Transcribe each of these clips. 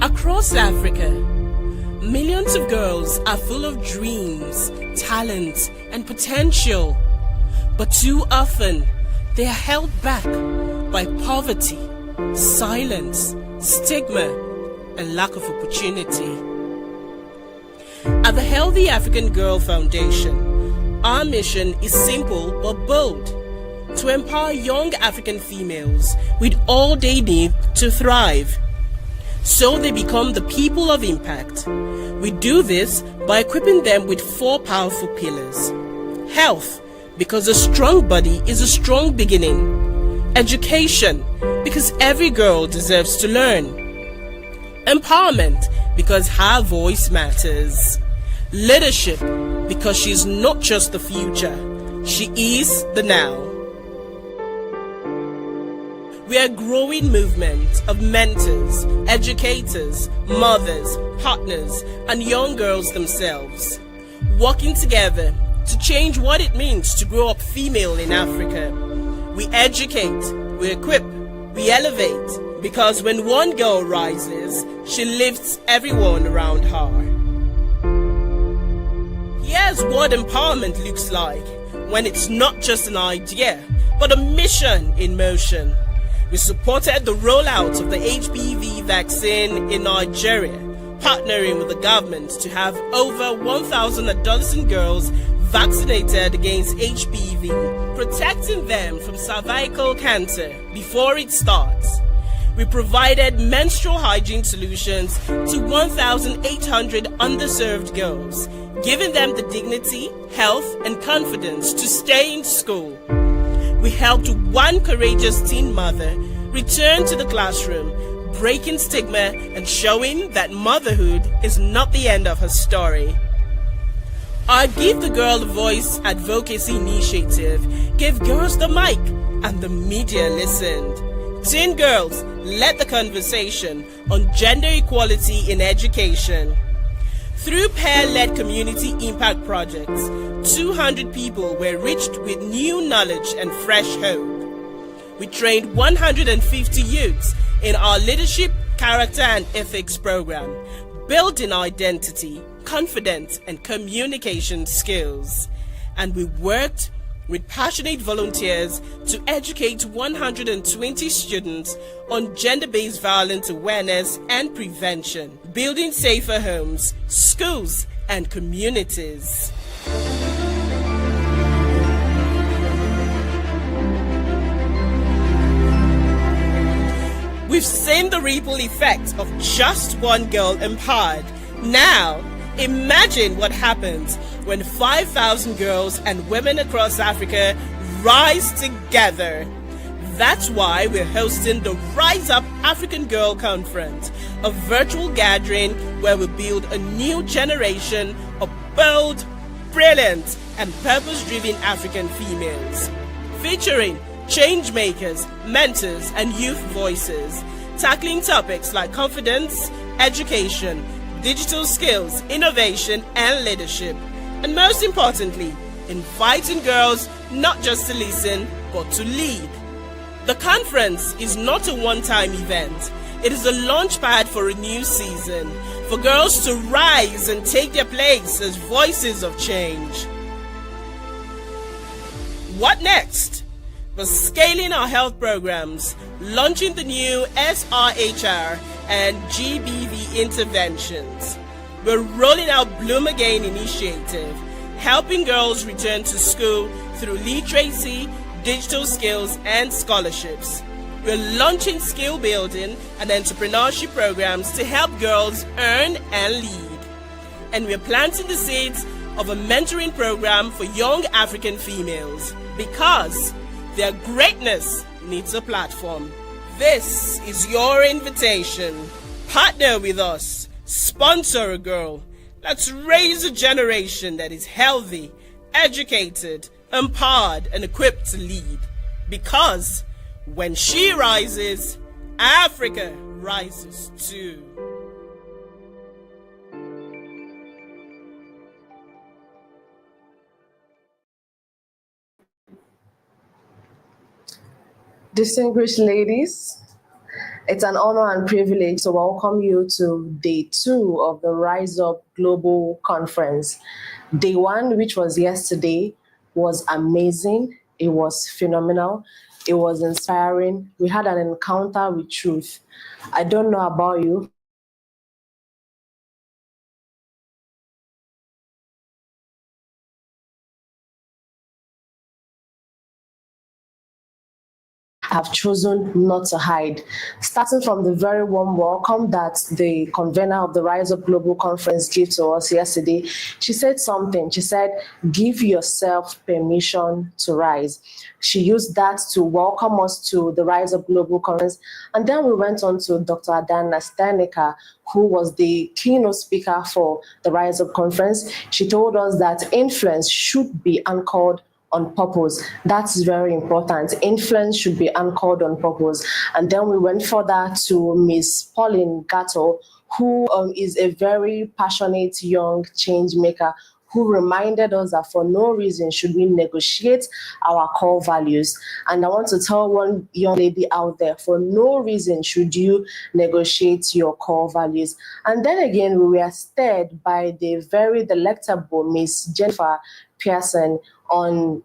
Across Africa, millions of girls are full of dreams, talent, and potential. But too often, they are held back by poverty, silence, stigma, and lack of opportunity. At the Healthy African Girl Foundation, our mission is simple but bold: to empower young African females with all they need to thrive, so they become the people of impact. We do this by equipping them with 4 powerful pillars. Health, because a strong body is a strong beginning. Education, because every girl deserves to learn. Empowerment, because her voice matters. Leadership, because she's not just the future, she is the now. We are a growing movement of mentors, educators, mothers, partners, and young girls themselves, working together to change what it means to grow up female in Africa. We educate, we equip, we elevate, because when one girl rises, she lifts everyone around her. Here's what empowerment looks like when it's not just an idea, but a mission in motion. We supported the rollout of the HPV vaccine in Nigeria, partnering with the government to have over 1,000 adolescent girls vaccinated against HPV, protecting them from cervical cancer before it starts. We provided menstrual hygiene solutions to 1,800 underserved girls, giving them the dignity, health, and confidence to stay in school. We helped one courageous teen mother return to the classroom, breaking stigma and showing that motherhood is not the end of her story. Our Give the Girl a Voice advocacy initiative gave girls the mic, and the media listened. Teen girls led the conversation on gender equality in education. Through peer-led community impact projects, 200 people were reached with new knowledge and fresh hope. We trained 150 youths in our leadership, character, and ethics program, building identity, confidence, and communication skills. And we worked with passionate volunteers to educate 120 students on gender-based violence awareness and prevention, building safer homes, schools, and communities. We've seen the ripple effect of just one girl empowered. Now, imagine what happens when 5,000 girls and women across Africa rise together. That's why we're hosting the Rise Up African Girl Conference, a virtual gathering where we build a new generation of bold, brilliant, and purpose-driven African females, featuring change makers, mentors, and youth voices, tackling topics like confidence, education, digital skills, innovation, and leadership. And most importantly, inviting girls not just to listen, but to lead. The conference is not a one-time event. It is a launchpad for a new season, for girls to rise and take their place as voices of change. What next? We're scaling our health programs, launching the new SRHR and GBV interventions. We're rolling out Bloom Again initiative, helping girls return to school through literacy, digital skills, and scholarships. We're launching skill building and entrepreneurship programs to help girls earn and lead. And we're planting the seeds of a mentoring program for young African females because their greatness needs a platform. This is your invitation. Partner with us. Sponsor a girl. Let's raise a generation that is healthy, educated, empowered, and equipped to lead. Because when she rises, Africa rises too. Distinguished ladies, it's an honor and privilege to welcome you to day 2 of the Rise Up Global Conference. Day 1, which was yesterday, was amazing. It was phenomenal. It was inspiring. We had an encounter with truth. I don't know about you, have chosen not to hide. Starting from the very warm welcome that the convener of the Rise Up Global Conference gave to us yesterday, she said something. She said, give yourself permission to rise. She used that to welcome us to the Rise Up Global Conference. And then we went on to Dr. Adana Stanika, who was the keynote speaker for the Rise Up Conference. She told us that influence should be anchored on purpose. That's very important. Influence should be anchored on purpose. And then we went further to Miss Pauline Gatto, who is a very passionate young change maker, who reminded us that for no reason should we negotiate our core values. And I want to tell one young lady out there, for no reason should you negotiate your core values. And then again, we were stirred by the very delectable Miss Jennifer Pearson on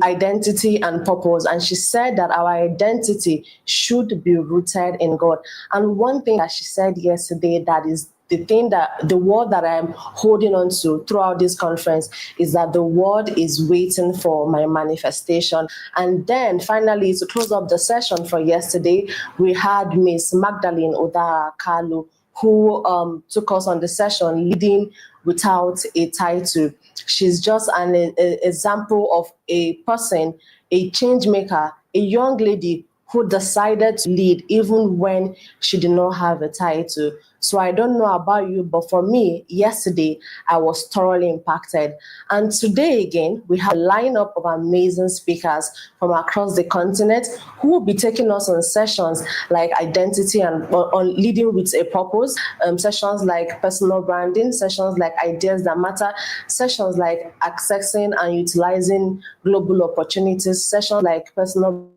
identity and purpose, and she said that our identity should be rooted in God. And one thing that she said yesterday, that is the word that I'm holding on to throughout this conference, is that the word is waiting for my manifestation. And then finally, to close up the session for yesterday, we had Miss Magdalene Odara Kalu, who took us on the session, leading without a title. She's just an example of a person, a change maker, a young lady who decided to lead even when she did not have a title. So I don't know about you, but for me, yesterday, I was thoroughly impacted. And today again, we have a lineup of amazing speakers from across the continent who will be taking us on sessions like identity and on leading with a purpose, sessions like personal branding, sessions like ideas that matter, sessions like accessing and utilizing global opportunities, sessions like personal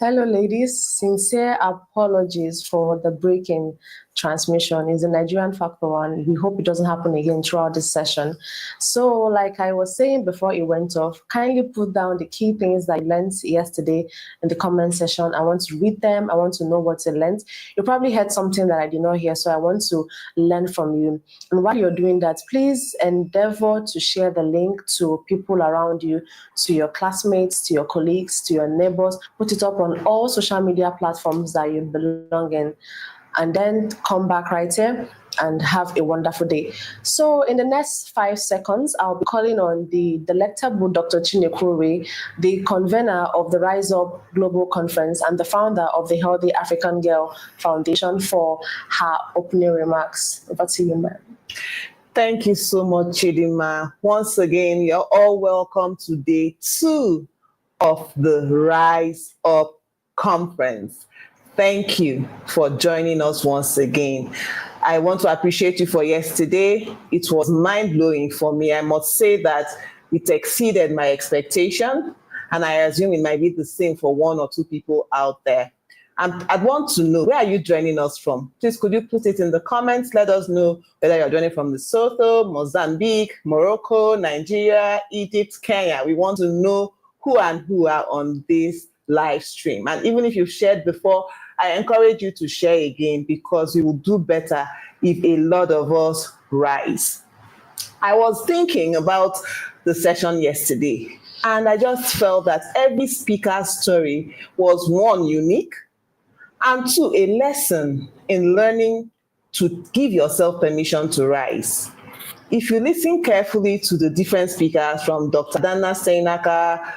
Hello, ladies. Sincere apologies for the break-in transmission. It's a Nigerian factor, and we hope it doesn't happen again throughout this session. So, like I was saying before it went off, kindly put down the key things that you learned yesterday in the comment section. I want to read them. I want to know what you learned. You probably heard something that I did not hear, so I want to learn from you. And while you're doing that, please endeavor to share the link to people around you, to your classmates, to your colleagues, to your neighbors. Put it up on all social media platforms that you belong in, and then come back right here and have a wonderful day. So in the next 5 seconds, I'll be calling on the delectable Dr. Chinekure, the convener of the Rise Up Global Conference and the founder of the Healthy African Girl Foundation, for her opening remarks. Over to you, ma'am. Thank you so much, Chidima. Once again, you're all welcome to day 2 of the Rise Up Conference. Thank you for joining us once again. I want to appreciate you for yesterday. It was mind-blowing for me. I must say that it exceeded my expectation, and I assume it might be the same for 1 or 2 people out there. I'd want to know, where are you joining us from? Please, could you put it in the comments? Let us know whether you're joining from Lesotho, Mozambique, Morocco, Nigeria, Egypt, Kenya. We want to know who and who are on this live stream. And even if you've shared before, I encourage you to share again, because we will do better if a lot of us rise. I was thinking about the session yesterday, and I just felt that every speaker's story was, 1, unique, and 2, a lesson in learning to give yourself permission to rise. If you listen carefully to the different speakers, from Dr. Dana Steinaka,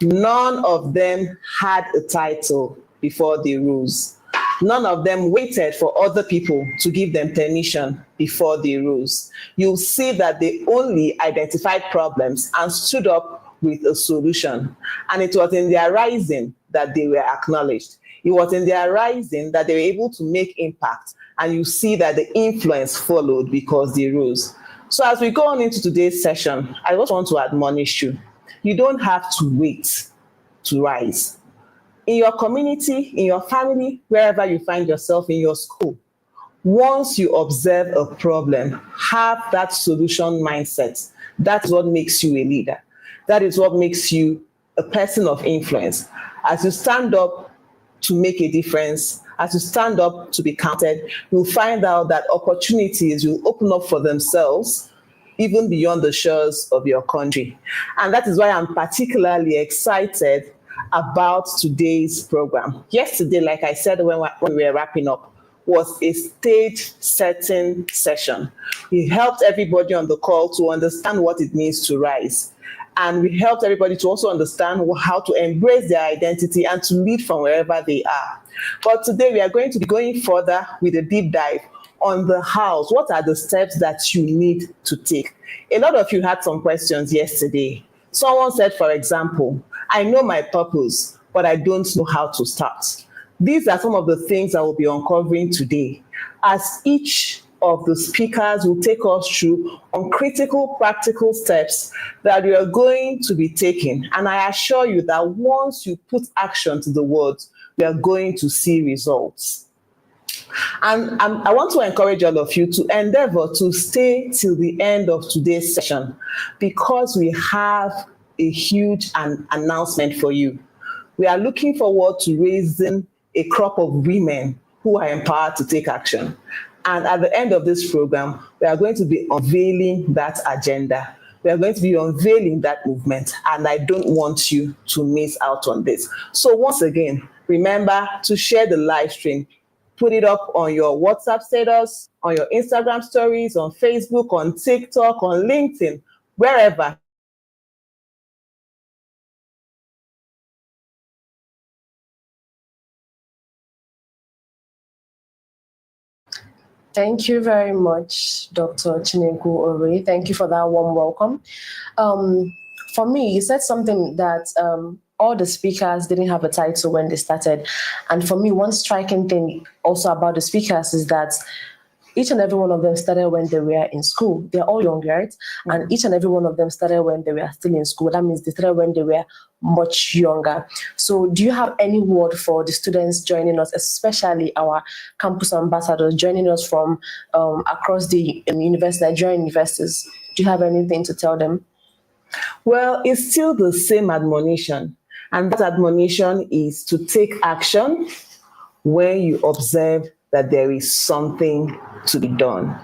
none of them had a title before they rose. None of them waited for other people to give them permission before they rose. You'll see that they only identified problems and stood up with a solution. And it was in their rising that they were acknowledged. It was in their rising that they were able to make impact. And you see that the influence followed because they rose. So as we go on into today's session, I just want to admonish you. You don't have to wait to rise. In your community, in your family, wherever you find yourself, in your school, once you observe a problem, have that solution mindset. That's what makes you a leader. That is what makes you a person of influence. As you stand up to make a difference, as you stand up to be counted, you'll find out that opportunities will open up for themselves, even beyond the shores of your country. And that is why I'm particularly excited about today's program. Yesterday, like I said when we were wrapping up, was a stage setting session. We helped everybody on the call to understand what it means to rise. And we helped everybody to also understand how to embrace their identity and to lead from wherever they are. But today we are going to be going further with a deep dive on the hows. What are the steps that you need to take? A lot of you had some questions yesterday. Someone said, for example, I know my purpose, but I don't know how to start. These are some of the things I will be uncovering today. As each of the speakers will take us through on critical practical steps that you are going to be taking. And I assure you that once you put action to the words, we are going to see results. And I want to encourage all of you to endeavor to stay till the end of today's session, because we have a huge announcement for you. We are looking forward to raising a crop of women who are empowered to take action. And at the end of this program, we are going to be unveiling that agenda. We are going to be unveiling that movement, and I don't want you to miss out on this. So once again, remember to share the live stream. Put it up on your WhatsApp status, on your Instagram stories, on Facebook, on TikTok, on LinkedIn, wherever. Thank you very much, Dr. Chinenku Ore. Thank you for that warm welcome. For me, you said something that all the speakers didn't have a title when they started. And for me, one striking thing also about the speakers is that each and every one of them started when they were in school. They're all young, right? And each and every one of them started when they were still in school. That means they started when they were much younger. So do you have any word for the students joining us, especially our campus ambassadors joining us from across the Nigerian universities? Do you have anything to tell them? Well, it's still the same admonition. And that admonition is to take action when you observe that there is something to be done.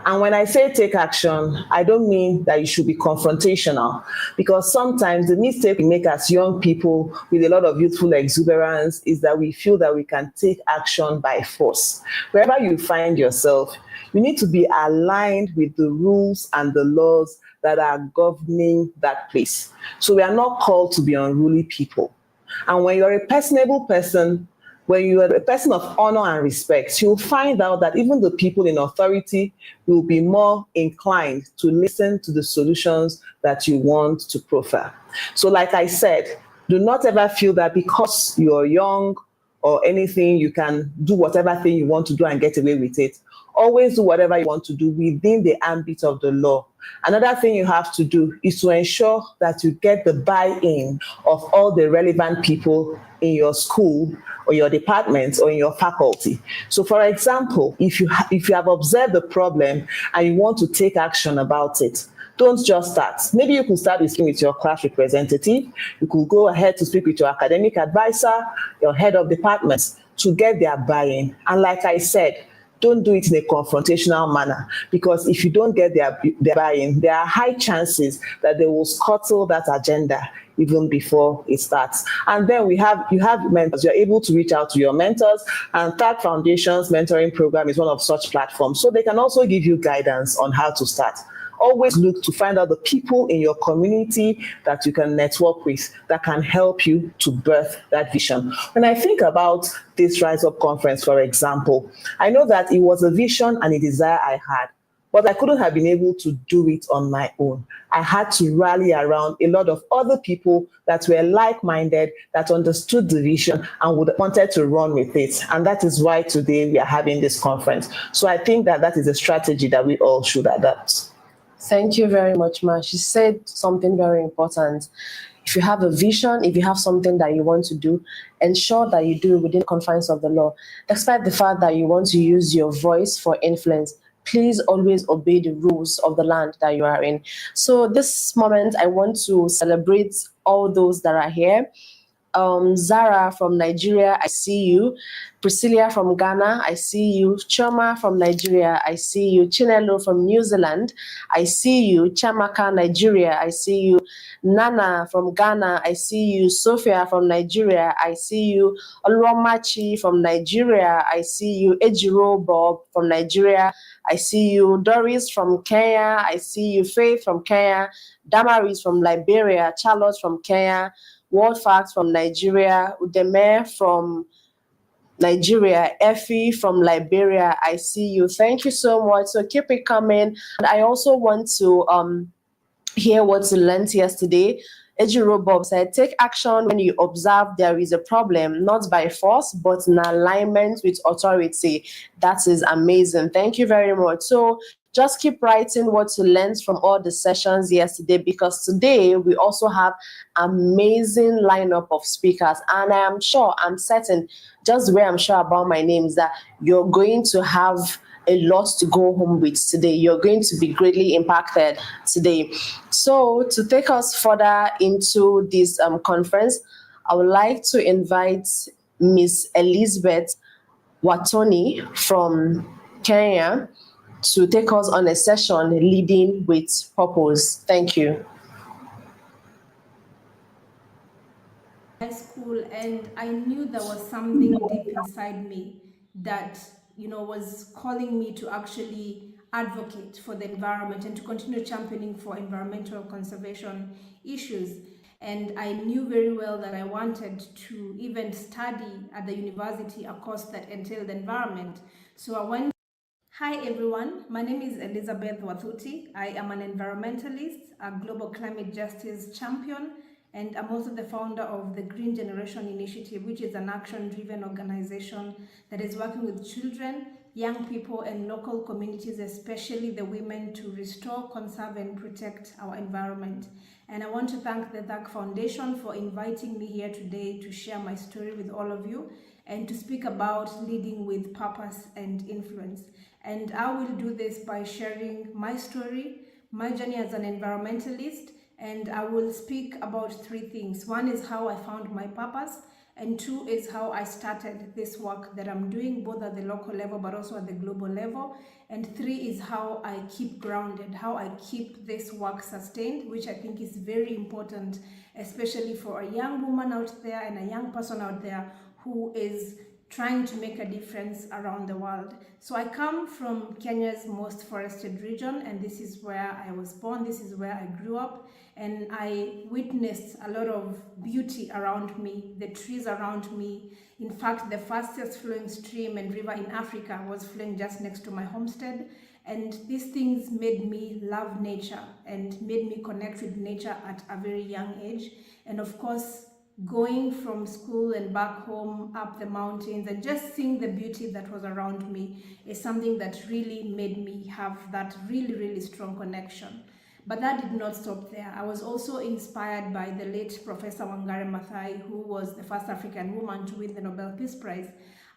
And when I say take action, I don't mean that you should be confrontational, because sometimes the mistake we make as young people with a lot of youthful exuberance is that we feel that we can take action by force. Wherever you find yourself, you need to be aligned with the rules and the laws that are governing that place. So we are not called to be unruly people. And when you're a personable person, when you are a person of honor and respect, you'll find out that even the people in authority will be more inclined to listen to the solutions that you want to proffer. So like I said, do not ever feel that because you're young or anything, you can do whatever thing you want to do and get away with it. Always do whatever you want to do within the ambit of the law. Another thing you have to do is to ensure that you get the buy-in of all the relevant people in your school or your department or in your faculty. So for example, if you have observed the problem and you want to take action about it, don't just start. Maybe you could start speaking with your class representative. You could go ahead to speak with your academic advisor, your head of departments, to get their buy-in. And like I said, don't do it in a confrontational manner, because if you don't get their buy-in, there are high chances that they will scuttle that agenda even before it starts. And then you have mentors. You're able to reach out to your mentors, and THAG Foundation's mentoring program is one of such platforms. So they can also give you guidance on how to start. Always look to find out the people in your community that you can network with that can help you to birth that vision. When I think about this Rise Up conference, for example, I know that it was a vision and a desire I had, but I couldn't have been able to do it on my own. I had to rally around a lot of other people that were like-minded, that understood the vision and wanted to run with it. And that is why today we are having this conference. So I think that is a strategy that we all should adopt. Thank you very much, Ma. She said something very important. If you have a vision, if you have something that you want to do, ensure that you do it within the confines of the law. Despite the fact that you want to use your voice for influence, please always obey the rules of the land that you are in. So this moment, I want to celebrate all those that are here. Zara from Nigeria, I see you. Priscilla from Ghana, I see you. Choma from Nigeria, I see you. Chinelo from New Zealand, I see you. Chamaka, Nigeria, I see you. Nana from Ghana, I see you. Sophia from Nigeria, I see you. Oluwamachi from Nigeria, I see you. Ejiro Bob from Nigeria, I see you. Doris from Kenya, I see you. Faith from Kenya. Damaris from Liberia. Charlotte from Kenya. World Facts from Nigeria, Udeme from Nigeria, Effie from Liberia, I see you. Thank you so much. So keep it coming. And I also want to hear what you learned yesterday. Ejiro Bob said, take action when you observe there is a problem, not by force, but in alignment with authority. That is amazing. Thank you very much. So just keep writing what you learned from all the sessions yesterday, because today we also have amazing lineup of speakers. And I am sure, I'm certain, just the way I'm sure about my name, is that you're going to have a lot to go home with today. You're going to be greatly impacted today. So to take us further into this conference, I would like to invite Miss Elizabeth Watoni from Kenya to take us on a session leading with purpose. Thank you. High school, and I knew there was something deep inside me that was calling me to actually advocate for the environment and to continue championing for environmental conservation issues. And I knew very well that I wanted to even study at the university a course that entailed environment. So I went. Hi everyone, my name is Elizabeth Wathuti. I am an environmentalist, a global climate justice champion, and I'm also the founder of the Green Generation Initiative, which is an action-driven organization that is working with children, young people, and local communities, especially the women, to restore, conserve, and protect our environment. And I want to thank the THAG Foundation for inviting me here today to share my story with all of you and to speak about leading with purpose and influence. And I will do this by sharing my story, my journey as an environmentalist, and I will speak about three things. One is how I found my purpose, and two is how I started this work that I'm doing, both at the local level but also at the global level. And three is how I keep grounded, how I keep this work sustained, which I think is very important, especially for a young woman out there and a young person out there who is trying to make a difference around the world. So I come from Kenya's most forested region, and this is where I was born, this is where I grew up, and I witnessed a lot of beauty around me, the trees around me. In fact, the fastest flowing stream and river in Africa was flowing just next to my homestead, and these things made me love nature and made me connect with nature at a very young age. And of course, going from school and back home up the mountains and just seeing the beauty that was around me is something that really made me have that really strong connection. But that did not stop there. I was also inspired by the late Professor Wangari Maathai, who was the first African woman to win the Nobel Peace Prize,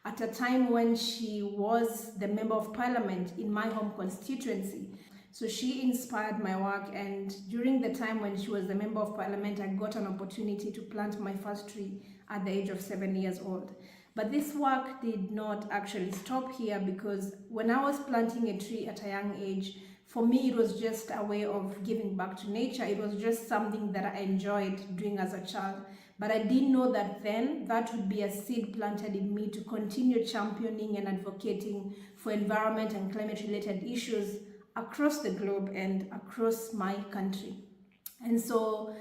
at a time when she was the Member of Parliament in my home constituency. So she inspired my work, and during the time when she was the Member of Parliament, I got an opportunity to plant my first tree at the age of 7 years old. But this work did not actually stop here, because when I was planting a tree at a young age, for me it was just a way of giving back to nature. It was just something that I enjoyed doing as a child. But I didn't know that then that would be a seed planted in me to continue championing and advocating for environment and climate related issues across the globe and across my country. And so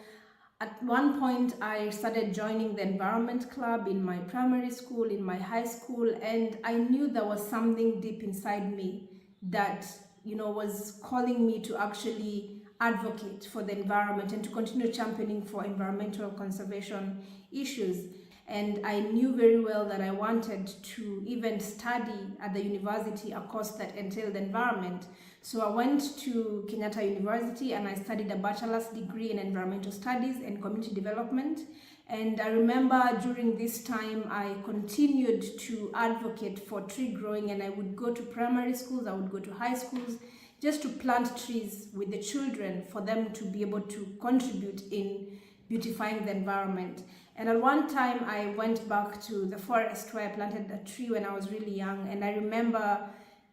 at one point I started joining the environment club in my primary school, in my high school, and I knew there was something deep inside me that was calling me to actually advocate for the environment and to continue championing for environmental conservation issues. And I knew very well that I wanted to even study at the university a course that entailed environment. So I went to Kenyatta University and I studied a bachelor's degree in environmental studies and community development. And I remember during this time I continued to advocate for tree growing, and I would go to primary schools, I would go to high schools, just to plant trees with the children for them to be able to contribute in beautifying the environment. And at one time I went back to the forest where I planted a tree when I was really young, and I remember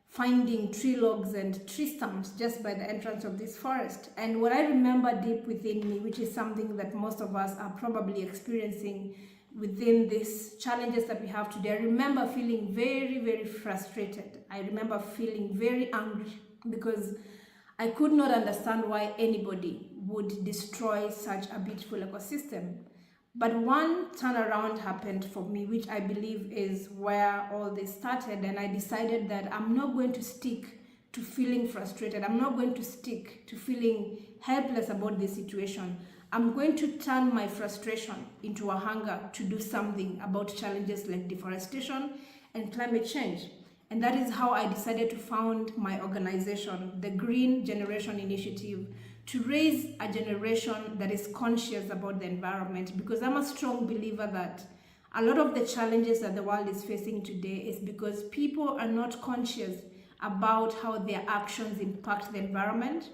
finding tree logs and tree stumps just by the entrance of this forest. And what I remember deep within me, which is something that most of us are probably experiencing within these challenges that we have today, I remember feeling very frustrated. I remember feeling very angry because I could not understand why anybody would destroy such a beautiful ecosystem. But one turnaround happened for me, which I believe is where all this started, and I decided that I'm not going to stick to feeling frustrated. I'm not going to stick to feeling helpless about this situation, I'm going to turn my frustration into a hunger to do something about challenges like deforestation and climate change. And that is how I decided to found my organization, the Green Generation Initiative, to raise a generation that is conscious about the environment, because I'm a strong believer that a lot of the challenges that the world is facing today is because people are not conscious about how their actions impact the environment,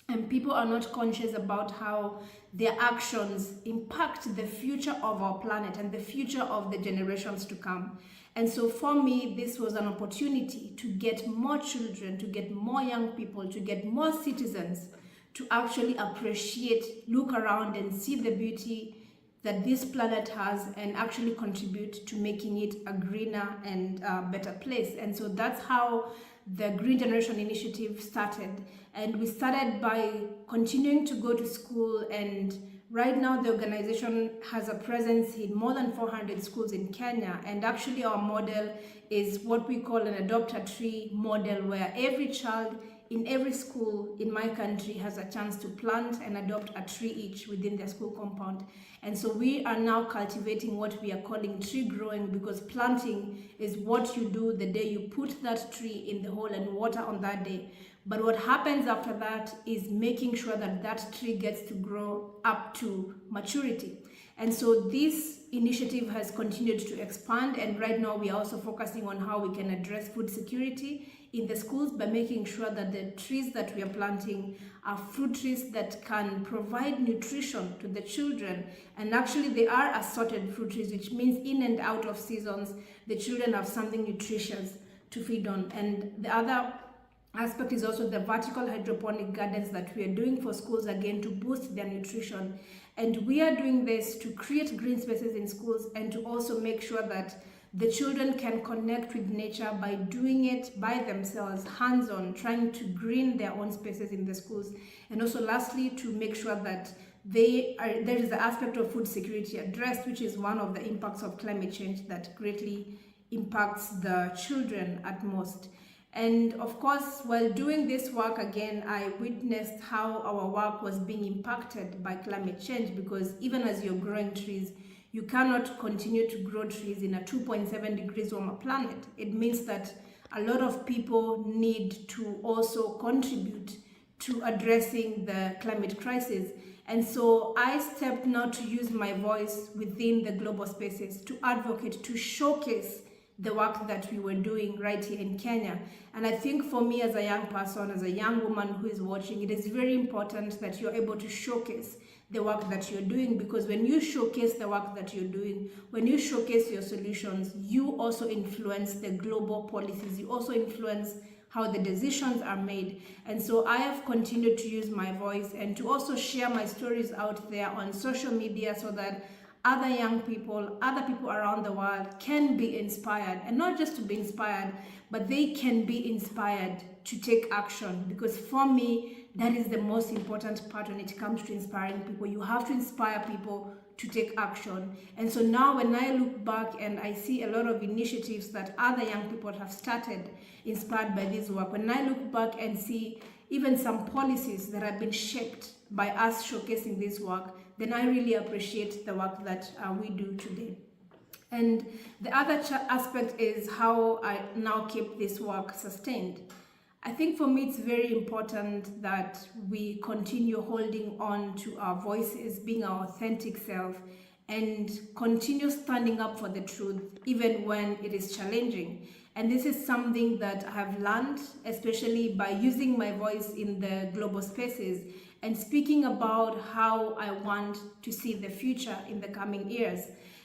and people are not conscious about how their actions impact the future of our planet and the future of the generations to come. And so for me, this was an opportunity to get more children, to get more young people, to get more citizens to actually appreciate, look around and see the beauty that this planet has, and actually contribute to making it a greener and better place. And so that's how the Green Generation Initiative started. And we started by continuing to go to school, and right now the organization has a presence in more than 400 schools in Kenya. And actually our model is what we call an adopt a tree model, where every child in every school in my country has a chance to plant and adopt a tree each within their school compound. And so we are now cultivating what we are calling tree growing, because planting is what you do the day you put that tree in the hole and water on that day. But what happens after that is making sure that that tree gets to grow up to maturity. And so this initiative has continued to expand, and right now we are also focusing on how we can address food security in the schools by making sure that the trees that we are planting are fruit trees that can provide nutrition to the children. And actually they are assorted fruit trees, which means in and out of seasons the children have something nutritious to feed on. And the other aspect is also the vertical hydroponic gardens that we are doing for schools, again to boost their nutrition. And we are doing this to create green spaces in schools and to also make sure that the children can connect with nature by doing it by themselves, hands-on, trying to green their own spaces in the schools. And also lastly, to make sure that there is the aspect of food security addressed, which is one of the impacts of climate change that greatly impacts the children at most. And of course, while doing this work, again, I witnessed how our work was being impacted by climate change, because even as you're growing trees, you cannot continue to grow trees in a 2.7 degrees warmer planet. It means that a lot of people need to also contribute to addressing the climate crisis. And so I stepped now to use my voice within the global spaces to advocate, to showcase the work that we were doing right here in Kenya. And I think for me as a young person, as a young woman who is watching, it is very important that you're able to showcase the work that you're doing, because when you showcase the work that you're doing, when you showcase your solutions, you also influence the global policies, you also influence how the decisions are made. And so I have continued to use my voice and to also share my stories out there on social media, so that other young people, other people around the world can be inspired, and not just to be inspired, but they can be inspired to take action. Because for me, that is the most important part when it comes to inspiring people. You have to inspire people to take action. And so now when I look back and I see a lot of initiatives that other young people have started inspired by this work, when I look back and see even some policies that have been shaped by us showcasing this work, then I really appreciate the work that we do today. And the other aspect is how I now keep this work sustained. I think for me it's very important that we continue holding on to our voices, being our authentic self, and continue standing up for the truth even when it is challenging. And this is something that I have learned, especially by using my voice in the global spaces and speaking about how I want to see the future in the coming years.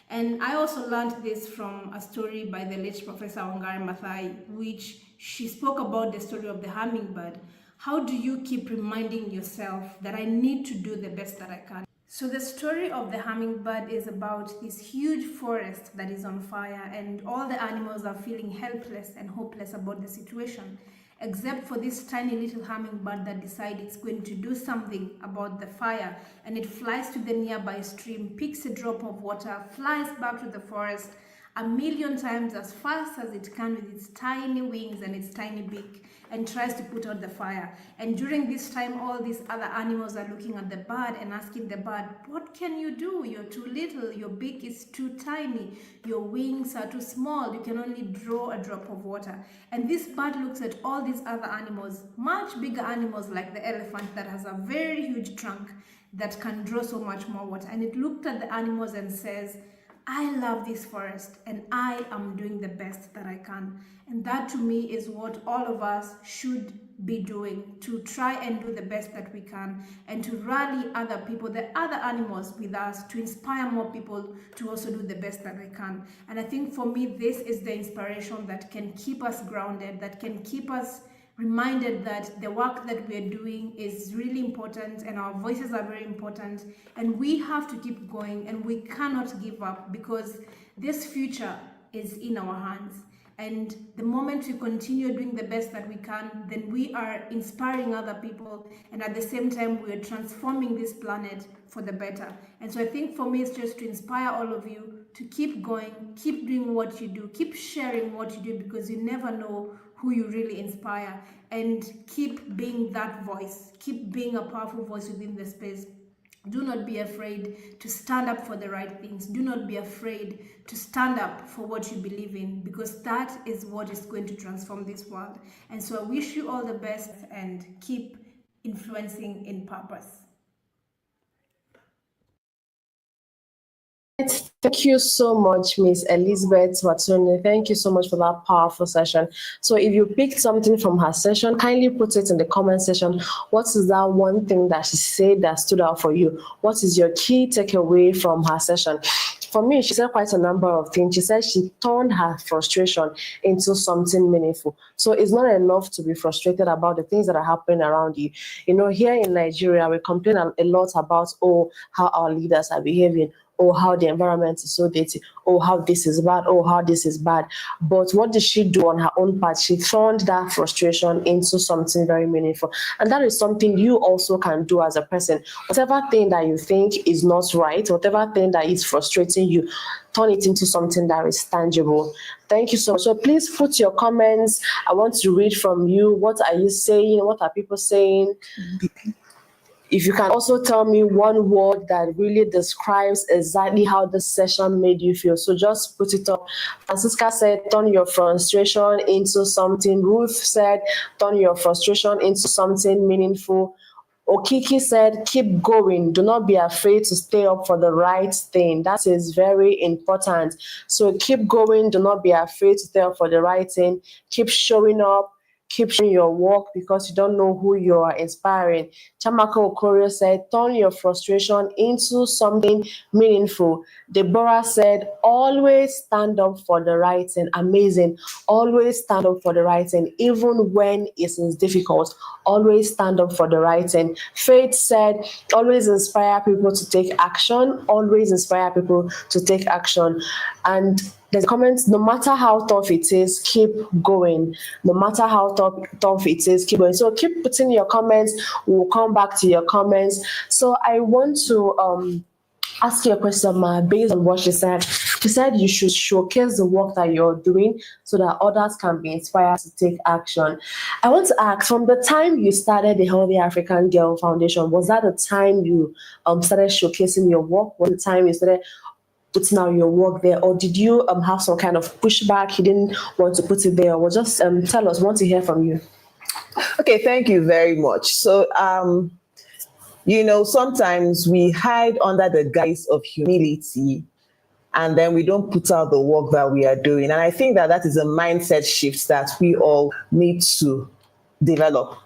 And I also learned this from a story by the late Professor Wangari Maathai, which she spoke about the story of the hummingbird. How do you keep reminding yourself that I need to do the best that I can? So the story of the hummingbird is about this huge forest that is on fire, and all the animals are feeling helpless and hopeless about the situation, except for this tiny little hummingbird that decides it's going to do something about the fire. And it flies to the nearby stream, picks a drop of water, flies back to the forest 1,000,000 times as fast as it can with its tiny wings and its tiny beak. and tries to put out the fire. And during this time, all these other animals are looking at the bird and asking the bird, what can you do? You're too little, your beak is too tiny, your wings are too small, you can only draw a drop of water. And this bird looks at all these other animals, much bigger animals like the elephant that has a very huge trunk that can draw so much more water. And it looked at the animals and says, I love this forest and I am doing the best that I can. And that to me is what all of us should be doing, to try and do the best that we can and to rally other people, the other animals with us, to inspire more people to also do the best that they can. And I think for me, this is the inspiration that can keep us grounded, that can keep us reminded that the work that we're doing is really important and our voices are very important, and we have to keep going and we cannot give up, because this future is in our hands. And the moment we continue doing the best that we can, then we are inspiring other people, and at the same time we are transforming this planet for the better. And so I think for me, it's just to inspire all of you to keep going, keep doing what you do, keep sharing what you do, because you never know who you really inspire, and keep being that voice, keep being a powerful voice within the space. Do not be afraid to stand up for the right things. Do not be afraid to stand up for what you believe in, because that is what is going to transform this world. And so I wish you all the best and keep influencing in purpose. Thank you so much, Miss Elizabeth Watune. Thank you so much for that powerful session. So if you picked something from her session, kindly put it in the comment section. What is that one thing that she said that stood out for you? What is your key takeaway from her session? For me, she said quite a number of things. She said she turned her frustration into something meaningful. So it's not enough to be frustrated about the things that are happening around you. You know, here in Nigeria, we complain a lot about, how our leaders are behaving, how the environment is so dirty, how this is bad, how this is bad. But what did she do on her own part? She turned that frustration into something very meaningful. And that is something you also can do as a person. Whatever thing that you think is not right, whatever thing that is frustrating you, turn it into something that is tangible. Thank you so much. So please put your comments. I want to read from you. What are you saying? What are people saying? If you can also tell me one word that really describes exactly how this session made you feel. So just put it up. Francisca said, turn your frustration into something. Ruth said, turn your frustration into something meaningful. Okiki said, keep going. Do not be afraid to stay up for the right thing. That is very important. So keep going. Do not be afraid to stay up for the right thing. Keep showing up. Keep showing your work, because you don't know who you are inspiring. Chamaka Okorio said, turn your frustration into something meaningful. Deborah said, always stand up for the right thing. Amazing. Always stand up for the right thing, even when it is difficult. Always stand up for the right thing. Faith said, always inspire people to take action. Always inspire people to take action. And there's a comment, no matter how tough it is, keep going. No matter how tough it is, keep going. So keep putting your comments. We'll come back to your comments. So I want to ask you a question, Ma, based on what she said. She said you should showcase the work that you're doing so that others can be inspired to take action. I want to ask, from the time you started the Healthy African Girl Foundation, was that the time you started showcasing your work? Was the time you started putting out your work there, or did you have some kind of pushback? You didn't want to put it there? Well, just tell us. Want to hear from you. Okay, thank you very much. So, sometimes we hide under the guise of humility, and then we don't put out the work that we are doing. And I think that is a mindset shift that we all need to develop.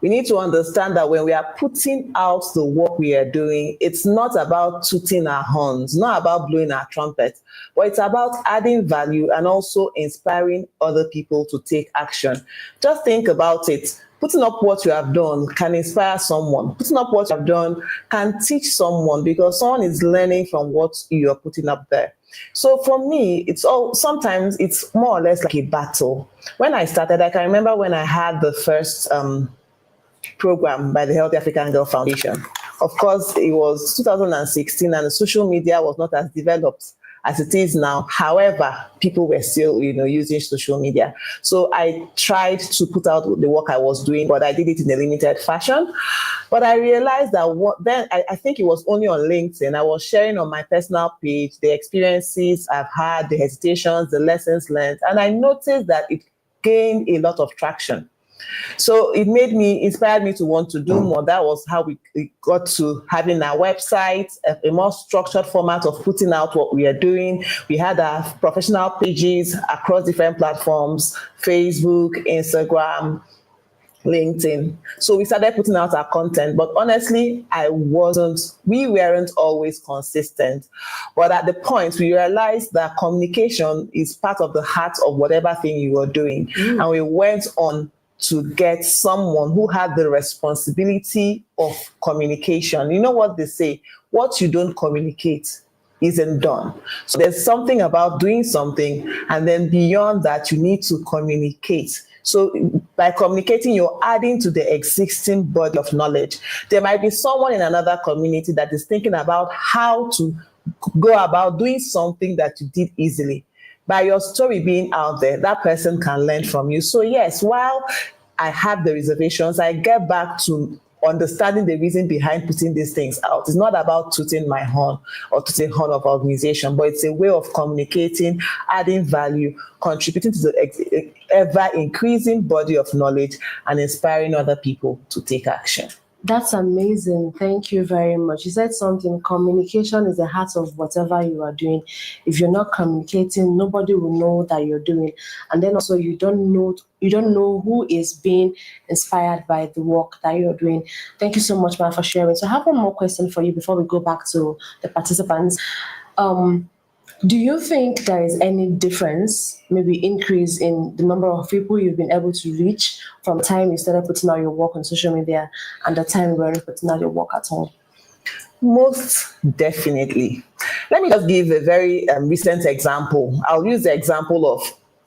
We need to understand that when we are putting out the work we are doing, it's not about tooting our horns, not about blowing our trumpet, but it's about adding value and also inspiring other people to take action. Just think about it. Putting up what you have done can inspire someone. Putting up what you have done can teach someone, because someone is learning from what you are putting up there. So for me, sometimes it's more or less like a battle. When I started, I can remember when I had the first program by the Healthy African Girl Foundation. Of course, it was 2016 and the social media was not as developed as it is now. However, people were still, using social media. So I tried to put out the work I was doing, but I did it in a limited fashion. But I realized that I think it was only on LinkedIn. I was sharing on my personal page the experiences I've had, the hesitations, the lessons learned, and I noticed that it gained a lot of traction. So it inspired me to want to do more. That was how we got to having our website, a more structured format of putting out what we are doing. We had our professional pages across different platforms, Facebook, Instagram, LinkedIn. So we started putting out our content, but honestly, we weren't always consistent. But at the point, we realized that communication is part of the heart of whatever thing you were doing. And we went on to get someone who had the responsibility of communication. You know what they say, what you don't communicate isn't done. So there's something about doing something, and then beyond that, you need to communicate. So by communicating, you're adding to the existing body of knowledge. There might be someone in another community that is thinking about how to go about doing something that you did easily. By your story being out there, that person can learn from you. So yes, while I have the reservations, I get back to understanding the reason behind putting these things out. It's not about tooting my horn or tooting horn of organization, but it's a way of communicating, adding value, contributing to the ever increasing body of knowledge, and inspiring other people to take action. That's amazing. Thank you very much. You said something, communication is the heart of whatever you are doing. If you're not communicating, nobody will know that you're doing. And then also you don't know who is being inspired by the work that you're doing. Thank you so much, man, for sharing. So I have one more question for you before we go back to the participants. Do you think there is any difference, maybe increase in the number of people you've been able to reach from the time you started putting out your work on social media and the time you weren't putting out your work at all? Most definitely. Let me just give a very recent example. I'll use the example of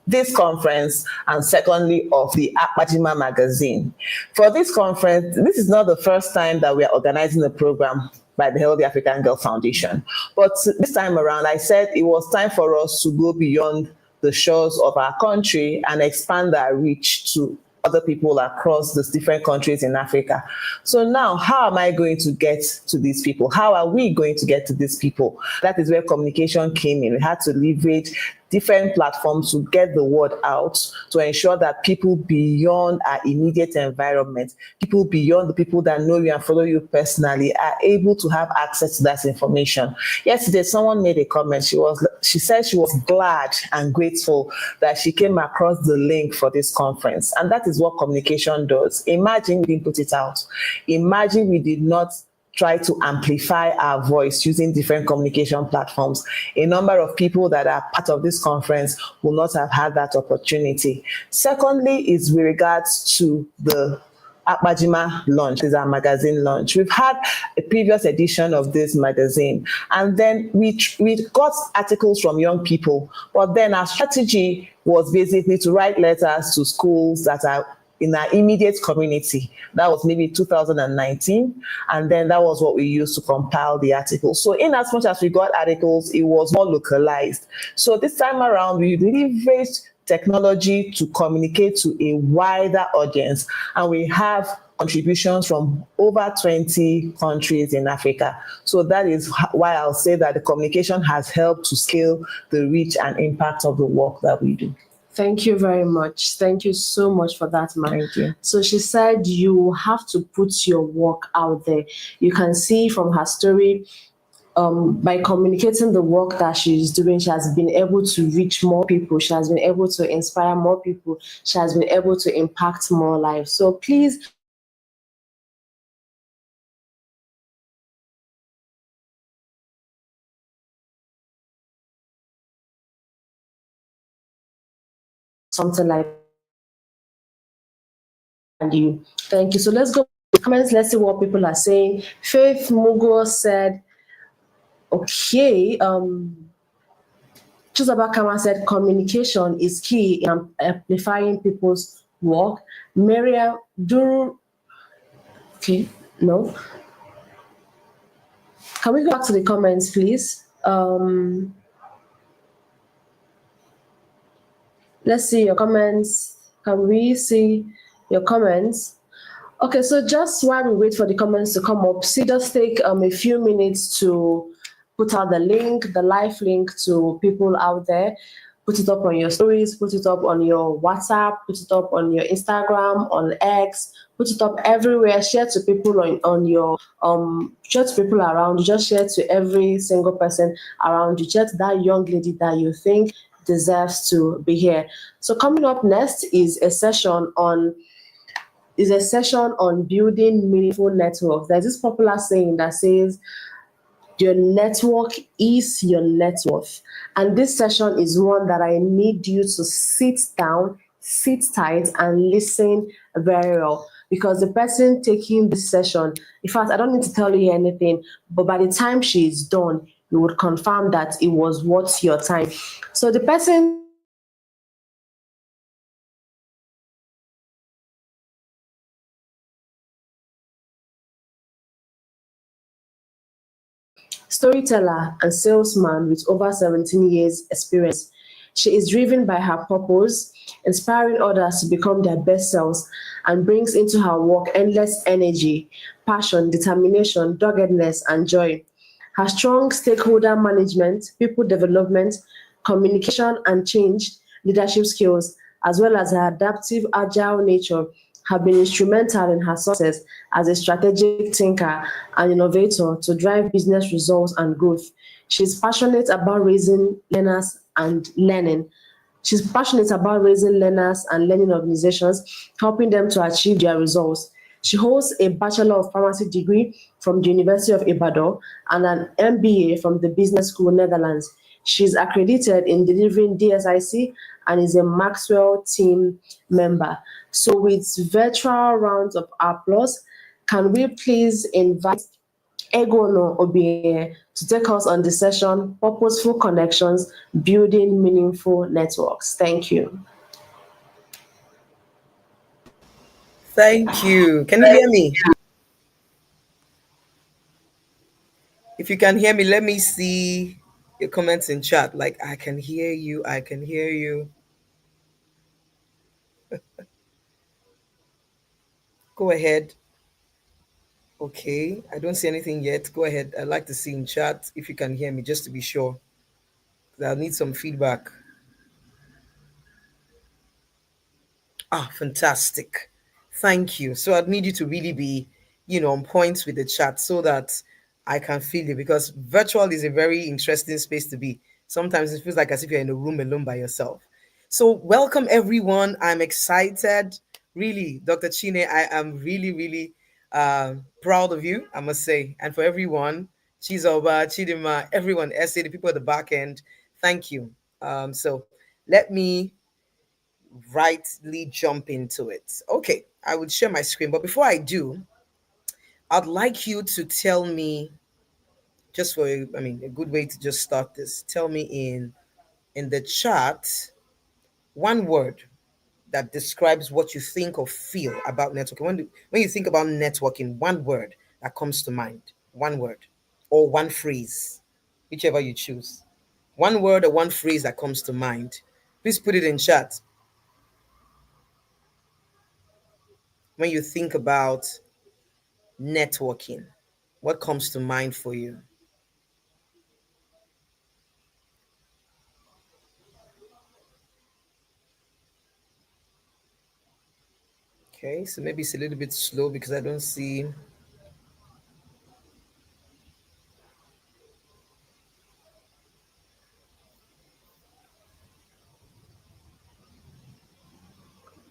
this conference, and secondly of the Akpajima magazine. For this conference, this is not the first time that we are organizing a program by the Healthy African Girl Foundation. But this time around, I said it was time for us to go beyond the shores of our country and expand our reach to other people across the different countries in Africa. So now, how am I going to get to these people? How are we going to get to these people? That is where communication came in. We had to leverage different platforms to get the word out, to ensure that people beyond our immediate environment, people beyond the people that know you and follow you personally, are able to have access to that information. Yesterday, someone made a comment. She said she was glad and grateful that she came across the link for this conference. And that is what communication does. Imagine we didn't put it out. Imagine we did not try to amplify our voice using different communication platforms. A number of people that are part of this conference will not have had that opportunity. Secondly, is with regards to the Akpajima launch, is our magazine launch. We've had a previous edition of this magazine, and then we got articles from young people, but then our strategy was basically to write letters to schools that are in our immediate community. That was maybe 2019. And then that was what we used to compile the articles. So in as much as we got articles, it was more localized. So this time around, we leveraged technology to communicate to a wider audience. And we have contributions from over 20 countries in Africa. So that is why I'll say that the communication has helped to scale the reach and impact of the work that we do. Thank you very much. Thank you so much for that, man. Thank you. So she said you have to put your work out there. You can see from her story, by communicating the work that she's doing, she has been able to reach more people. She has been able to inspire more people. She has been able to impact more lives. So please, something like you. Thank you. So let's go to the comments. Let's see what people are saying. Faith Mugo said, okay, Chuzabakama said communication is key in amplifying people's work. Maria Duru, okay, no. Can we go back to the comments, please? Let's see your comments. Can we see your comments? Okay, so just while we wait for the comments to come up, see, just take a few minutes to put out the link, the live link to people out there. Put it up on your stories, put it up on your WhatsApp, put it up on your Instagram, on X, put it up everywhere. Share to people on your share to people around you. Just share to every single person around you. Share to that young lady that you think deserves to be here. So coming up next is a session on building meaningful networks. There's this popular saying that says, your network is your net worth. And this session is one that I need you to sit down, sit tight, and listen very well. Because the person taking this session, in fact, I don't need to tell you anything, but by the time she is done, you would confirm that it was worth your time. So the person storyteller and salesman with over 17 years experience. She is driven by her purpose, inspiring others to become their best selves, and brings into her work endless energy, passion, determination, doggedness, and joy. Her strong stakeholder management, people development, communication and change, leadership skills, as well as her adaptive, agile nature have been instrumental in her success as a strategic thinker and innovator to drive business results and growth. She's passionate about raising learners and learning. She's passionate about raising learners and learning organizations, helping them to achieve their results. She holds a Bachelor of Pharmacy degree from the University of Ibadan and an MBA from the Business School Netherlands. She's accredited in delivering DSIC and is a Maxwell team member. So, with virtual rounds of applause, can we please invite Egono Obie to take us on the session Purposeful Connections Building Meaningful Networks? Thank you. Thank you. Can you hear me? If you can hear me, let me see your comments in chat. Like, I can hear you. I can hear you. Go ahead. Okay. I don't see anything yet. Go ahead. I'd like to see in chat if you can hear me, just to be sure. I'll need some feedback. Ah, fantastic. Thank you. So I'd need you to really be, on point with the chat so that I can feel it, because virtual is a very interesting space to be. Sometimes it feels like as if you're in a room alone by yourself. So welcome everyone. I'm excited. Really, Dr. Chine, I am really, really proud of you, I must say. And for everyone, Chizoba, Chidima, everyone, Essay, the people at the back end, thank you. So let me rightly jump into it. Okay, I would share my screen, but before I do, I'd like you to tell me, just for a good way to just start this. Tell me in the chat one word that describes what you think or feel about networking. When you think about networking, one word that comes to mind, one word or one phrase, whichever you choose. One word or one phrase that comes to mind. Please put it in chat. When you think about networking, what comes to mind for you? Okay, so maybe it's a little bit slow because I don't see.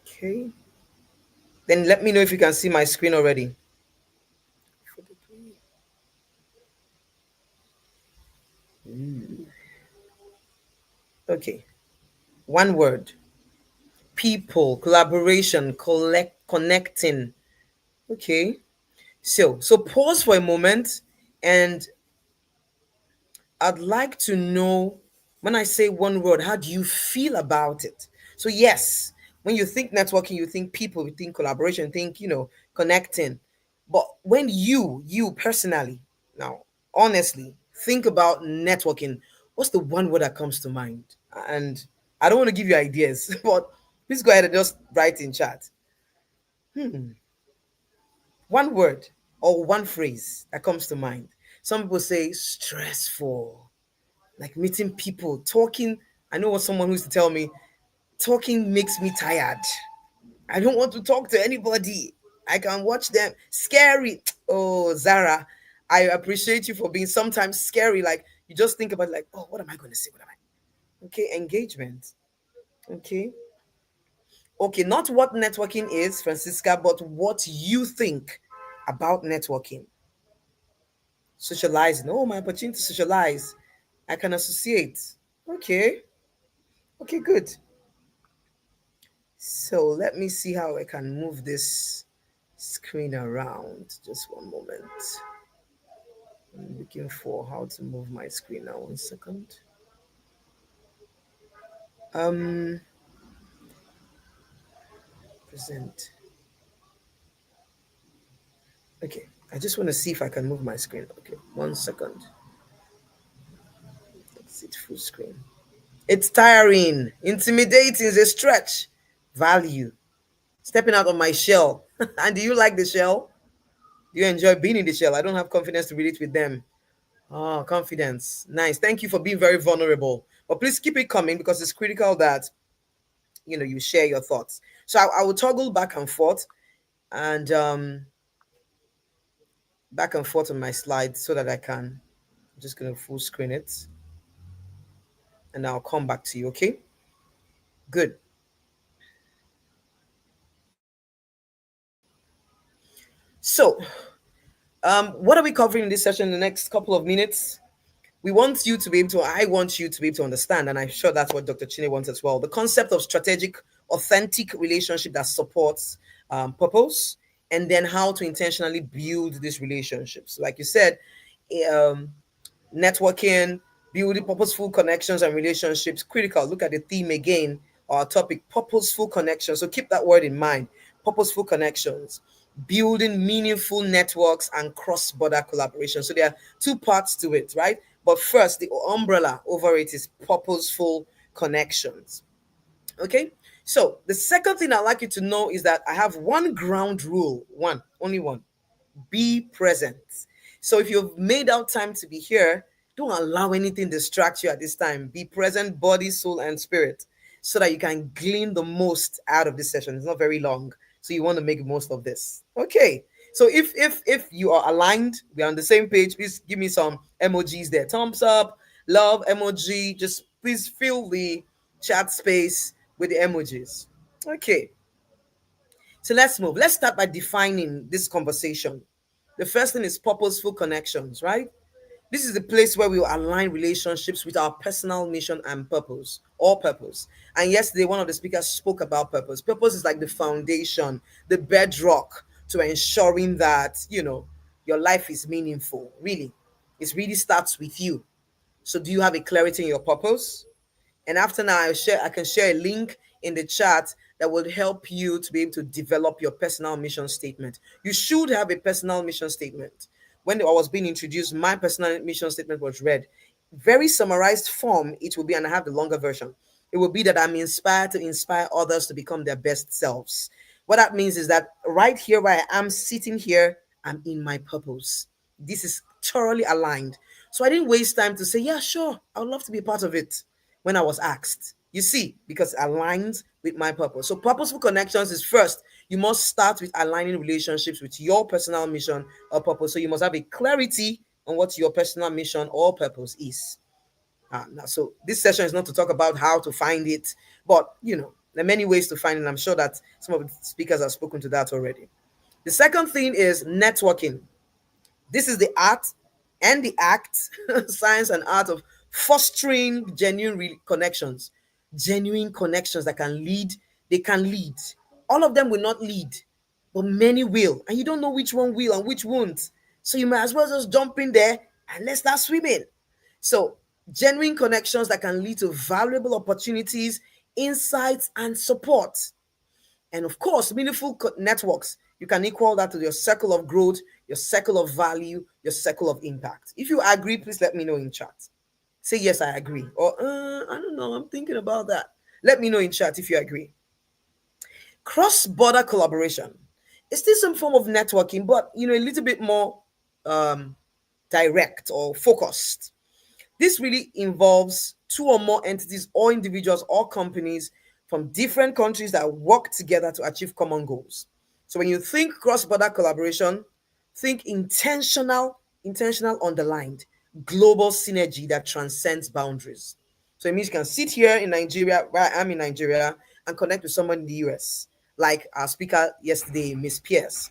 Okay, then let me know if you can see my screen already. Okay, one word: people, collaboration, connecting. Okay, so pause for a moment, and I'd like to know, when I say one word, how do you feel about it? So yes, when you think networking, you think people, you think collaboration, think, connecting. But when you personally, now, honestly, think about networking, what's the one word that comes to mind? And I don't want to give you ideas, but please go ahead and just write in chat. One word or one phrase that comes to mind. Some people say stressful, like meeting people, talking. I know what someone who used to tell me, talking makes me tired. I don't want to talk to anybody. I can watch them. Scary. Oh, Zara, I appreciate you for being sometimes scary. Like you just think about like, oh, what am I going to say? What am I? Okay, engagement. Okay. Okay, not what networking is, Francisca, but what you think about networking. Socializing. Oh, my opportunity to socialize. I can associate. Okay. Okay, good. So let me see how I can move this screen around. Just one moment. I'm looking for how to move my screen now. 1 second. Um, present. Okay, I just want to see if I can move my screen. Okay, 1 second. Let's it full screen. It's tiring, intimidating is a stretch. Value. Stepping out of my shell. And do you like the shell? Do you enjoy being in the shell? I don't have confidence to relate with them. Oh, confidence. Nice. Thank you for being very vulnerable. But please keep it coming because it's critical that you share your thoughts. So I will toggle and back and forth on my slides so that I can. I'm just gonna full screen it and I'll come back to you. Okay. Good. So what are we covering in this session in the next couple of minutes? I want you to be able to understand, and I'm sure that's what Dr. Chine wants as well, the concept of strategic, authentic relationship that supports purpose, and then how to intentionally build these relationships. Like you said, um, networking, building purposeful connections and relationships, critical. Look at the theme again, our topic, purposeful connections. So keep that word in mind, purposeful connections, building meaningful networks and cross-border collaboration. So there are two parts to it, right? But first, the umbrella over it is purposeful connections. Okay. So the second thing I'd like you to know is that I have one ground rule, only one. Be present. So if you've made out time to be here, don't allow anything distract you at this time. Be present, body, soul, and spirit, so that you can glean the most out of this session. It's not very long, so you want to make the most of this. Okay. So if you are aligned, we're on the same page. Please give me some emojis there. Thumbs up, love emoji. Just please fill the chat space with the emojis. Okay. So let's move. Let's start by defining this conversation. The first thing is purposeful connections, right? This is the place where we will align relationships with our personal mission and purpose, or purpose. And yesterday, one of the speakers spoke about purpose. Purpose is like the foundation, the bedrock to ensuring that, your life is meaningful. Really, it really starts with you. So do you have a clarity in your purpose? And after now, I can share a link in the chat that will help you to be able to develop your personal mission statement. You should have a personal mission statement. When I was being introduced, my personal mission statement was read. Very summarized form, it will be, and I have the longer version. It will be that I'm inspired to inspire others to become their best selves. What that means is that right here where I am sitting here, I'm in my purpose. This is thoroughly aligned. So I didn't waste time to say, yeah, sure, I would love to be a part of it when I was asked. You see, because it aligns with my purpose. So purposeful connections is first, you must start with aligning relationships with your personal mission or purpose. So you must have a clarity on what your personal mission or purpose is. Now, so this session is not to talk about how to find it, but there are many ways to find it. I'm sure that some of the speakers have spoken to that already. The second thing is networking. This is the art and the act, science and art of fostering genuine connections that can lead. They can lead. All of them will not lead, but many will. And you don't know which one will and which won't. So you might as well just jump in there and let's start swimming. So genuine connections that can lead to valuable opportunities, insights, and support. And of course, meaningful networks. You can equal that to your circle of growth, your circle of value, your circle of impact. If you agree, please let me know in chat. Say, yes, I agree. Or, I don't know, I'm thinking about that. Let me know in chat if you agree. Cross-border collaboration is still some form of networking, but a little bit more um, direct or focused. This really involves two or more entities or individuals or companies from different countries that work together to achieve common goals. So when you think cross-border collaboration, think intentional underlined, global synergy that transcends boundaries. So it means you can sit here in Nigeria, where I'm in Nigeria, and connect with someone in the US, like our speaker yesterday, Miss Pierce.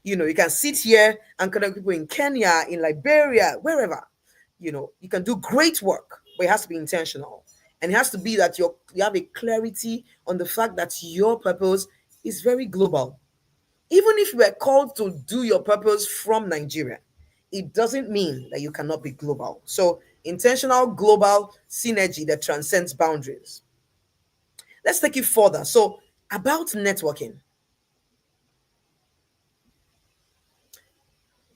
You can sit here and connect with people in Kenya, in Liberia, wherever. You can do great work, but it has to be intentional. And it has to be that you have a clarity on the fact that your purpose is very global. Even if you were called to do your purpose from Nigeria, it doesn't mean that you cannot be global. So, intentional global synergy that transcends boundaries. Let's take it further. So, about networking,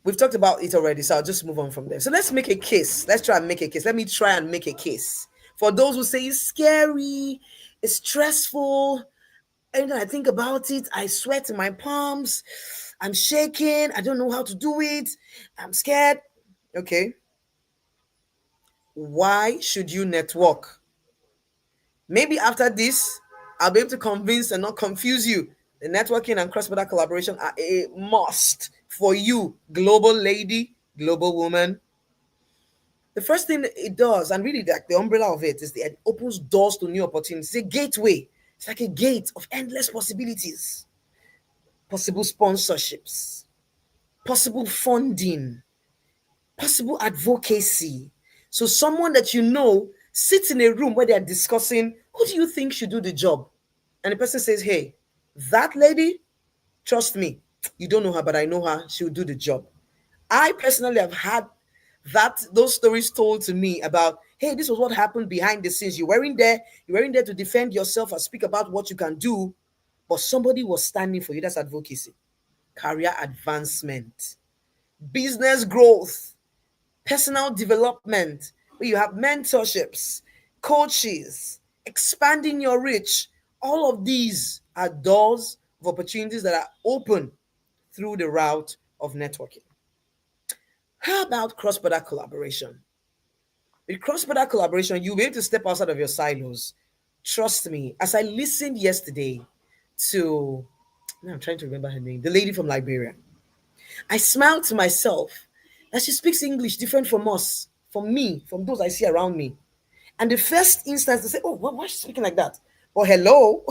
we've talked about it already, so I'll just move on from there. So, let's make a case. Let's try and make a case. Let me try and make a case for those who say it's scary, it's stressful. And I think about it, I sweat in my palms. I'm shaking. I don't know how to do it. I'm scared. Okay. Why should you network? Maybe after this, I'll be able to convince and not confuse you. The networking and cross-border collaboration are a must for you, global lady, global woman. The first thing it does, and really like the umbrella of it, is that it opens doors to new opportunities. It's a gateway. It's like a gate of endless possibilities. Possible sponsorships, possible funding, possible advocacy. So someone that sits in a room where they're discussing, who do you think should do the job? And the person says, hey, that lady, trust me, you don't know her, but I know her, she'll do the job. I personally have had those stories told to me about, hey, this was what happened behind the scenes. You weren't there to defend yourself or speak about what you can do, but somebody was standing for you. That's advocacy. Career advancement, business growth, personal development, where you have mentorships, coaches, expanding your reach. All of these are doors of opportunities that are open through the route of networking. How about cross-border collaboration? With cross-border collaboration, you'll be able to step outside of your silos. Trust me, as I listened yesterday to, now I'm trying to remember her name, the lady from Liberia, I smiled to myself that she speaks English different from us, from me, from those I see around me. And the first instance, they say, oh, why is she speaking like that? Oh, hello,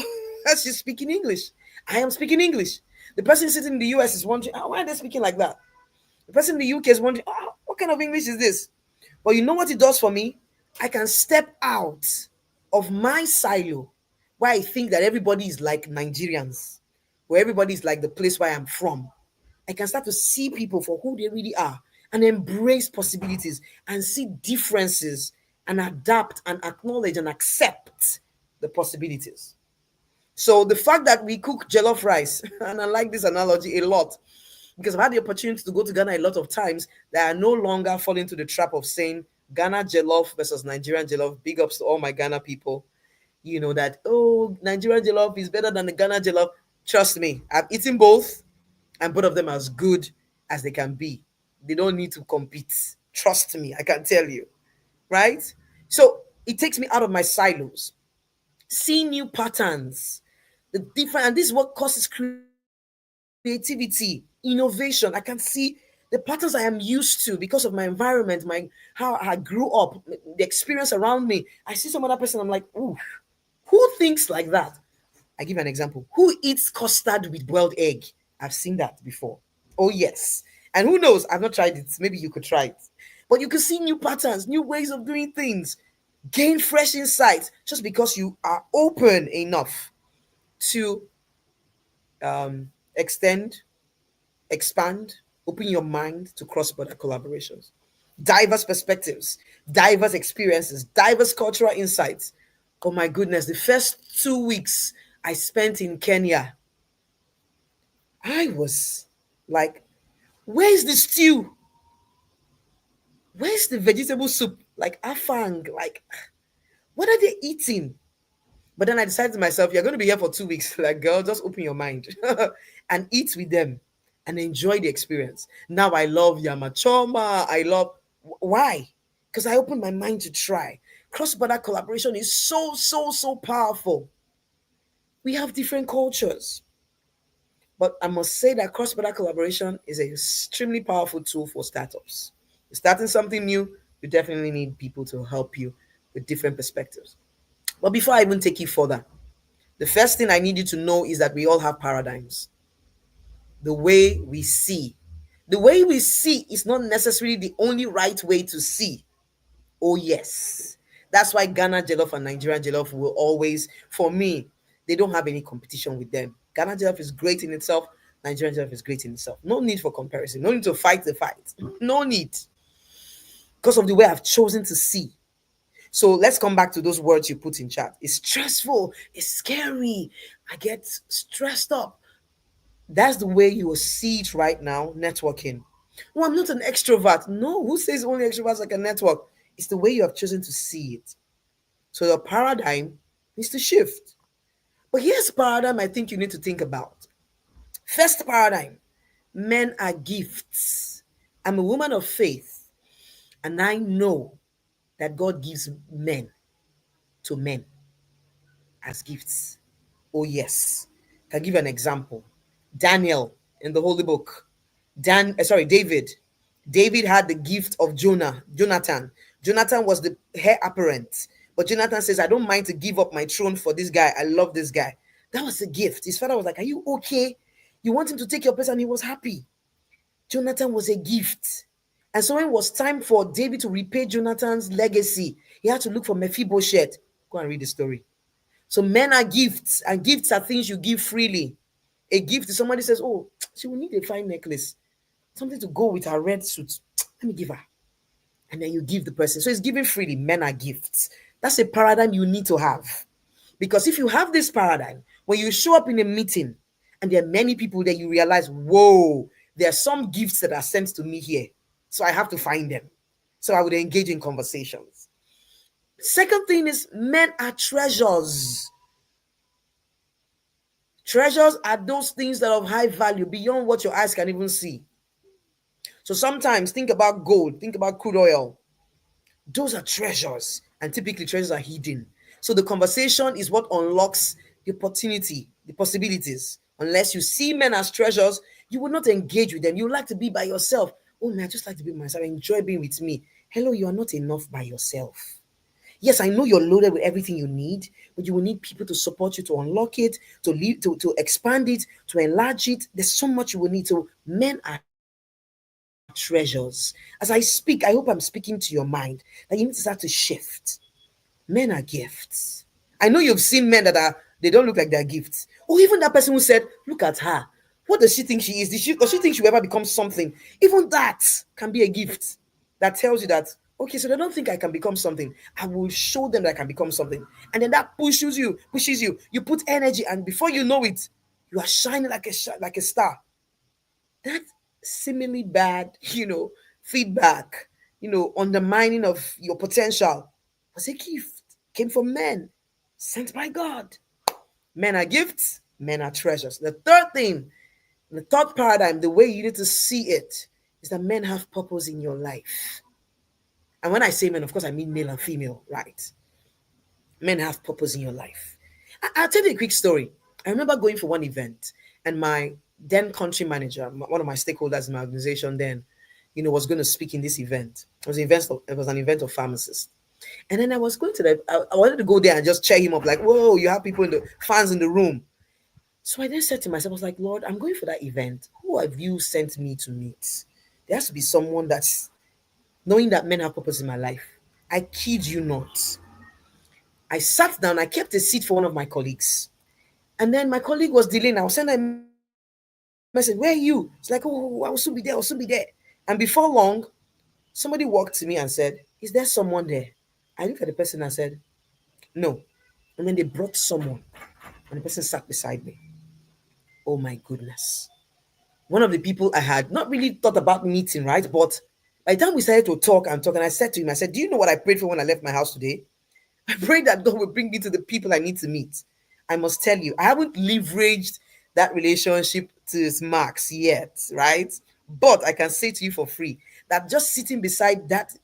she's speaking English. I am speaking English. The person sitting in the US is wondering, why are they speaking like that? The person in the UK is wondering, what kind of English is this? But you know what it does for me? I can step out of my silo where I think that everybody is like Nigerians, where everybody is like the place where I'm from. I can start to see people for who they really are and embrace possibilities and see differences and adapt and acknowledge and accept the possibilities. So the fact that we cook jollof rice, and I like this analogy a lot, because I've had the opportunity to go to Ghana a lot of times, that I no longer fall into the trap of saying Ghana jollof versus Nigerian jollof. Big ups to all my Ghana people. You know that, oh, Nigerian jollof is better than the Ghana jollof. Trust me, I've eaten both, and both of them are as good as they can be. They don't need to compete. Trust me, I can tell you. Right? So it takes me out of my silos, see new patterns, the different, and this is what causes creativity, innovation. I can see the patterns I am used to because of my environment, how I grew up, the experience around me. I see some other person, I'm like, ooh, who thinks like that? I give an example. Who eats custard with boiled egg? I've seen that before. Oh, yes. And who knows? I've not tried it. Maybe you could try it. But you can see new patterns, new ways of doing things, gain fresh insights just because you are open enough to extend, expand, open your mind to cross-border collaborations. Diverse perspectives, diverse experiences, diverse cultural insights. Oh my goodness, the first 2 weeks I spent in Kenya, I was like, where's the stew? Where's the vegetable soup? Like afang, like what are they eating? But then I decided to myself, you're going to be here for 2 weeks. Like, girl, just open your mind and eat with them and enjoy the experience. Now I love Yamachoma. I love, why? Because I opened my mind to try. Cross-border collaboration is so, so, so powerful. We have different cultures. But I must say that cross-border collaboration is an extremely powerful tool for startups. You're starting something new, you definitely need people to help you with different perspectives. But before I even take you further, the first thing I need you to know is that we all have paradigms. The way we see. The way we see is not necessarily the only right way to see. Oh, yes. That's why Ghana Jollof and Nigerian Jollof will always, for me, they don't have any competition with them. Ghana Jollof is great in itself. Nigerian Jollof is great in itself. No need for comparison. No need to fight the fight. No need. Because of the way I've chosen to see. So let's come back to those words you put in chat. It's stressful. It's scary. I get stressed up. That's the way you will see it right now, networking. Oh, I'm not an extrovert. No, who says only extroverts can network? It's the way you have chosen to see it. So your paradigm needs to shift. But here's a paradigm I think you need to think about. First paradigm, men are gifts. I'm a woman of faith, and I know that God gives men to men as gifts. Oh, yes. I'll give you an example. Daniel in the Holy Book. David. David had the gift of Jonathan. Jonathan was the heir apparent. But Jonathan says, I don't mind to give up my throne for this guy. I love this guy. That was a gift. His father was like, are you okay? You want him to take your place? And he was happy. Jonathan was a gift. And so when it was time for David to repay Jonathan's legacy, he had to look for Mephibosheth. Go and read the story. So men are gifts, and gifts are things you give freely. A gift is somebody says, oh, she will need a fine necklace, something to go with her red suit. Let me give her. And then you give the person. So it's given freely. Men are gifts. That's a paradigm you need to have. Because if you have this paradigm, when you show up in a meeting and there are many people there, you realize, whoa, there are some gifts that are sent to me here. So I have to find them. So I would engage in conversations. Second thing is men are treasures. Treasures are those things that are of high value beyond what your eyes can even see. So sometimes think about gold, think about crude oil. Those are treasures, and typically treasures are hidden. So the conversation is what unlocks the opportunity, the possibilities. Unless you see men as treasures, you will not engage with them. You like to be by yourself. Oh man, I just like to be myself. I enjoy being with me. Hello, you are not enough by yourself. Yes, I know you're loaded with everything you need, but you will need people to support you to unlock it, to expand it, to enlarge it. There's so much you will need. So men are treasures. As I speak, I hope I'm speaking to your mind that you need to start to shift. Men are gifts. I know you've seen men they don't look like they're gifts. Or even that person who said, look at her. What does she think she is? Does she think she will ever become something? Even that can be a gift that tells you that, okay, so they don't think I can become something. I will show them that I can become something. And then that pushes you. You put energy, and before you know it, you are shining like a star. That seemingly bad, feedback, undermining of your potential was a gift. Came from men, sent by God. Men are gifts, men are treasures. The third paradigm, the way you need to see it, is that men have purpose in your life. And when I say men, of course, I mean male and female, right? Men have purpose in your life. I'll tell you a quick story. I remember going for one event, and my then country manager, one of my stakeholders in my organization then, was going to speak in this event. It was an event of pharmacists. And then I was going to I wanted to go there and just cheer him up, like, whoa, you have fans in the room. So I then said to myself, I was like, Lord, I'm going for that event. Who have you sent me to meet? There has to be someone that's knowing that men have purpose in my life. I kid you not. I sat down, I kept a seat for one of my colleagues. And then my colleague was delaying. I was sending a message, where are you? It's like, oh, I'll soon be there. And before long, somebody walked to me and said, is there someone there? I looked at the person and said, no. And then they brought someone, and the person sat beside me. Oh my goodness. One of the people I had not really thought about meeting, right? But by the time we started to talk, and I said to him, I said, do you know what I prayed for when I left my house today? I pray that God will bring me to the people I need to meet. I must tell you, I haven't leveraged that relationship to its max yet, right? But I can say to you for free that just sitting beside that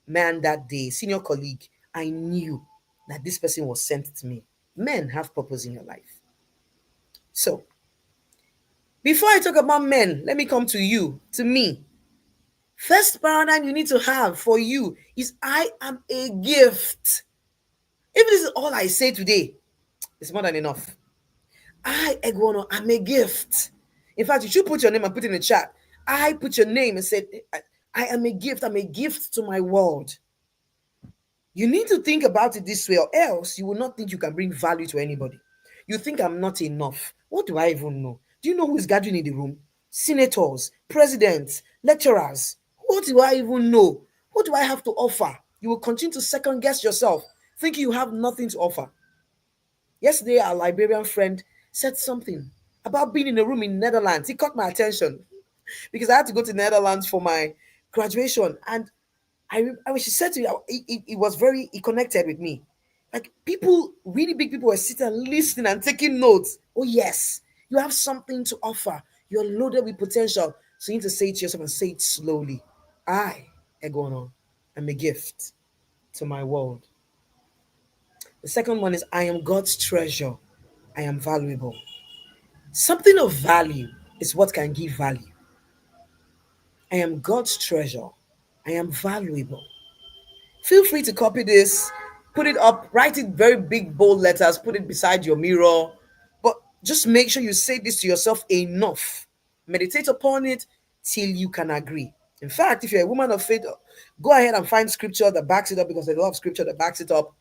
man that day, senior colleague, I knew that this person was sent to me. Men have purpose in your life. So, before I talk about men, let me come to you, to me. First paradigm you need to have for you is I am a gift. If this is all I say today, it's more than enough. I, Egwono, I'm a gift. In fact, you should put your name and put it in the chat. I put your name and said, I am a gift. I'm a gift to my world. You need to think about it this way, or else you will not think you can bring value to anybody. You think I'm not enough. What do I even know? Do you know who is gathering in the room? Senators, presidents, lecturers. What do I even know? What do I have to offer? You will continue to second guess yourself, thinking you have nothing to offer. Yesterday, our Liberian friend said something about being in a room in Netherlands. He caught my attention because I had to go to Netherlands for my graduation, and she said to me, it was very, it connected with me. Like people, really big people were sitting and listening and taking notes. Oh, yes, you have something to offer. You're loaded with potential. So you need to say it to yourself and say it slowly. I, Egono, am a gift to my world. The second one is I am God's treasure. I am valuable. Something of value is what can give value. I am God's treasure. I am valuable. Feel free to copy this, put it up, write it very big, bold letters, put it beside your mirror. But just make sure you say this to yourself enough. Meditate upon it till you can agree. In fact, if you're a woman of faith, go ahead and find scripture that backs it up, because there's a lot of scripture that backs it up,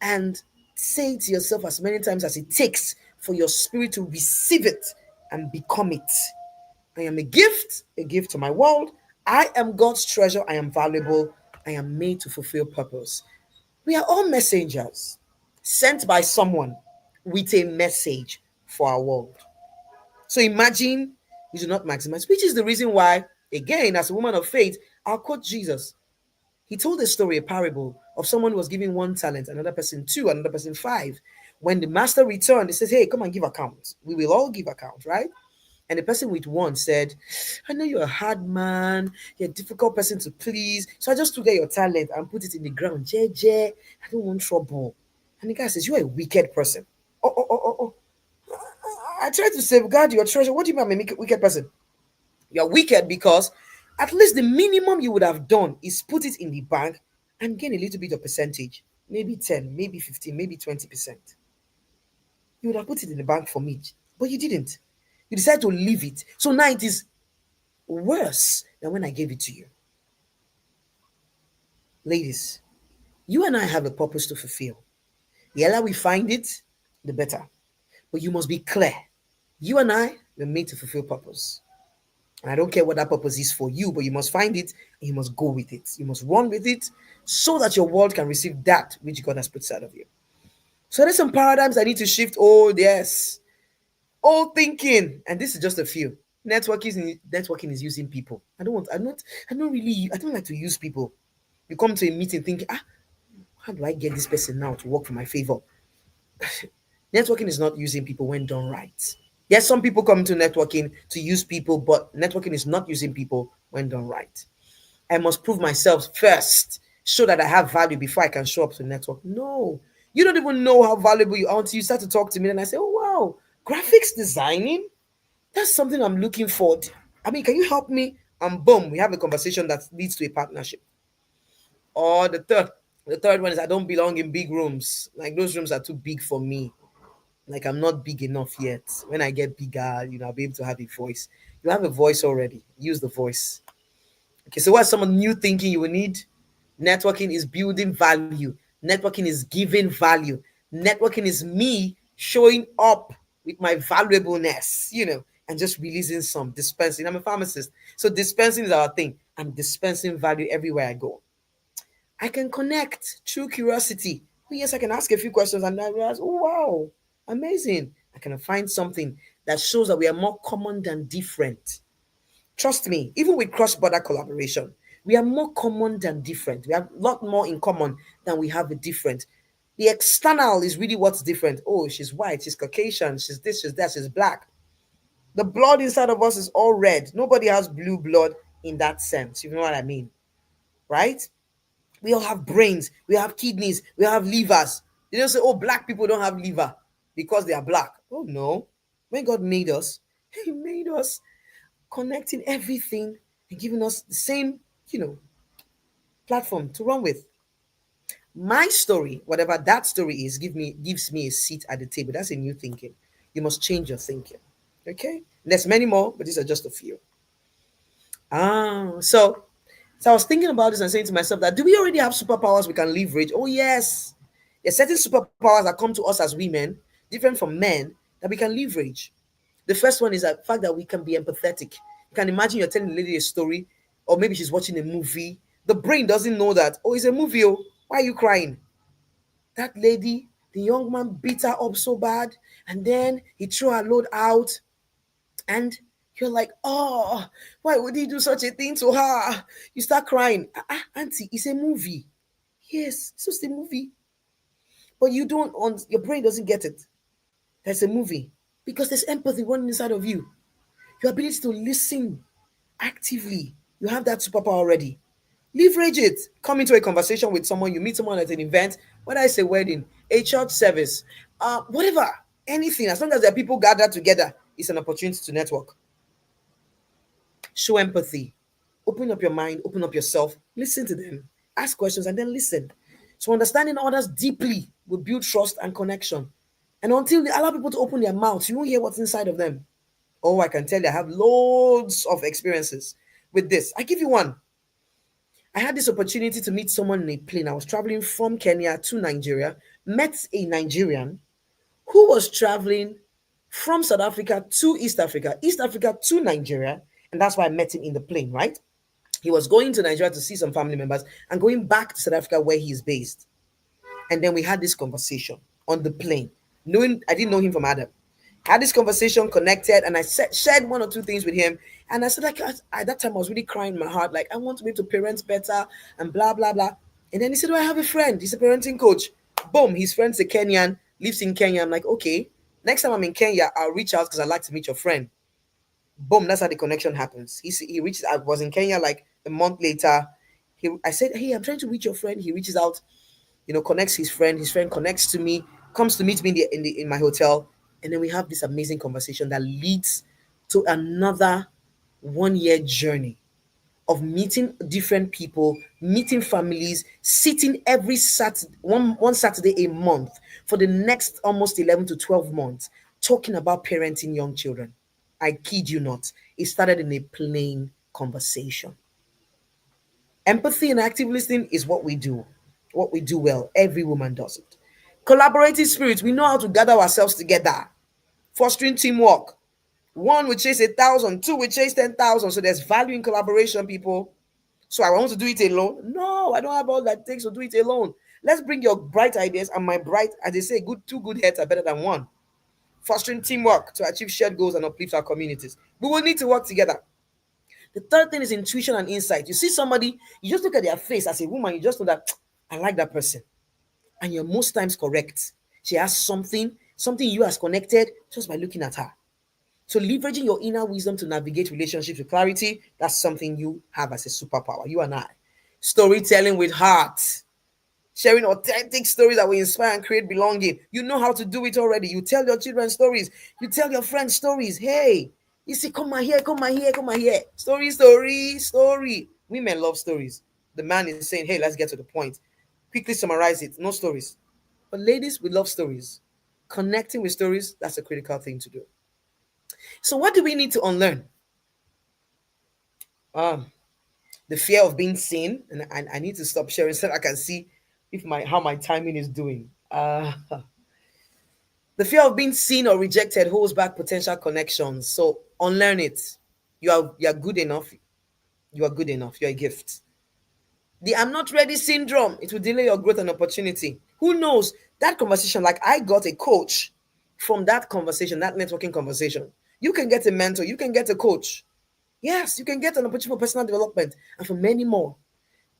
and say it to yourself as many times as it takes for your spirit to receive it and become it. I am a gift to my world. I am God's treasure. I am valuable. I am made to fulfill purpose. We are all messengers sent by someone with a message for our world. So imagine you do not maximize, which is the reason why, again, as a woman of faith, I'll quote Jesus. He told a story, a parable of someone who was giving 1 talent, another person 2, another person 5. When the master returned, he says, hey, come and give account. We will all give account, right? And the person with 1 said, I know you're a hard man, you're a difficult person to please. So I just took your talent and put it in the ground. JJ, I don't want trouble. And the guy says, you're a wicked person. Oh. I tried to safeguard your treasure. What do you mean I'm a wicked person? You're wicked because at least the minimum you would have done is put it in the bank and gain a little bit of percentage. Maybe 10, maybe 15, maybe 20%. You would have put it in the bank for me, but you didn't. You decided to leave it. So now it is worse than when I gave it to you. Ladies, you and I have a purpose to fulfill. The earlier we find it, the better. But you must be clear. You and I were made to fulfill purpose. And I don't care what that purpose is for you, but you must find it and you must go with it. You must run with it so that your world can receive that which God has put inside of you. So there's some paradigms I need to shift. Oh, yes. Old thinking. And this is just a few. Networking is using people. I don't like to use people. You come to a meeting thinking, how do I get this person now to work for my favor? Networking is not using people when done right. Yes, some people come to networking to use people, but networking is not using people when done right. I must prove myself first, show that I have value before I can show up to network. No, you don't even know how valuable you are until you start to talk to me and I say, oh, wow, graphics designing? That's something I'm looking for. I mean, can you help me? And boom, we have a conversation that leads to a partnership. Or the third one is I don't belong in big rooms. Like those rooms are too big for me. Like I'm not big enough yet. When I get bigger, I'll be able to have a voice. You have a voice already. Use the voice. Okay, so what's some new thinking you will need? Networking is building value. Networking is giving value. Networking is me showing up with my valuableness, and just releasing some, dispensing. I'm a pharmacist. So dispensing is our thing. I'm dispensing value everywhere I go. I can connect through curiosity. Oh, yes, I can ask a few questions and I realize, oh, wow, amazing. I can find something that shows that we are more common than different. Trust me, even with cross-border collaboration, We are more common than different. We have a lot more in common than we have with different. The external is really what's different. Oh, she's white, she's Caucasian, she's this, she's that, she's black. The blood inside of us is all red. Nobody has blue blood in that sense. You know what I mean? Right? We all have brains, we have kidneys, we have livers. They don't say, oh, black people don't have liver because they are black. Oh, no. When God made us, He made us connecting everything and giving us the same, platform to run with. My story, whatever that story is, gives me a seat at the table. That's a new thinking. You must change your thinking. Okay? There's many more, but these are just a few. So I was thinking about this and saying to myself that do we already have superpowers we can leverage? Oh, yes. There's certain superpowers that come to us as women, different from men, that we can leverage. The first one is the fact that we can be empathetic. You can imagine you're telling a lady a story, or maybe she's watching a movie. The brain doesn't know that, oh, it's a movie. Oh, why are you crying? That lady, the young man beat her up so bad, and then he threw her load out, and you're like, oh, why would he do such a thing to her? You start crying. Auntie, it's a movie. Yes, it's just a movie. But you don't, your brain doesn't get it. There's a movie because there's empathy running inside of you. Your ability to listen actively. You have that superpower already. Leverage it. Come into a conversation with someone. You meet someone at an event, whether it's a wedding, a church service, whatever, anything. As long as there are people gathered together, it's an opportunity to network. Show empathy. Open up your mind, open up yourself, listen to them, ask questions, and then listen. So understanding others deeply will build trust and connection. And until they allow people to open their mouths, you won't hear what's inside of them. Oh, I can tell you, I have loads of experiences with this. I give you one. I had this opportunity to meet someone in a plane. I was traveling from Kenya to Nigeria, met a Nigerian who was traveling from South Africa to East Africa to Nigeria. And that's why I met him in the plane, right? He was going to Nigeria to see some family members and going back to South Africa where he is based. And then we had this conversation on the plane. Knowing I didn't know him from Adam. Had this conversation, connected, and I shared one or two things with him. And I said, like, at that time, I was really crying in my heart, like, I want to be able to parent better and blah, blah, blah. And then he said, oh, I have a friend. He's a parenting coach. Boom, his friend's a Kenyan, lives in Kenya. I'm like, okay, next time I'm in Kenya, I'll reach out because I'd like to meet your friend. Boom, that's how the connection happens. He reaches out, was in Kenya like a month later. I said, hey, I'm trying to reach your friend. He reaches out, connects his friend connects to me, comes to meet me in my hotel, and then we have this amazing conversation that leads to another 1-year journey of meeting different people, meeting families, sitting every Saturday, one Saturday a month for the next almost 11 to 12 months, talking about parenting young children. I kid you not. It started in a plain conversation. Empathy and active listening is what we do well. Every woman does it. Collaborative spirit, we know how to gather ourselves together, fostering teamwork. One will chase 1,000, two will chase 10,000. So there's value in collaboration, people. So I want to do it alone? No, I don't have all that it takes to do it alone. Let's bring your bright ideas and my bright, as they say, two good heads are better than one. Fostering teamwork to achieve shared goals and uplift our communities. We will need to work together. The third thing is intuition and insight. You see somebody, you just look at their face as a woman, you just know that I like that person. And you're most times correct. She has something you has connected just by looking at her. So leveraging your inner wisdom to navigate relationships with clarity, that's something you have as a superpower, you and I. Storytelling with heart. Sharing authentic stories that will inspire and create belonging. You know how to do it already. You tell your children stories. You tell your friends stories. Hey, you see, come on here. Story. Women love stories. The man is saying, hey, let's get to the point. Quickly summarize it. No stories. But ladies, we love stories. Connecting with stories, that's a critical thing to do. So what do we need to unlearn? The fear of being seen. And I need to stop sharing so I can see how my timing is doing. The fear of being seen or rejected holds back potential connections. So unlearn it. You are good enough. You are good enough. You're a gift. The I'm not ready syndrome, it will delay your growth and opportunity. Who knows? That conversation, like I got a coach from that conversation, that networking conversation. You can get a mentor. You can get a coach. Yes, you can get an opportunity for personal development and for many more.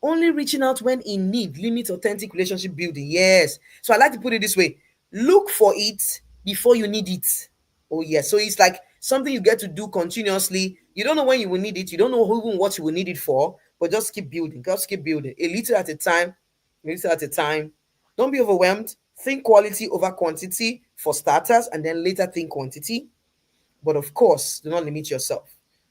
Only reaching out when in need limits authentic relationship building. Yes. So I like to put it this way: look for it before you need it. Oh, yes. So it's like something you get to do continuously. You don't know when you will need it. You don't know even what you will need it for, but just keep building. Just keep building. A little at a time, a little at a time. Don't be overwhelmed. Think quality over quantity for starters, and then later think quantity. But of course, do not limit yourself.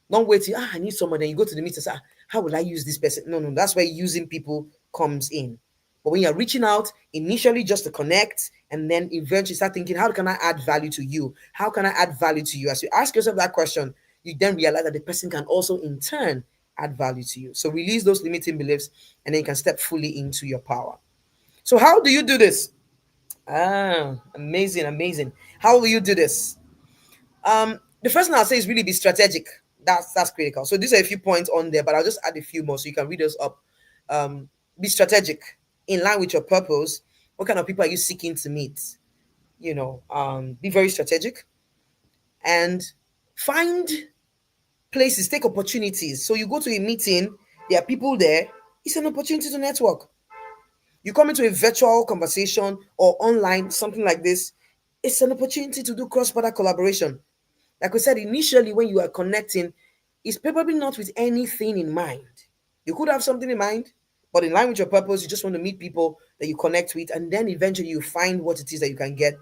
Don't wait till I need someone, then you go to the meeting and say, how will I use this person? No, no, that's where using people comes in. But when you're reaching out, initially just to connect, and then eventually start thinking, how can I add value to you? How can I add value to you? As you ask yourself that question, you then realize that the person can also in turn add value to you. So release those limiting beliefs, and then you can step fully into your power. So how do you do this? Amazing, amazing. How will you do this? The first thing I'll say is really be strategic. That's critical. So these are a few points on there, but I'll just add a few more so you can read those up. Be strategic in line with your purpose. What kind of people are you seeking to meet? Be very strategic and find places, take opportunities. So you go to a meeting, there are people there. It's an opportunity to network. You come into a virtual conversation or online, something like this. It's an opportunity to do cross-border collaboration. Like we said initially, when you are connecting, it's probably not with anything in mind. You could have something in mind, but in line with your purpose, you just want to meet people that you connect with, and then eventually you find what it is that you can get,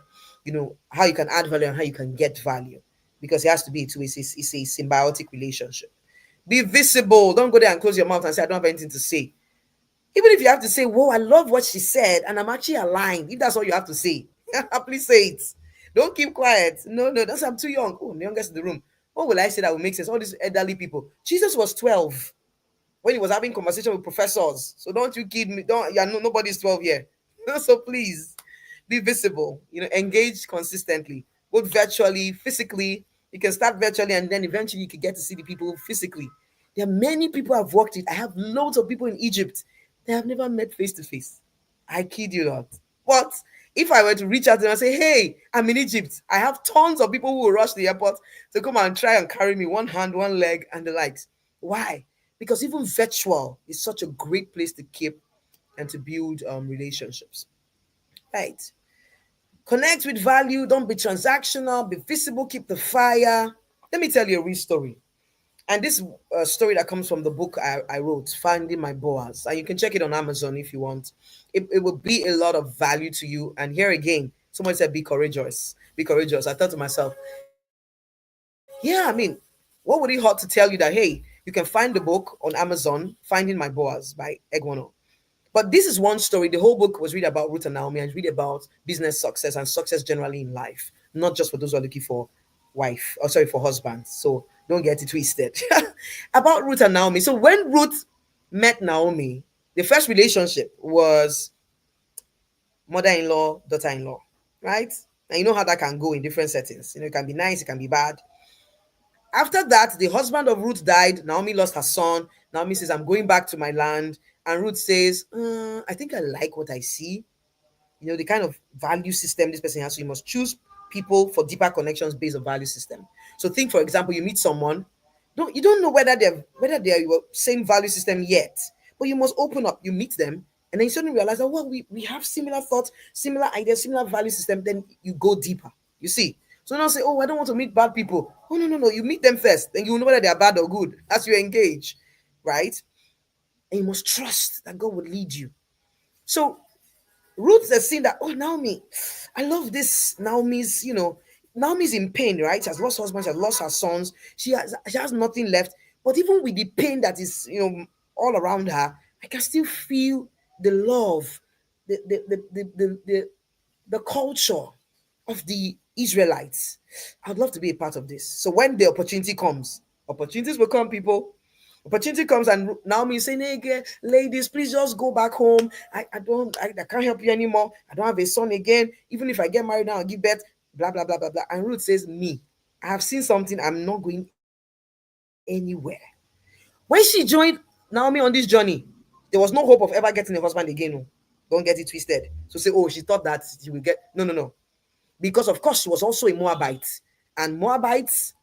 how you can add value and how you can get value. Because it has to be two ways. It's a symbiotic relationship. Be visible. Don't go there and close your mouth and say, I don't have anything to say. Even if you have to say, whoa, I love what she said, and I'm actually aligned. If that's all you have to say, please say it. Don't keep quiet. No, no, that's I'm too young. Oh, I'm the youngest in the room. What will I say that will make sense? All these elderly people. Jesus was 12 when he was having conversation with professors. So don't you kid me. Don't nobody's 12 here. So please be visible, engage consistently, both virtually, physically. You can start virtually and then eventually you can get to see the people physically. There are many people I've worked with. I have loads of people in Egypt that I've never met face to face. I kid you not. But if I were to reach out to them and say, hey, I'm in Egypt, I have tons of people who will rush the airport to come and try and carry me one hand, one leg, and the likes. Why? Because even virtual is such a great place to keep and to build relationships. Right. Connect with value. Don't be transactional. Be visible. Keep the fire. Let me tell you a real story. And this story that comes from the book I wrote, Finding My Boaz. And you can check it on Amazon if you want. It will be a lot of value to you. And here again, someone said, be courageous. Be courageous. I thought to myself, yeah, I mean, what would it hurt to tell you that, hey, you can find the book on Amazon, Finding My Boaz by Egwono. But this is one story. The whole book was really about Ruth and Naomi and really about business success and success generally in life, not just for those who are looking for for husbands. So don't get it twisted. About Ruth and Naomi. So when Ruth met Naomi, the first relationship was mother-in-law, daughter-in-law, right? And you know how that can go in different settings. It can be nice, it can be bad. After that, the husband of Ruth died. Naomi lost her son. Naomi says, I'm going back to my land. And Ruth says, I think I like what I see. The kind of value system this person has. So you must choose people for deeper connections based on value system. So think, for example, you meet someone. You don't know whether they're your same value system yet. But you must open up. You meet them. And then you suddenly realize that, well, we have similar thoughts, similar ideas, similar value system. Then you go deeper. You see? So don't say, oh, I don't want to meet bad people. Oh, no, no, no. You meet them first. Then you will know whether they are bad or good as you engage. Right? And you must trust that God will lead you. So Ruth has seen that, oh, Naomi, I love this. Naomi's in pain, right? She has lost her husband, she has lost her sons. She has nothing left. But even with the pain that is, all around her, I can still feel the love, the culture of the Israelites. I'd love to be a part of this. So when the opportunity comes, opportunities will come, people. Opportunity comes and Naomi is saying, hey, ladies, please just go back home. I can't help you anymore. I don't have a son again. Even if I get married now, I'll give birth, blah, blah, blah, blah, blah. And Ruth says, me, I have seen something. I'm not going anywhere. When she joined Naomi on this journey, there was no hope of ever getting a husband again. No. Don't get it twisted. So say, oh, she thought that she will get. No, no, no. Because, of course, she was also a Moabite. And Moabites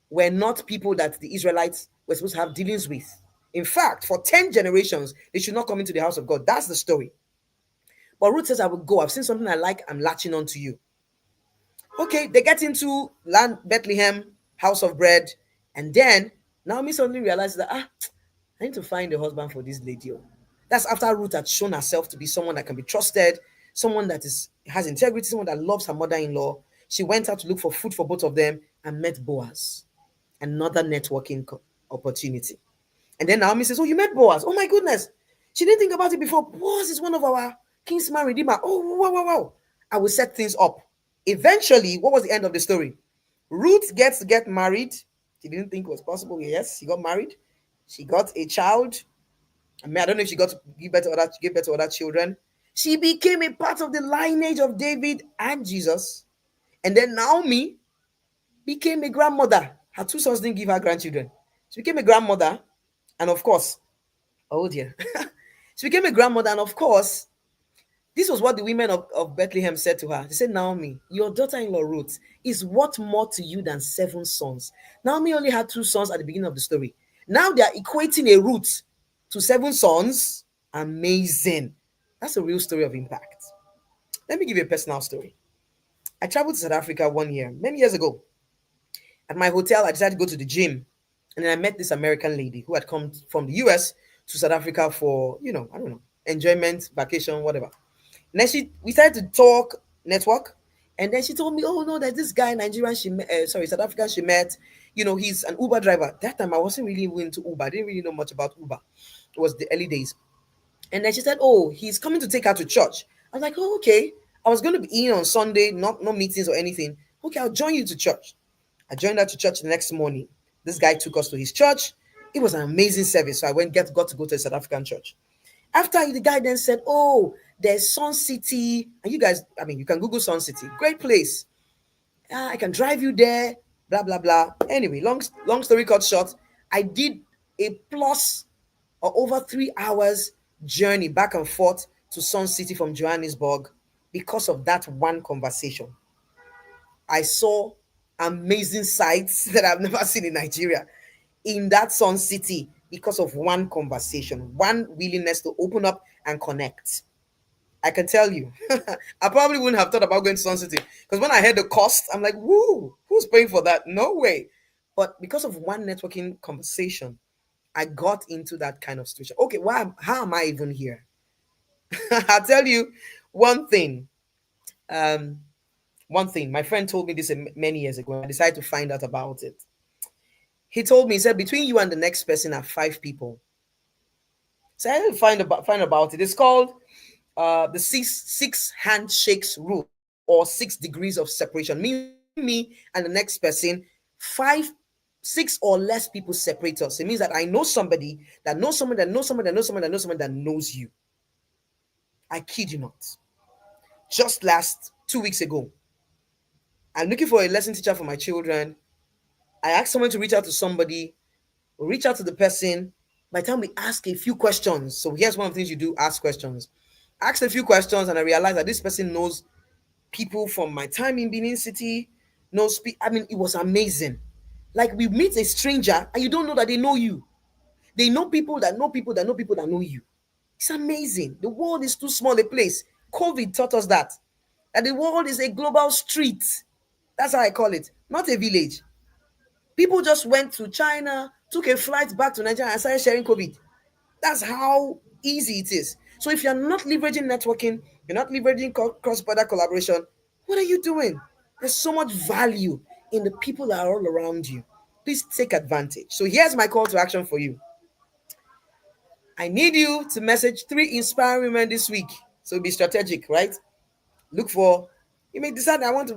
were not people that the Israelites we're supposed to have dealings with. In fact, for 10 generations, they should not come into the house of God. That's the story. But Ruth says, I will go. I've seen something I like. I'm latching on to you. Okay, they get into land Bethlehem, house of bread. And then Naomi suddenly realizes that, I need to find a husband for this lady. Oh. That's after Ruth had shown herself to be someone that can be trusted, someone that has integrity, someone that loves her mother-in-law. She went out to look for food for both of them and met Boaz, another networking opportunity. And then Naomi says, oh, you met Boaz. Oh my goodness. She didn't think about it before. Boaz is one of our kinsman redeemer. Oh, wow, wow, wow. I will set things up. Eventually, what was the end of the story? Ruth gets to get married. She didn't think it was possible. Yes, she got married. She got a child. I mean, I don't know if she got to give birth to other children. She became a part of the lineage of David and Jesus. And then Naomi became a grandmother. Her two sons didn't give her grandchildren. She became a grandmother. And of course, oh dear. She became a grandmother. And of course, this was what the women of Bethlehem said to her. They said, Naomi, your daughter-in-law Ruth is worth more to you than 7 sons. Naomi only had 2 sons at the beginning of the story. Now they are equating a Ruth to 7 sons. Amazing. That's a real story of impact. Let me give you a personal story. I traveled to South Africa one year, many years ago. At my hotel, I decided to go to the gym. And then I met this American lady who had come from the US to South Africa for, I don't know, enjoyment, vacation, whatever. And then we started to talk, network. And then she told me, oh no, there's this guy, Nigerian, South African she met. He's an Uber driver. That time I wasn't really into Uber. I didn't really know much about Uber. It was the early days. And then she said, oh, he's coming to take her to church. I was like, oh, okay. I was going to be in on Sunday, no meetings or anything. Okay, I'll join you to church. I joined her to church the next morning. This guy took us to his church. It was an amazing service. So I got to go to a South African church. After the guy then said, oh, there's Sun City. And you guys, you can Google Sun City. Great place. I can drive you there, blah, blah, blah. Anyway, long story cut short, I did a plus or over 3 hours journey back and forth to Sun City from Johannesburg because of that one conversation. I saw amazing sights that I've never seen in Nigeria in that Sun City because of one conversation, one willingness to open up and connect. I can tell you, I probably wouldn't have thought about going to Sun City because when I heard the cost, I'm like, woo, who's paying for that? No way. But because of one networking conversation, I got into that kind of situation. Okay, how am I even here? I'll tell you one thing. My friend told me this many years ago. I decided to find out about it. He told me, he said, between you and the next person are 5 people. So I didn't find about it. It's called the six handshakes rule, or 6 degrees of separation. Me and the next person, 6 or less people separate us. It means that I know somebody that knows someone that knows someone that knows someone that knows someone that knows you. I kid you not. Just 2 weeks ago, I'm looking for a lesson teacher for my children. I asked someone to reach out to somebody, reach out to the person. By the time we ask a few questions, so here's one of the things you do, ask questions. I asked a few questions and I realized that this person knows people from my time in Benin City, it was amazing. Like we meet a stranger and you don't know that they know you. They know people that know people that know people that know you. It's amazing. The world is too small a place. COVID taught us that the world is a global street. That's how I call it, not a village. People just went to China, took a flight back to Nigeria and started sharing COVID. That's how easy it is. So if you're not leveraging networking, you're not leveraging cross-border collaboration, what are you doing? There's so much value in the people that are all around you. Please take advantage. So here's my call to action for you. I need you to message 3 inspiring women this week. So be strategic, right? You may decide I want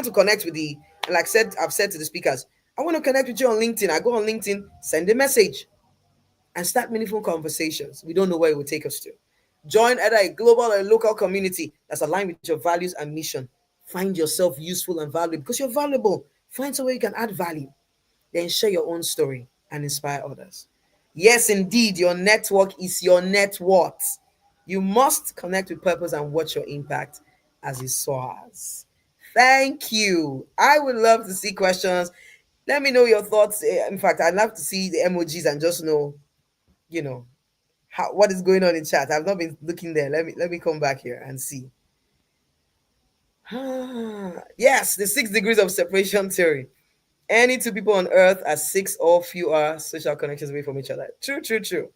to connect with and like I've said to the speakers, I want to connect with you on LinkedIn. I go on LinkedIn, send a message and start meaningful conversations. We don't know where it will take us to. Join either a global or a local community that's aligned with your values and mission. Find yourself useful and valuable because you're valuable. Find somewhere you can add value. Then share your own story and inspire others. Yes, indeed, your network is your net worth. You must connect with purpose and watch your impact as it soars. Thank you. I would love to see questions. Let me know your thoughts. In fact, I'd love to see the emojis and just know, you know, what is going on in chat. I've not been looking there. Let me come back here and see. Yes, the 6 degrees of separation theory. Any two people on earth are 6 or fewer social connections away from each other. True, true, true.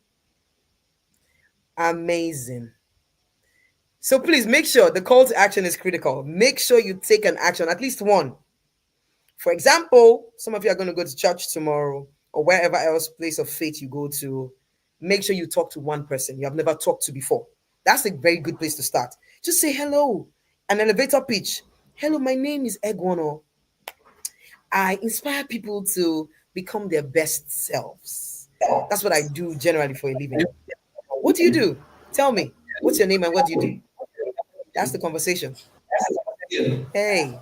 Amazing. So please make sure the call to action is critical. Make sure you take an action, at least one. For example, some of you are going to go to church tomorrow or wherever else place of faith you go to. Make sure you talk to one person you have never talked to before. That's a very good place to start. Just say hello, an elevator pitch. Hello, my name is Egwono. I inspire people to become their best selves. That's what I do generally for a living. What do you do? Tell me. What's your name and what do you do? That's the conversation. Hey.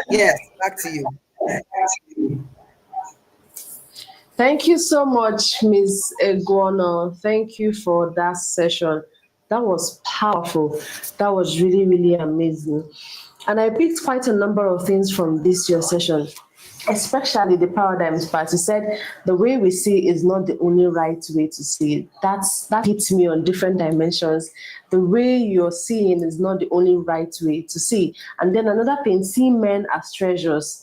Yes, back to you. Thank you so much, Ms. Egwono. Thank you for that session. That was powerful. That was really, really amazing. And I picked quite a number of things from this your session, especially the paradigms part. You said the way we see is not the only right way to see. That hits me on different dimensions. The way you're seeing is not the only right way to see. And then another thing, see men as treasures.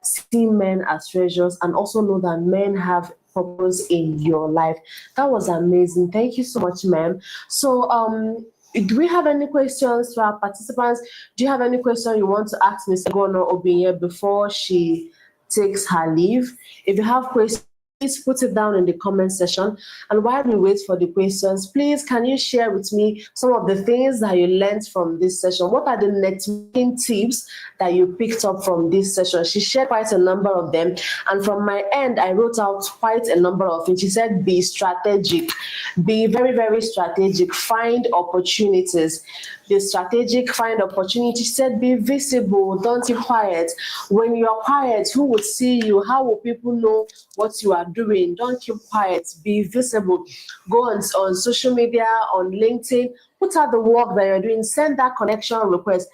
See men as treasures and also know that men have purpose in your life. That was amazing. Thank you so much, ma'am. So do we have any questions to our participants? Do you have any question you want to ask Ms. Egwono Obinye before she takes her leave? If you have questions, please put it down in the comment section. And while we wait for the questions, please can you share with me some of the things that you learned from this session? What are the networking tips that you picked up from this session? She shared quite a number of them. And from my end, I wrote out quite a number of things. She said, be strategic, be very, very strategic, find opportunities. Be strategic, find opportunity. She said, be visible, don't be quiet. When you are quiet, who would see you? How will people know what you are doing? Don't keep quiet, be visible. Go on social media, on LinkedIn, put out the work that you're doing, send that connection request.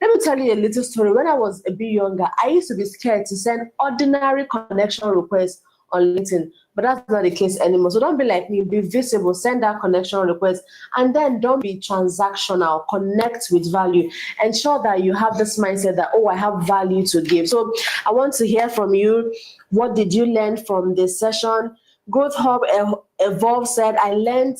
Let me tell you a little story. When I was a bit younger, I used to be scared to send ordinary connection requests on LinkedIn, but that's not the case anymore. So don't be like me, be visible, send that connection request, and then don't be transactional, connect with value. Ensure that you have this mindset that, oh, I have value to give. So I want to hear from you. What did you learn from this session? Growth Hub Evolve said, I learned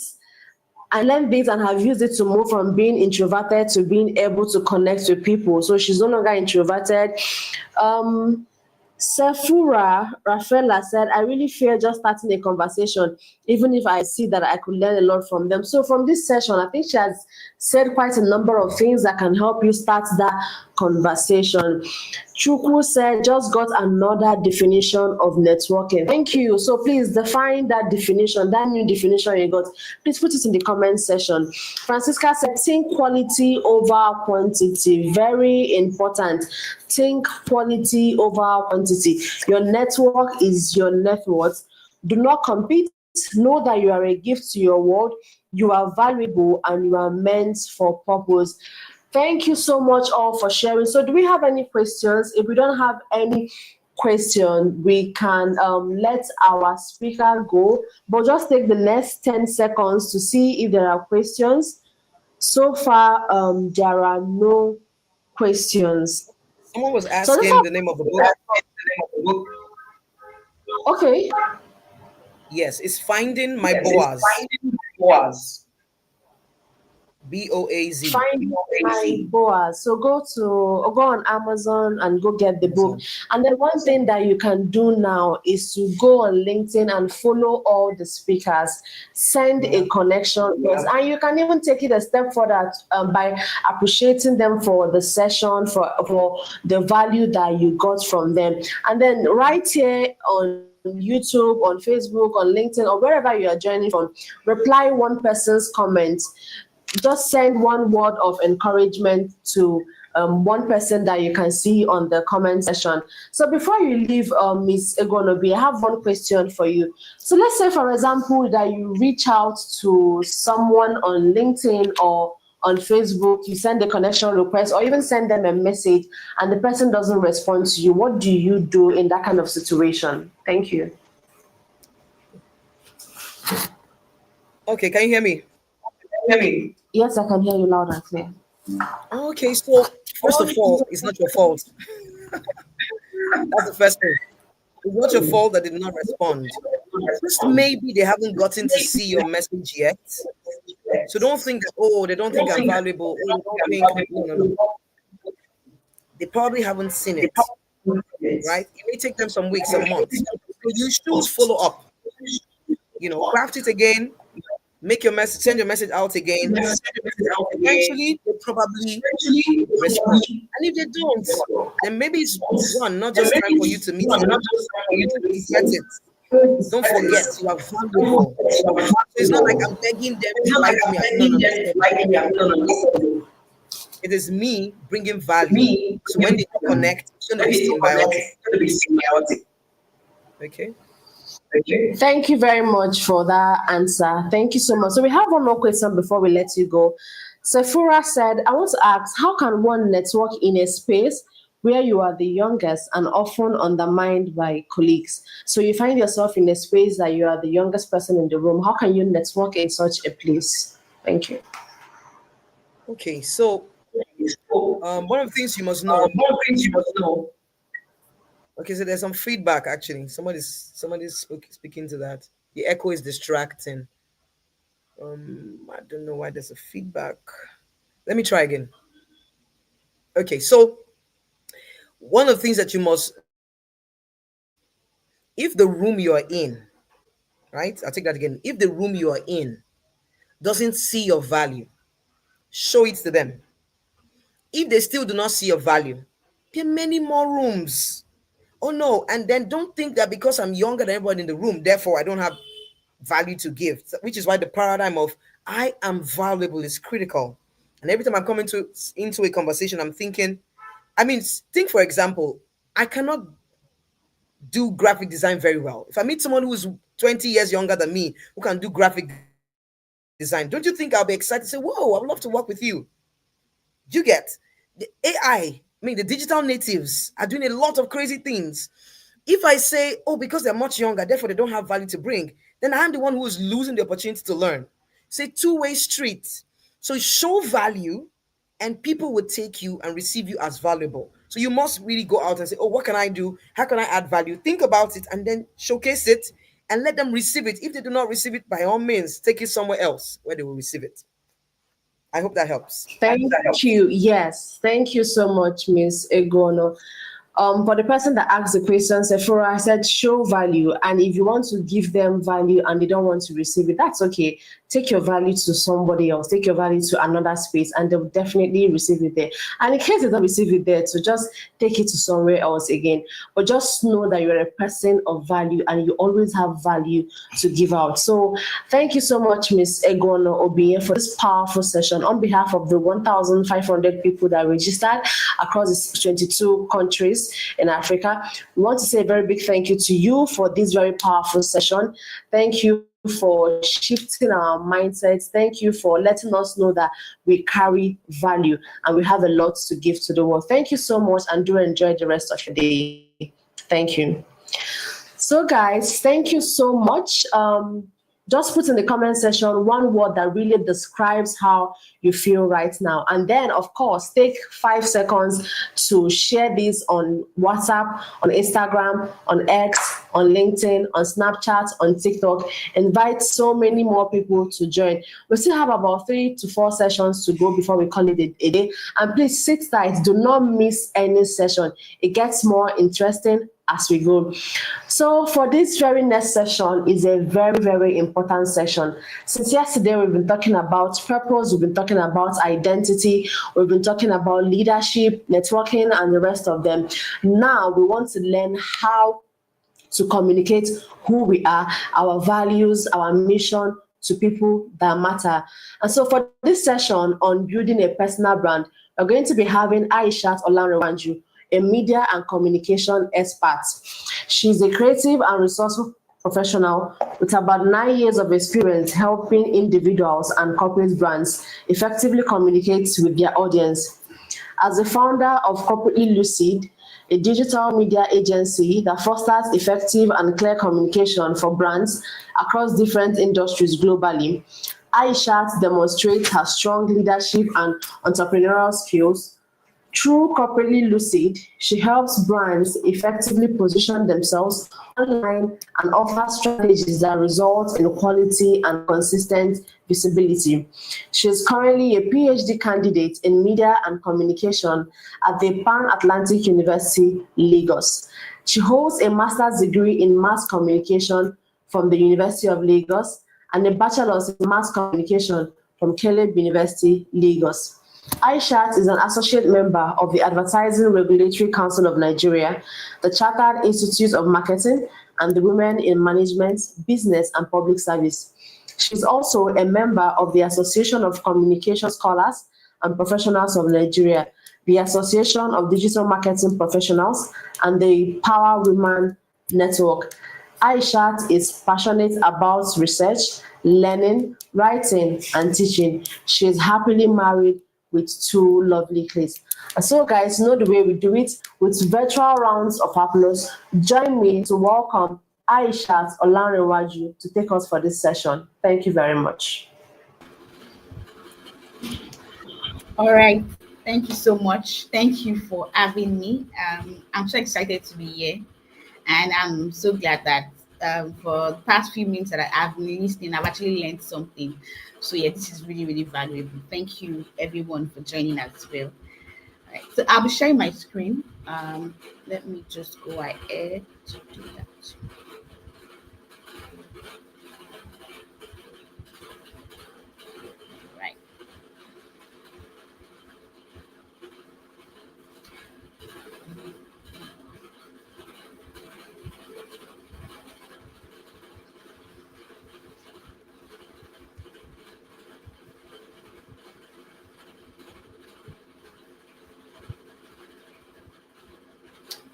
this and have used it to move from being introverted to being able to connect with people. So she's no longer introverted. Sefura Rafaela said, I really fear just starting a conversation, even if I see that I could learn a lot from them. So from this session, I think she has said quite a number of things that can help you start that conversation. Chukwu said, just got another definition of networking. Thank you. So please define that definition, that new definition you got. Please put it in the comment section. Francisca said, think quality over quantity. Very important. Think quality over quantity. Your network is your net worth. Do not compete. Know that you are a gift to your world. You are valuable and you are meant for purpose. Thank you so much all for sharing. So do we have any questions? If we don't have any question, we can let our speaker go, but just take the next 10 seconds to see if there are questions. So far, there are no questions. Someone was asking the name of the book. Okay. Yes, it's Finding My Boaz. Boaz. Find My Boaz. So go on Amazon and go get the book. And then one thing that you can do now is to go on LinkedIn and follow all the speakers. Send a connection request. And you can even take it a step further by appreciating them for the session, for the value that you got from them. And then right here on YouTube, on Facebook, on LinkedIn, or wherever you are joining from, reply one person's comment. Just send one word of encouragement to one person that you can see on the comment section. So before you leave, Ms. Egwono, I have one question for you. So let's say, for example, that you reach out to someone on LinkedIn or on Facebook, you send a connection request, or even send them a message, and the person doesn't respond to you. What do you do in that kind of situation? Thank you. Okay, can you hear me? Yes, I can hear you loud and clear. Okay, so first of all, it's not your fault. That's the first thing. It's not your fault that they did not respond. Just maybe they haven't gotten to see your message yet. So don't think that, oh, they don't think I'm valuable. Oh, they don't think, no. They probably haven't seen it, right? It may take them some weeks, some months. So you should follow up. Craft it again, make your message, send your message out again. Eventually, they probably respond. And if they don't, then maybe it's one, not just time for you to meet them. Get it. Don't forget you are valuable. So it's not like I'm begging them to like me. It is me bringing value. So when they connect, it's going to be symbiotic. Okay. Thank you very much for that answer. Thank you so much. So we have one more question before we let you go. Sephora said, I want to ask, how can one network in a space where you are the youngest and often undermined by colleagues? So you find yourself in a space that you are the youngest person in the room. How can you network in such a place? Thank you. Okay, so one of the things you must know. Okay, so there's some feedback actually. Somebody's speaking to that. The echo is distracting. I don't know why there's a feedback. Let me try again. Okay, so one of the things that you must, if the room you are in, right? I'll take that again. If the room you are in doesn't see your value, show it to them. If they still do not see your value, there are many more rooms. Oh no, and then don't think that because I'm younger than everybody in the room, therefore I don't have value to give, which is why the paradigm of I am valuable is critical. And every time I'm coming into a conversation, I'm thinking, think for example, I cannot do graphic design very well. If I meet someone who is 20 years younger than me who can do graphic design, don't you think I'll be excited to say, whoa, I would love to work with you? You get the AI, the digital natives are doing a lot of crazy things. If I say, oh, because they're much younger, therefore they don't have value to bring, then I'm the one who is losing the opportunity to learn. It's a two-way street. So show value and people will take you and receive you as valuable. So you must really go out and say, oh, what can I do? How can I add value? Think about it and then showcase it and let them receive it. If they do not receive it, by all means, take it somewhere else where they will receive it. I hope that helps. Thank you. Yes. Thank you so much, Ms. Egono. For the person that asked the question, Sephora, I said show value. And if you want to give them value and they don't want to receive it, that's okay. Take your value to somebody else. Take your value to another space and they'll definitely receive it there. And in case they don't receive it there, so just take it to somewhere else again. But just know that you're a person of value and you always have value to give out. So thank you so much, Ms. Egono Obie, for this powerful session. On behalf of the 1,500 people that registered across the 22 countries in Africa, we want to say a very big thank you to you for this very powerful session. Thank you for shifting our mindsets. Thank you for letting us know that we carry value and we have a lot to give to the world. Thank you so much and do enjoy the rest of your day. Thank you. So guys, thank you so much. Just put in the comment section one word that really describes how you feel right now. And then, of course, take 5 seconds to share this on WhatsApp, on Instagram, on X, on LinkedIn, on Snapchat, on TikTok. Invite so many more people to join. We still have about 3 to 4 sessions to go before we call it a day. And please sit tight. Do not miss any session. It gets more interesting as we go. So for this very next session is a very, very important session. Since yesterday, we've been talking about purpose, we've been talking about identity, we've been talking about leadership, networking, and the rest of them. Now we want to learn how to communicate who we are, our values, our mission to people that matter. And so for this session on building a personal brand, we're going to be having Aishat Olanrewanju, a media and communication expert. She's a creative and resourceful professional with about 9 years of experience helping individuals and corporate brands effectively communicate with their audience. As the founder of Corporately Lucid, a digital media agency that fosters effective and clear communication for brands across different industries globally, Aishat demonstrates her strong leadership and entrepreneurial skills. Through Corporately Lucid, she helps brands effectively position themselves online and offer strategies that result in quality and consistent visibility. She is currently a PhD candidate in media and communication at the Pan Atlantic University, Lagos. She holds a master's degree in mass communication from the University of Lagos and a bachelor's in mass communication from Caleb University, Lagos. Aishat is an associate member of the Advertising Regulatory Council of Nigeria, the Chartered Institute of Marketing, and the Women in Management, Business and Public Service. She is also a member of the Association of Communication Scholars and Professionals of Nigeria, the Association of Digital Marketing Professionals, and the Power Women Network. Aishat is passionate about research, learning, writing, and teaching. She is happily married with 2 lovely kids. And so, guys, know the way we do it with virtual rounds of applause. Join me to welcome Aishat Olanrewaju to take us for this session. Thank you very much. All right. Thank you so much. Thank you for having me. I'm so excited to be here. And I'm so glad that for the past few minutes that I've been listening, I've actually learned something. So yeah, this is really, really valuable. Thank you everyone for joining as well. All right, so I'll be sharing my screen. Let me just go ahead to do that. Right.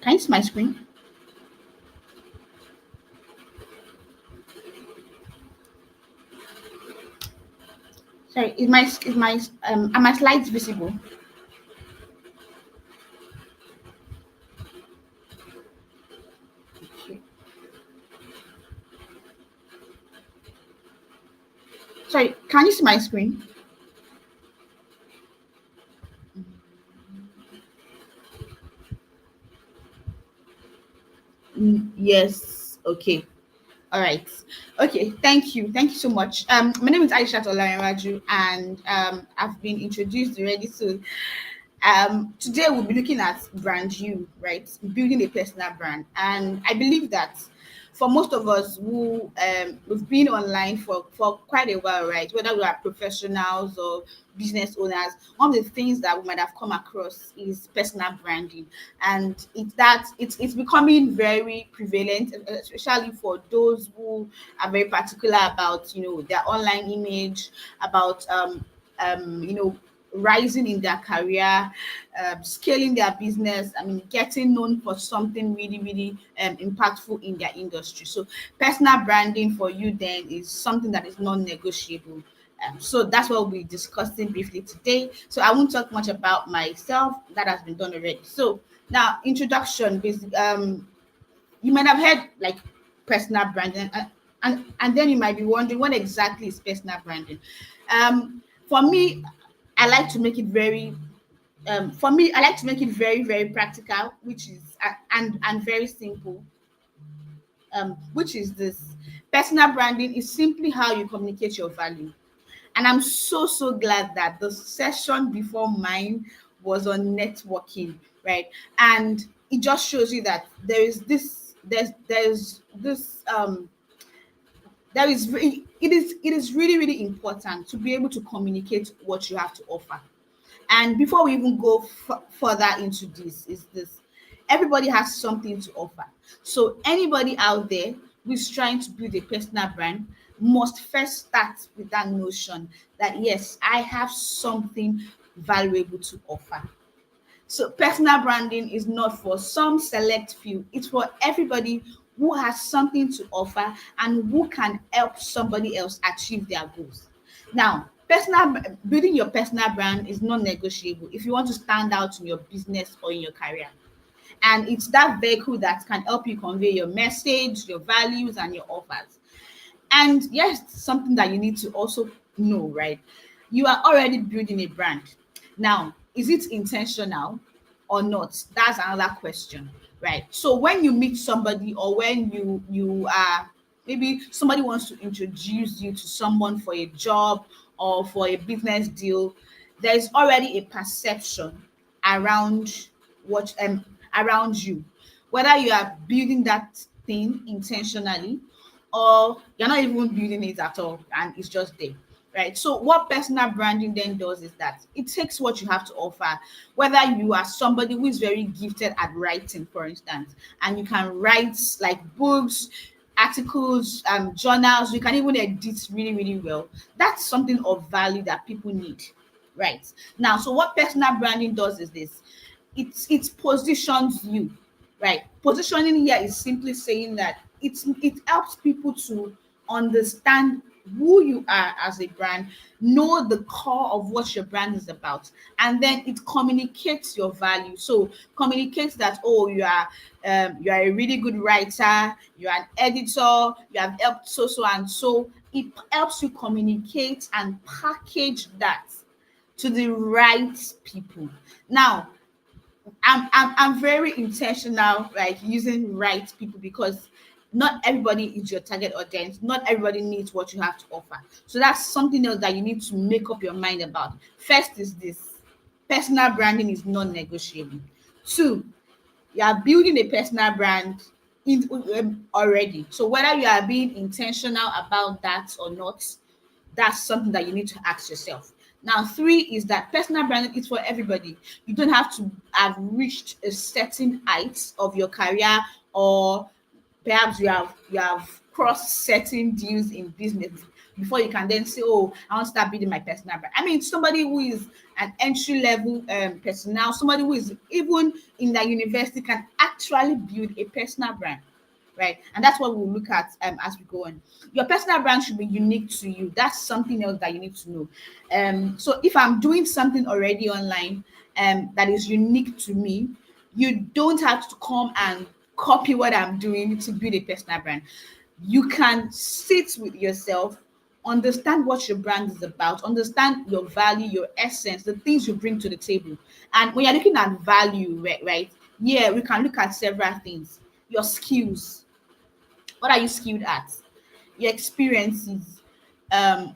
Can you see my screen? Sorry, are my slides visible? Okay. Sorry, can you see my screen? Yes. Okay. All right. Okay. Thank you. Thank you so much. My name is Aishat Olanrewaju, and I've been introduced already. So, today we'll be looking at brand you, right? Building a personal brand, and I believe that for most of us who we've been online for quite a while, right? Whether we are professionals or business owners, one of the things that we might have come across is personal branding, and it's becoming very prevalent, especially for those who are very particular about their online image, about rising in their career, scaling their business. I mean, getting known for something really, really impactful in their industry. So, personal branding for you then is something that is non-negotiable. So that's what we'll be discussing briefly today. So I won't talk much about myself. That has been done already. So now, introduction. Basically, you might have heard like personal branding, and then you might be wondering what exactly is personal branding. For me, I like to make it very very, very practical, which is and very simple. Which is this: personal branding is simply how you communicate your value. And I'm so glad that the session before mine was on networking, right? And it just shows you that there's this there is it is really, really important to be able to communicate what you have to offer. And before we even go further into this, is this: everybody has something to offer. So anybody out there who's trying to build a personal brand must first start with that notion that yes, I have something valuable to offer. So personal branding is not for some select few, it's for everybody who has something to offer, and who can help somebody else achieve their goals. Now, building your personal brand is non-negotiable if you want to stand out in your business or in your career. And it's that vehicle that can help you convey your message, your values, and your offers. And yes, something that you need to also know, right? You are already building a brand. Now, is it intentional or not? That's another question, right? So when you meet somebody, or when you are, maybe somebody wants to introduce you to someone for a job or for a business deal, there is already a perception around what around you, whether you are building that thing intentionally or you're not even building it at all and it's just there, right? So what personal branding then does is that it takes what you have to offer, whether you are somebody who is very gifted at writing, for instance, and you can write like books, articles, journals, you can even edit really, really well. That's something of value that people need, right? Now, so what personal branding does is this: it positions you, right? Positioning here is simply saying that it helps people to understand who you are as a brand, know the core of what your brand is about, and then it communicates your value. So communicates that, oh, you are a really good writer, you are an editor, you have helped so so and so. It helps you communicate and package that to the right people. Now, I'm very intentional, like using right people, because not everybody is your target audience. Not everybody needs what you have to offer. So that's something else that you need to make up your mind about. First is this: personal branding is non-negotiable. Two, you are building a personal brand already. So whether you are being intentional about that or not, that's something that you need to ask yourself. Now, three is that personal branding is for everybody. You don't have to have reached a certain height of your career, or perhaps you have crossed certain deals in business before you can then say, oh, I want to start building my personal brand. I mean, somebody who is an entry level personnel, somebody who is even in the university can actually build a personal brand, right? And that's what we'll look at as we go on. Your personal brand should be unique to you. That's something else that you need to know. So if I'm doing something already online that is unique to me, you don't have to come and copy what I'm doing to build a personal brand. You can sit with yourself, understand what your brand is about, understand your value, your essence, the things you bring to the table. And when you're looking at value, right? Yeah, we can look at several things. Your skills. What are you skilled at? Your experiences.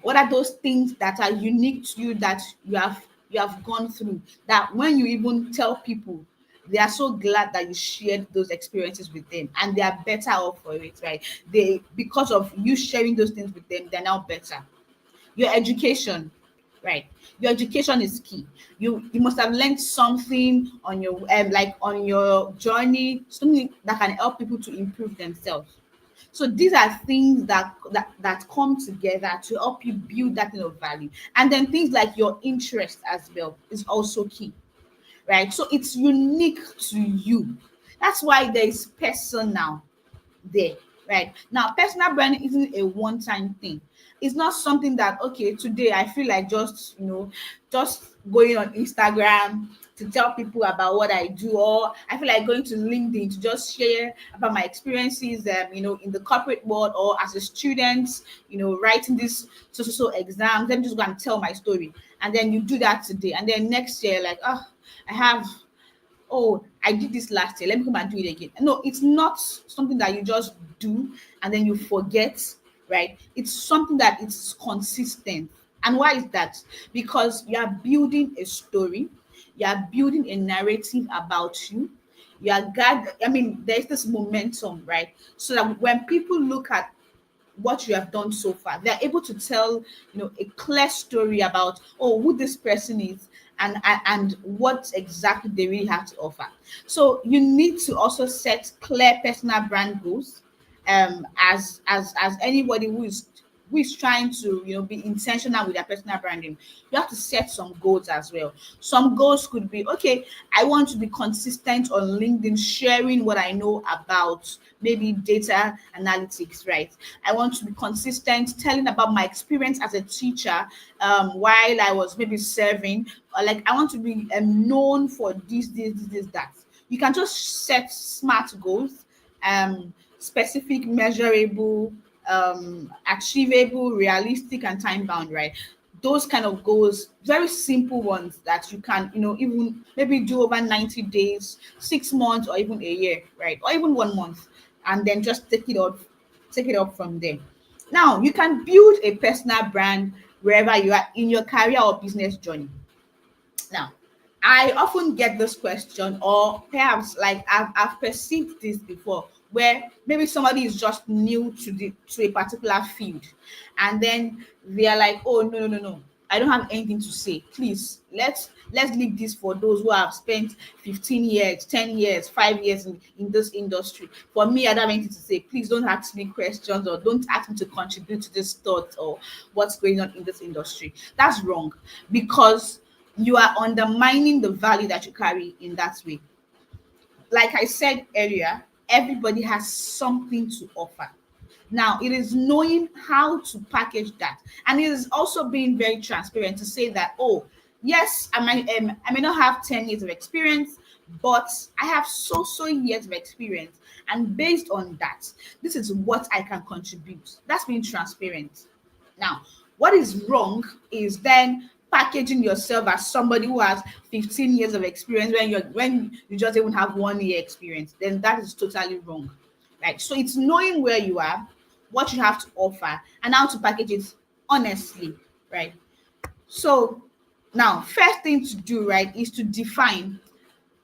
What are those things that are unique to you, that you have gone through, that when you even tell people, they are so glad that you shared those experiences with them, and they are better off for it, right? They, because of you sharing those things with them, they're now better. Your education, right? Your education is key. You must have learned something on your like on your journey, something that can help people to improve themselves. So these are things that come together to help you build that kind of value. And then things like your interest as well is also key, right? So it's unique to you. That's why there is personal there, right? Now, personal branding isn't a one-time thing. It's not something that, okay, today I feel like just going on Instagram to tell people about what I do, or I feel like going to LinkedIn to just share about my experiences, in the corporate world, or as a student, writing this so exams. Let me just go and tell my story, and then you do that today, and then next year, like, oh, I have oh, I did this last year, let me come and do it again. No, it's not something that you just do and then you forget, right? It's something that is consistent. And why is that? Because you are building a story, you are building a narrative about you. There's this momentum, right? So that when people look at what you have done so far, they're able to tell a clear story about, oh, who this person is, and what exactly they really have to offer. So you need to also set clear personal brand goals, as anybody who who is trying to, be intentional with their personal branding, you have to set some goals as well. Some goals could be, okay, I want to be consistent on LinkedIn, sharing what I know about maybe data analytics, right? I want to be consistent telling about my experience as a teacher while I was maybe serving, or like I want to be known for this, that. You can just set smart goals, specific, measurable, achievable, realistic, and time bound, right? Those kind of goals, very simple ones that you can, even maybe do over 90 days, 6 months, or even a year, right? Or even 1 month, and then just take it up from there. Now, you can build a personal brand wherever you are in your career or business journey. Now, I often get this question, or perhaps like I've perceived this before, where maybe somebody is just new to a particular field, and then they are like, oh, no, I don't have anything to say. Please, let's leave this for those who have spent 15 years, 10 years, 5 years in this industry. For me, I don't have anything to say. Please don't ask me questions, or don't ask me to contribute to this thought or what's going on in this industry. That's wrong, because you are undermining the value that you carry in that way. Like I said earlier, everybody has something to offer. Now, it is knowing how to package that, and it is also being very transparent to say that, oh, yes, I may not have 10 years of experience, but I have so years of experience, and based on that, this is what I can contribute. That's being transparent. Now, what is wrong is then packaging yourself as somebody who has 15 years of experience when you just even have 1 year experience. Then that is totally wrong. Right? So it's knowing where you are, what you have to offer, and how to package it honestly, right? So now, first thing to do, right, is to define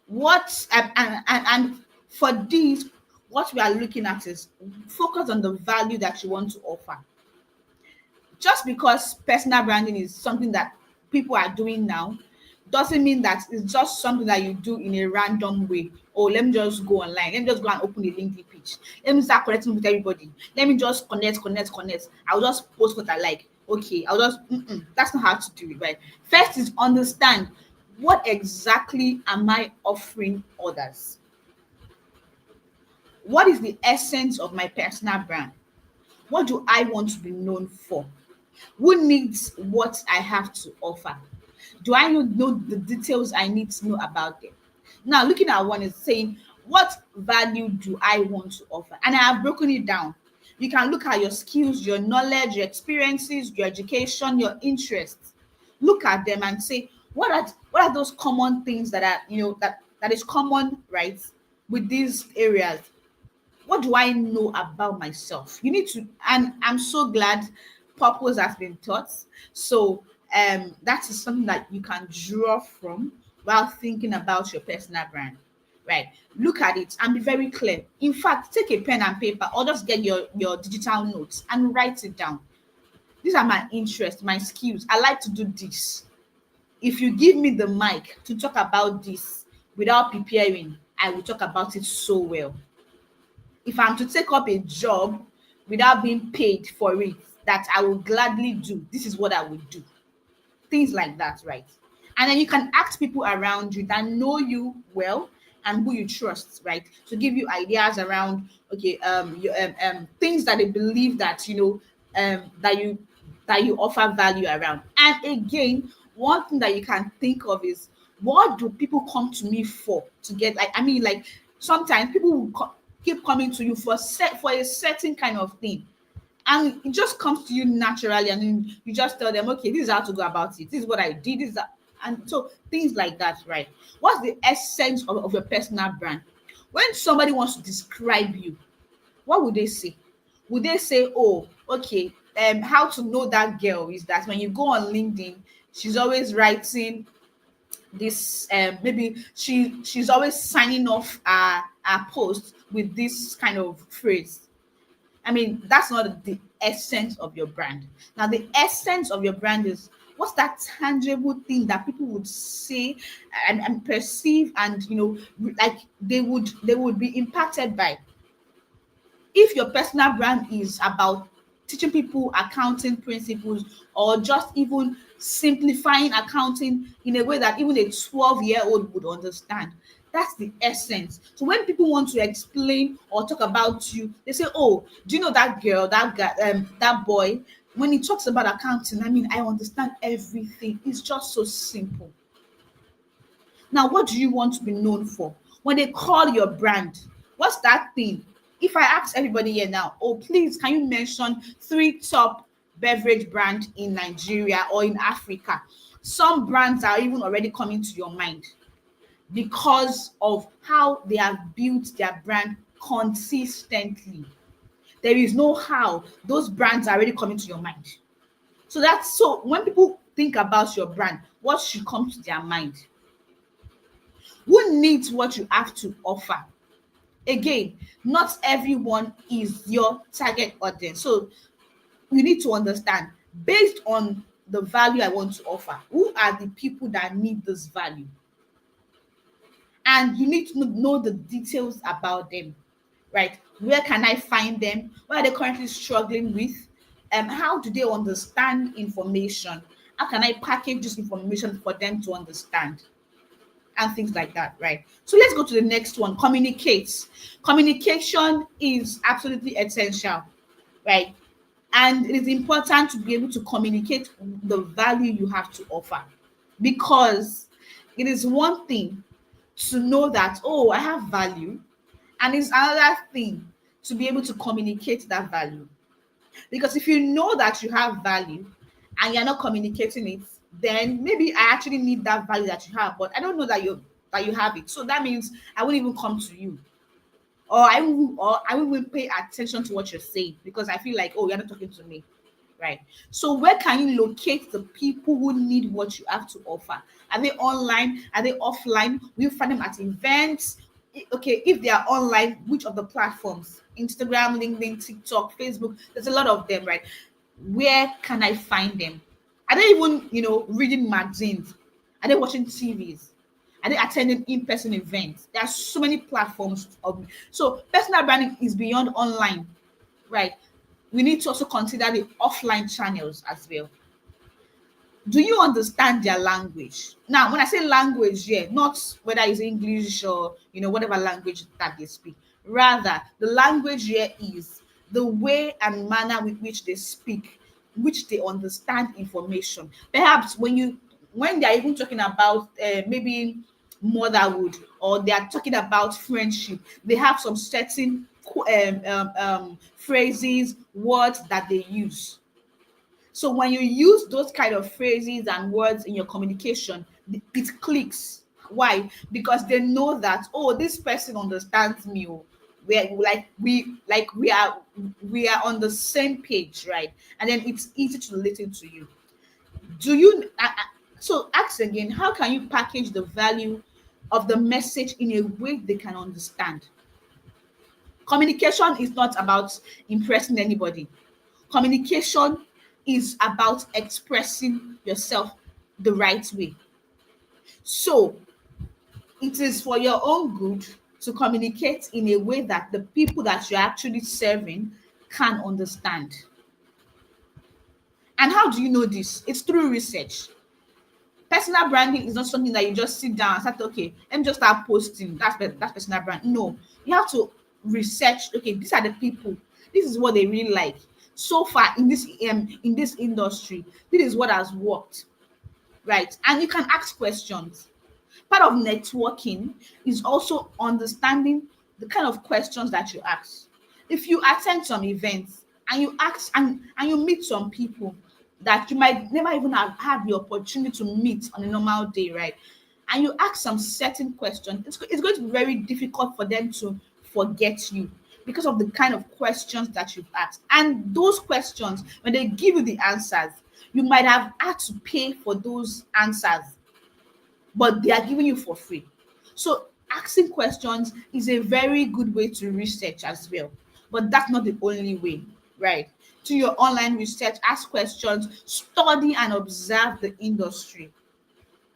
what and for this, what we are looking at is focus on the value that you want to offer. Just because personal branding is something that people are doing now doesn't mean that it's just something that you do in a random way. Oh, let me just go online. Let me just go and open a LinkedIn page. Let me start connecting with everybody. Let me just connect. I'll just post what I like. Okay, I'll just, that's not how to do it, right? First is understand, what exactly am I offering others? What is the essence of my personal brand? What do I want to be known for? Who needs what I have to offer? Do I know the details I need to know about them? Now, looking at one is saying, what value do I want to offer? And I have broken it down. You can look at your skills, your knowledge, your experiences, your education, your interests. Look at them and say, what are those common things that are, that is common, right, with these areas? What do I know about myself? You need to, and I'm so glad purpose has been taught. So that is something that you can draw from while thinking about your personal brand, right? Look at it and be very clear. In fact, take a pen and paper, or just get your digital notes and write it down. These are my interests, my skills. I like to do this. If you give me the mic to talk about this without preparing, I will talk about it so well. If I'm to take up a job without being paid for it, that I will gladly do, this is what I would do. Things like that, right? And then you can ask people around you that know you well and who you trust, right, to give you ideas around, okay, things that they believe that that you offer value around. And again, one thing that you can think of is, what do people come to me for? To get, like sometimes people will keep coming to you for a certain kind of thing, and it just comes to you naturally, and then you just tell them, okay, this is how to go about it, this is what I did, this is that. And so things like that, right? What's the essence of your personal brand? When somebody wants to describe you, what would they say? Would they say, oh, okay, how to know that girl is that when you go on LinkedIn, she's always writing this, maybe she's always signing off a post with this kind of phrase? I mean, that's not the essence of your brand. Now, the essence of your brand is, what's that tangible thing that people would say and perceive, and like they would be impacted by. If your personal brand is about teaching people accounting principles, or just even simplifying accounting in a way that even a 12-year-old would understand. That's the essence. So when people want to explain or talk about you, they say, "Oh, do you know that girl, that guy, that boy? When he talks about accounting, I mean, I understand everything. It's just so simple." Now, what do you want to be known for? When they call your brand, what's that thing? If I ask everybody here now, "Oh, please, can you mention 3 top beverage brand in Nigeria or in Africa?" Some brands are even already coming to your mind because of how they have built their brand consistently. There is no how. Those brands are already coming to your mind. So when people think about your brand, what should come to their mind? Who needs what you have to offer? Again, not everyone is your target audience. So you need to understand, based on the value I want to offer, who are the people that need this value? And you need to know the details about them, right? Where can I find them? What are they currently struggling with? How do they understand information? How can I package this information for them to understand? And things like that, right? So let's go to the next one. Communicate. Communication is absolutely essential, right? And it is important to be able to communicate the value you have to offer, because it is one thing to know that, oh, I have value, and it's another thing to be able to communicate that value. Because if you know that you have value and you're not communicating it, then maybe I actually need that value that you have, but I don't know that you have it. So that means I won't even come to you. Or I won't even pay attention to what you're saying, because I feel like, oh, you're not talking to me. Right. So where can you locate the people who need what you have to offer? Are they online? Are they offline? Will you find them at events? Okay, if they are online, which of the platforms? Instagram, LinkedIn, TikTok, Facebook. There's a lot of them, right? Where can I find them? Are they even, reading magazines? Are they watching TVs? Are they attending in-person events? There are so many platforms so personal branding is beyond online, right? We need to also consider the offline channels as well. Do you understand their language? Now, when I say language here, not whether it's English or whatever language that they speak. Rather, the language here is the way and manner with which they speak, which they understand information. Perhaps when they're even talking about maybe motherhood, or they are talking about friendship, they have some certain phrases, words that they use. So when you use those kind of phrases and words in your communication, it clicks. Why? Because they know that, oh, this person understands me. Oh, we are on the same page, right? And then it's easy to listen to you. Do you? So ask again. How can you package the value of the message in a way they can understand? Communication is not about impressing anybody. Communication is about expressing yourself the right way. So it is for your own good to communicate in a way that the people that you're actually serving can understand. And how do you know this? It's through research. Personal branding is not something that you just sit down and start, okay, let me just start posting. That's personal brand. No, you have to research. Okay, these are the people. This is what they really like. So far in this industry, this is what has worked, right? And you can ask questions. Part of networking is also understanding the kind of questions that you ask. If you attend some events and you ask and you meet some people that you might never even have had the opportunity to meet on a normal day, right? And you ask some certain questions, it's going to be very difficult for them to forget you because of the kind of questions that you've asked. And those questions, when they give you the answers, you might have had to pay for those answers, but they are giving you for free. So asking questions is a very good way to research as well. But that's not the only way, right? Do your online research, ask questions, study and observe the industry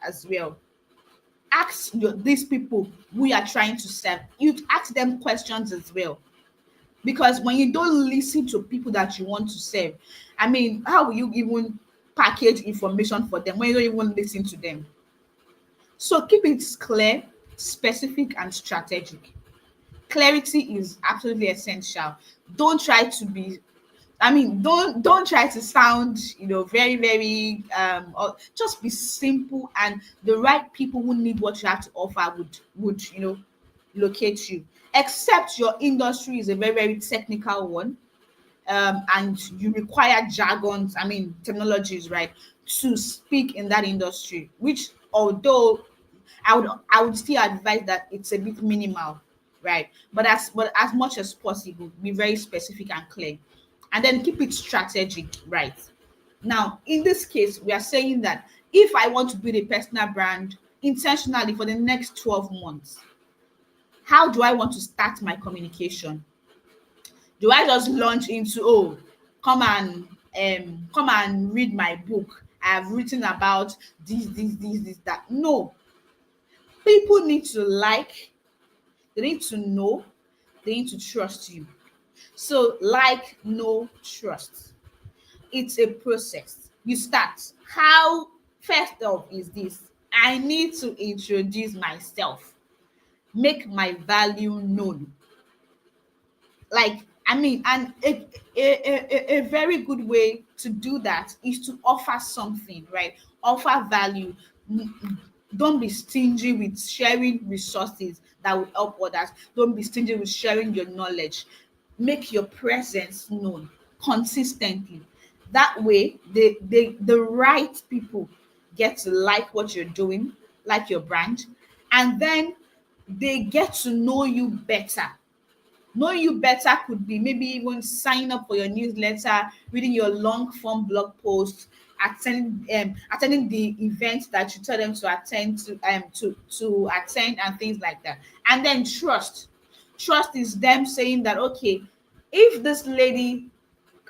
as well. These people who you are trying to serve, you ask them questions as well. Because when you don't listen to people that you want to serve, I mean, how will you even package information for them when you don't even listen to them? So keep it clear, specific, and strategic. Clarity is absolutely essential. Don't try to be, I mean, don't try to sound, very, very or just be simple, and the right people who need what you have to offer would locate you. Except your industry is a very, very technical one, and you require jargons, I mean technologies, right, to speak in that industry, which although I would still advise that it's a bit minimal, right? But as much as possible, be very specific and clear. And then keep it strategic, right? Now, in this case, we are saying that if I want to build a personal brand intentionally for the next 12 months, how do I want to start my communication? Do I just launch into, oh, come and read my book? I've written about this, that. No, people need to like, they need to know, they need to trust you. So, like, know, trust. It's a process. You start. How, first off, is this: I need to introduce myself, make my value known. Like, I mean, and a very good way to do that is to offer something, right? Offer value. Don't be stingy with sharing resources that will help others. Don't be stingy with sharing your knowledge. Make your presence known consistently. That way, the right people get to like what you're doing, like your brand, and then they get to know you better. Knowing you better could be maybe even signing up for your newsletter, reading your long form blog posts, attending the events that you tell them to attend to attend, and things like that. And then trust. Trust is them saying that, okay, if this lady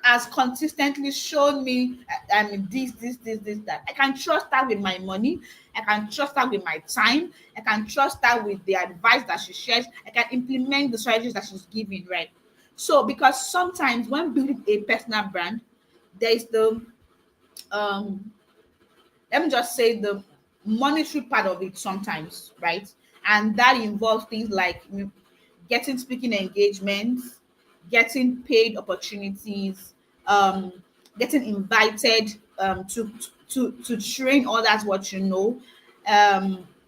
has consistently shown me, I mean, this, that, I can trust her with my money, I can trust her with my time, I can trust her with the advice that she shares, I can implement the strategies that she's giving, right? So, because sometimes when building a personal brand, there is the um let me just say, the monetary part of it sometimes, right? And that involves things like getting speaking engagements, getting paid opportunities, um, getting invited to train others what you know,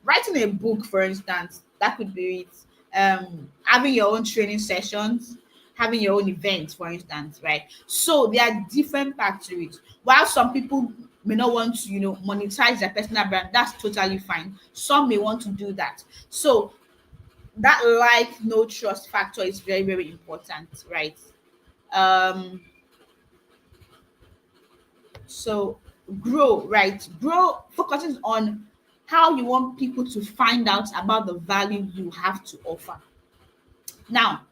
writing a book, for instance, that could be it. Having your own training sessions, having your own events, for instance, right? So there are different parts to it. While some people may not want to, monetize their personal brand, that's totally fine. Some may want to do that. So that like, no, trust factor is very, very important, right? Um, so grow, right? Grow focuses on how you want people to find out about the value you have to offer. Now,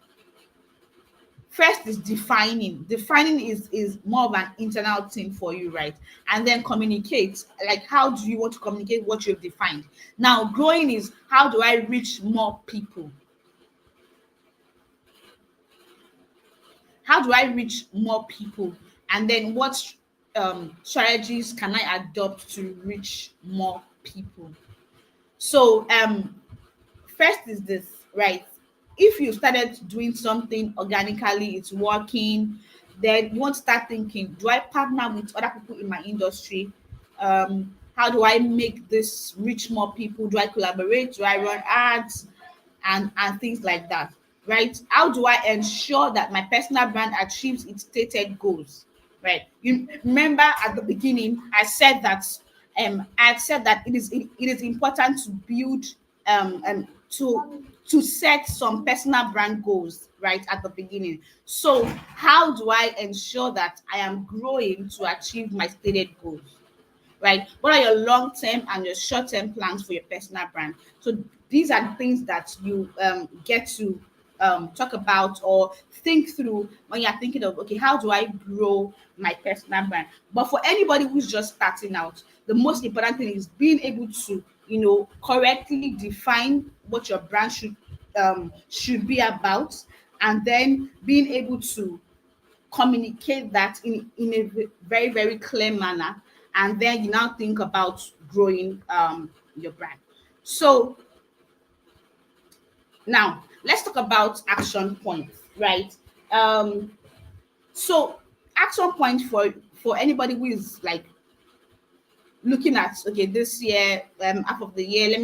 first is defining is more of an internal thing for you, right? And then communicate, like, how do you want to communicate what you've defined? Now, growing is, how do I reach more people? How do I reach more people? And then what strategies can I adopt to reach more people? So first is this, right? If you started doing something organically, it's working, then you want to start thinking, do I partner with other people in my industry? How do I make this reach more people? Do I collaborate? Do I run ads? And things like that, right? How do I ensure that my personal brand achieves its stated goals, right? You remember at the beginning, I said that it is important to build and to set some personal brand goals right at the beginning. So how do I ensure that I am growing to achieve my stated goals? Right? What are your long-term and your short-term plans for your personal brand? So these are the things that you get to talk about or think through when you're thinking of, okay, how do I grow my personal brand? But for anybody who's just starting out, the most important thing is being able to, correctly define what your brand should be about, and then being able to communicate that in a very, very clear manner, and then you now think about growing your brand. So now let's talk about action points, right? So action point for anybody who is like looking at, okay, this year, half of the year, let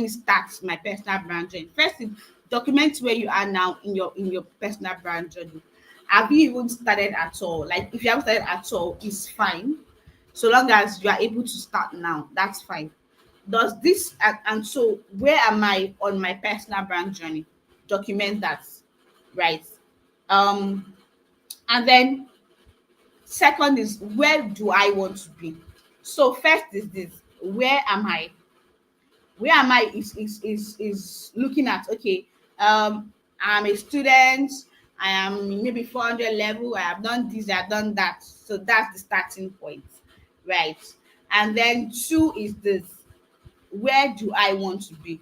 me start my personal brand journey. First is document where you are now in your personal brand journey. Have you even started at all? Like, if you haven't started at all, it's fine, so long as you are able to start now, that's fine. Does this and so where am I on my personal brand journey? Document that, right? And then second is, where do I want to be? So first is this: where am I? Where am I is looking at, okay, I'm a student, I am maybe 400 level, I have done this, I have done that. So that's the starting point, right? And then two is this: where do I want to be?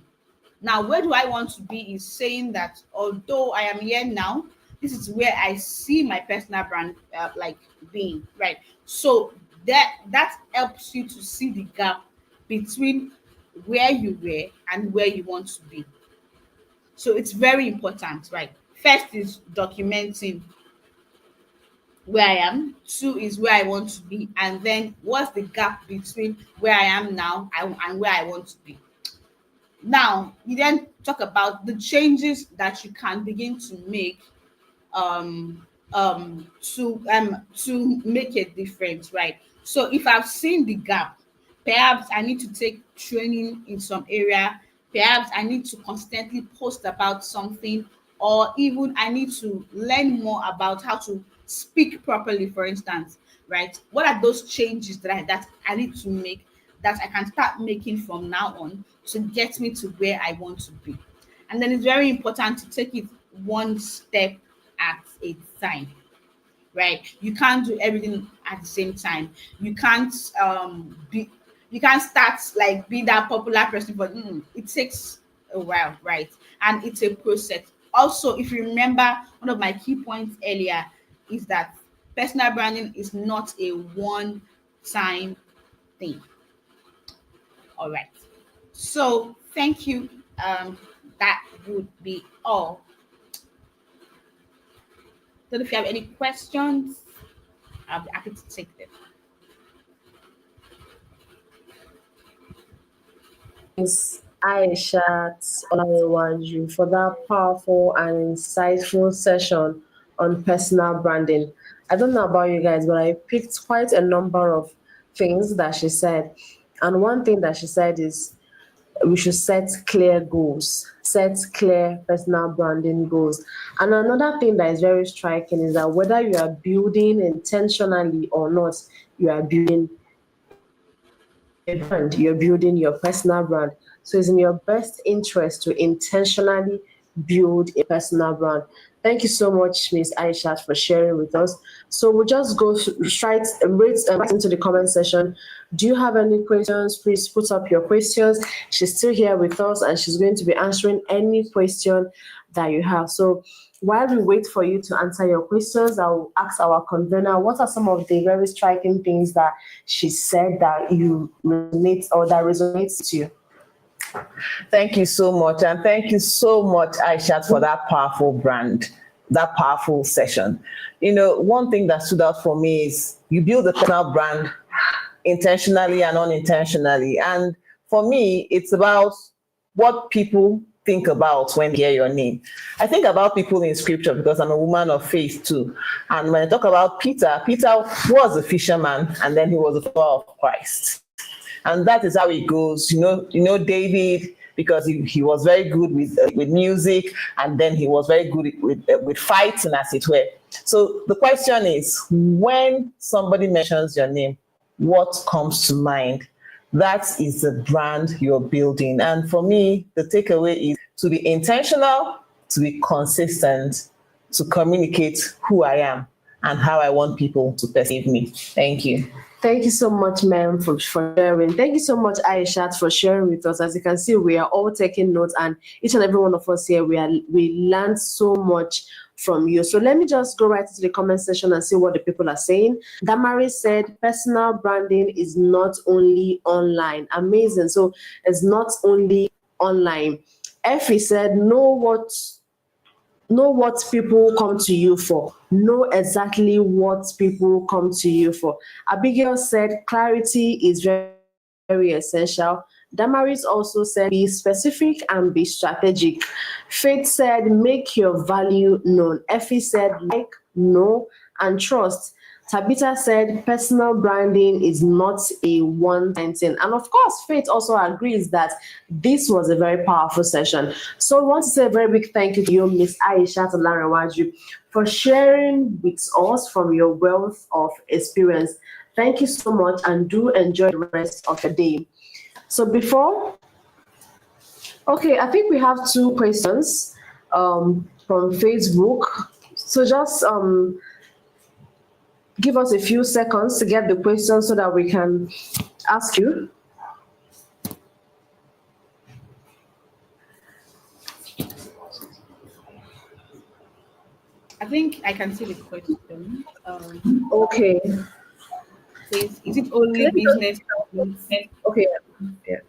Now, where do I want to be is saying that although I am here now, this is where I see my personal brand like being, right? So that helps you to see the gap between where you were and where you want to be. So it's very important, right? First is documenting where I am. Two is where I want to be, and then what's the gap between where I am now and where I want to be. Now, you then talk about the changes that you can begin to make to make a difference, right? So if I've seen the gap, perhaps I need to take training in some area, perhaps I need to constantly post about something, or even I need to learn more about how to speak properly, for instance, right? What are those changes that I need to make, that I can start making from now on to get me to where I want to be? And then it's very important to take it one step at a time, right? You can't do everything at the same time. You can't start like be that popular person, but it takes a while, right? And it's a process. Also, if you remember, one of my key points earlier is that personal branding is not a one-time thing. All right. So thank you. That would be all. So if you have any questions, I'll be happy to take them. Thanks, Aisha Olawaju, for that powerful and insightful session on personal branding. I don't know about you guys, but I picked quite a number of things that she said. And one thing that she said is we should set clear goals, set clear personal branding goals. And another thing that is very striking is that whether you are building intentionally or not, you are building a brand, you're building your personal brand. So it's in your best interest to intentionally build a personal brand. Thank you so much, Ms. Aisha, for sharing with us. So we'll just go straight into the comment section. Do you have any questions? Please put up your questions. She's still here with us, and she's going to be answering any question that you have. So while we wait for you to answer your questions, I'll ask our convener, what are some of the very striking things that she said that you resonate or that resonates to you? Thank you so much. And thank you so much, Aisha, for that powerful that powerful session. You know, one thing that stood out for me is you build a personal brand intentionally and unintentionally. And for me, it's about what people think about when they hear your name. I think about people in scripture because I'm a woman of faith too. And when I talk about Peter was a fisherman, and then he was a follower of Christ. And that is how it goes. You know David, because he was very good with music, and then he was very good with fighting, as it were. So the question is, when somebody mentions your name, what comes to mind? That is the brand you're building. And for me, the takeaway is to be intentional, to be consistent, to communicate who I am and how I want people to perceive me. Thank you. Thank you so much, ma'am, for sharing. Thank you so much, Aishat, for sharing with us. As you can see, we are all taking notes, and each and every one of us here, we learned so much from you. So let me just go right into the comment section and see what the people are saying. Damaris said, personal branding is not only online. Amazing. So it's not only online. Effie said, know what people come to you for. Know exactly what people come to you for. Abigail said clarity is very, very essential. Damaris also said be specific and be strategic. Faith said make your value known. Effie said like, know, and trust. Tabitha said personal branding is not a one-time thing. And of course, Faith also agrees that this was a very powerful session. So we want to say a very big thank you to you, Miss Aisha Olarenwaju, for sharing with us from your wealth of experience. Thank you so much and do enjoy the rest of the day. So okay, I think we have two questions from Facebook. So just give us a few seconds to get the question so that we can ask you. I think I can see the question. Okay. Says, is it only Let me just- business? Okay. Yeah.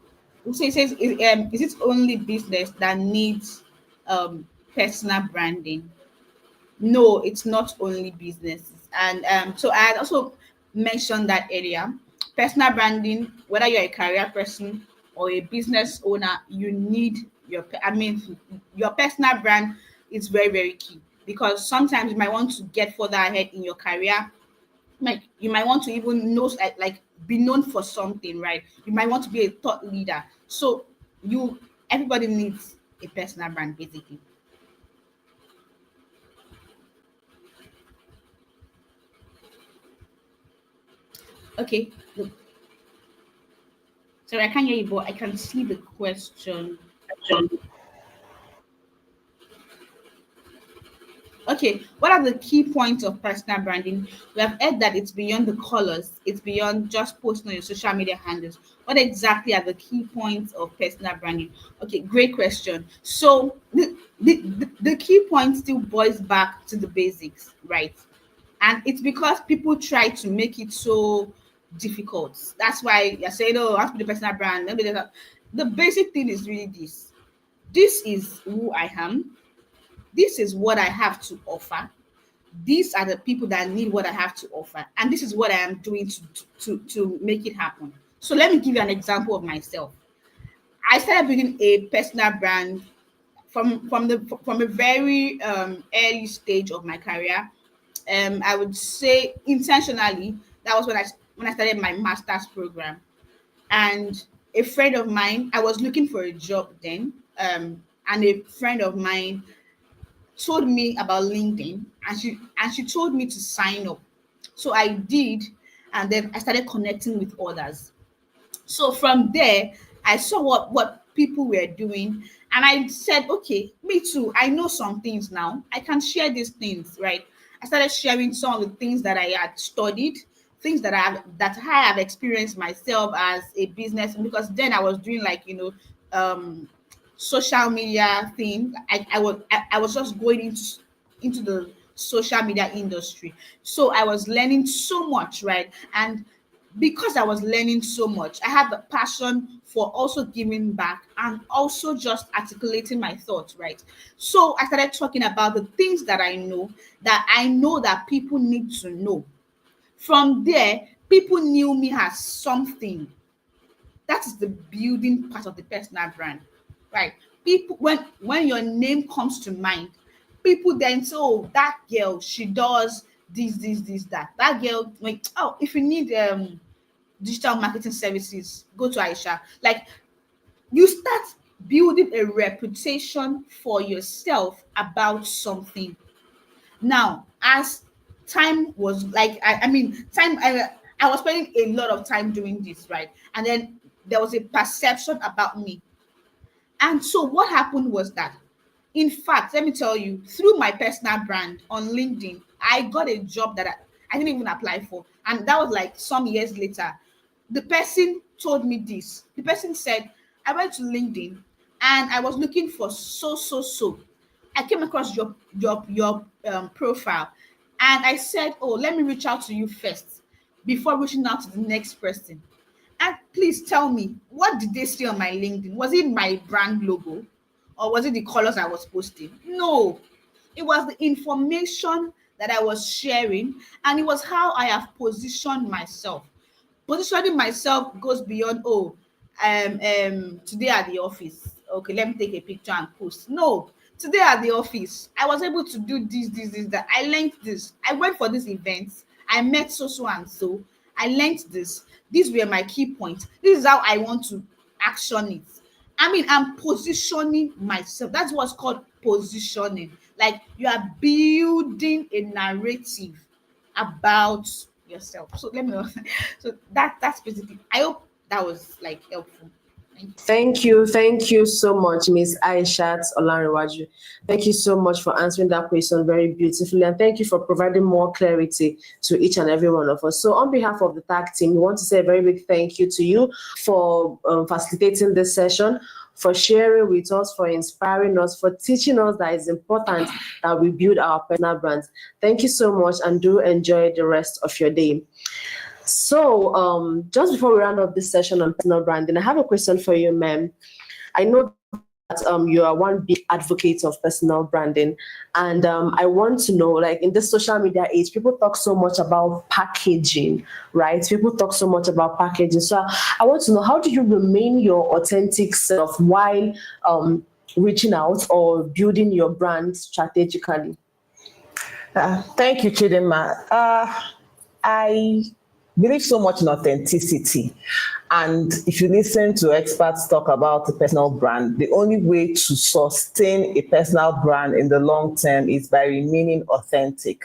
So it says, is it only business that needs personal branding? No, it's not only businesses. And so I had also mentioned that earlier. Personal branding, whether you're a career person or a business owner, you need your personal brand is very, very key, because sometimes you might want to get further ahead in your career. Like you might want to even know, like be known for something, right? You might want to be a thought leader. So everybody needs a personal brand, basically. Okay. Sorry, I can't hear you, but I can see the question. Okay, what are the key points of personal branding? We have heard that it's beyond the colors, it's beyond just posting on your social media handles. What exactly are the key points of personal branding? Okay, great question. So the key point still boils back to the basics, right? And it's because people try to make it so difficult. That's why you're saying, oh, I have to be the personal brand. The basic thing is really this. This is who I am. This is what I have to offer. These are the people that need what I have to offer. And this is what I am doing to make it happen. So let me give you an example of myself. I started building a personal brand from a very early stage of my career. I would say intentionally. That was when I started my master's program. And a friend of mine, I was looking for a job then, and a friend of mine told me about LinkedIn, and she told me to sign up. So I did, and then I started connecting with others. So from there, I saw what people were doing, and I said, okay, me too. I know some things now. I can share these things, right? I started sharing some of the things that I had studied, things that I have experienced myself as a business, because then I was doing like social media thing. I was just going into the social media industry. So I was learning so much, right? And because I was learning so much, I had the passion for also giving back and also just articulating my thoughts, right? So I started talking about the things that I know that people need to know. From there, people knew me as something. That is the building part of the personal brand, right? People, when your name comes to mind, people then say, oh, that girl, she does this, that. That girl, like, oh, if you need digital marketing services, go to Aisha. Like, you start building a reputation for yourself about something. Now, as time was like, I was spending a lot of time doing this, right? And then there was a perception about me. And so what happened was that, in fact, let me tell you, through my personal brand on LinkedIn, I got a job that I didn't even apply for. And that was like some years later. The person told me this. The person said, I went to LinkedIn and I was looking for so. I came across your profile, and I said, oh, let me reach out to you first before reaching out to the next person. And please tell me, what did they see on my LinkedIn? Was it my brand logo, or was it the colors I was posting? No, it was the information that I was sharing, and it was how I have positioned myself. Positioning myself goes beyond, oh, today at the office, okay, let me take a picture and post. No, today at the office, I was able to do this, that. I learned this. I went for this event. I met so and so. I learned this. These were my key points. This is how I want to action it. I mean, I'm positioning myself. That's what's called positioning. Like, you are building a narrative about yourself. So let me so that's basically, I hope that was like helpful. Thank you so much, Miss Aishat Olanrewaju. Thank you so much for answering that question very beautifully, and thank you for providing more clarity to each and every one of us. So on behalf of the THAG team, we want to say a very big thank you to you for facilitating this session, for sharing with us, for inspiring us, for teaching us that it's important that we build our personal brands. Thank you so much, and do enjoy the rest of your day. So just before we round up this session on personal branding, I have a question for you, ma'am. I know that you are one big advocate of personal branding, and I want to know, like, in this social media age, people talk so much about packaging, right? People talk so much about packaging. So I want to know, how do you remain your authentic self while reaching out or building your brand strategically? Thank you, Chidinma. I believe so much in authenticity. And if you listen to experts talk about a personal brand, the only way to sustain a personal brand in the long term is by remaining authentic.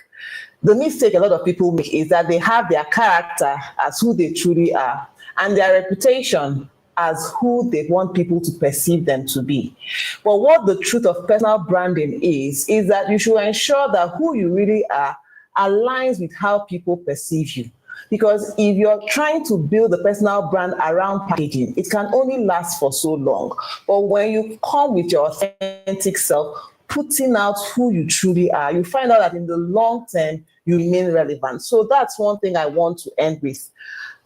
The mistake a lot of people make is that they have their character as who they truly are, and their reputation as who they want people to perceive them to be. But what the truth of personal branding is that you should ensure that who you really are aligns with how people perceive you. Because if you're trying to build a personal brand around packaging, it can only last for so long. But when you come with your authentic self, putting out who you truly are, you find out that in the long term, you remain relevant. So that's one thing I want to end with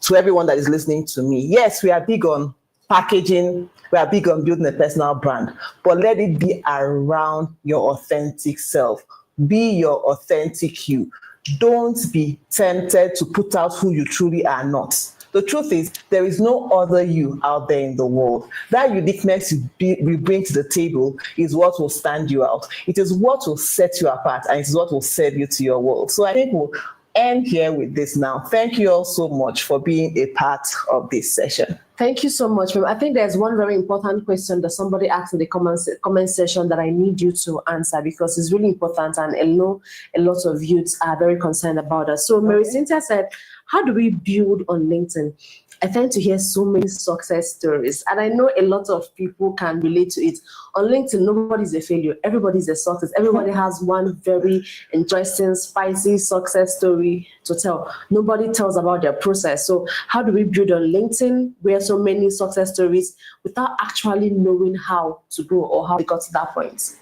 to everyone that is listening to me. Yes, we are big on packaging, we are big on building a personal brand, but let it be around your authentic self. Be your authentic you. Don't be tempted to put out who you truly are not. The truth is, there is no other you out there in the world. That uniqueness you bring to the table is what will stand you out. It is what will set you apart, and it is what will serve you to your world. So I think we'll end here with this now. Thank you all so much for being a part of this session. Thank you so much, ma'am. I think there's one very important question that somebody asked in the comment section that I need you to answer, because it's really important, and I know a lot of youths are very concerned about that. So Mary Cynthia said, how do we build on LinkedIn? I tend to hear so many success stories, and I know a lot of people can relate to it. On LinkedIn, nobody's a failure. Everybody's a success. Everybody has one very interesting, spicy success story to tell. Nobody tells about their process. So how do we build on LinkedIn, where so many success stories, without actually knowing how to grow or how we got to that point?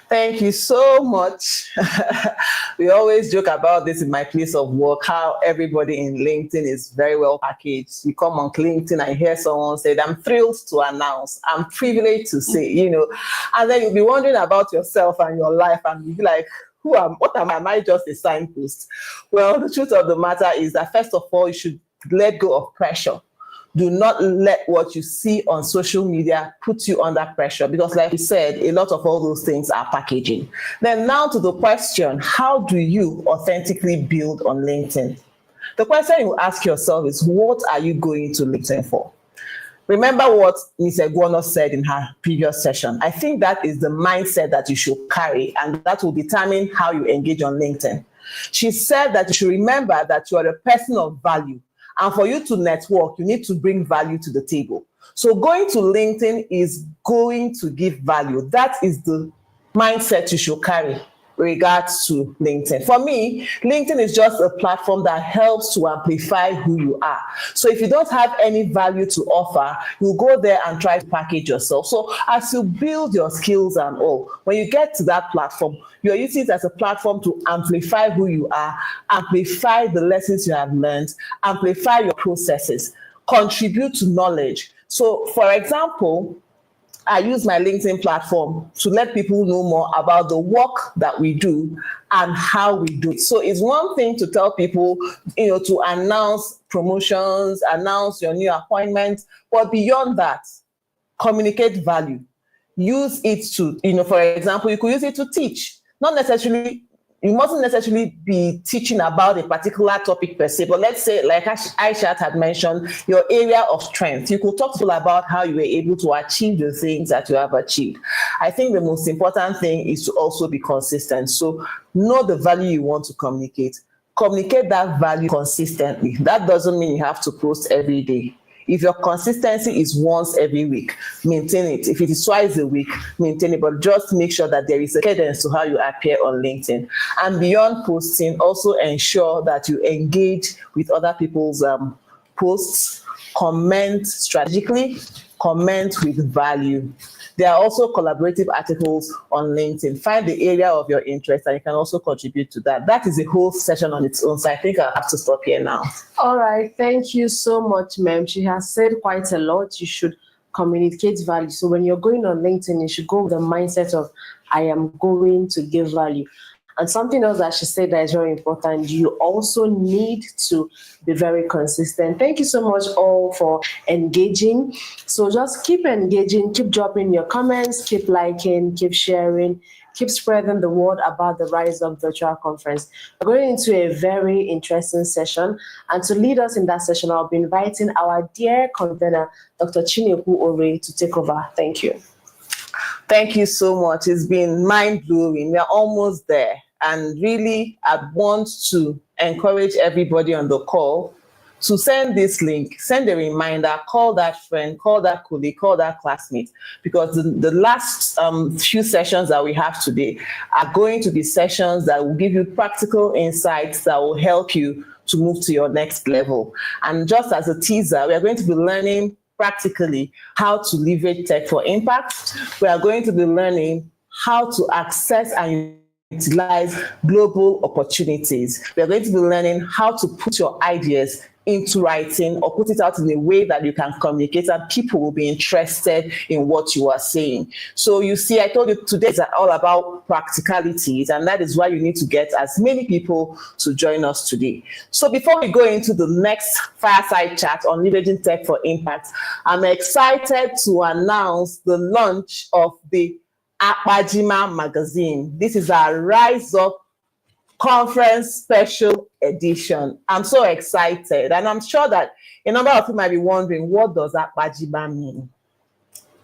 Thank you so much. We always joke about this in my place of work, how everybody in LinkedIn is very well packaged. You come on LinkedIn and hear someone say, I'm thrilled to announce, I'm privileged to say, and then you'll be wondering about yourself and your life, and you'll be like, what am I? Am I just a signpost? Well, the truth of the matter is that, first of all, you should let go of pressure. Do not let what you see on social media put you under pressure, because like we said, a lot of all those things are packaging. Then now to the question, how do you authentically build on LinkedIn? The question you ask yourself is, what are you going to LinkedIn for? Remember what Ms. Egwono said in her previous session. I think that is the mindset that you should carry, and that will determine how you engage on LinkedIn. She said that you should remember that you are a person of value. And for you to network, you need to bring value to the table. So going to LinkedIn is going to give value. That is the mindset you should carry. regards to LinkedIn. For me, LinkedIn is just a platform that helps to amplify who you are. So if you don't have any value to offer, you go there and try to package yourself. So as you build your skills and all, when you get to that platform, you're using it as a platform to amplify who you are, amplify the lessons you have learned, amplify your processes, contribute to knowledge. So for example, I use my LinkedIn platform to let people know more about the work that we do and how we do it. So it's one thing to tell people, to announce promotions, announce your new appointments, but beyond that, communicate value. Use it to, for example, you could use it to teach. Not necessarily, you mustn't necessarily be teaching about a particular topic per se, but let's say, like Aisha had mentioned, your area of strength. You could talk to people about how you were able to achieve the things that you have achieved. I think the most important thing is to also be consistent. So know the value you want to communicate. Communicate that value consistently. That doesn't mean you have to post every day. If your consistency is once every week, maintain it. If it is twice a week, maintain it. But just make sure that there is a cadence to how you appear on LinkedIn. And beyond posting, also ensure that you engage with other people's posts, comment strategically, comment with value. There are also collaborative articles on LinkedIn. Find the area of your interest and you can also contribute to that. That is a whole session on its own. So I think I'll have to stop here now. All right. Thank you so much, ma'am. She has said quite a lot. You should communicate value. So when you're going on LinkedIn, you should go with the mindset of, I am going to give value. And something else that she said that is very important, you also need to be very consistent. Thank you so much all for engaging. So just keep engaging, keep dropping your comments, keep liking, keep sharing, keep spreading the word about the Rise Up Virtual Conference. We're going into a very interesting session. And to lead us in that session, I'll be inviting our dear convener, Dr. Chineku Ore, to take over. Thank you. Thank you so much. It's been mind-blowing. We're almost there. And really, I'd want to encourage everybody on the call to send this link, send a reminder, call that friend, call that colleague, call that classmate, because the last few sessions that we have today are going to be sessions that will give you practical insights that will help you to move to your next level. And just as a teaser, we are going to be learning practically how to leverage tech for impact. We are going to be learning how to access and utilize global opportunities. We are going to be learning how to put your ideas into writing or put it out in a way that you can communicate and people will be interested in what you are saying. So you see, I told you today is all about practicalities, and that is why you need to get as many people to join us today. So before we go into the next fireside chat on leveraging tech for impact, I'm excited to announce the launch of the Akpajima magazine. This is our Rise Up Conference special edition. I'm so excited, and I'm sure that a number of you might be wondering, what does Akpajima mean?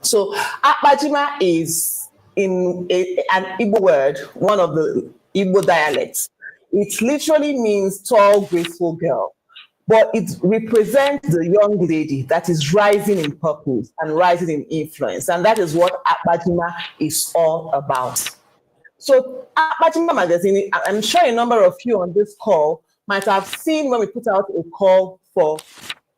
So Akpajima is an Igbo word, one of the Igbo dialects. It literally means tall, graceful girl, but it represents the young lady that is rising in purpose and rising in influence, and that is what Akpajima is all about. So Akpajima magazine, I'm sure a number of you on this call might have seen when we put out a call for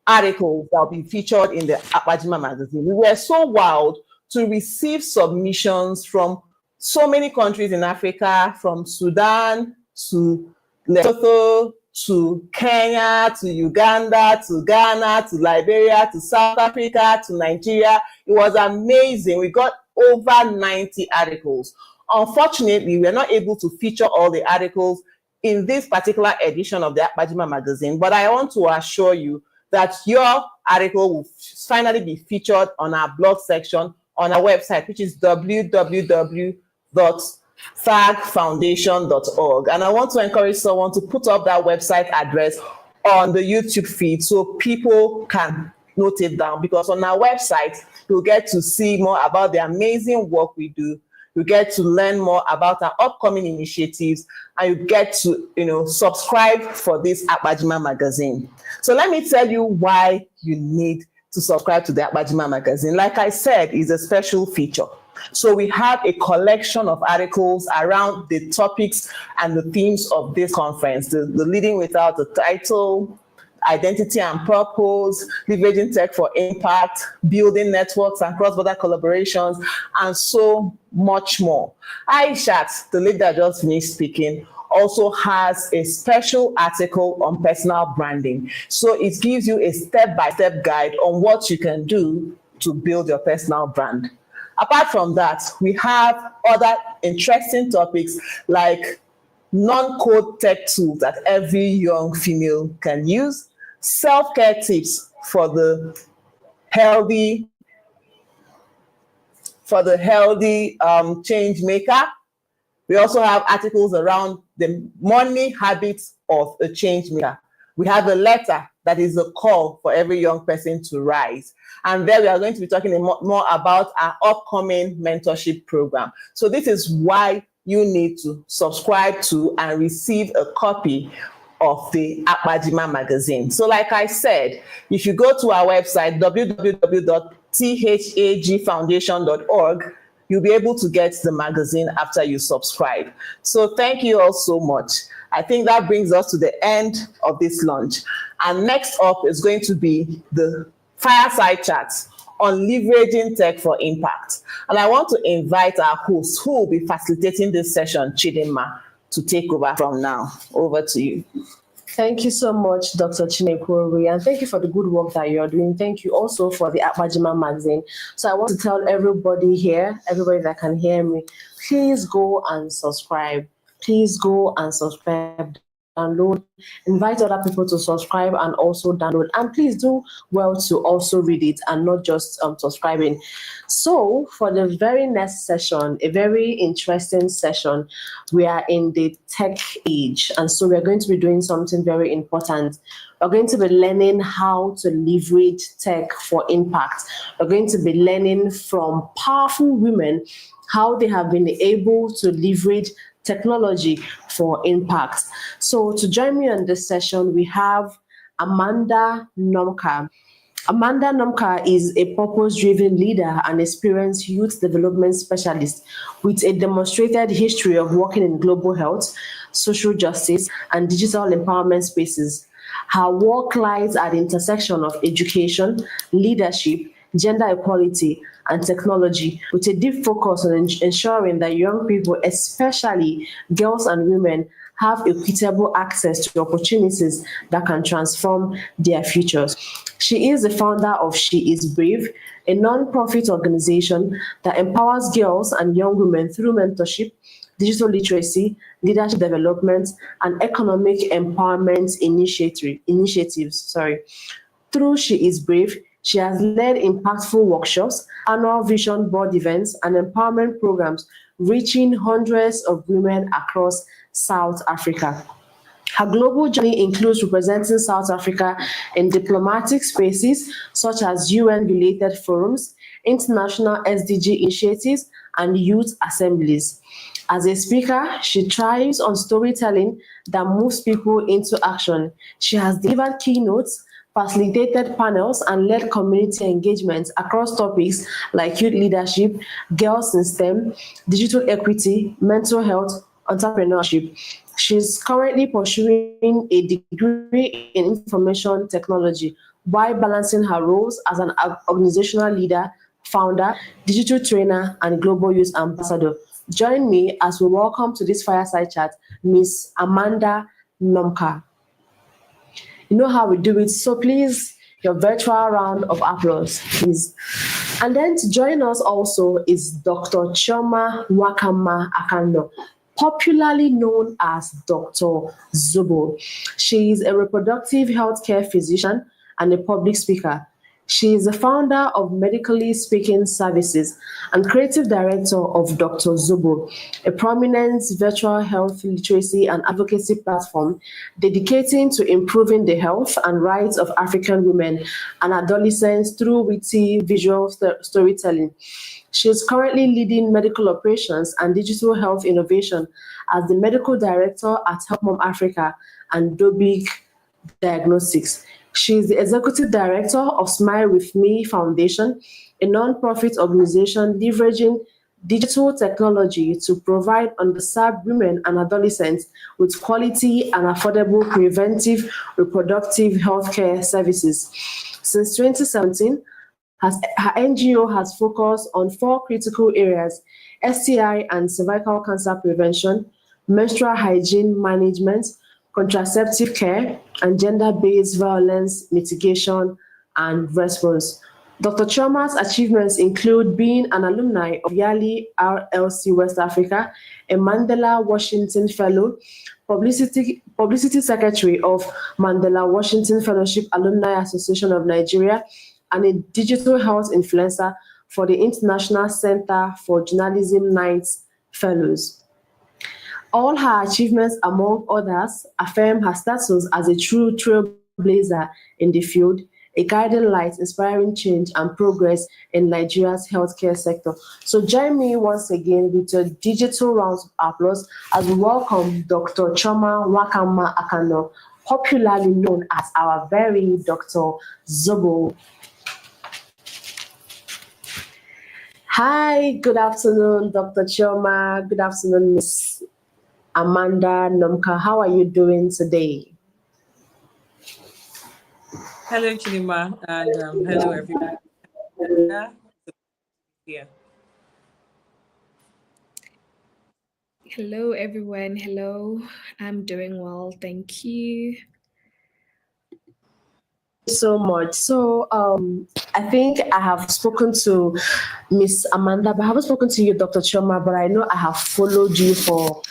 articles that will be featured in the Akpajima magazine. We were so wild to receive submissions from so many countries in Africa, from Sudan to Lesotho, to Kenya, to Uganda, to Ghana, to Liberia, to South Africa, to Nigeria. It was amazing. We got over 90 articles. Unfortunately, we are not able to feature all the articles in this particular edition of the Akpajima magazine, but I want to assure you that your article will finally be featured on our blog section on our website, which is www.thagfoundation.org. And I want to encourage someone to put up that website address on the YouTube feed so people can note it down, because on our website, you'll get to see more about the amazing work we do. You get to learn more about our upcoming initiatives, and you get to, subscribe for this Akpajima magazine. So let me tell you why you need to subscribe to the Akpajima magazine. Like I said, it's a special feature. So we have a collection of articles around the topics and the themes of this conference, the leading without a title, identity and purpose, leveraging tech for impact, building networks and cross-border collaborations, and so much more. Aishat, the lady that just finished speaking, also has a special article on personal branding. So it gives you a step-by-step guide on what you can do to build your personal brand. Apart from that, we have other interesting topics like non-code tech tools that every young female can use, self-care tips for the healthy change maker. We also have articles around the money habits of a change maker. We have a letter that is a call for every young person to rise. And there we are going to be talking more about our upcoming mentorship program. So this is why you need to subscribe to and receive a copy of the Akpajima magazine. So like I said, if you go to our website, www.thagfoundation.org, you'll be able to get the magazine after you subscribe. So thank you all so much. I think that brings us to the end of this lunch. And next up is going to be the fireside chat on leveraging tech for impact. And I want to invite our host who will be facilitating this session, Chidinma, to take over from now. Over to you. Thank you so much, Dr. Chinekori, and thank you for the good work that you're doing. Thank you also for the Akpajima magazine. So I want to tell everybody here, everybody that can hear me, please go and subscribe. Please go and subscribe, download, invite other people to subscribe and also download. And please do well to also read it and not just subscribing. So for the very next session, a very interesting session, we are in the tech age. And so we're going to be doing something very important. We're going to be learning how to leverage tech for impact. We're going to be learning from powerful women how they have been able to leverage technology for impact. So to join me on this session, we have Amanda Nomka. Amanda Nomka is a purpose-driven leader and experienced youth development specialist with a demonstrated history of working in global health, social justice, and digital empowerment spaces. Her work lies at the intersection of education, leadership, gender equality, and technology, with a deep focus on ensuring that young people, especially girls and women, have equitable access to opportunities that can transform their futures. She is the founder of She Is Brave, a non-profit organization that empowers girls and young women through mentorship, digital literacy, leadership development, and economic empowerment initiatives. Through She Is Brave, she has led impactful workshops, annual vision board events, and empowerment programs, reaching hundreds of women across South Africa. Her global journey includes representing South Africa in diplomatic spaces such as UN-related forums, international SDG initiatives, and youth assemblies. As a speaker, she thrives on storytelling that moves people into action. She has delivered keynotes, facilitated panels, and led community engagements across topics like youth leadership, girls in STEM, digital equity, mental health, entrepreneurship. She's currently pursuing a degree in information technology while balancing her roles as an organizational leader, founder, digital trainer, and global youth ambassador. Join me as we welcome to this fireside chat Miss Amanda Nomka. You know how we do it, so please, your virtual round of applause, please. And then to join us also is Dr. Chioma Wakama Akando, popularly known as Dr. Zobo. She is a reproductive healthcare physician and a public speaker. She is the founder of Medically Speaking Services and creative director of Dr. Zobo, a prominent virtual health literacy and advocacy platform dedicating to improving the health and rights of African women and adolescents through witty visual storytelling. She is currently leading medical operations and digital health innovation as the medical director at Help Mom Africa and Dobig Diagnostics. She is the executive director of Smile With Me Foundation, a non-profit organization leveraging digital technology to provide underserved women and adolescents with quality and affordable preventive reproductive healthcare services. Since 2017, her NGO has focused on four critical areas: STI and cervical cancer prevention, menstrual hygiene management, contraceptive care, and gender-based violence mitigation and response. Dr. Choma's achievements include being an alumni of Yali RLC West Africa, a Mandela Washington Fellow, publicity secretary of Mandela Washington Fellowship Alumni Association of Nigeria, and a digital health influencer for the International Center for Journalism Knights Fellows. All her achievements, among others, affirm her status as a true trailblazer in the field, a guiding light inspiring change and progress in Nigeria's healthcare sector. So join me once again with a digital round of applause as we welcome Dr. Choma Wakama Akano, popularly known as our very Dr. Zobo. Hi, good afternoon, Dr. Choma. Good afternoon, Miss Amanda Nomka. How are you doing today? Hello, Chidima, and hello, everyone. Yeah. Hello, everyone. Hello. I'm doing well. Thank you. So much. So I think I have spoken to Miss Amanda, but I haven't spoken to you, Dr. Choma, but I know I have followed you for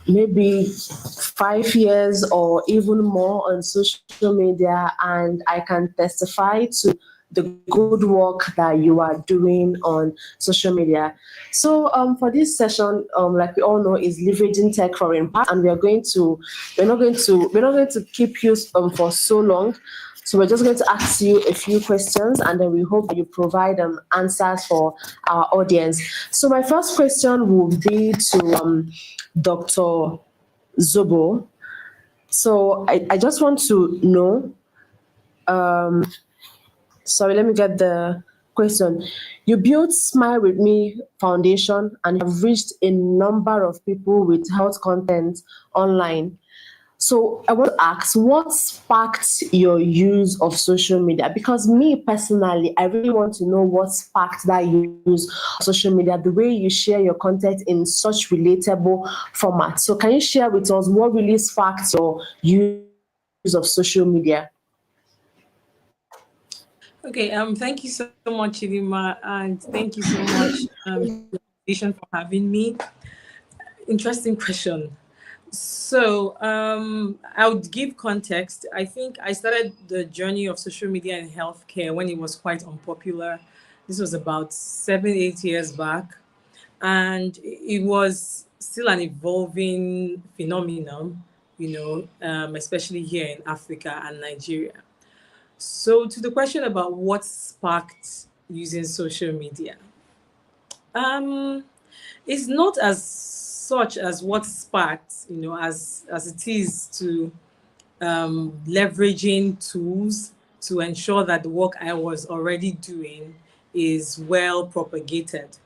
maybe 5 years or even more on social media, and I can testify to the good work that you are doing on social media. So for this session, like we all know, is leveraging tech for impact, and we're not going to keep you for so long. So we're just going to ask you a few questions, and then we hope you provide answers for our audience. So my first question will be to Dr. Zobo. So I just want to know, sorry, let me get the question. You built Smile With Me Foundation and have reached a number of people with health content online. So I want to ask, what sparked your use of social media? Because me personally, I really want to know what sparked that use of social media, the way you share your content in such relatable format. So can you share with us what really sparked your use of social media? Okay. Thank you so much, Chidima, and thank you so much, for having me. Interesting question. So I would give context. I think I started the journey of social media in healthcare when it was quite unpopular. This was about 7-8 years back, and it was still an evolving phenomenon, especially here in Africa and Nigeria. So to the question about what sparked using social media, it's not as such as what sparked, as it is to leveraging tools to ensure that the work I was already doing is well propagated.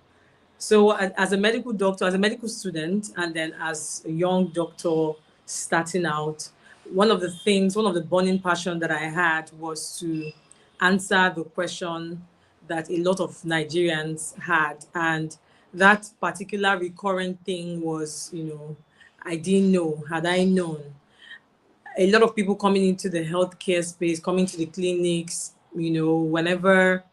So as a medical doctor, as a medical student, and then as a young doctor starting out, one of the burning passion that I had was to answer the question that a lot of Nigerians had. And that particular recurrent thing was, I didn't know. Had I known? A lot of people coming into the healthcare space, coming to the clinics, whenever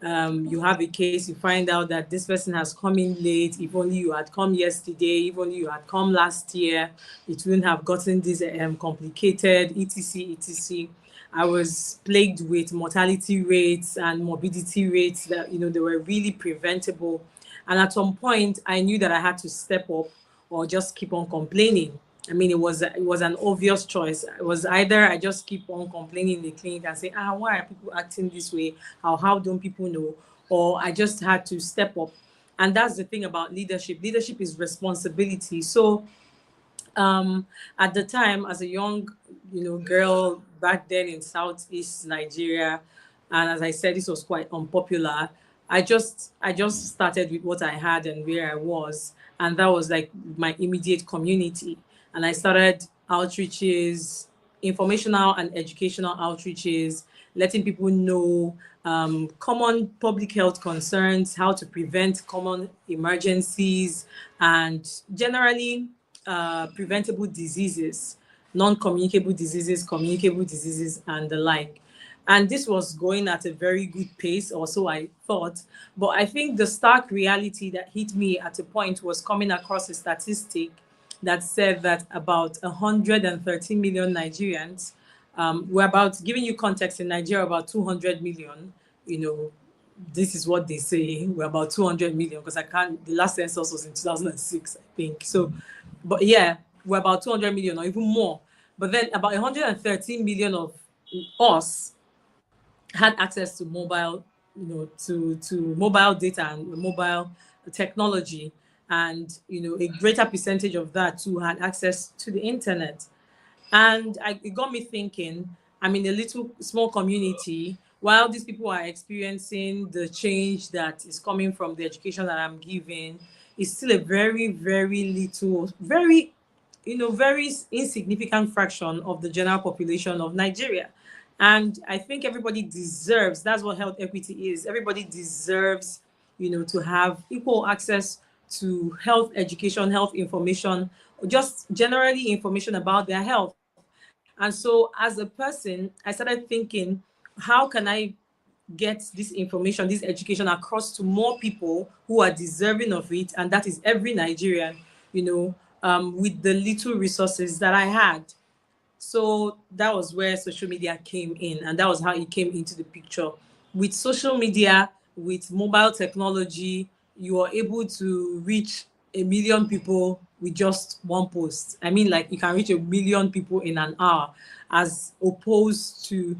you have a case, you find out that this person has come in late. If only you had come yesterday, if only you had come last year, it wouldn't have gotten this complicated, etc., etc. I was plagued with mortality rates and morbidity rates that, they were really preventable. And at some point, I knew that I had to step up or just keep on complaining. I mean, it was an obvious choice. It was either I just keep on complaining in the clinic and say, why are people acting this way? How don't people know? Or I just had to step up. And that's the thing about leadership. Leadership is responsibility. So at the time, as a young, girl back then in Southeast Nigeria, and as I said, this was quite unpopular. I just started with what I had and where I was, and that was like my immediate community. And I started outreaches, informational and educational outreaches, letting people know common public health concerns, how to prevent common emergencies, and generally preventable diseases, non-communicable diseases, communicable diseases, and the like. And this was going at a very good pace, or so I thought. But I think the stark reality that hit me at a point was coming across a statistic that said that about 113 million Nigerians, we're about, giving you context, in Nigeria, about 200 million, you know, this is what they say, we're about 200 million, because the last census was in 2006, I think. So, but yeah, we're about 200 million or even more. But then about 113 million of us had access to mobile, to mobile data and mobile technology. And, a greater percentage of that too had access to the internet. And it got me thinking, I'm in a little small community. While these people are experiencing the change that is coming from the education that I'm giving, it's still a very, very little, very insignificant fraction of the general population of Nigeria. And I think everybody deserves, that's what health equity is. Everybody deserves, to have equal access to health education, health information, just generally information about their health. And so as a person, I started thinking, how can I get this information, this education across to more people who are deserving of it? And that is every Nigerian, with the little resources that I had. So that was where social media came in, and that was how it came into the picture. With social media, with mobile technology, you are able to reach 1 million people with just one post. I mean, like, you can reach 1 million people in an hour, as opposed to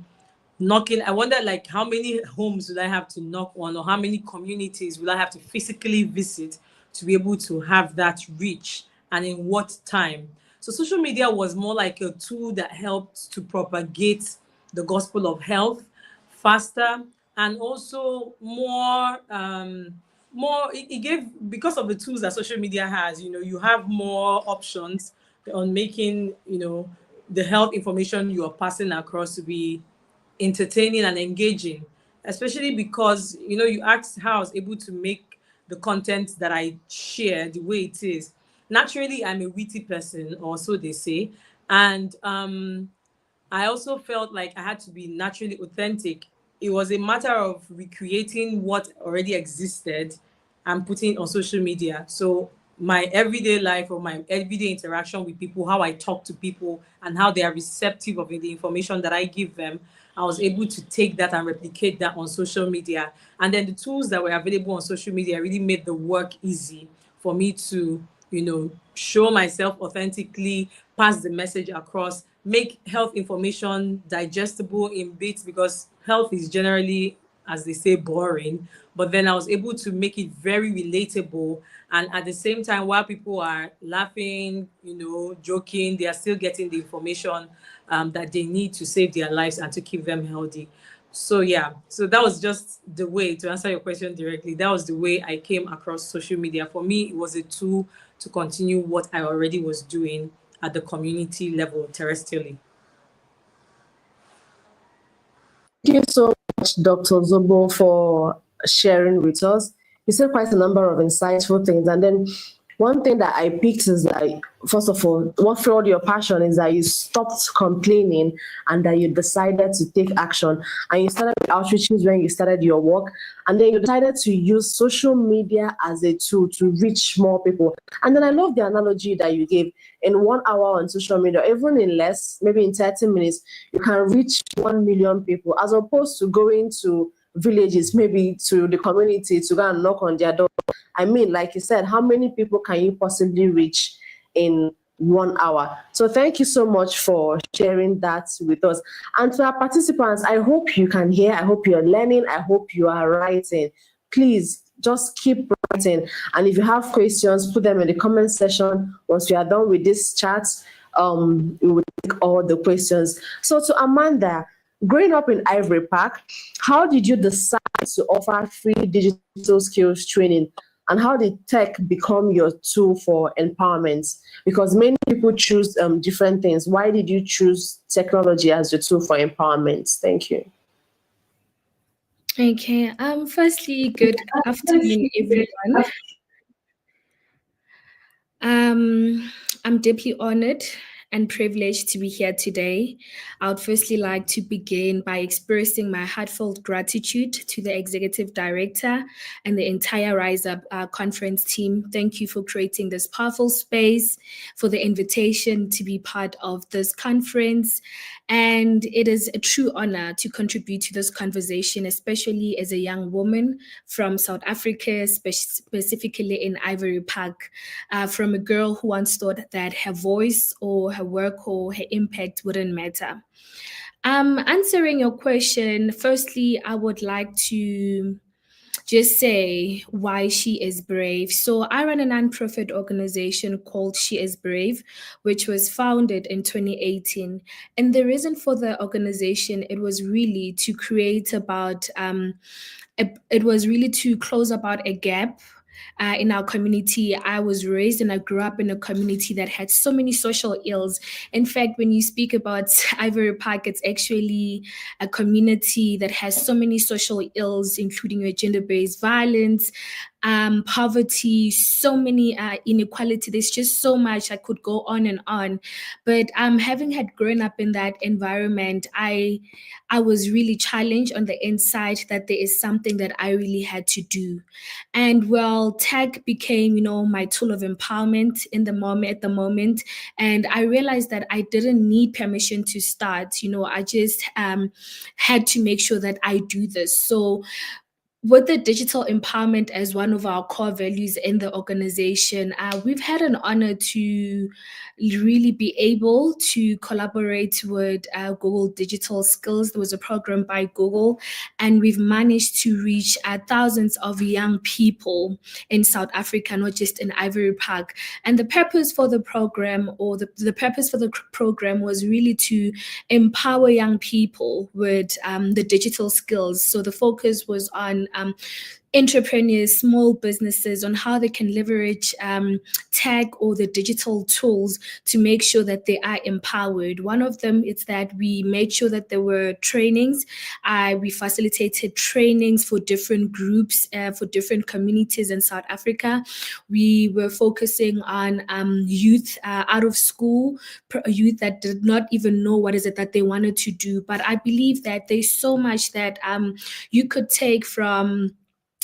knocking. I wonder, like, how many homes will I have to knock on, or how many communities will I have to physically visit to be able to have that reach, and in what time? So social media was more like a tool that helped to propagate the gospel of health faster, and also it gave, because of the tools that social media has, you have more options on making, the health information you are passing across to be entertaining and engaging, especially because, you asked how I was able to make the content that I share the way it is. Naturally, I'm a witty person, or so they say. And I also felt like I had to be naturally authentic. It was a matter of recreating what already existed and putting it on social media. So my everyday life, or my everyday interaction with people, how I talk to people and how they are receptive of the information that I give them, I was able to take that and replicate that on social media. And then the tools that were available on social media really made the work easy for me to, show myself authentically, pass the message across, make health information digestible in bits, because health is generally, as they say, boring. But then I was able to make it very relatable. And at the same time, while people are laughing, joking, they are still getting the information that they need to save their lives and to keep them healthy. So yeah, so that was just the way, to answer your question directly, that was the way I came across social media. For me, it was a tool to continue what I already was doing at the community level terrestrially. Thank you so much, Dr. Zobo, for sharing with us. You said quite a number of insightful things. And then one thing that I picked is that, first of all, what fueled your passion is that you stopped complaining and that you decided to take action. And you started with outreaches when you started your work. And then you decided to use social media as a tool to reach more people. And then I love the analogy that you gave. In 1 hour on social media, even in less, maybe in 30 minutes, you can reach 1 million people, as opposed to going to villages, maybe to the community, to go and knock on their door. I mean, like you said, how many people can you possibly reach in 1 hour? So thank you so much for sharing that with us. And to our participants, I hope you can hear, I hope you're learning, I hope you are writing. Please just keep writing. And if you have questions, put them in the comment section. Once we are done with this chat, we will take all the questions. So to Amanda, Growing up in Ivory Park, how did you decide to offer free digital skills training? And how did tech become your tool for empowerment? Because many people choose different things. Why did you choose technology as your tool for empowerment? Thank you. Okay. Firstly, good afternoon, everyone. I'm deeply honored and privileged to be here today. I would firstly like to begin by expressing my heartfelt gratitude to the Executive Director and the entire Rise Up conference team. Thank you for creating this powerful space, for the invitation to be part of this conference. And it is a true honor to contribute to this conversation, especially as a young woman from South Africa, specifically in Ivory Park, from a girl who once thought that her voice or her work or her impact wouldn't matter. Answering your question, firstly, I would like to just say why She Is Brave. So I run a nonprofit organization called She Is Brave, which was founded in 2018. And the reason for the organization, it was really to create about, it was really to close about a gap in our community. I was raised and I grew up in a community that had so many social ills. In fact, when you speak about Ivory Park, it's actually a community that has so many social ills, including gender-based violence, poverty, so many inequality. There's just so much. I could go on and on. But having had grown up in that environment, I was really challenged on the inside that there is something that I really had to do. And well, tech became, my tool of empowerment at the moment. And I realized that I didn't need permission to start. I just had to make sure that I do this. So with the digital empowerment as one of our core values in the organization, we've had an honor to really be able to collaborate with Google Digital Skills. There was a program by Google, and we've managed to reach thousands of young people in South Africa, not just in Ivory Park. And the purpose for the program, or the purpose for the program, was really to empower young people with the digital skills. So the focus was on entrepreneurs, small businesses, on how they can leverage tech or the digital tools to make sure that they are empowered. One of them is that we made sure that there were trainings. We facilitated trainings for different groups, for different communities in South Africa. We were focusing on youth out of school, youth that did not even know what is it that they wanted to do. But I believe that there's so much that you could take from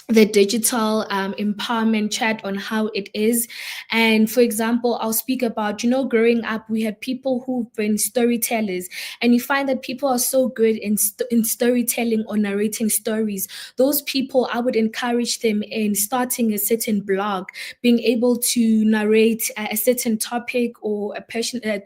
the digital empowerment chat on how it is. And for example, I'll speak about, growing up, we had people who've been storytellers, and you find that people are so good in storytelling or narrating stories. Those people, I would encourage them in starting a certain blog, being able to narrate a certain topic or a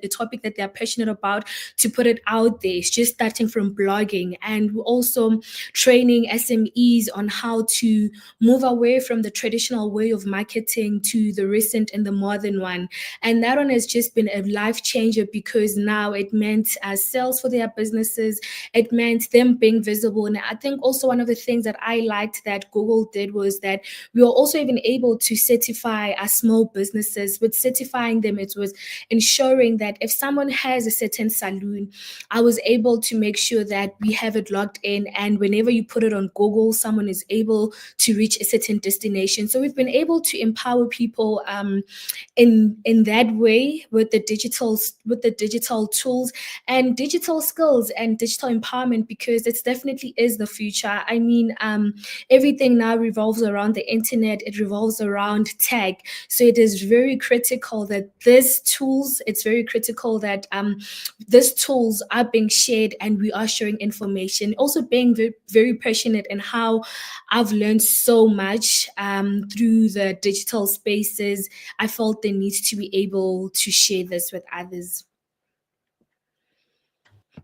topic that they're passionate about, to put it out there. It's just starting from blogging. And we're also training SMEs on how to move away from the traditional way of marketing to the recent and the modern one. And that one has just been a life changer, because now it meant sales for their businesses. It meant them being visible. And I think also one of the things that I liked that Google did was that we were also even able to certify our small businesses. With certifying them, it was ensuring that if someone has a certain salon, I was able to make sure that we have it logged in, and whenever you put it on Google, someone is able to reach a certain destination. So we've been able to empower people in that way with the digital tools and digital skills and digital empowerment, because it definitely is the future. I mean, everything now revolves around the internet. It revolves around tech. So it is very critical that these tools are being shared, and we are sharing information. Also being very, very passionate in how I've learned so much through the digital spaces. I felt the need to be able to share this with others.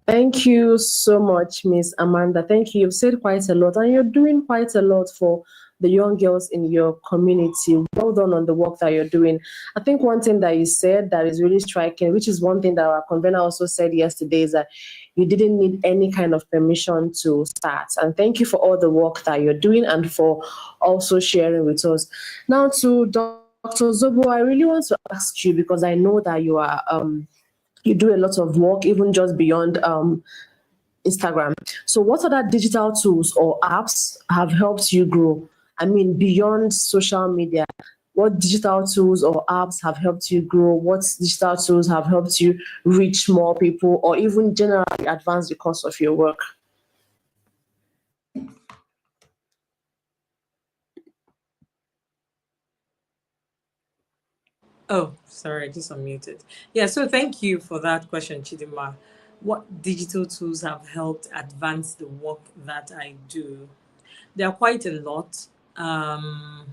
Thank you so much, Miss Amanda. Thank you. You've said quite a lot, and you're doing quite a lot for the young girls in your community. Well done on the work that you're doing. I think one thing that you said that is really striking, which is one thing that our convener also said yesterday, is that you didn't need any kind of permission to start. And thank you for all the work that you're doing and for also sharing with us. Now to Dr. Zobo, I really want to ask you, because I know that you do a lot of work even just beyond Instagram. So what other digital tools or apps have helped you grow? I mean, beyond social media, what digital tools or apps have helped you grow? What digital tools have helped you reach more people or even generally advance the course of your work? Oh, sorry, I just unmuted. Yeah, so thank you for that question, Chidima. What digital tools have helped advance the work that I do? There are quite a lot. And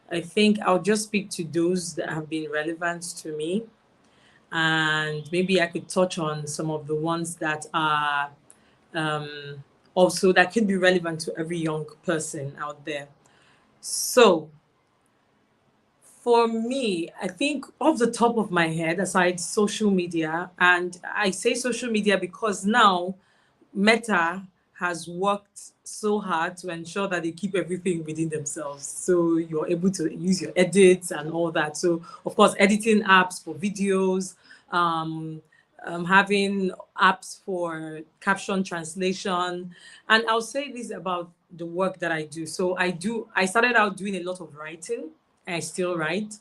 I think I'll just speak to those that have been relevant to me. And maybe I could touch on some of the ones that are also that could be relevant to every young person out there. So for me, I think off the top of my head, aside social media, and I say social media because now Meta has worked so hard to ensure that they keep everything within themselves. So you're able to use your edits and all that. So, of course, editing apps for videos, having apps for caption translation. And I'll say this about the work that I do. So I started out doing a lot of writing. I still write.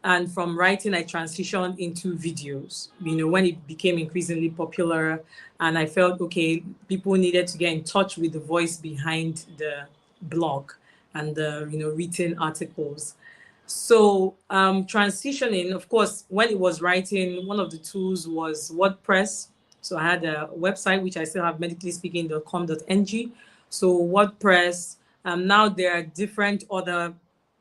And from writing, I transitioned into videos, when it became increasingly popular. And I felt, okay, people needed to get in touch with the voice behind the blog and the, written articles. So transitioning, of course, when it was writing, one of the tools was WordPress. So I had a website, which I still have, medicallyspeaking.com.ng. So WordPress, now there are different other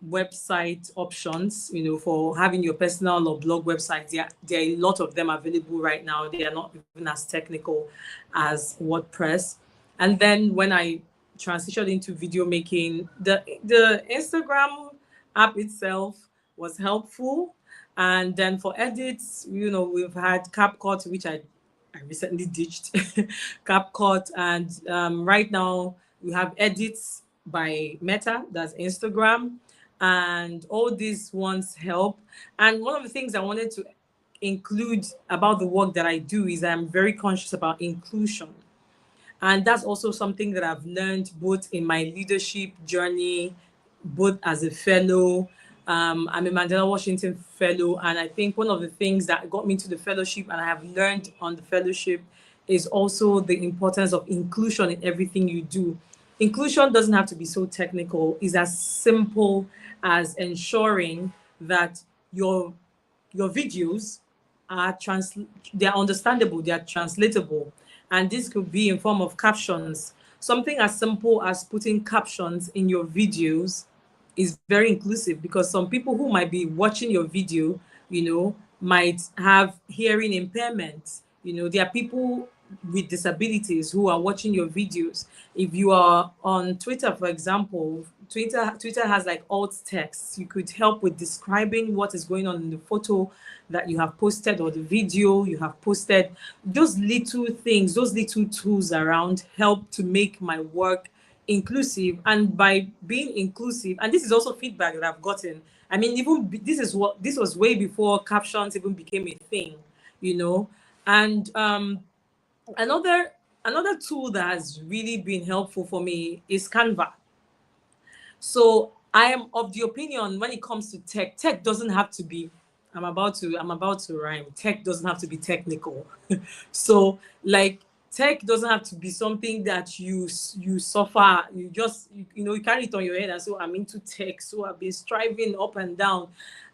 website options, for having your personal or blog website. There are a lot of them available right now. They are not even as technical as WordPress. And then when I transitioned into video making, the Instagram app itself was helpful. And then for edits, we've had CapCut, which I recently ditched CapCut. And right now we have edits by Meta, that's Instagram. And all these ones help. And one of the things I wanted to include about the work that I do is I'm very conscious about inclusion. And that's also something that I've learned both in my leadership journey, both as a fellow. I'm a Mandela Washington fellow. And I think one of the things that got me to the fellowship and I have learned on the fellowship is also the importance of inclusion in everything you do. Inclusion doesn't have to be so technical. It's as simple as ensuring that your videos are they're understandable, they're translatable. And this could be in form of captions. Something as simple as putting captions in your videos is very inclusive, because some people who might be watching your video, might have hearing impairment. There are people with disabilities who are watching your videos. If you are on Twitter, for example, Twitter has like alt text. You could help with describing what is going on in the photo that you have posted or the video you have posted. Those little things, those little tools around help to make my work inclusive. And by being inclusive, and this is also feedback that I've gotten. I mean, this was way before captions even became a thing, And another tool that has really been helpful for me is Canva. So I am of the opinion when it comes to tech doesn't have to be, I'm about to rhyme. Tech doesn't have to be technical. So like tech doesn't have to be something that you suffer. You just, you carry it on your head and so I'm into tech. So I've been striving up and down.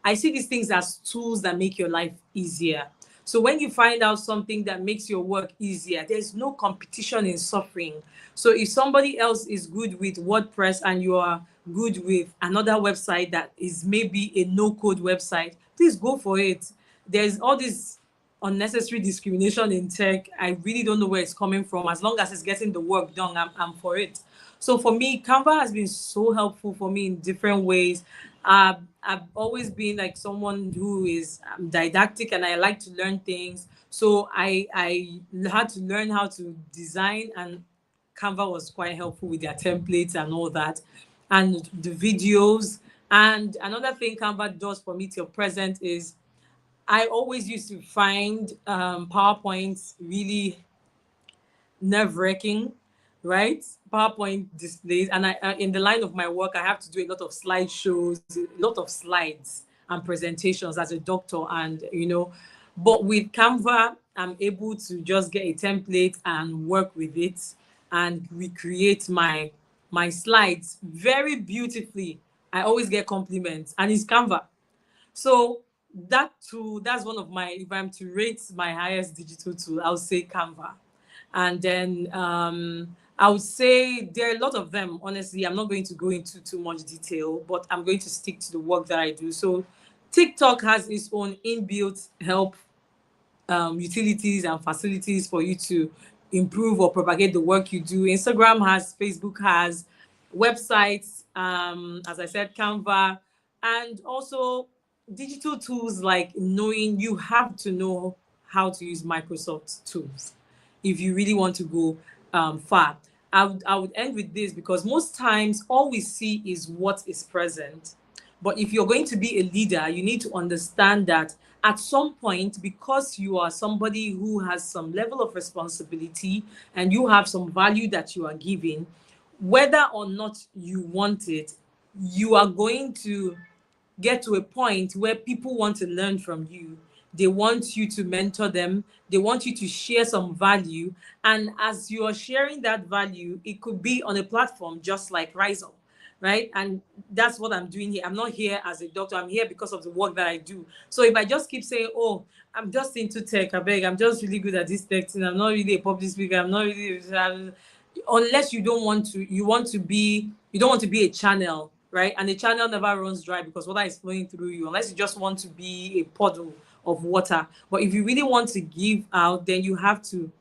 I see these things as tools that make your life easier. So when you find out something that makes your work easier, there's no competition in suffering. So if somebody else is good with WordPress and you are good with another website that is maybe a no-code website, please go for it. There's all this unnecessary discrimination in tech. I really don't know where it's coming from. As long as it's getting the work done, I'm for it. So for me, Canva has been so helpful for me in different ways. I've always been like someone who is didactic, and I like to learn things. So I had to learn how to design, and Canva was quite helpful with their templates and all that, and the videos. And another thing Canva does for me till present is I always used to find PowerPoints really nerve-wracking, right? PowerPoint displays, and I in the line of my work, I have to do a lot of slideshows, a lot of slides and presentations as a doctor, and but with Canva, I'm able to just get a template and work with it and recreate my slides very beautifully. I always get compliments, and it's Canva. So that's one of my, if I'm to rate my highest digital tool, I would say Canva. And then I would say there are a lot of them. Honestly, I'm not going to go into too much detail, but I'm going to stick to the work that I do. So TikTok has its own inbuilt help utilities and facilities for you to improve or propagate the work you do. Instagram has, Facebook has, websites, as I said, Canva, and also digital tools like knowing you have to know how to use Microsoft tools if you really want to go far. I would end with this because most times all we see is what is present. But if you're going to be a leader, you need to understand that at some point, because you are somebody who has some level of responsibility and you have some value that you are giving, whether or not you want it, you are going to get to a point where people want to learn from you. They want you to mentor them. They want you to share some value. And as you are sharing that value, it could be on a platform just like Rise Up, right? And that's what I'm doing here. I'm not here as a doctor. I'm here because of the work that I do. So if I just keep saying, oh, I'm just into tech, I beg, I'm just really good at this tech thing, I'm not really a public speaker, I'm not really, unless you don't want to, you don't want to be a channel, right? And the channel never runs dry because water is flowing through you, unless you just want to be a puddle of water. But if you really want to give out, then you have to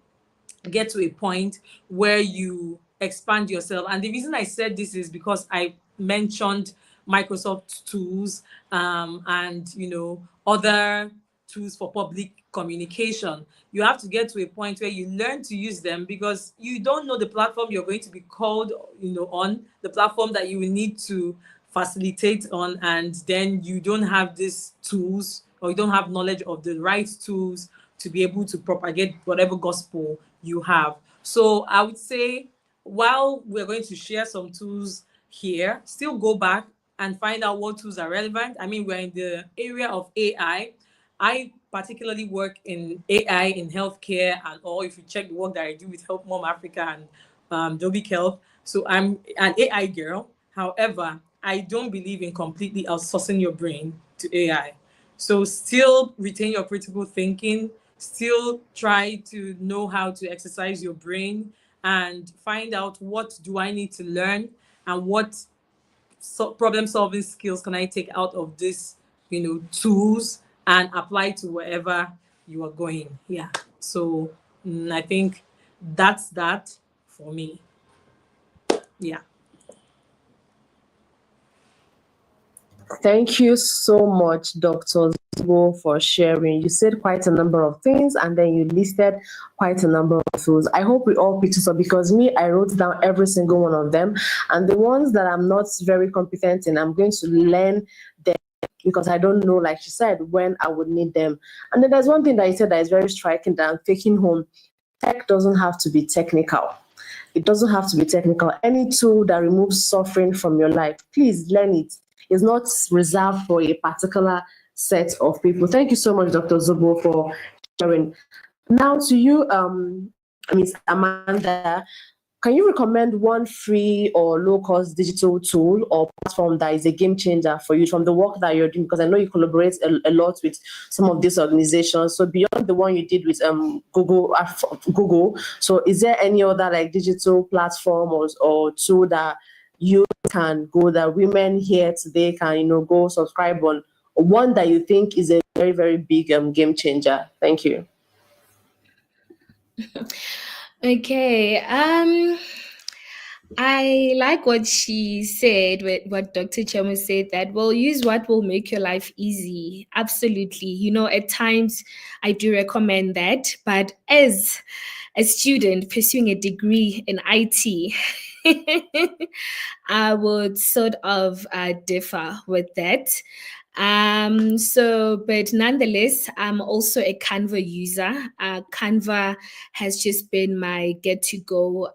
get to a point where you expand yourself. And the reason I said this is because I mentioned Microsoft tools and other tools for public communication. You have to get to a point where you learn to use them because you don't know the platform you're going to be called on, the platform that you will need to facilitate on, and then you don't have these tools or you don't have knowledge of the right tools to be able to propagate whatever gospel you have. So I would say, while we're going to share some tools here, still go back and find out what tools are relevant. I mean, we're in the area of AI. I particularly work in AI in healthcare and all. If you check the work that I do with Help Mom Africa and Dobie Health, so I'm an AI girl. However, I don't believe in completely outsourcing your brain to AI. So still retain your critical thinking, still try to know how to exercise your brain and find out what do I need to learn and what problem solving skills can I take out of this, tools and apply to wherever you are going. Yeah. So I think that's that for me. Yeah. Thank you so much, Dr. Zubo, for sharing. You said quite a number of things and then you listed quite a number of tools. I hope we all picked this up because me, I wrote down every single one of them. And the ones that I'm not very competent in, I'm going to learn them because I don't know, like you said, when I would need them. And then there's one thing that you said that is very striking that I'm taking home. Tech doesn't have to be technical. It doesn't have to be technical. Any tool that removes suffering from your life, please learn it. It's not reserved for a particular set of people. Thank you so much, Dr. Zubo, for sharing. Now to you, Ms. Amanda, can you recommend one free or low-cost digital tool or platform that is a game changer for you from the work that you're doing? Because I know you collaborate a lot with some of these organizations. So beyond the one you did with Google, so is there any other like digital platform or tool that you can go, that women here today can go subscribe on, one that you think is a very, very big game changer? Thank you. Okay. I like what she said, what Dr. Chemo said, that well, use what will make your life easy. Absolutely. At times I do recommend that, but as a student pursuing a degree in IT, I would sort of differ with that. But nonetheless, I'm also a Canva user. Canva has just been my get to go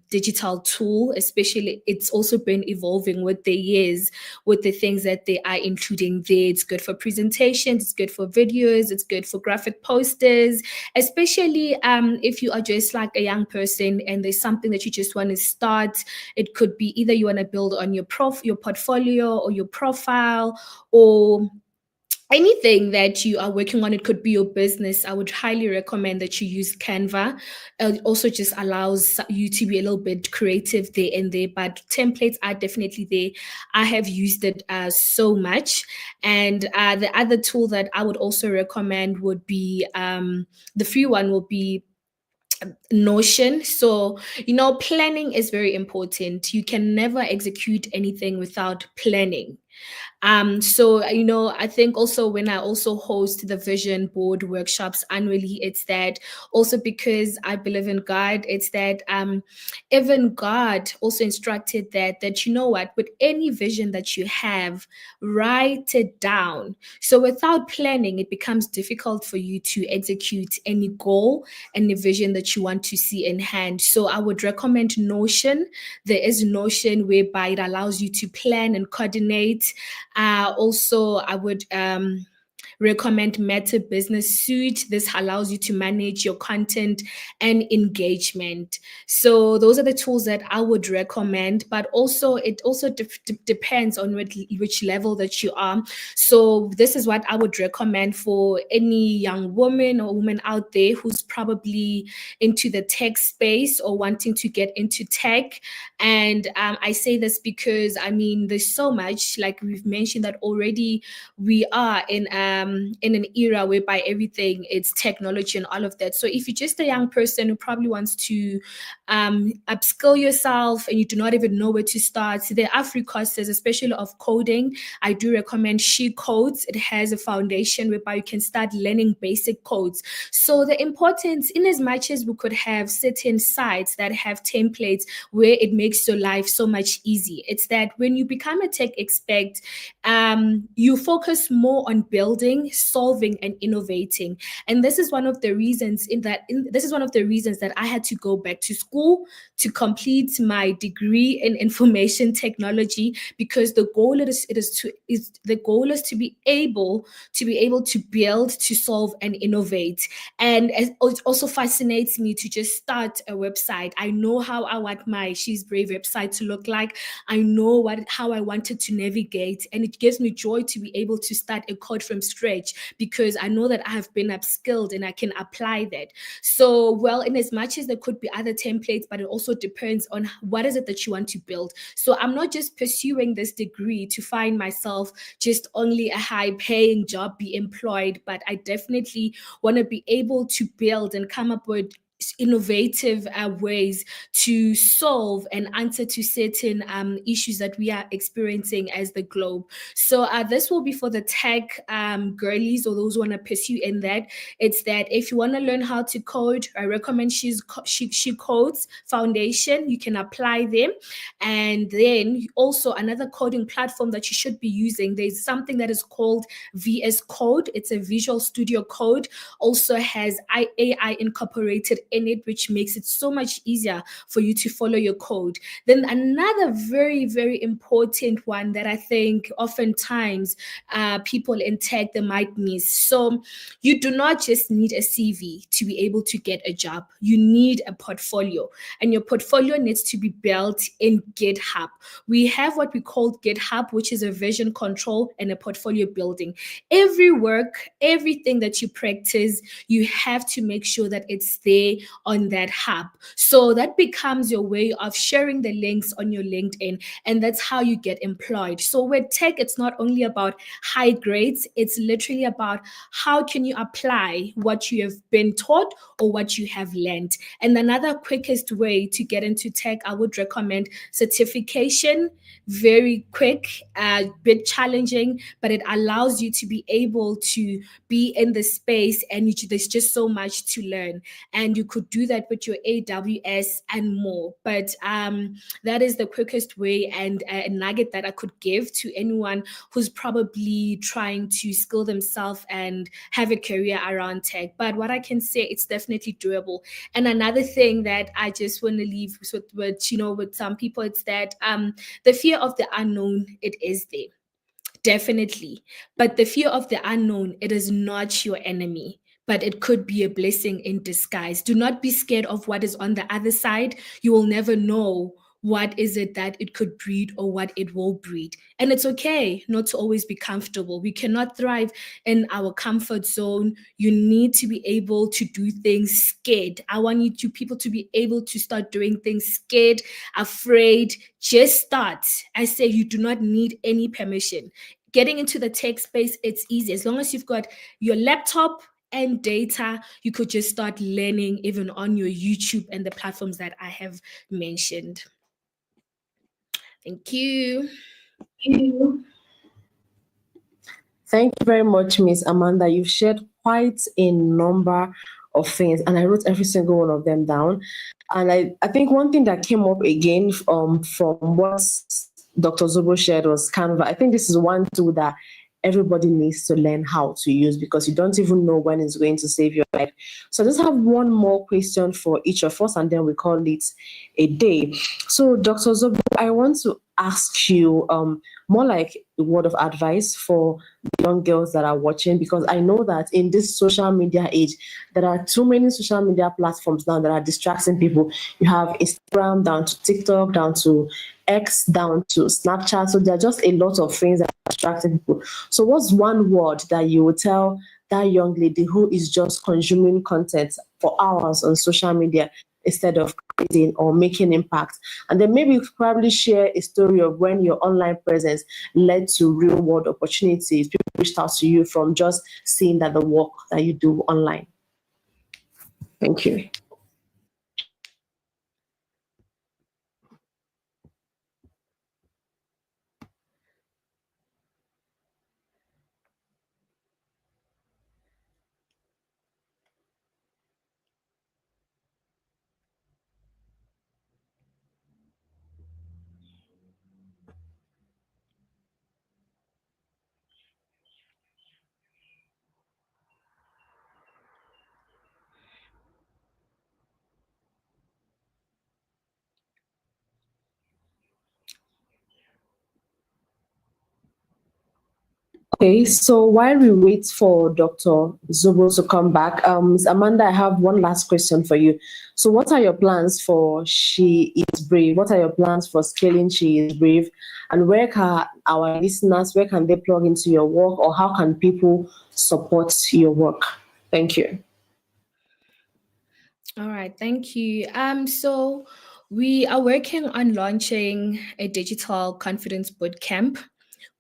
digital tool, especially it's also been evolving with the years with the things that they are including there. It's good for presentations, it's good for videos, it's good for graphic posters, especially if you are just like a young person and there's something that you just want to start. It could be either you want to build on your portfolio or your profile, or anything that you are working on. It could be your business. I would highly recommend that you use Canva. It also just allows you to be a little bit creative there and there, but templates are definitely there. I have used it so much. And the other tool that I would also recommend would be the free one will be Notion. So, planning is very important. You can never execute anything without planning. I think also when I also host the vision board workshops annually, it's that also because I believe in God, it's that even God also instructed that what, with any vision that you have, write it down. So without planning, it becomes difficult for you to execute any goal and the vision that you want to see in hand. So I would recommend Notion. There is Notion whereby it allows you to plan and coordinate. Also, I would recommend Meta Business Suite. This allows you to manage your content and engagement. So those are the tools that I would recommend, but also it also depends on which level that you are. So this is what I would recommend for any young woman or woman out there who's probably into the tech space or wanting to get into tech. And I say this because there's so much, like we've mentioned, that already we are in an era whereby everything is technology and all of that. So if you're just a young person who probably wants to upskill yourself and you do not even know where to start, so there are free courses, especially of coding. I do recommend She Codes. It has a foundation whereby you can start learning basic codes. So the importance, in as much as we could have certain sites that have templates where it makes your life so much easy, it's that when you become a tech expert, you focus more on building, solving, and innovating. And this is one of the reasons that I had to go back to school to complete my degree in information technology, because the goal is to be able to build, to solve, and innovate. And it also fascinates me to just start a website. I know how I want my She's Brave website to look like. I know how I wanted to navigate, and it gives me joy to be able to start a code from scratch, because I know that I have been upskilled and I can apply that. So, well, in as much as there could be other templates, but it also depends on what is it that you want to build. So I'm not just pursuing this degree to find myself just only a high-paying job, be employed, but I definitely want to be able to build and come up with innovative ways to solve and answer to certain issues that we are experiencing as the globe. So this will be for the tech girlies or those who want to pursue in that. It's that if you want to learn how to code, I recommend She Codes Foundation. You can apply them. And then also another coding platform that you should be using, there's something that is called VS Code. It's a Visual Studio Code, also has AI incorporated in it, which makes it so much easier for you to follow your code. Then another very, very important one that I think oftentimes people in tech, they might miss. So you do not just need a CV to be able to get a job. You need a portfolio, and your portfolio needs to be built in GitHub. We have what we call GitHub, which is a version control and a portfolio building. Every work, everything that you practice, you have to make sure that it's there there on that hub. So that becomes your way of sharing the links on your LinkedIn, and that's how you get employed. So with tech, it's not only about high grades, it's literally about how can you apply what you have been taught or what you have learned. And another quickest way to get into tech, I would recommend certification. Very quick, a bit challenging, but it allows you to be able to be in the space, and there's just so much to learn. And you could do that with your AWS and more. But that is the quickest way and a nugget that I could give to anyone who's probably trying to skill themselves and have a career around tech. But what I can say, it's definitely doable. And another thing that I just want to leave with some people, it's that the fear of the unknown, it is there. Definitely. But the fear of the unknown, it is not your enemy, but it could be a blessing in disguise. Do not be scared of what is on the other side. You will never know what is it that it could breed or what it will breed. And it's okay not to always be comfortable. We cannot thrive in our comfort zone. You need to be able to do things scared. I want people to be able to start doing things scared, afraid. Just start. I say you do not need any permission. Getting into the tech space, it's easy. As long as you've got your laptop and data, you could just start learning even on your YouTube and the platforms that I have mentioned. Thank you. Thank you very much, Miss Amanda. You've shared quite a number of things, and I wrote every single one of them down. And I think one thing that came up again from what Dr. Zobo shared was Canva. I think this is one tool that everybody needs to learn how to use, because you don't even know when it's going to save your life. So I just have one more question for each of us, and then we call it a day. So Dr. Zobo, I want to ask you more like a word of advice for the young girls that are watching, because I know that in this social media age, there are too many social media platforms now that are distracting people. You have Instagram, down to TikTok, down to X, down to Snapchat. So there are just a lot of things that are distracting people. So what's one word that you would tell that young lady who is just consuming content for hours on social media instead of creating or making impact? And then maybe you could probably share a story of when your online presence led to real world opportunities. People reached out to you from just seeing that the work that you do online. Thank you. Okay, so while we wait for Dr. Zobo to come back, Ms. Amanda, I have one last question for you. So what are your plans for She Is Brave? What are your plans for scaling She Is Brave? And where can our listeners, where can they plug into your work, or how can people support your work? Thank you. All right, thank you. So we are working on launching a digital confidence bootcamp,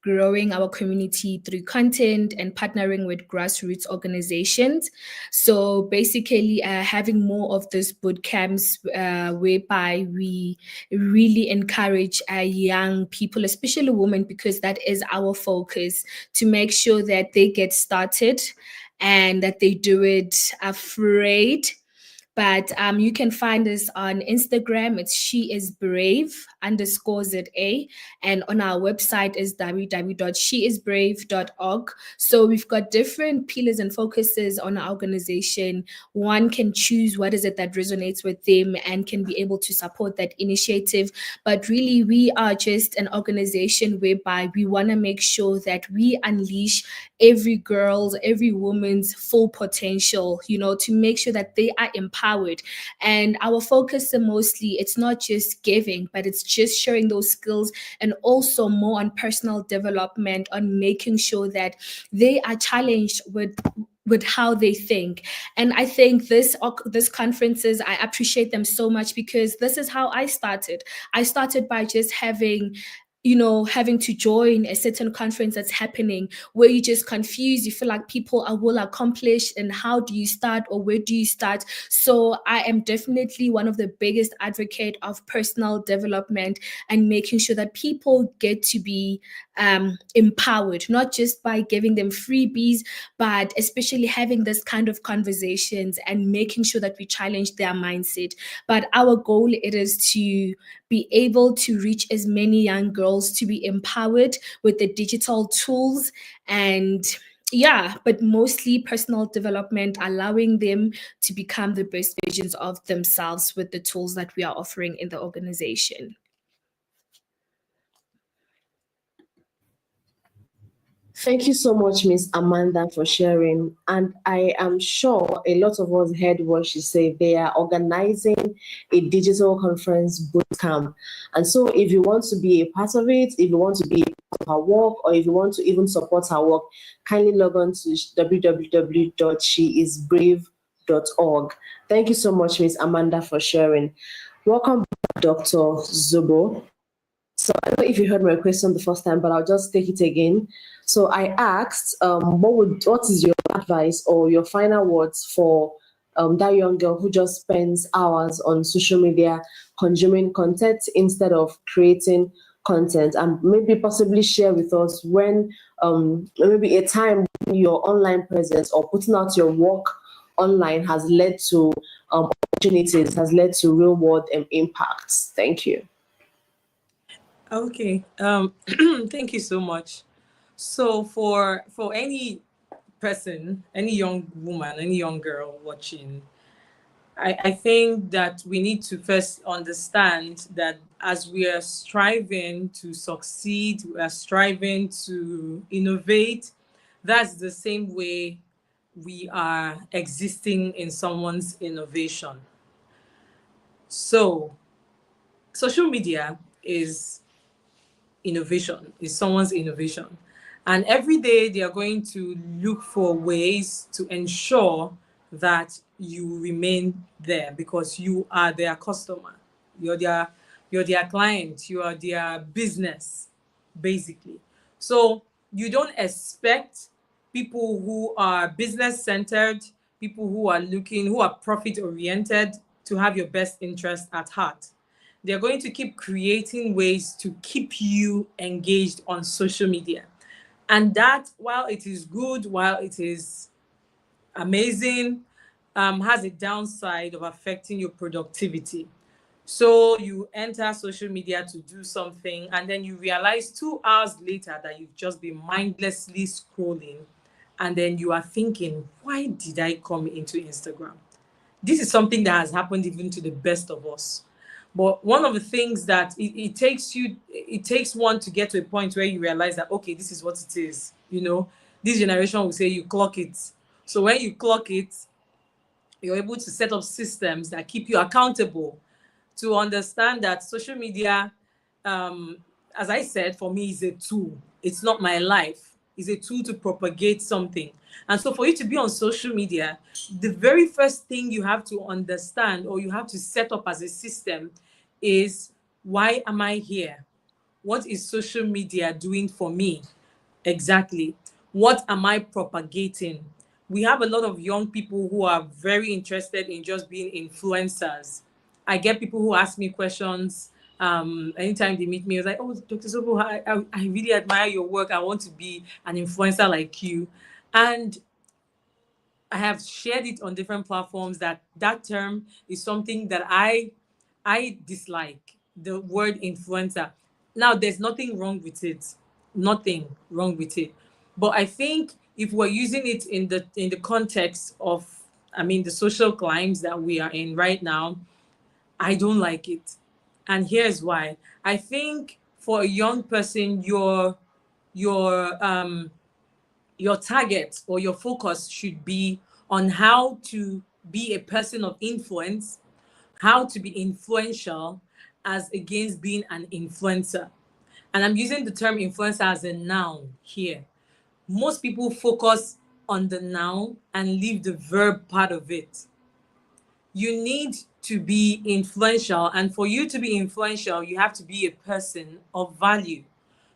growing our community through content and partnering with grassroots organizations. So basically, having more of these boot camps whereby we really encourage young people, especially women, because that is our focus, to make sure that they get started and that they do it afraid. But you can find us on Instagram. It's She Is Brave _ZA. And on our website is www.sheisbrave.org. So we've got different pillars and focuses on our organization. One can choose what is it that resonates with them and can be able to support that initiative. But really, we are just an organization whereby we want to make sure that we unleash every girl's, every woman's full potential, to make sure that they are empowered. And our focus mostly, it's not just giving, but it's just sharing those skills, and also more on personal development, on making sure that they are challenged with with how they think. And I think this conferences, I appreciate them so much, because this is how I started. I started by just having to join a certain conference that's happening, where you just confused, you feel like people will accomplish, and how do you start, or where do you start? So I am definitely one of the biggest advocate of personal development, and making sure that people get to be empowered, not just by giving them freebies, but especially having this kind of conversations and making sure that we challenge their mindset. But our goal, it is to be able to reach as many young girls to be empowered with the digital tools, and but mostly personal development, allowing them to become the best versions of themselves with the tools that we are offering in the organization. Thank you so much, Miss Amanda, for sharing. And I am sure a lot of us heard what she said. They are organizing a digital conference boot camp. And so if you want to be a part of it, if you want to be a part of her work, or if you want to even support her work, kindly log on to www.sheisbrave.org. Thank you so much, Miss Amanda, for sharing. Welcome back, Dr. Zobo. So I don't know if you heard my question the first time, but I'll just take it again. So I asked, what is your advice or your final words for that young girl who just spends hours on social media consuming content instead of creating content, and maybe possibly share with us when maybe a time when your online presence or putting out your work online has led to opportunities, has led to real world impacts. Thank you. Okay. Thank you so much. So for any person, any young woman, any young girl watching, I think that we need to first understand that as we are striving to succeed, we are striving to innovate, that's the same way we are existing in someone's innovation. So social media is innovation, is someone's innovation. And every day they are going to look for ways to ensure that you remain there, because you are their customer. You're their client, you are their business, basically. So you don't expect people who are business centered, people who are profit oriented, to have your best interest at heart. They're going to keep creating ways to keep you engaged on social media. And that, while it is good, while it is amazing, has a downside of affecting your productivity. So you enter social media to do something, and then you realize 2 hours later that you've just been mindlessly scrolling. And then you are thinking, why did I come into Instagram? This is something that has happened even to the best of us. But one of the things that it takes one to get to a point where you realize that, okay, this is what it is. This generation will say you clock it. So when you clock it, you're able to set up systems that keep you accountable, to understand that social media, as I said, for me is a tool. It's not my life. It's a tool to propagate something. And so for you to be on social media, the very first thing you have to understand, or you have to set up as a system, is, why am I here? What is social media doing for me? Exactly. What am I propagating? We have a lot of young people who are very interested in just being influencers. I get people who ask me questions anytime they meet me. It's like, oh, Dr. Zobo, I really admire your work. I want to be an influencer like you. And I have shared it on different platforms that term is something that I dislike, the word influencer. Now, there's nothing wrong with it. Nothing wrong with it. But I think if we're using it in the context of, the social climes that we are in right now, I don't like it. And here's why. I think for a young person, your target or your focus should be on how to be a person of influence, how to be influential, as against being an influencer. And I'm using the term influencer as a noun here. Most people focus on the noun and leave the verb part of it. You need to be influential, and for you to be influential, you have to be a person of value.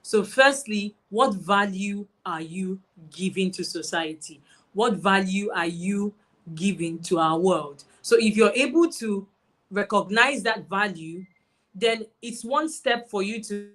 So, firstly, what value are you giving to society? What value are you giving to our world? So, if you're able to recognize that value, then it's one step for you to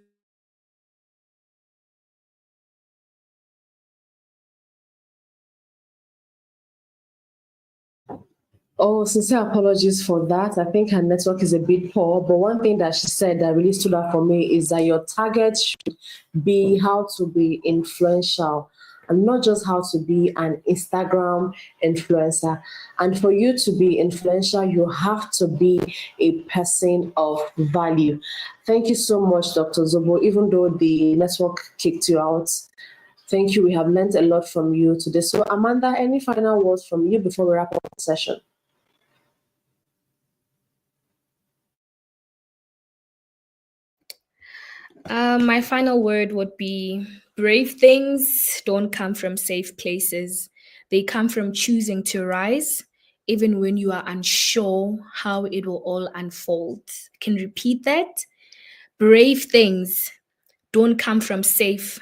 Oh, sincere apologies for that. I think her network is a bit poor. But one thing that she said that really stood out for me is that your target should be how to be influential and not just how to be an Instagram influencer. And for you to be influential, you have to be a person of value. Thank you so much, Dr. Zobo. Even though the network kicked you out, thank you. We have learned a lot from you today. So, Amanda, any final words from you before we wrap up the session? My final word would be brave things don't come from safe places. They come from choosing to rise, even when you are unsure how it will all unfold. I can repeat that. Brave things don't come from safe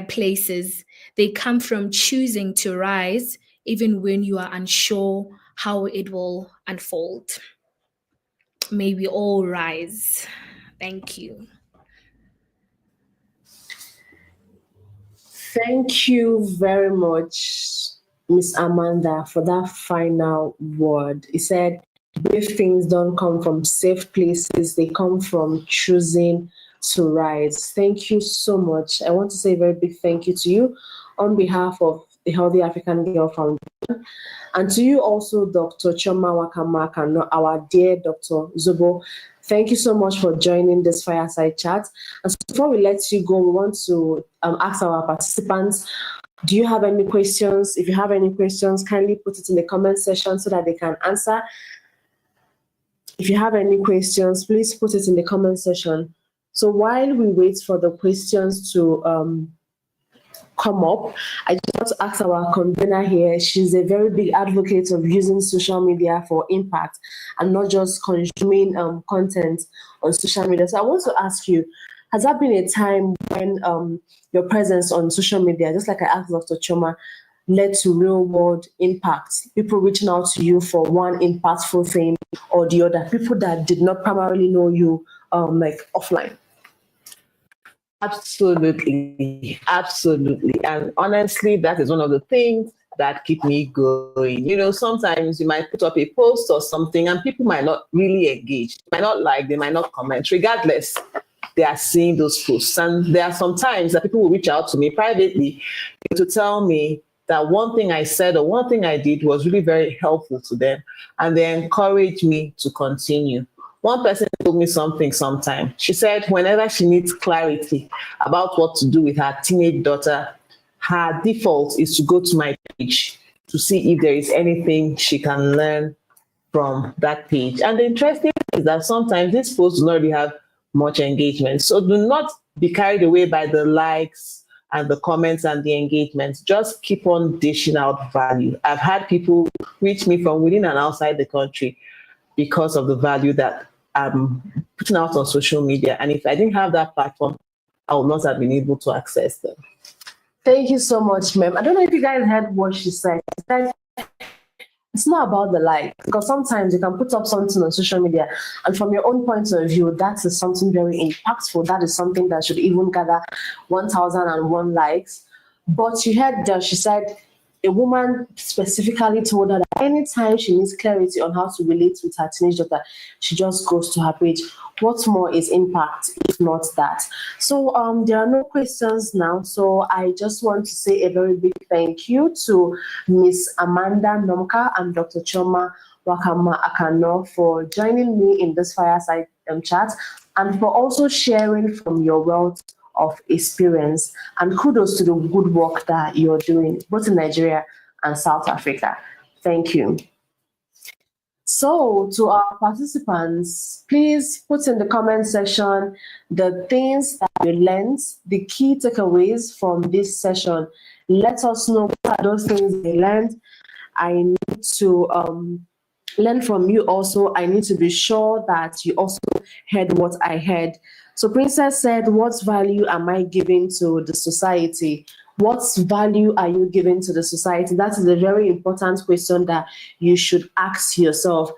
places. They come from choosing to rise, even when you are unsure how it will unfold. May we all rise. Thank you. Thank you very much, Miss Amanda, for that final word. He said, brave things don't come from safe places, they come from choosing to rise. Thank you so much. I want to say a very big thank you to you on behalf of the Healthy African Girl Foundation. And to you also, Dr. Choma Wakamak, and our dear Dr. Zobo. Thank you so much for joining this fireside chat. And so before we let you go, we want to ask our participants, do you have any questions? If you have any questions, kindly put it in the comment section so that they can answer. If you have any questions, please put it in the comment section. So while we wait for the questions to come up, I just want to ask our convener here. She's a very big advocate of using social media for impact and not just consuming content on social media. So I want to ask you, has there been a time when your presence on social media, just like I asked Dr. Choma, led to real world impact? People reaching out to you for one impactful thing or the other, people that did not primarily know you like offline? Absolutely, absolutely. And honestly, that is one of the things that keep me going. You know, sometimes you might put up a post or something and people might not really engage, they might not like, they might not comment. Regardless, they are seeing those posts. And there are some times that people will reach out to me privately to tell me that one thing I said or one thing I did was really very helpful to them, and they encourage me to continue. One person told me something sometime. She said whenever she needs clarity about what to do with her teenage daughter, her default is to go to my page to see if there is anything she can learn from that page. And the interesting thing is that sometimes these posts do not really have much engagement. So do not be carried away by the likes and the comments and the engagements. Just keep on dishing out value. I've had people reach me from within and outside the country because of the value that I'm putting out on social media. And if I didn't have that platform, I would not have been able to access them. Thank you so much, ma'am. I don't know if you guys heard what she said. She said it's not about the like, because sometimes you can put up something on social media, and from your own point of view, that is something very impactful. That is something that should even gather 1,001 likes. But you heard that she said a woman specifically told her that anytime she needs clarity on how to relate with her teenage daughter, she just goes to her page. What more is impact if not that? So there are no questions now. So I just want to say a very big thank you to Miss Amanda Nomka and Dr. Choma Wakama Akano for joining me in this fireside chat, and for also sharing from your wealth of experience. And kudos to the good work that you're doing both in Nigeria and South Africa. Thank you. So, to our participants, please put in the comment section the things that you learned, the key takeaways from this session. Let us know what are those things you learned. I need to learn from you also. I need to be sure that you also heard what I heard. So Princess said, what value am I giving to the society? What value are you giving to the society? That is a very important question that you should ask yourself.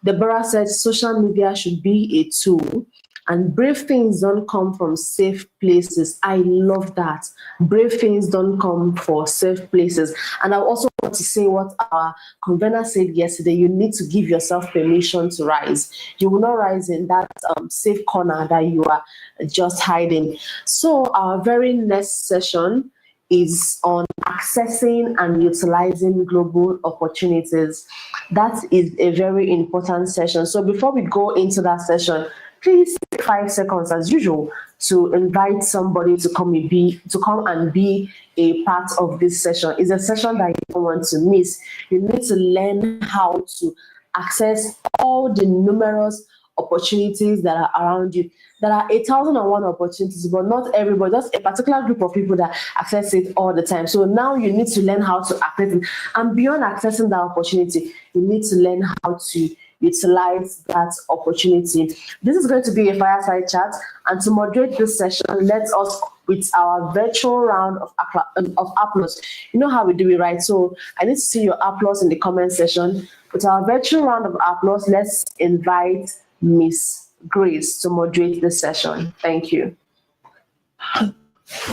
Deborah said, social media should be a tool, and brave things don't come from safe places. I love that. Brave things don't come for safe places. And I also want to say what our convener said yesterday. You need to give yourself permission to rise. You will not rise in that safe corner that you are just hiding. So our very next session is on accessing and utilizing global opportunities. That is a very important session. So before we go into that session, please take 5 seconds as usual to invite somebody to come and be a part of this session. It's a session that you don't want to miss. You need to learn how to access all the numerous opportunities that are around you. There are 1,001 opportunities, but not everybody, just a particular group of people that access it all the time. So now you need to learn how to access it. And beyond accessing that opportunity, you need to learn how to utilize that opportunity. This is going to be a fireside chat, and to moderate this session, let us with our virtual round of applause. You know how we do it, right? So I need to see your applause in the comment section. With our virtual round of applause, let's invite Miss Grace to moderate this session. Thank you.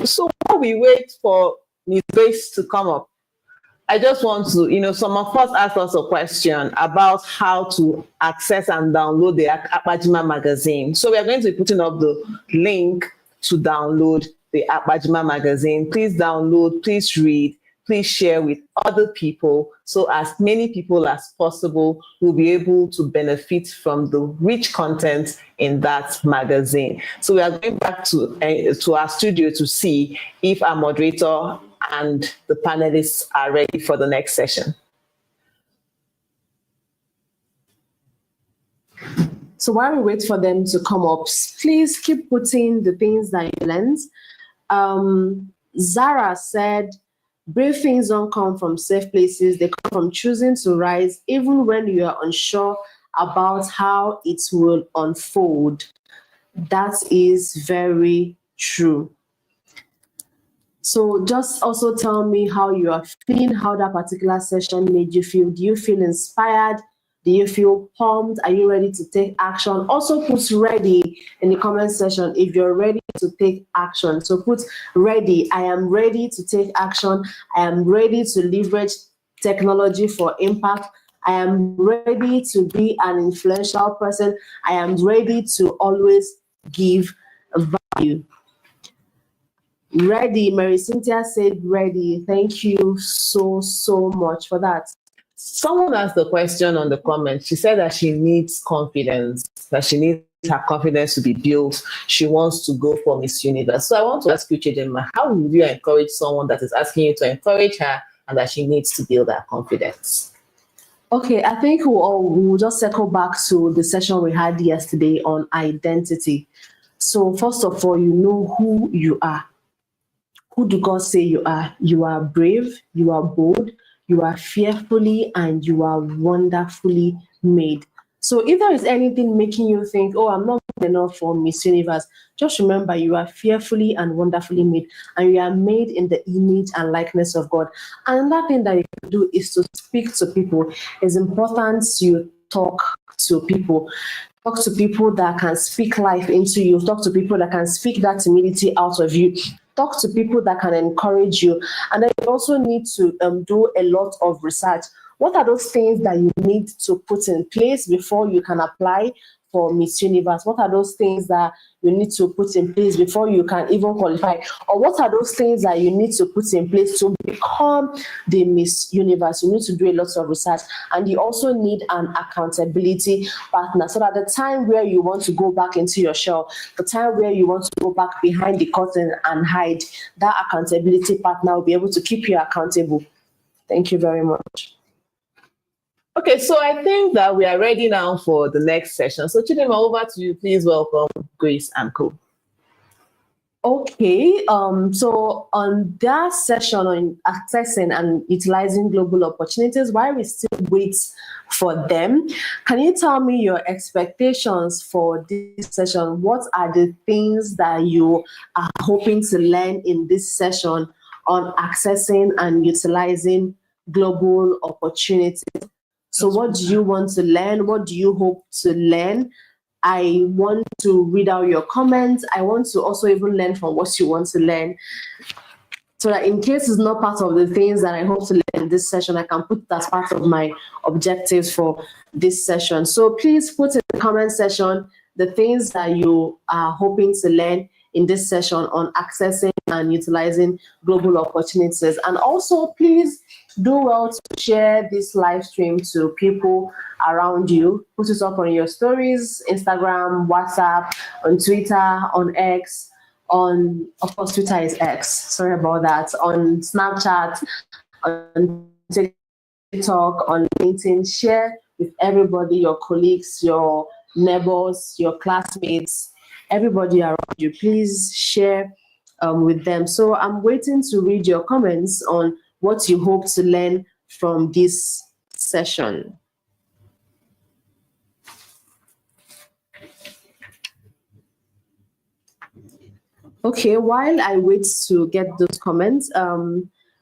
So while we wait for Miss Grace to come up, I just want to, some of us asked us a question about how to access and download the Akpajima magazine. So we are going to be putting up the link to download the Akpajima magazine. Please download, please read, please share with other people so as many people as possible will be able to benefit from the rich content in that magazine. So we are going back to our studio to see if our moderator and the panelists are ready for the next session. So while we wait for them to come up, please keep putting the things that you learned. Zara said, brave things don't come from safe places. They come from choosing to rise, even when you are unsure about how it will unfold. That is very true. So just also tell me how you are feeling, how that particular session made you feel. Do you feel inspired? Do you feel pumped? Are you ready to take action? Also put ready in the comment section if you're ready to take action. So put ready. I am ready to take action. I am ready to leverage technology for impact. I am ready to be an influential person. I am ready to always give value. Ready. Mary Cynthia said ready. Thank you so much for that. Someone asked the question on the comment. She said that she needs confidence, that she needs her confidence to be built. She wants to go for Miss Universe. So I want to ask you, Chidinma, how would you encourage someone that is asking you to encourage her and that she needs to build her confidence? Okay, I think we'll just circle back to the session we had yesterday on identity. So first of all, you know who you are. Who do God say you are? You are brave, you are bold, you are fearfully, and you are wonderfully made. So if there is anything making you think, oh, I'm not good enough for Miss Universe, just remember you are fearfully and wonderfully made, and you are made in the image and likeness of God. And another thing that you can do is to speak to people. It's important to talk to people. Talk to people that can speak life into you. Talk to people that can speak that timidity out of you. Talk to people that can encourage you. And then you also need to do a lot of research. What are those things that you need to put in place before you can apply for Miss Universe? What are those things that you need to put in place before you can even qualify? Or what are those things that you need to put in place to become the Miss Universe? You need to do a lot of research, and you also need an accountability partner, so that the time where you want to go back into your shell, the time where you want to go back behind the curtain and hide, that accountability partner will be able to keep you accountable. Thank you very much. Okay, so I think that we are ready now for the next session. So Chidima, over to you. Please welcome Grace and Co. Okay, so on that session on accessing and utilizing global opportunities, while we still wait for them, can you tell me your expectations for this session? What are the things that you are hoping to learn in this session on accessing and utilizing global opportunities? So what do you want to learn? What do you hope to learn? I want to read out your comments. I want to also even learn from what you want to learn. So that in case it's not part of the things that I hope to learn in this session, I can put it as part of my objectives for this session. So please put in the comment section the things that you are hoping to learn in this session on accessing and utilizing global opportunities. And also, please do well to share this live stream to people around you. Put it up on your stories, Instagram, WhatsApp, on Twitter, on X, on, of course, Twitter is X, sorry about that, on Snapchat, on TikTok, on LinkedIn. Share with everybody, your colleagues, your neighbors, your classmates, everybody around you. Please share with them. So I'm waiting to read your comments on what you hope to learn from this session. Okay, while I wait to get those comments,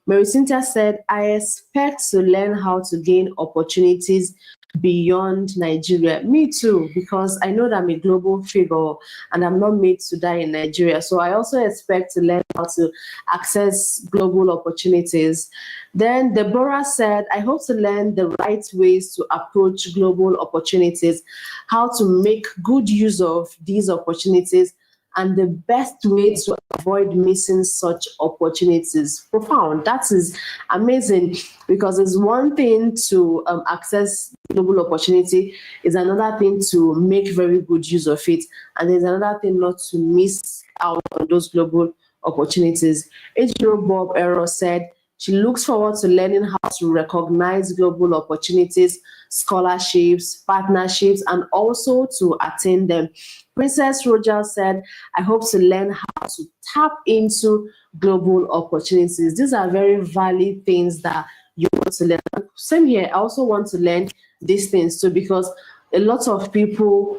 Mary Cynthia said, I expect to learn how to gain opportunities beyond Nigeria. Me too, because I know that I'm a global figure and I'm not made to die in Nigeria. So I also expect to learn how to access global opportunities. Then Deborah said, I hope to learn the right ways to approach global opportunities, how to make good use of these opportunities, and the best way to avoid missing such opportunities. Profound. That is amazing, because it's one thing to access global opportunity, is another thing to make very good use of it, and there's another thing not to miss out on those global opportunities. H.O. Bob Error said she looks forward to learning how to recognize global opportunities, scholarships, partnerships, and also to attain them. Princess Roger said, I hope to learn how to tap into global opportunities. These are very valid things that you want to learn. Same here, I also want to learn these things too, because a lot of people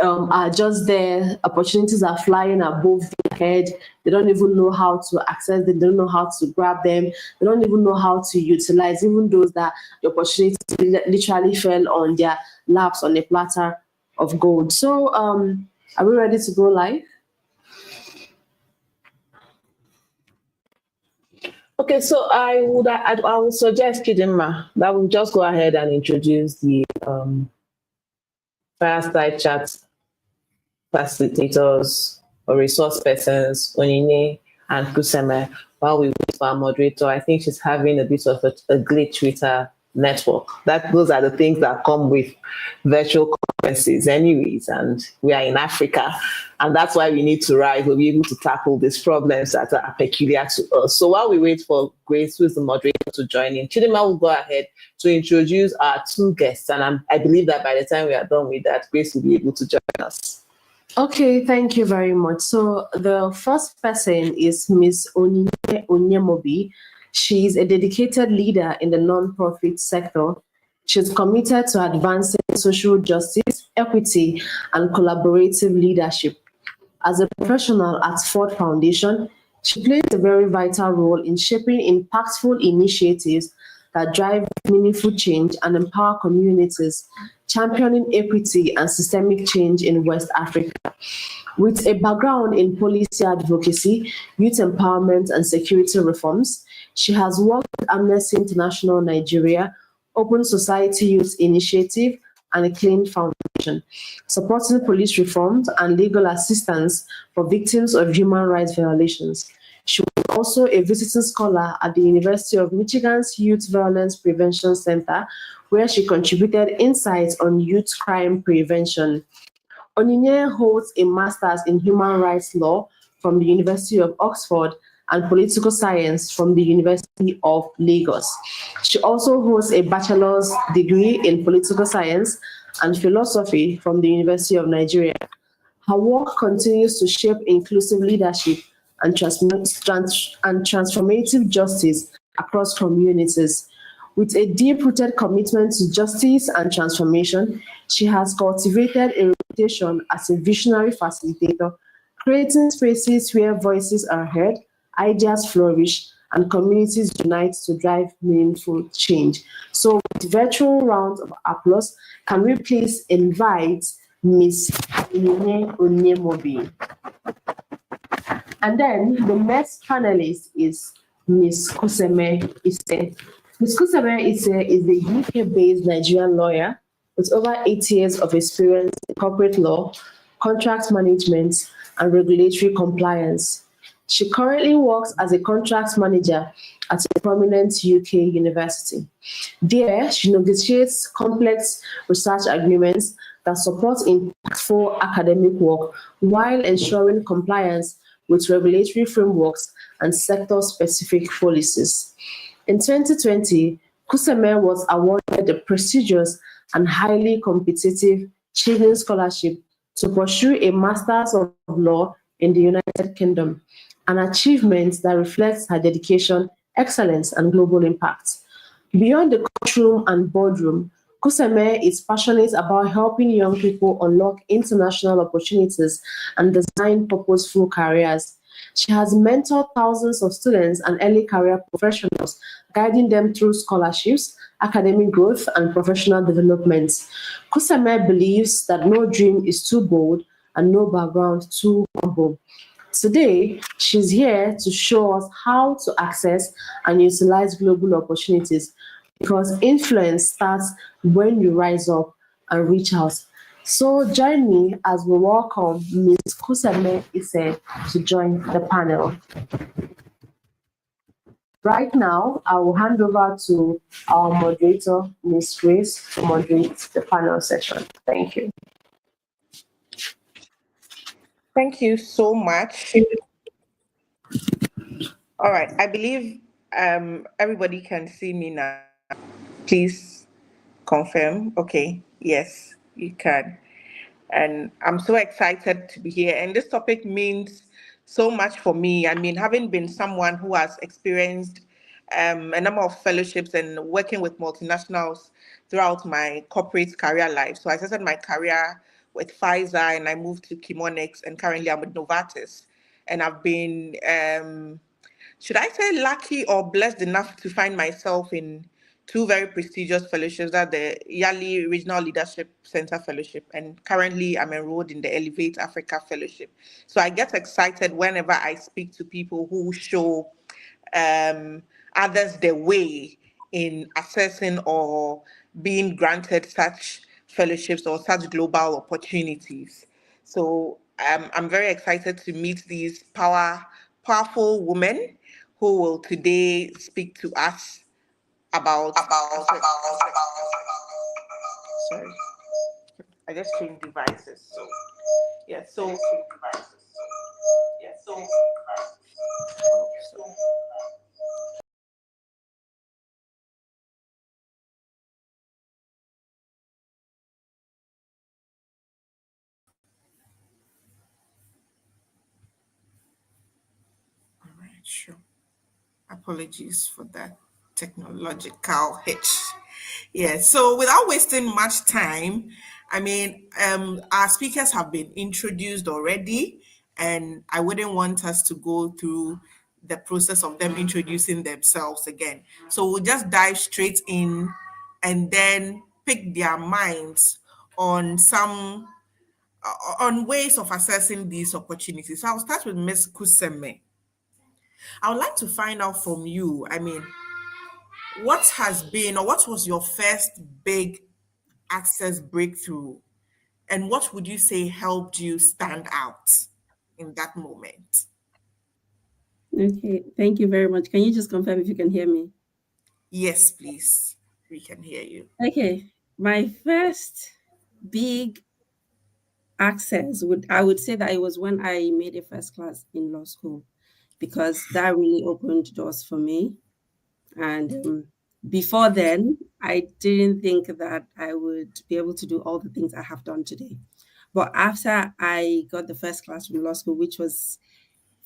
are just there. Opportunities are flying above their head. They don't even know how to access them. They don't know how to grab them. They don't even know how to utilize even those that the opportunity literally fell on their laps on a platter of gold. So are we ready to go live? Okay, so I would suggest, Chidima, that we just go ahead and introduce the fireside chat facilitators or resource persons, Onyinye and Kuseme, while we wait for our moderator. I think she's having a bit of a glitch with her network. Those are the things that come with virtual conferences anyways, and we are in Africa, and that's why we need to rise. We'll be able to tackle these problems that are peculiar to us. So while we wait for Grace, who is the moderator, to join in, Chidima will go ahead to introduce our two guests, and I believe that by the time we are done with that, Grace will be able to join us. Okay, thank you very much. So the first person is Ms. Onyinye Onyemobi. She's a dedicated leader in the non-profit sector. She's committed to advancing social justice, equity, and collaborative leadership. As a professional at Ford Foundation, she plays a very vital role in shaping impactful initiatives that drive meaningful change and empower communities, championing equity and systemic change in West Africa. With a background in policy advocacy, youth empowerment, and security reforms, she has worked with Amnesty International Nigeria, Open Society Youth Initiative, and a Clean Foundation, supporting police reforms and legal assistance for victims of human rights violations. She was also a visiting scholar at the University of Michigan's Youth Violence Prevention Center, where she contributed insights on youth crime prevention. Onyinye holds a master's in human rights law from the University of Oxford and Political Science from the University of Lagos. She also holds a bachelor's degree in Political Science and Philosophy from the University of Nigeria. Her work continues to shape inclusive leadership and transformative justice across communities. With a deep-rooted commitment to justice and transformation, she has cultivated a reputation as a visionary facilitator, creating spaces where voices are heard, ideas flourish, and communities unite to drive meaningful change. So, with virtual round of applause, can we please invite Miss Inine Onyemobi? And then the next panelist is Miss Kuseme Ise. Miss Kuseme Ise is a UK-based Nigerian lawyer with over 8 years of experience in corporate law, contract management, and regulatory compliance. She currently works as a contract manager at a prominent UK university. There, she negotiates complex research agreements that support impactful academic work while ensuring compliance with regulatory frameworks and sector-specific policies. In 2020, Kuseme was awarded the prestigious and highly competitive Children's Scholarship to pursue a Master's of Law in the United Kingdom, an achievement that reflects her dedication, excellence, and global impact. Beyond the courtroom and boardroom, Kuseme is passionate about helping young people unlock international opportunities and design purposeful careers. She has mentored thousands of students and early career professionals, guiding them through scholarships, academic growth, and professional development. Kuseme believes that no dream is too bold and no background too humble. Today, she's here to show us how to access and utilize global opportunities because influence starts when you rise up and reach out. So join me as we welcome Ms. Kuseme Ise to join the panel. Right now, I will hand over to our moderator, Ms. Grace, to moderate the panel session. Thank you. Thank you so much. All right, I believe everybody can see me now. Please confirm. Okay, yes, you can. And I'm so excited to be here. And this topic means so much for me. I mean, having been someone who has experienced a number of fellowships and working with multinationals throughout my corporate career life. So I started my career with Pfizer and I moved to Chemonix and currently I'm with Novartis. And I've been, should I say lucky or blessed enough to find myself in two very prestigious fellowships, that the Yali Regional Leadership Center Fellowship, and currently I'm enrolled in the Elevate Africa Fellowship. So I get excited whenever I speak to people who show others the way in assessing or being granted such fellowships or such global opportunities. So I'm very excited to meet these powerful women who will today speak to us sorry, I just changed devices. So yeah, so all right, sure. Apologies for that technological hitch. Yeah, so without wasting much time, I mean, our speakers have been introduced already, and I wouldn't want us to go through the process of them introducing themselves again. So we'll just dive straight in and then pick their minds on some on ways of assessing these opportunities. So I'll start with Ms. Kuseme. I would like to find out from you, I mean, what has been or what was your first big access breakthrough? And what would you say helped you stand out in that moment? Okay, thank you very much. Can you just confirm if you can hear me? Yes, please. We can hear you. Okay, my first big access I would say that it was when I made a first class in law school. because that really opened doors for me. And before then, I didn't think that I would be able to do all the things I have done today. But after I got the first class from law school, which was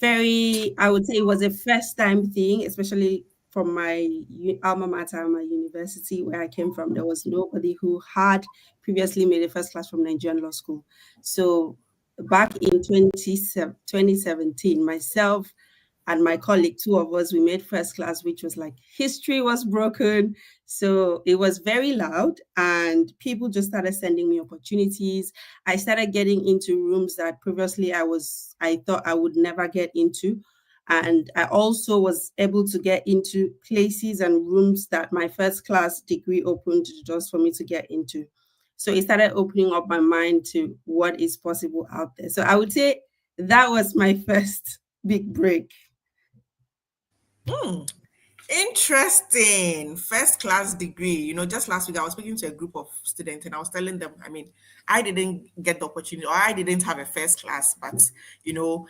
very, I would say it was a first time thing, especially from my alma mater, my university where I came from. There was nobody who had previously made a first class from Nigerian law school. So back in 2017, myself and my colleague, two of us, we made first class, which was like history was broken. So it was very loud, and people just started sending me opportunities. I started getting into rooms that previously I thought I would never get into. And I also was able to get into places and rooms that my first class degree opened just for me to get into. So it started opening up my mind to what is possible out there. So I would say that was my first big break. Interesting. First class degree. Just last week I was speaking to a group of students and I was telling them, I didn't get the opportunity or I didn't have a first class, but you know,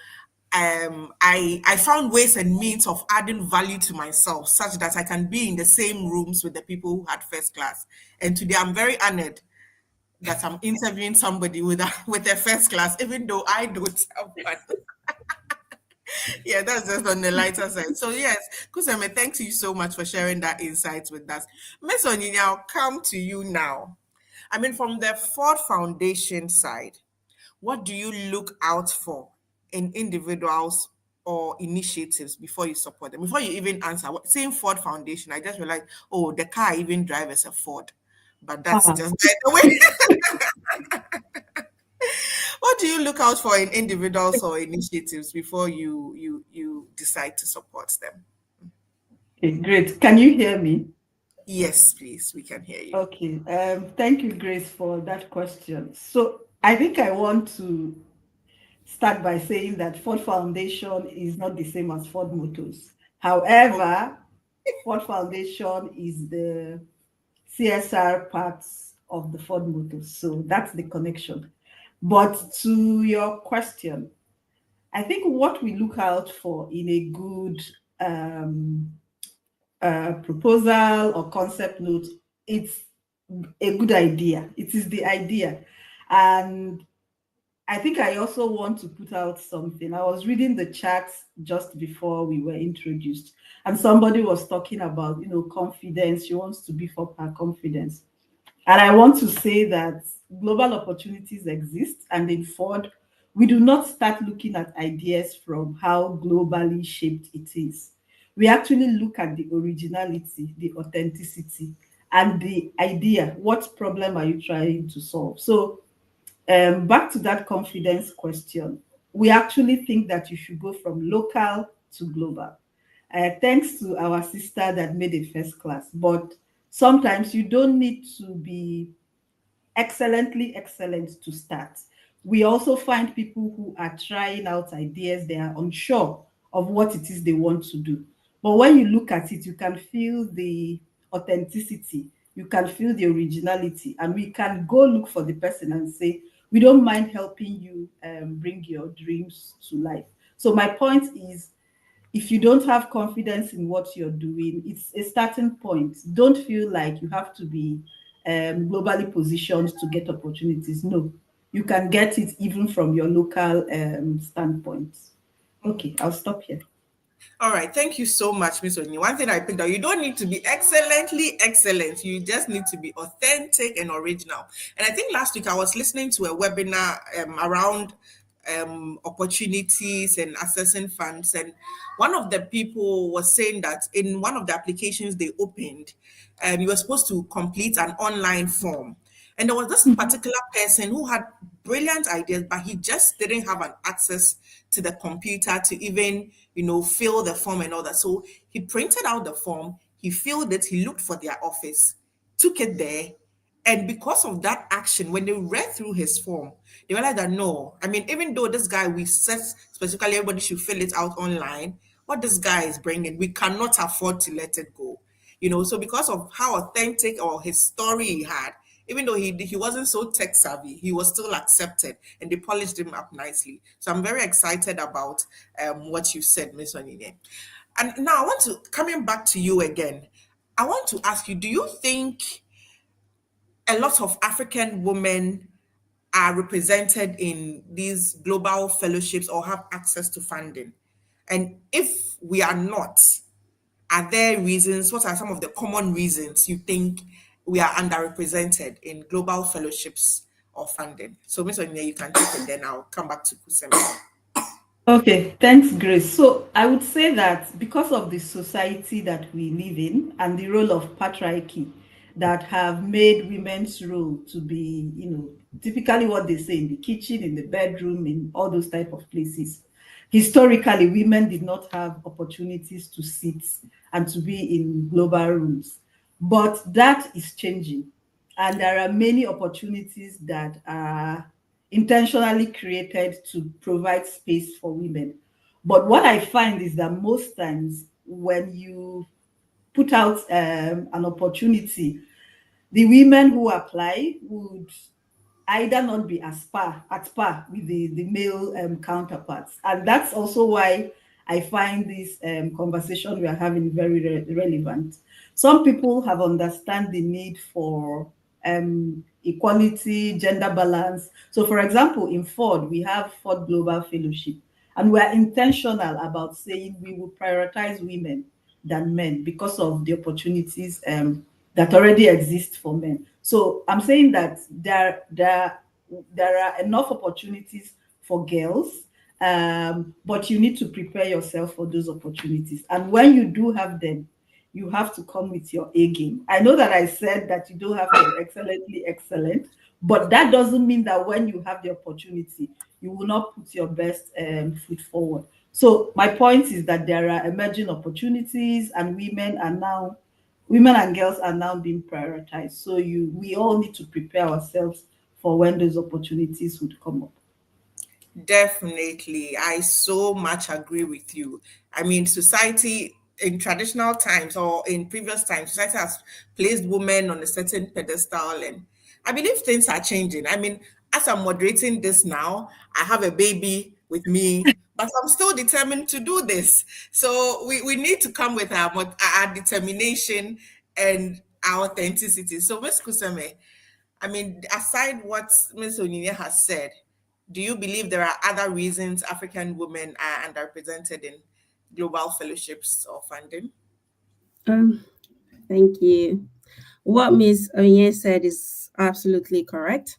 I found ways and means of adding value to myself such that I can be in the same rooms with the people who had first class. And today I'm very honored that I'm interviewing somebody with a first class, even though I don't have one. Yeah, that's just on the lighter side. So yes, Kusame, thank you so much for sharing that insight with us. Miss Onyinye, I'll come to you now. From the Ford Foundation side, what do you look out for in individuals or initiatives before you support them? Before you even answer, saying Ford Foundation, I just realized, oh, the car I even drive is a Ford. But that's just by the way. What do you look out for in individuals or initiatives before you decide to support them? Okay, great. Can you hear me? Yes, please, we can hear you. Okay. Thank you, Grace, for that question. So I think I want to start by saying that Ford Foundation is not the same as Ford Motors. However, Ford Foundation is the CSR part of the Ford Motors. So that's the connection. But to your question, I think what we look out for in a good proposal or concept note, it's a good idea. It is the idea. And I think I also want to put out something. I was reading the chat just before we were introduced, and somebody was talking about, confidence. She wants to beef up her confidence. And I want to say that global opportunities exist, and in Ford, we do not start looking at ideas from how globally shaped it is. We actually look at the originality, the authenticity, and the idea. What problem are you trying to solve? So, back to that confidence question, we actually think that you should go from local to global. Thanks to our sister that made a first class, but sometimes you don't need to be excellently excellent to start. We also find people who are trying out ideas, they are unsure of what it is they want to do. But when you look at it, you can feel the authenticity, you can feel the originality, and we can go look for the person and say, we don't mind helping you bring your dreams to life. So, my point is, if you don't have confidence in what you're doing, it's a starting point. Don't feel like you have to be globally positioned to get opportunities. No, you can get it even from your local standpoint. Okay, I'll stop here. All right, thank you so much, Miss Onyi. One thing I picked out, you don't need to be excellently excellent. You just need to be authentic and original. And I think last week I was listening to a webinar around opportunities and assessing funds. And one of the people was saying that in one of the applications they opened, you were supposed to complete an online form. And there was this particular person who had brilliant ideas, but he just didn't have an access to the computer to even, fill the form and all that. So he printed out the form, he filled it, he looked for their office, took it there. And because of that action, when they read through his form, they realized that no, even though this guy, we said specifically everybody should fill it out online, what this guy is bringing, we cannot afford to let it go. So because of how authentic or his story he had, even though he wasn't so tech savvy, he was still accepted, and they polished him up nicely. So I'm very excited about what you said, Miss Onine. And now I want to, coming back to you again, I want to ask you, do you think a lot of African women are represented in these global fellowships or have access to funding? And if we are not, are there reasons? What are some of the common reasons you think we are underrepresented in global fellowships or funding? So, Ms. Onyeka, you can take it, then I'll come back to Kusemi. Okay, thanks, Grace. So I would say that because of the society that we live in and the role of patriarchy that have made women's role to be, typically what they say in the kitchen, in the bedroom, in all those type of places. Historically, women did not have opportunities to sit and to be in global rooms. But that is changing. And there are many opportunities that are intentionally created to provide space for women. But what I find is that most times when you put out an opportunity, the women who apply would either not be at par with the male counterparts. And that's also why I find this conversation we are having very relevant. Some people have understand the need for equality, gender balance. So for example, in Ford, we have Ford Global Fellowship, and we are intentional about saying we will prioritize women than men because of the opportunities that already exist for men. So I'm saying that there are enough opportunities for girls, but you need to prepare yourself for those opportunities. And when you do have them, you have to come with your A game. I know that I said that you don't have to be excellently excellent, but that doesn't mean that when you have the opportunity, you will not put your best foot forward. So my point is that there are emerging opportunities, and women and girls are now being prioritized. So we all need to prepare ourselves for when those opportunities would come up. Definitely. I so much agree with you. I mean, society in traditional times or in previous times, society has placed women on a certain pedestal, and I believe things are changing. I mean, as I'm moderating this now, I have a baby with me, but I'm still determined to do this. So we need to come with our determination and our authenticity. So, Ms. Kuseme, I mean, aside what Ms. Onyinye has said, do you believe there are other reasons African women are underrepresented in global fellowships or funding? Thank you. What Ms. Onye said is absolutely correct.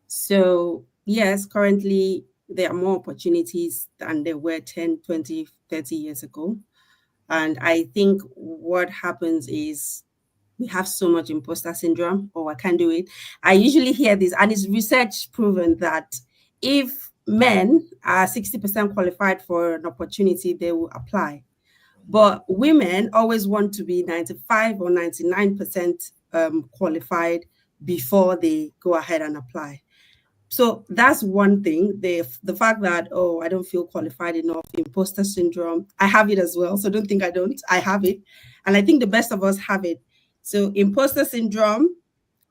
So, yes, currently there are more opportunities than there were 10, 20, 30 years ago. And I think what happens is we have so much imposter syndrome, oh, I can't do it. I usually hear this, and it's research proven that if men are 60% qualified for an opportunity, they will apply. But women always want to be 95 or 99% qualified before they go ahead and apply. So that's one thing. The fact that, oh, I don't feel qualified enough, imposter syndrome. I have it as well. So don't think I don't. I have it. And I think the best of us have it. So imposter syndrome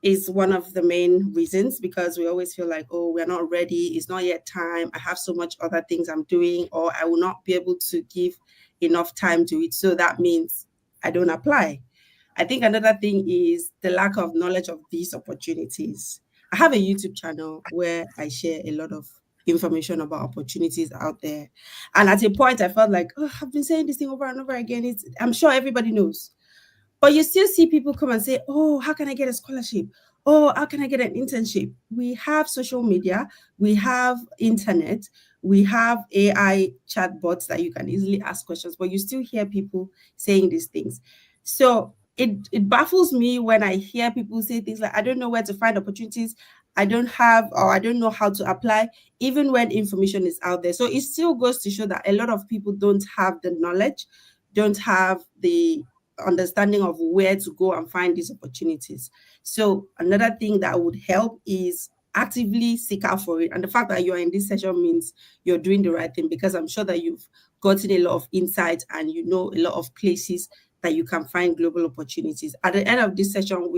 is one of the main reasons, because we always feel like, oh, we're not ready. It's not yet time. I have so much other things I'm doing, or I will not be able to give enough time to it. So that means I don't apply. I think another thing is the lack of knowledge of these opportunities. I have a YouTube channel where I share a lot of information about opportunities out there. And at a point, I felt like, oh, I've been saying this thing over and over again. I'm sure everybody knows. But you still see people come and say, oh, how can I get a scholarship? Oh, how can I get an internship? We have social media, we have internet, we have AI chatbots that you can easily ask questions, but you still hear people saying these things. So it baffles me when I hear people say things like, I don't know where to find opportunities, I don't have, or I don't know how to apply, even when information is out there. So it still goes to show that a lot of people don't have the knowledge, don't have the understanding of where to go and find these opportunities. So another thing that would help is actively seek out for it. And the fact that you're in this session means you're doing the right thing, because I'm sure that you've gotten a lot of insight and you know a lot of places that you can find global opportunities. At the end of this session,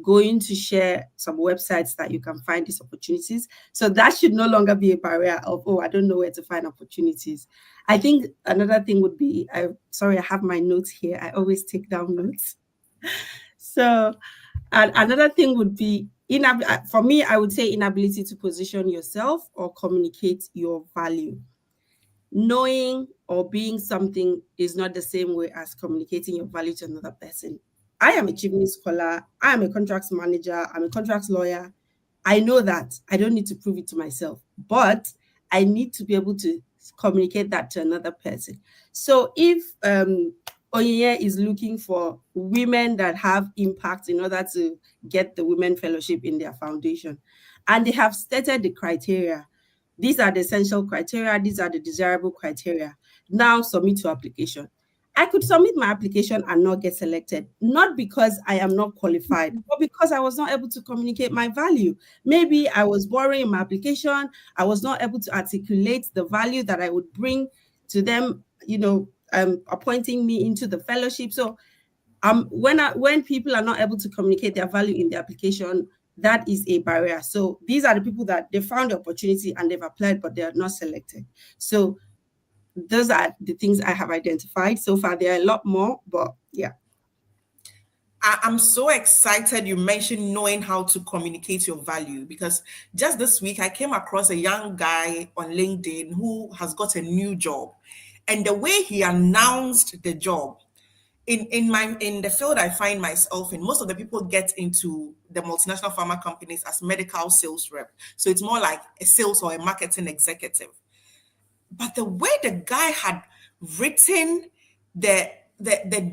going to share some websites that you can find these opportunities. So that should no longer be a barrier of, oh, I don't know where to find opportunities. I think another thing would be, I have my notes here. I always take down notes. So and another thing would be, for me, I would say inability to position yourself or communicate your value. Knowing or being something is not the same way as communicating your value to another person. I am a Chimney scholar. I am a contracts manager. I'm a contracts lawyer. I know that. I don't need to prove it to myself, but I need to be able to communicate that to another person. So if Onyinye is looking for women that have impact in order to get the Women Fellowship in their foundation, and they have stated the criteria, these are the essential criteria, these are the desirable criteria. Now submit to application. I could submit my application and not get selected, not because I am not qualified, but because I was not able to communicate my value. Maybe I was boring in my application. I was not able to articulate the value that I would bring to them, appointing me into the fellowship. So when people are not able to communicate their value in the application, that is a barrier. So these are the people that they found the opportunity and they've applied, but they are not selected. So those are the things I have identified so far. There are a lot more, but yeah. I'm so excited you mentioned knowing how to communicate your value, because just this week I came across a young guy on LinkedIn who has got a new job, and the way he announced the job, in the field I find myself in, most of the people get into the multinational pharma companies as medical sales rep. So it's more like a sales or a marketing executive. But the way the guy had written the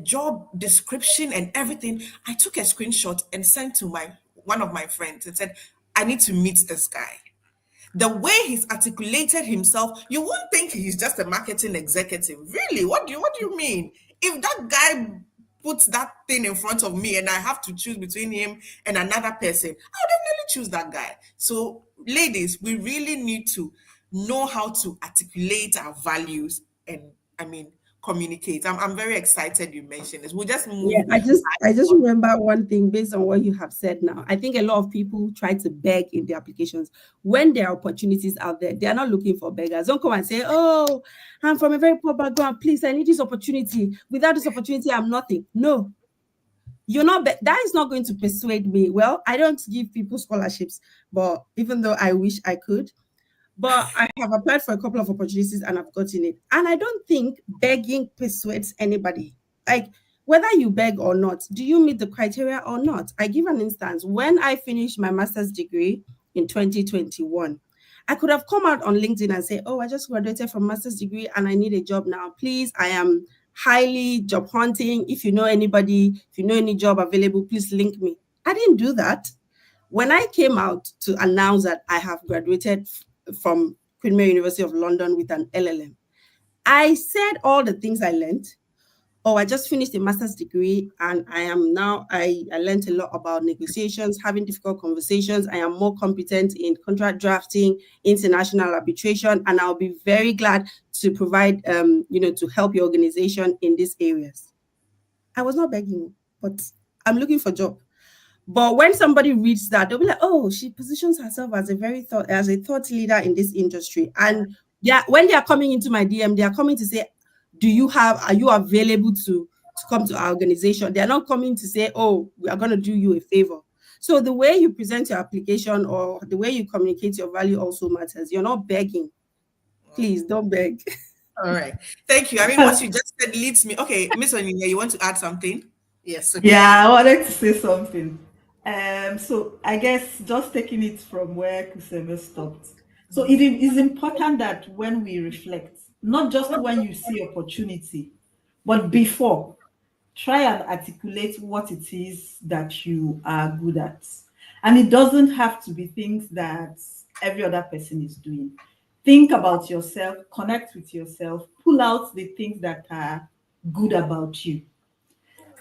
job description and everything, I took a screenshot and sent to one of my friends and said, I need to meet this guy. The way he's articulated himself, you won't think he's just a marketing executive. Really? What do you mean? If that guy puts that thing in front of me and I have to choose between him and another person, I'll definitely choose that guy. So, ladies, we really need to know how to articulate our values and, communicate. I'm very excited you mentioned this. We'll just move. Yeah, I just remember one thing based on what you have said now. I think a lot of people try to beg in their applications. When there are opportunities out there, they are not looking for beggars. Don't come and say, oh, I'm from a very poor background. Please, I need this opportunity. Without this opportunity, I'm nothing. No, you're not. That is not going to persuade me. Well, I don't give people scholarships, but even though I wish I could, but I have applied for a couple of opportunities and I've gotten it. And I don't think begging persuades anybody. Like, whether you beg or not, do you meet the criteria or not? I give an instance. When I finished my master's degree in 2021, I could have come out on LinkedIn and say, oh, I just graduated from master's degree and I need a job now. Please, I am highly job hunting. If you know anybody, if you know any job available, please link me. I didn't do that. When I came out to announce that I have graduated from Queen Mary University of London with an LLM, I said all the things I learned. Oh, I just finished a master's degree and I learned a lot about negotiations, having difficult conversations. I am more competent in contract drafting, international arbitration, and I'll be very glad to provide, to help your organization in these areas. I was not begging, but I'm looking for a job. But when somebody reads that, they'll be like, oh, she positions herself as a thought leader in this industry. And when they are coming into my DM, they are coming to say, are you available to come to our organization? They're not coming to say, oh, we are going to do you a favor. So the way you present your application or the way you communicate your value also matters. You're not begging. Please don't beg. All right. Thank you. What you just said leads me. Okay, Miss Onyinye, you want to add something? Yes. Okay. Yeah, I wanted to say something. So I guess just taking it from where Kuseme stopped. So it is important that when we reflect, not just when you see opportunity, but before, try and articulate what it is that you are good at. And it doesn't have to be things that every other person is doing. Think about yourself, connect with yourself, pull out the things that are good about you,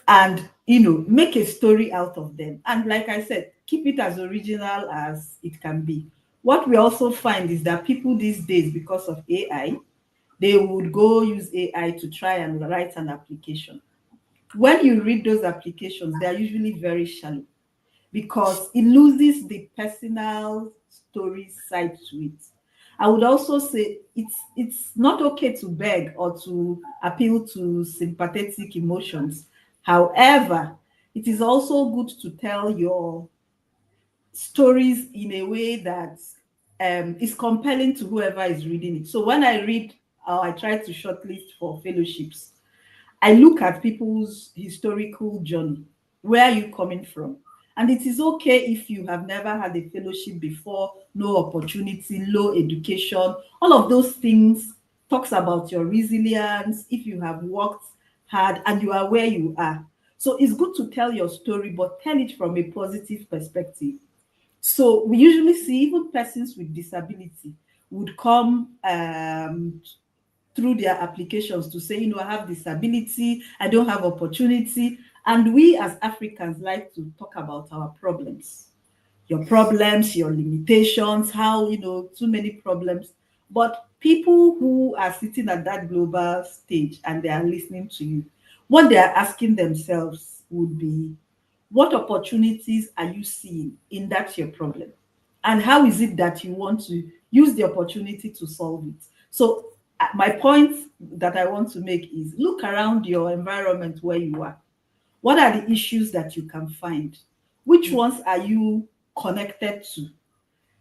and make a story out of them. And like I said, keep it as original as it can be. What we also find is that people these days, because of AI, they would go use AI to try and write an application. When you read those applications, they are usually very shallow, because it loses the personal story side to it. I would also say it's not okay to beg or to appeal to sympathetic emotions. However, it is also good to tell your stories in a way that is compelling to whoever is reading it. So when I read or I try to shortlist for fellowships, I look at people's historical journey. Where are you coming from? And it is okay if you have never had a fellowship before, no opportunity, low education, all of those things talks about your resilience, if you have worked hard and you are where you are. So it's good to tell your story, but tell it from a positive perspective. So we usually see even persons with disability would come through their applications to say, I have disability, I don't have opportunity. And we as Africans like to talk about our problems, your limitations, how, too many problems. But people who are sitting at that global stage and they are listening to you, what they are asking themselves would be, what opportunities are you seeing in that your problem? And how is it that you want to use the opportunity to solve it? So my point that I want to make is look around your environment where you are. What are the issues that you can find? Which ones are you connected to?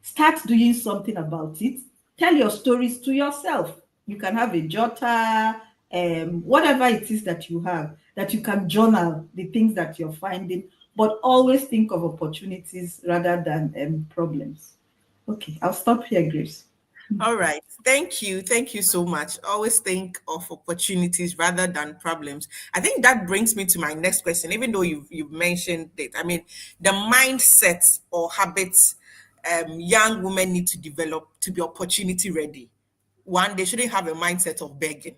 Start doing something about it. Tell your stories to yourself. You can have a jotter, whatever it is that you have, that you can journal the things that you're finding, but always think of opportunities rather than problems. Okay, I'll stop here, Grace. All right. Thank you. Thank you so much. Always think of opportunities rather than problems. I think that brings me to my next question, even though you've mentioned it. I mean, the mindset or habits young women need to develop to be opportunity ready. One, they shouldn't have a mindset of begging.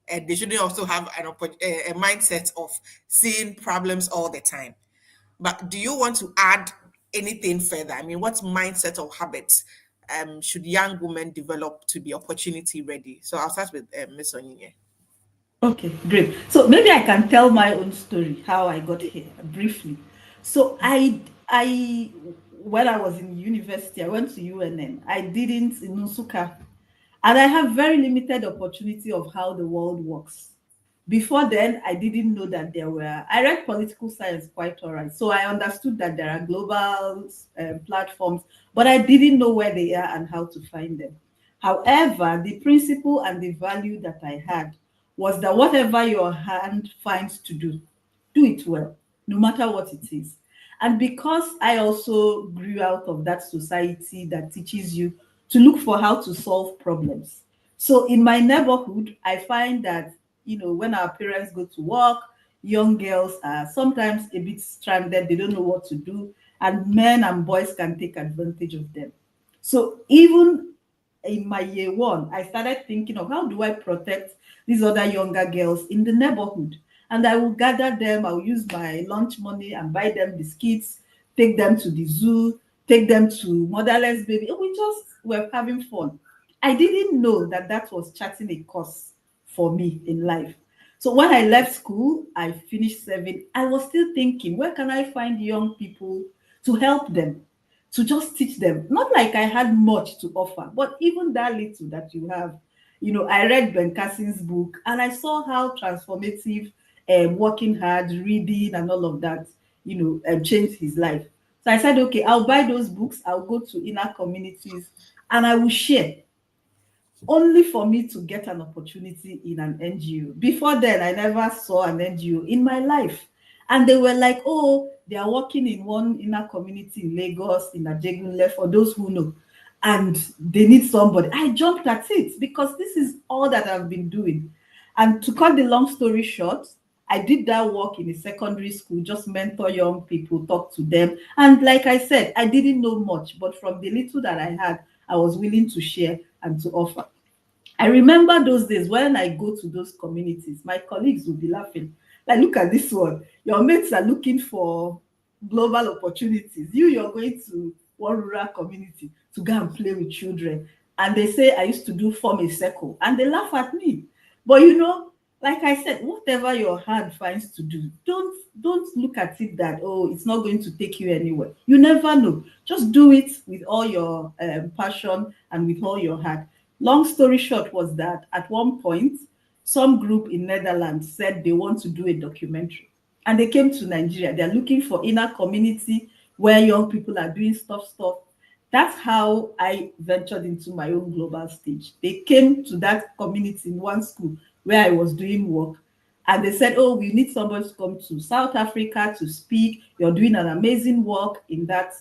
And they shouldn't also have a mindset of seeing problems all the time. But do you want to add anything further? I mean, what mindset or habits should young women develop to be opportunity ready? So I'll start with Ms. Onyinye. Okay, great. So maybe I can tell my own story, how I got here briefly. So I when I was in university, I went to UNN. I didn't in Nusuka, and I have very limited opportunity of how the world works. Before then, I didn't know that I read political science quite all right. So I understood that there are global platforms, but I didn't know where they are and how to find them. However, the principle and the value that I had was that whatever your hand finds to do it well, no matter what it is. And because I also grew out of that society that teaches you to look for how to solve problems. So in my neighborhood, I find that, when our parents go to work, young girls are sometimes a bit stranded, they don't know what to do, and men and boys can take advantage of them. So even in my year one, I started thinking of how do I protect these other younger girls in the neighborhood. And I will gather them, I will use my lunch money and buy them biscuits, take them to the zoo, take them to motherless baby. And we just were having fun. I didn't know that that was charting a course for me in life. So when I left school, I finished serving. I was still thinking, where can I find young people to help them, to just teach them? Not like I had much to offer, but even that little that you have. I read Ben Carson's book and I saw how transformative working hard, reading, and all of that, changed his life. So I said, okay, I'll buy those books, I'll go to inner communities, and I will share, only for me to get an opportunity in an NGO. Before then, I never saw an NGO in my life. And they were like, oh, they are working in one inner community in Lagos, in Ajegunle, for those who know. And they need somebody. I jumped at it because this is all that I've been doing. And to cut the long story short, I did that work in a secondary school, just mentor young people, talk to them. And like I said, I didn't know much, but from the little that I had, I was willing to share and to offer. I remember those days when I go to those communities, my colleagues would be laughing. Like, look at this one. Your mates are looking for global opportunities. You're going to one rural community to go and play with children. And they say I used to form a circle. And they laugh at me. But like I said, whatever your hand finds to do, don't look at it that, oh, it's not going to take you anywhere. You never know. Just do it with all your passion and with all your heart. Long story short was that at one point, some group in Netherlands said they want to do a documentary, and they came to Nigeria. They're looking for inner community where young people are doing stuff. That's how I ventured into my own global stage. They came to that community in one school where I was doing work, and they said, oh, we need somebody to come to South Africa to speak. You're doing an amazing work in that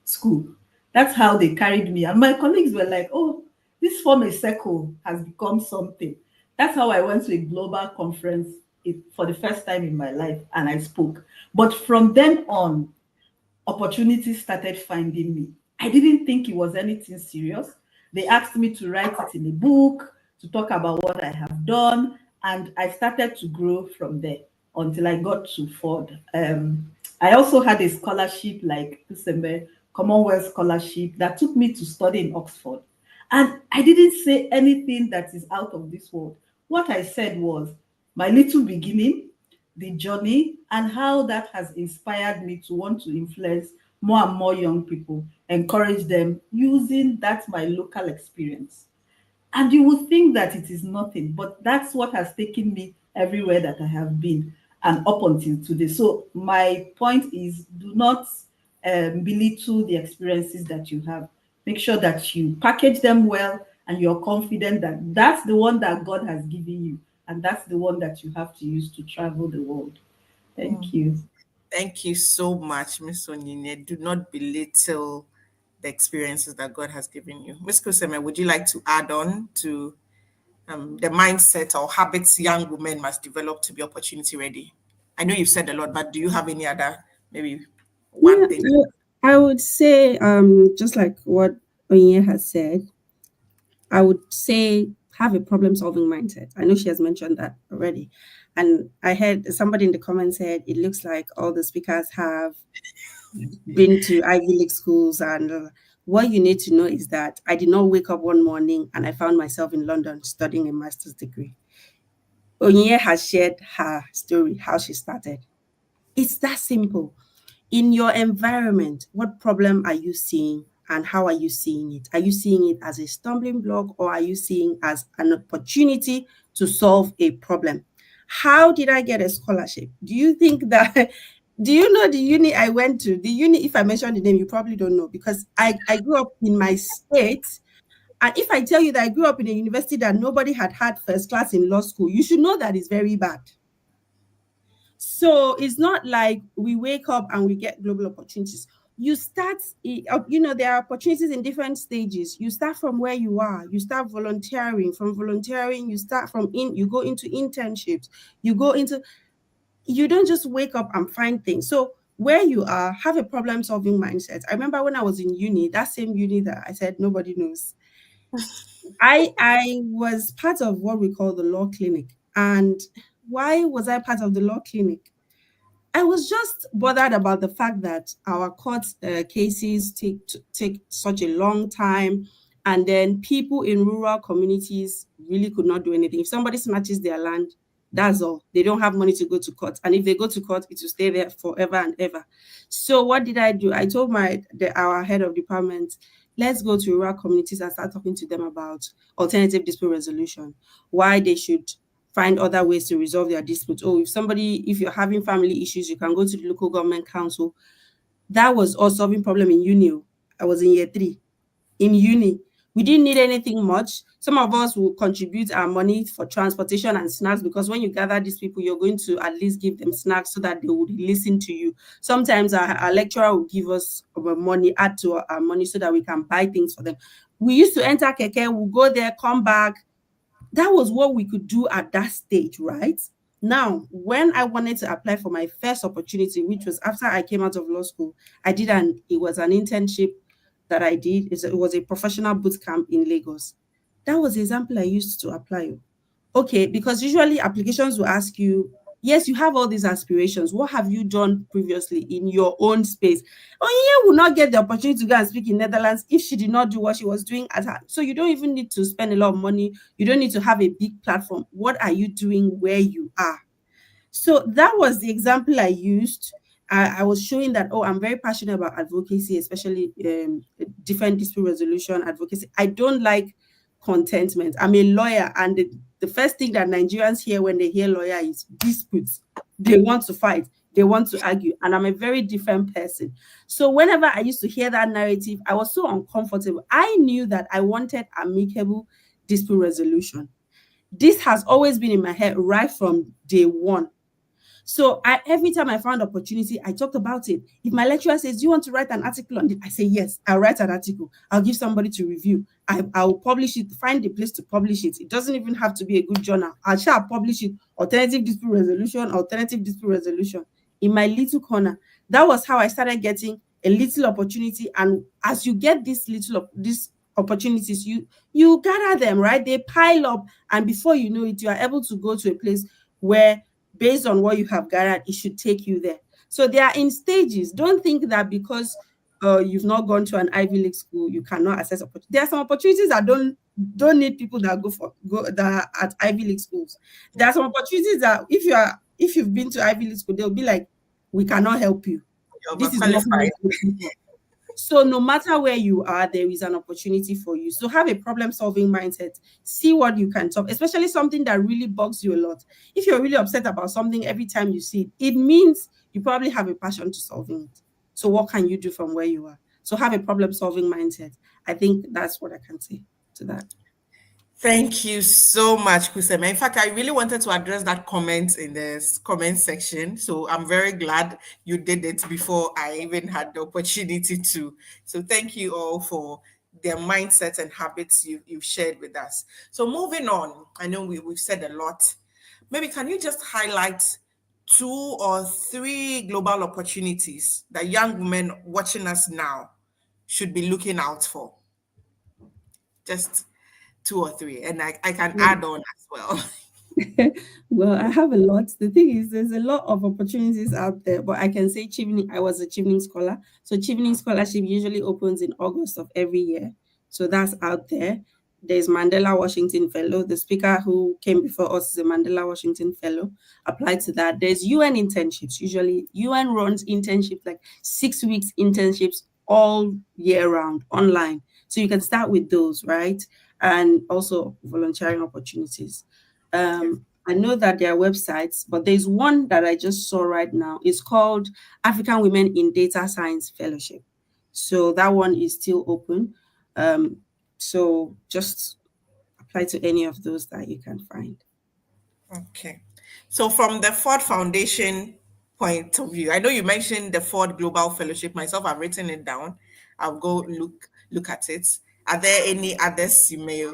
school. That's how they carried me. And my colleagues were like, oh, this form a circle has become something. That's how I went to a global conference for the first time in my life, and I spoke. But from then on, opportunities started finding me. I didn't think it was anything serious. They asked me to write it in a book, to talk about what I have done, and I started to grow from there until I got to Ford. I also had a scholarship like Kuseme, Commonwealth Scholarship, that took me to study in Oxford. And I didn't say anything that is out of this world. What I said was my little beginning, the journey, and how that has inspired me to want to influence more and more young people, encourage them using that my local experience. And you would think that it is nothing, but that's what has taken me everywhere that I have been and up until today. So my point is, do not belittle the experiences that you have. Make sure that you package them well and you're confident that that's the one that God has given you, and that's the one that you have to use to travel the world. Thank you. Thank you so much, Miss Onyine. Do not belittle the experiences that God has given you. Miss Kuseme, would you like to add on to the mindset or habits young women must develop to be opportunity ready? I know you've said a lot, but do you have any other, maybe one Yeah, thing? I would say, just like what Onye has said, I would say have a problem solving mindset. I know she has mentioned that already. And I heard somebody in the comments said it looks like all the speakers have been to Ivy League schools. And what you need to know is that I did not wake up one morning and I found myself in London studying a master's degree. Onye has shared her story, how she started. It's that simple. In your environment, what problem are you seeing and how are you seeing it? Are you seeing it as a stumbling block or are you seeing as an opportunity to solve a problem? How did I get a scholarship? Do you think that do you know the uni I went to? The uni, if I mention the name, you probably don't know because I grew up in my state. And if I tell you that I grew up in a university that nobody had first class in law school, you should know that it's very bad. So it's not like we wake up and we get global opportunities. You start, there are opportunities in different stages. You start from where you are. You start volunteering. From volunteering, you start you go into internships. You don't just wake up and find things. So where you are, have a problem solving mindset. I remember when I was in uni, that same uni that I said nobody knows. I was part of what we call the law clinic. And why was I part of the law clinic? I was just bothered about the fact that our court cases take such a long time, and then people in rural communities really could not do anything. If somebody snatches their land, that's all. They don't have money to go to court, and if they go to court, it will stay there forever and ever. So what did I do? I told our head of department, let's go to rural communities and start talking to them about alternative dispute resolution, why they should find other ways to resolve their disputes. Oh, if you're having family issues, you can go to the local government council. That was us solving problem in uni. I was in year 3. In uni, we didn't need anything much. Some of us will contribute our money for transportation and snacks because when you gather these people, you're going to at least give them snacks so that they would listen to you. Sometimes our lecturer will give us money, add to our money so that we can buy things for them. We used to enter Keke, we'll go there, come back. That was what we could do at that stage, right? Now, when I wanted to apply for my first opportunity, which was after I came out of law school, it was an internship that I did. It was a professional boot camp in Lagos. That was the example I used to apply. Okay, because usually applications will ask you, Yes, you have all these aspirations. What have you done previously in your own space? Onyinye will not get the opportunity to go and speak in Netherlands if she did not do what she was doing at her. So you don't even need to spend a lot of money. You don't need to have a big platform. What are you doing where you are? So that was the example I used. I was showing that, oh, I'm very passionate about advocacy, especially different dispute resolution advocacy. I don't like contentment. I'm a lawyer, and the first thing that Nigerians hear when they hear lawyer is disputes. They want to fight, they want to argue, and I'm a very different person. So whenever I used to hear that narrative, I was so uncomfortable. I knew that I wanted amicable dispute resolution. This has always been in my head right from day one. So every time I found opportunity, I talked about it. If my lecturer says, "Do you want to write an article on it?" I say, "Yes, I'll write an article. I'll give somebody to review. I'll publish it, find the place to publish it. It doesn't even have to be a good journal. I shall publish it, alternative dispute resolution in my little corner." That was how I started getting a little opportunity. And as you get these opportunities, you gather them, right? They pile up, and before you know it, you are able to go to a place where, based on what you have gathered, it should take you there. So they are in stages. Don't think that because you've not gone to an Ivy League school, you cannot access opportunities. There are some opportunities that don't need people that go that are at Ivy League schools. There are some opportunities that if you've been to Ivy League school, they'll be like, "We cannot help you. You're This is not overqualified. So no matter where you are, there is an opportunity for you. So have a problem-solving mindset. See what you can solve, especially something that really bugs you a lot. If you're really upset about something every time you see it, it means you probably have a passion to solving it. So what can you do from where you are? So have a problem-solving mindset. I think that's what I can say to that. Thank you so much, Kusema. In fact, I really wanted to address that comment in the comment section. So I'm very glad you did it before I even had the opportunity to. So thank you all for the mindset and habits you've shared with us. So moving on, I know we've said a lot. Maybe can you just highlight 2 or 3 global opportunities that young women watching us now should be looking out for? Just 2 or 3, and I can add on as well. Well, I have a lot. The thing is, there's a lot of opportunities out there, but I can say Chevening, I was a Chevening scholar. So Chevening scholarship usually opens in August of every year. So that's out there. There's Mandela Washington Fellow. The speaker who came before us is a Mandela Washington Fellow. Apply to that. There's UN internships. Usually UN runs internships, like 6 weeks internships all year round online. So you can start with those, right? And also volunteering opportunities. I know that there are websites, but there's one that I just saw right now. It's called African Women in Data Science Fellowship. So that one is still open. So just apply to any of those that you can find. Okay. So from the Ford Foundation point of view, I know you mentioned the Ford Global Fellowship. Myself, I've written it down. I'll go look at it. Are there any others you may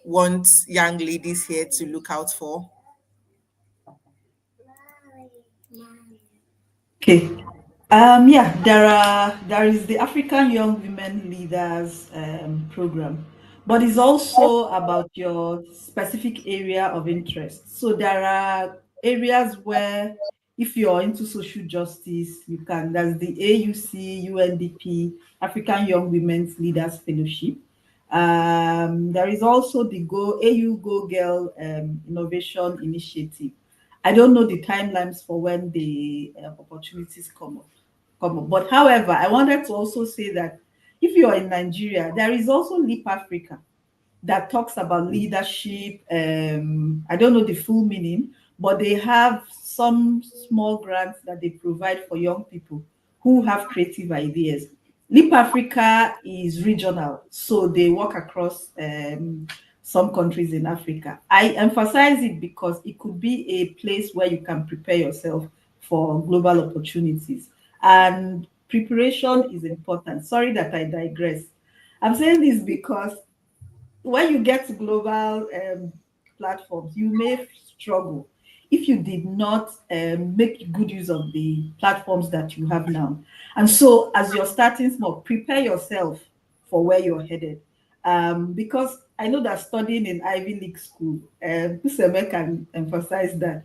want young ladies here to look out for? Okay. Yeah, there is the African Young Women Leaders program, but it's also about your specific area of interest. So there are areas where, if you're into social justice, you can. There's the AUC, UNDP, African Young Women's Leaders Fellowship. There is also the AU Go Girl Innovation Initiative. I don't know the timelines for when the opportunities come up. But however, I wanted to also say that if you are in Nigeria, there is also Leap Africa that talks about leadership. I don't know the full meaning, but they have some small grants that they provide for young people who have creative ideas. Leap Africa is regional, so they work across some countries in Africa. I emphasize it because it could be a place where you can prepare yourself for global opportunities. And preparation is important. Sorry that I digress. I'm saying this because when you get to global platforms, you may struggle if you did not make good use of the platforms that you have now. And so, as you're starting small, prepare yourself for where you're headed. Because I know that studying in Ivy League school, Kuseme can emphasize that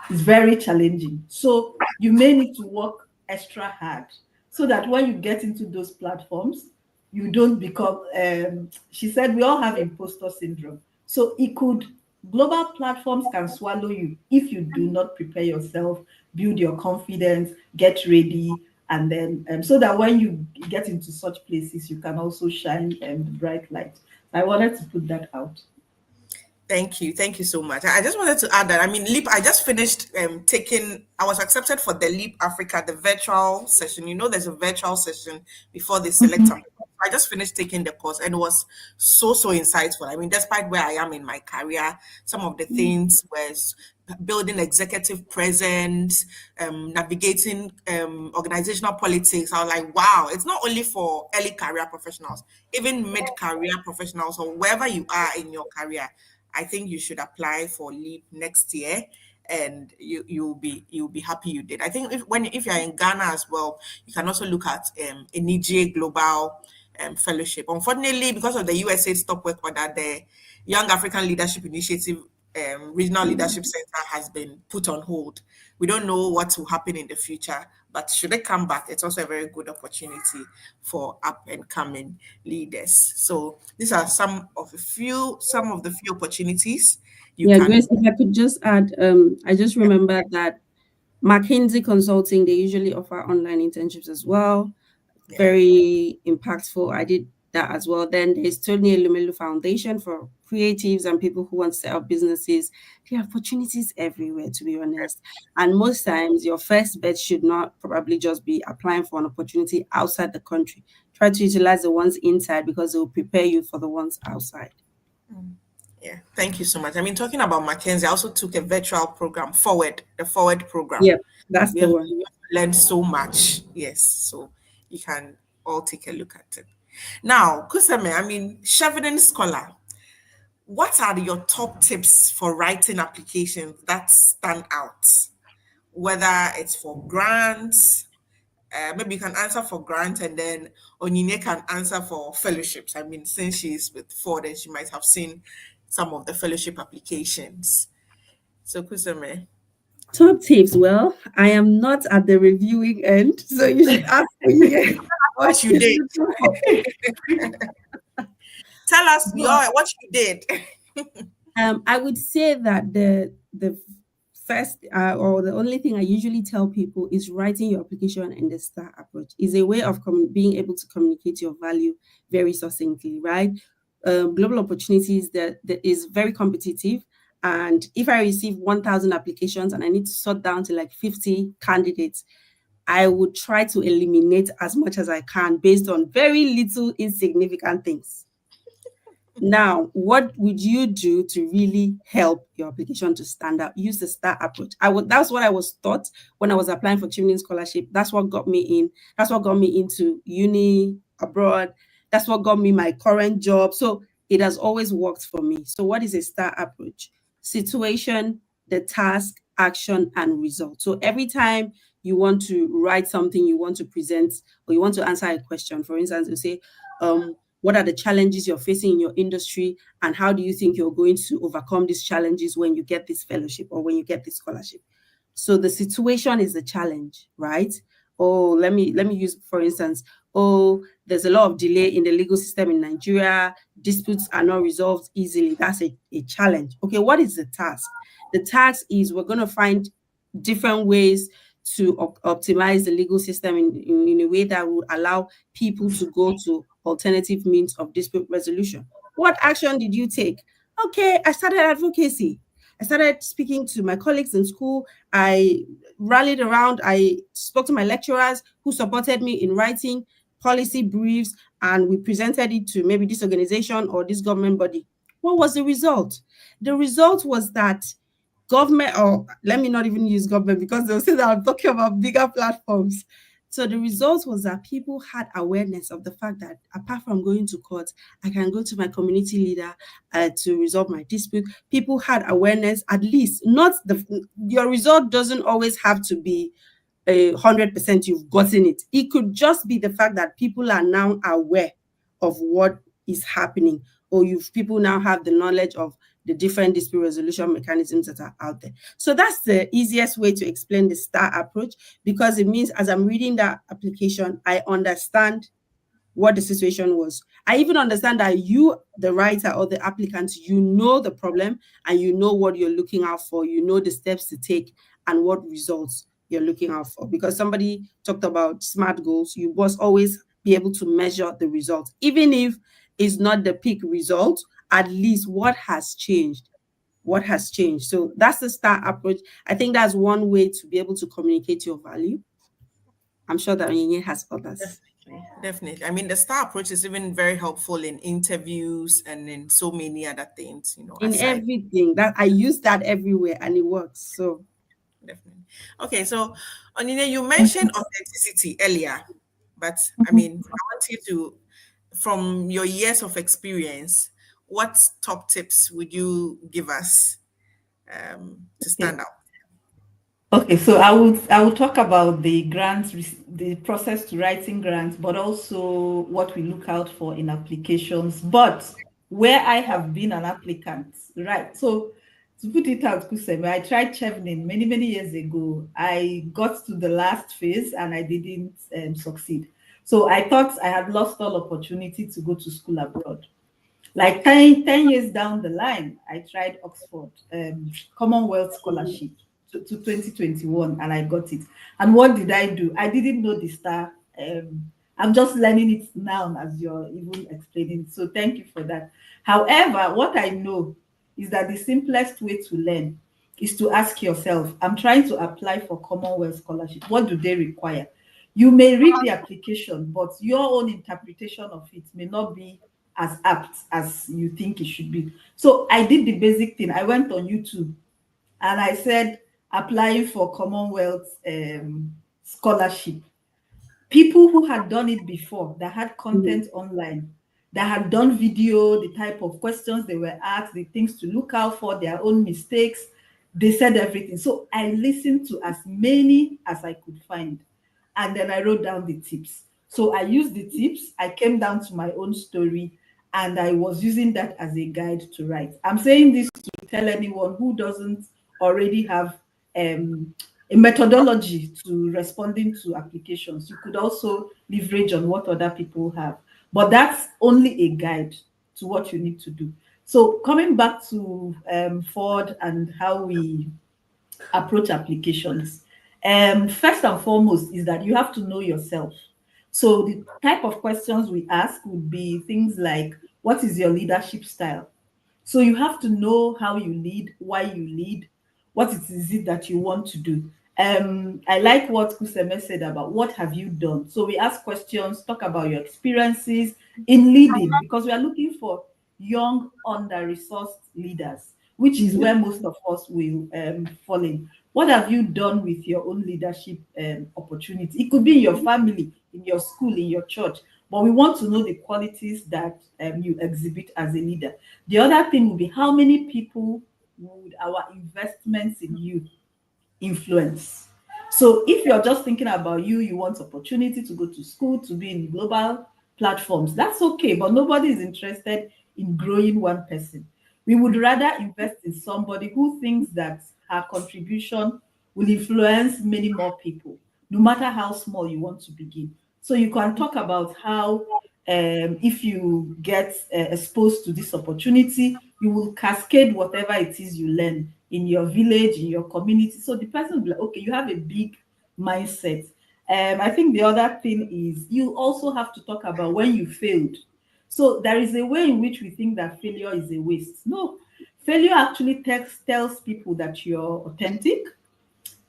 It's very challenging. So you may need to work extra hard so that when you get into those platforms, you don't become, she said, we all have imposter syndrome. So it could, global platforms can swallow you if you do not prepare yourself, build your confidence, get ready, and then so that when you get into such places, you can also shine bright light. I wanted to put that out. Thank you. Thank you so much. I just wanted to add that, I mean, Leap, I just finished taking, I was accepted for the Leap Africa, the virtual session. You know, there's a virtual session before they select some. I just finished taking the course and it was so, so insightful. I mean, despite where I am in my career, some of the things was building executive presence, navigating organizational politics. I was like, wow, it's not only for early career professionals, even mid-career professionals or wherever you are in your career. I think you should apply for Leap next year, and you'll be happy you did. I think if you're in Ghana as well, you can also look at a Niger Global Fellowship. Unfortunately, because of the USA stop work order, the Young African Leadership Initiative Regional Leadership Center has been put on hold. We don't know what will happen in the future, but should it come back, it's also a very good opportunity for up and coming leaders. So these are some of the few opportunities you Yeah, can. Grace, if I could just add, I just remember that McKinsey Consulting, they usually offer online internships as well. Yeah. Very impactful. I did that as well. Then there's Tony Elumelu Foundation for creatives and people who want to set up businesses. There are opportunities everywhere, to be honest. And most times, your first bet should not probably just be applying for an opportunity outside the country. Try to utilize the ones inside because they will prepare you for the ones outside. Yeah, thank you so much. I mean, talking about Mackenzie, I also took a virtual program, the Forward program. Yep, that's the one. We have learned so much. Yes, so you can all take a look at it. Now, Kusame, I mean, Chevening Scholar, what are your top tips for writing applications that stand out? Whether it's for grants, maybe you can answer for grants, and then Onyinye can answer for fellowships. I mean, since she's with Ford, and she might have seen some of the fellowship applications. So, Kusame. Top tips. Well, I am not at the reviewing end, so you should ask me. What you did. Tell us what you did. I would say that the first or the only thing I usually tell people is writing your application in the STAR approach is a way of being able to communicate your value very succinctly, right? Global opportunities that is very competitive. And if I receive 1,000 applications and I need to sort down to like 50 candidates, I would try to eliminate as much as I can based on very little insignificant things. Now, what would you do to really help your application to stand out? Use the STAR approach. That's what I was taught when I was applying for Chevening Scholarship. That's what got me in. That's what got me into uni abroad. That's what got me my current job. So it has always worked for me. So what is a STAR approach? Situation, the task, action, and result. So every time you want to write something, you want to present, or you want to answer a question, for instance, you say, what are the challenges you're facing in your industry, and how do you think you're going to overcome these challenges when you get this fellowship or when you get this scholarship? So the situation is the challenge, right? Oh, let me use, for instance, oh, there's a lot of delay in the legal system in Nigeria. Disputes are not resolved easily. That's a challenge. Okay, what is the task? The task is we're going to find different ways to optimize the legal system in a way that will allow people to go to alternative means of dispute resolution. What action did you take? Okay, I started advocacy. I started speaking to my colleagues in school. I rallied around. I spoke to my lecturers who supported me in writing policy briefs, and we presented it to maybe this organization or this government body. What was the result? The result was that government, or let me not even use government because they'll say that I'm talking about bigger platforms. So the result was that people had awareness of the fact that apart from going to court, I can go to my community leader to resolve my dispute. People had awareness, at least not your result doesn't always have to be 100% you've gotten it. It could just be the fact that people are now aware of what is happening, or people now have the knowledge of the different dispute resolution mechanisms that are out there. So that's the easiest way to explain the STAR approach, because it means as I'm reading that application, I understand what the situation was. I even understand that you, the writer or the applicant, you know the problem and you know what you're looking out for, you know the steps to take and what results you're looking out for. Because somebody talked about SMART goals, you must always be able to measure the results. Even if it's not the peak result, at least what has changed. What has changed? So that's the STAR approach. I think that's one way to be able to communicate your value. I'm sure that Onyinye has others. Definitely. I mean, the STAR approach is even very helpful in interviews and in so many other things, In aside. everything that I use that everywhere and it works. So Definitely. Okay, so Onine, you mentioned authenticity earlier, but I mean, I want you to, from your years of experience, what top tips would you give us to stand out? Okay, so I will talk about the grants, the process to writing grants, but also what we look out for in applications. But where I have been an applicant, right? So to put it out, Kuseme, I tried Chevening many years ago. I got to the last phase and I didn't succeed. So I thought I had lost all opportunity to go to school abroad. Like 10 years down the line, I tried Oxford Commonwealth Scholarship to 2021 and I got it. And what did I do? I didn't know the STAR. I'm just learning it now as you're even explaining. So thank you for that. However, what I know is that the simplest way to learn is to ask yourself, I'm trying to apply for Commonwealth Scholarship. What do they require? You may read the application, but your own interpretation of it may not be as apt as you think it should be. So I did the basic thing. I went on YouTube and I said, applying for Commonwealth scholarship. People who had done it before, that had content online, that had done video, the type of questions they were asked, the things to look out for, their own mistakes, they said everything. So I listened to as many as I could find. And then I wrote down the tips. So I used the tips, I came down to my own story, and I was using that as a guide to write. I'm saying this to tell anyone who doesn't already have a methodology to responding to applications. You could also leverage on what other people have, but that's only a guide to what you need to do. So coming back to Ford and how we approach applications, first and foremost is that you have to know yourself. So the type of questions we ask would be things like, what is your leadership style? So you have to know how you lead, why you lead, what it is it that you want to do. I like what Kuseme said about what have you done. So we ask questions, talk about your experiences in leading, because we are looking for young, under-resourced leaders, which is where most of us will fall in. What have you done with your own leadership opportunity? It could be in your family, in your school, in your church, but we want to know the qualities that you exhibit as a leader. The other thing would be, how many people would our investments in you influence? So if you're just thinking about you, you want opportunity to go to school, to be in global platforms, that's okay, but nobody is interested in growing one person. We would rather invest in somebody who thinks that her contribution will influence many more people, no matter how small you want to begin. So you can talk about how if you get exposed to this opportunity, you will cascade whatever it is you learn in your village, in your community. So the person will be like, okay, you have a big mindset. I think the other thing is you also have to talk about when you failed. So there is a way in which we think that failure is a waste. No, failure actually tells people that you're authentic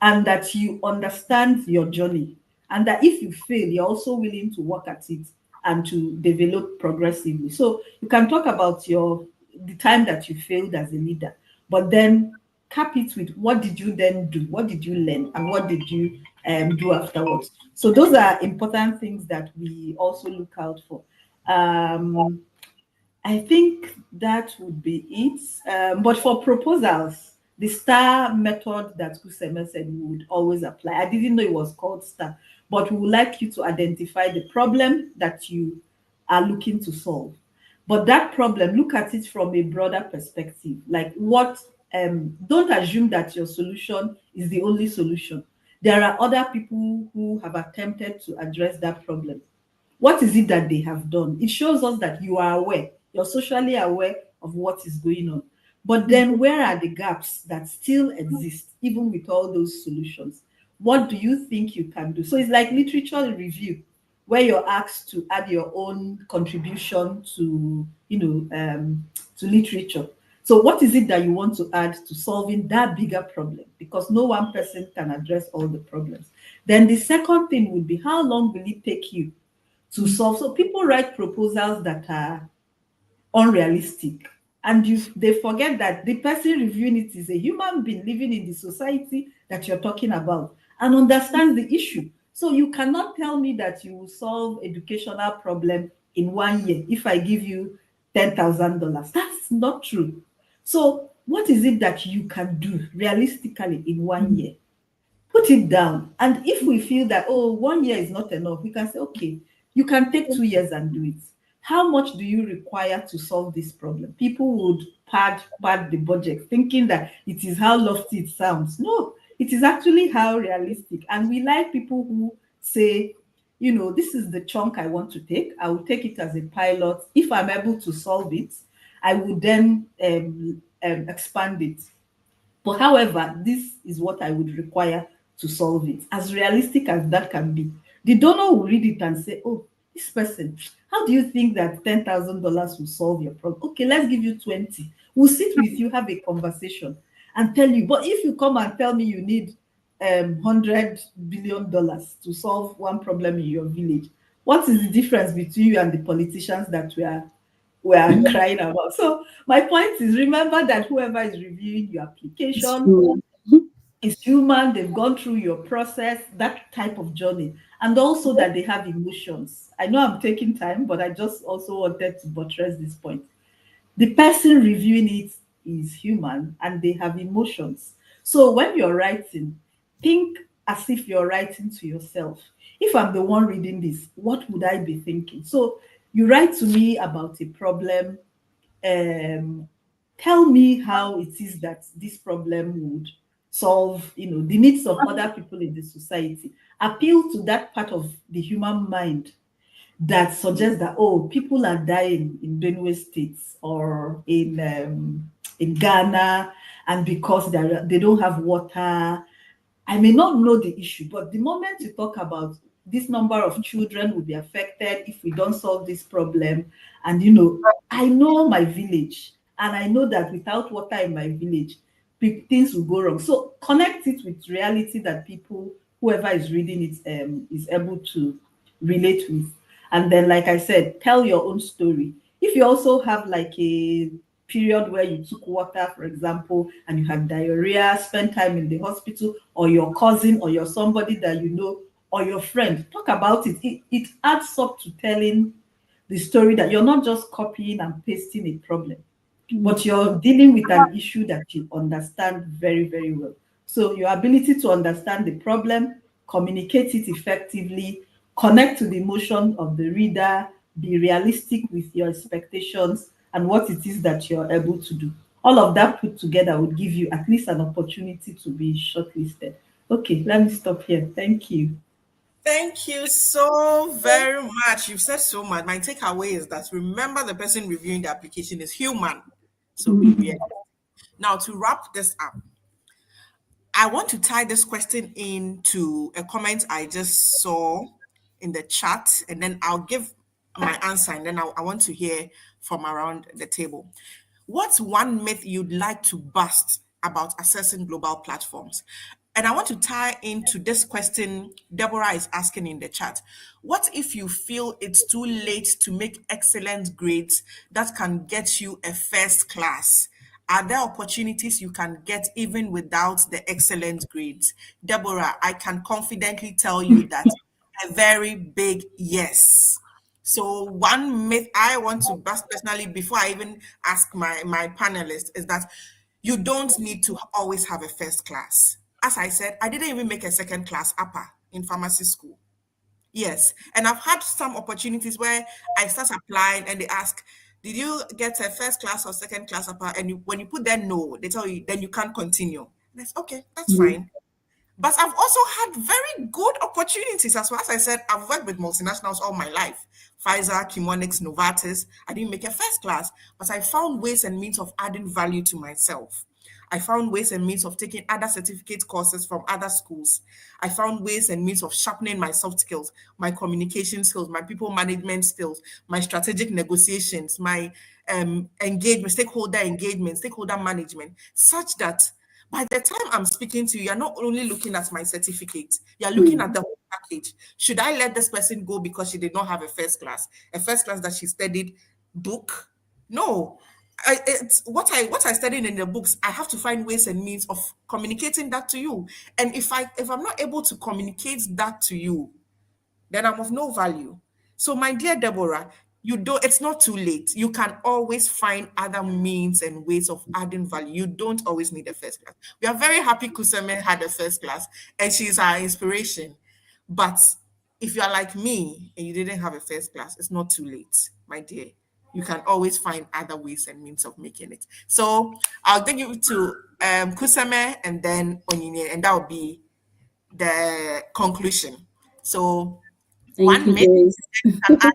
and that you understand your journey, and that if you fail, you're also willing to work at it and to develop progressively. So you can talk about the time that you failed as a leader, but then cap it with what did you then do, what did you learn, and what did you do afterwards. So those are important things that we also look out for. I think that would be it. But for proposals, the STAR method that Kuseme said we would always apply. I didn't know it was called STAR, but we would like you to identify the problem that you are looking to solve. But that problem, look at it from a broader perspective. Like what, don't assume that your solution is the only solution. There are other people who have attempted to address that problem. What is it that they have done? It shows us that you are aware, you're socially aware of what is going on. But then where are the gaps that still exist, even with all those solutions? What do you think you can do? So it's like literature review, where you're asked to add your own contribution to, to literature. So what is it that you want to add to solving that bigger problem? Because no one person can address all the problems. Then the second thing would be, how long will it take you to solve? So people write proposals that are unrealistic, and they forget that the person reviewing it is a human being living in the society that you're talking about and understands the issue. So you cannot tell me that you will solve educational problem in 1 year if I give you $10,000. That's not true. So what is it that you can do realistically in 1 year? Put it down. And if we feel that, oh, 1 year is not enough, we can say, okay, you can take 2 years and do it. How much do you require to solve this problem? People would pad the budget, thinking that it is how lofty it sounds. No, it is actually how realistic. And we like people who say, this is the chunk I want to take. I will take it as a pilot. If I'm able to solve it, I will then expand it. But however, this is what I would require to solve it, as realistic as that can be. The donor will read it and say, oh, this person, how do you think that $10,000 will solve your problem? Okay, let's give you 20. We'll sit with you, have a conversation, and tell you. But if you come and tell me you need $100 billion to solve one problem in your village, what is the difference between you and the politicians that we are crying about? So my point is, remember that whoever is reviewing your application is human. They've gone through your process, that type of journey, and also that they have emotions. I know I'm taking time, but I just also wanted to buttress this point. The person reviewing it is human and they have emotions. So when you're writing, think as if you're writing to yourself. If I'm the one reading this, what would I be thinking? So you write to me about a problem. um, Tell me how it is that this problem would solve, the needs of other people in the society. Appeal to that part of the human mind that suggests that, oh, people are dying in Benue states or in Ghana, and because they don't have water. I may not know the issue, but the moment you talk about this number of children will be affected if we don't solve this problem, and I know my village, and I know that without water in my village, things will go wrong. So connect it with reality that people, whoever is reading it, is able to relate with. And then, like I said, tell your own story. If you also have like a period where you took water, for example, and you had diarrhea, spend time in the hospital, or your cousin or your somebody that you know, or your friend, talk about it. It adds up to telling the story that you're not just copying and pasting a problem, but you're dealing with an issue that you understand very, very well. So your ability to understand the problem, communicate it effectively, connect to the emotion of the reader, be realistic with your expectations and what it is that you're able to do. All of that put together would give you at least an opportunity to be shortlisted. Okay, let me stop here. Thank you. Thank you so very much. You've said so much. My takeaway is that remember the person reviewing the application is human. So be real. Now, to wrap this up, I want to tie this question into a comment I just saw in the chat, and then I'll give my answer, and then I want to hear from around the table. What's one myth you'd like to bust about accessing global platforms? And I want to tie into this question Deborah is asking in the chat. What if you feel it's too late to make excellent grades that can get you a first class? Are there opportunities you can get even without the excellent grades? Deborah, I can confidently tell you that a very big yes. So one myth I want to bust personally before I even ask my panelists is that you don't need to always have a first class. As I said, I didn't even make a second class upper in pharmacy school. Yes. And I've had some opportunities where I start applying and they ask, Did you get a first class or second class upper? And when you put there no, they tell you then you can't continue. That's okay, that's Mhm. fine. But I've also had very good opportunities. As well as I said, I've worked with multinationals all my life. Pfizer, Chemonix, Novartis. I didn't make a first class, but I found ways and means of adding value to myself. I found ways and means of taking other certificate courses from other schools. I found ways and means of sharpening my soft skills, my communication skills, my people management skills, my strategic negotiations, my engagement, stakeholder management, such that by the time I'm speaking to you, you're not only looking at my certificate, you're looking at Mm. the whole package. Should I let this person go because she did not have a first class that she studied book? No. It's what I studied in the books. I have to find ways and means of communicating that to you. And if I'm not able to communicate that to you, then I'm of no value. So, my dear Deborah, it's not too late. You can always find other means and ways of adding value. You don't always need a first class. We are very happy Kuseme had a first class and she's our inspiration. But if you are like me and you didn't have a first class, it's not too late, my dear. You can always find other ways and means of making it. So I'll take you to Kuseme and then Onyinye, and that will be the conclusion. So Thank one you, minute, Grace. and you can add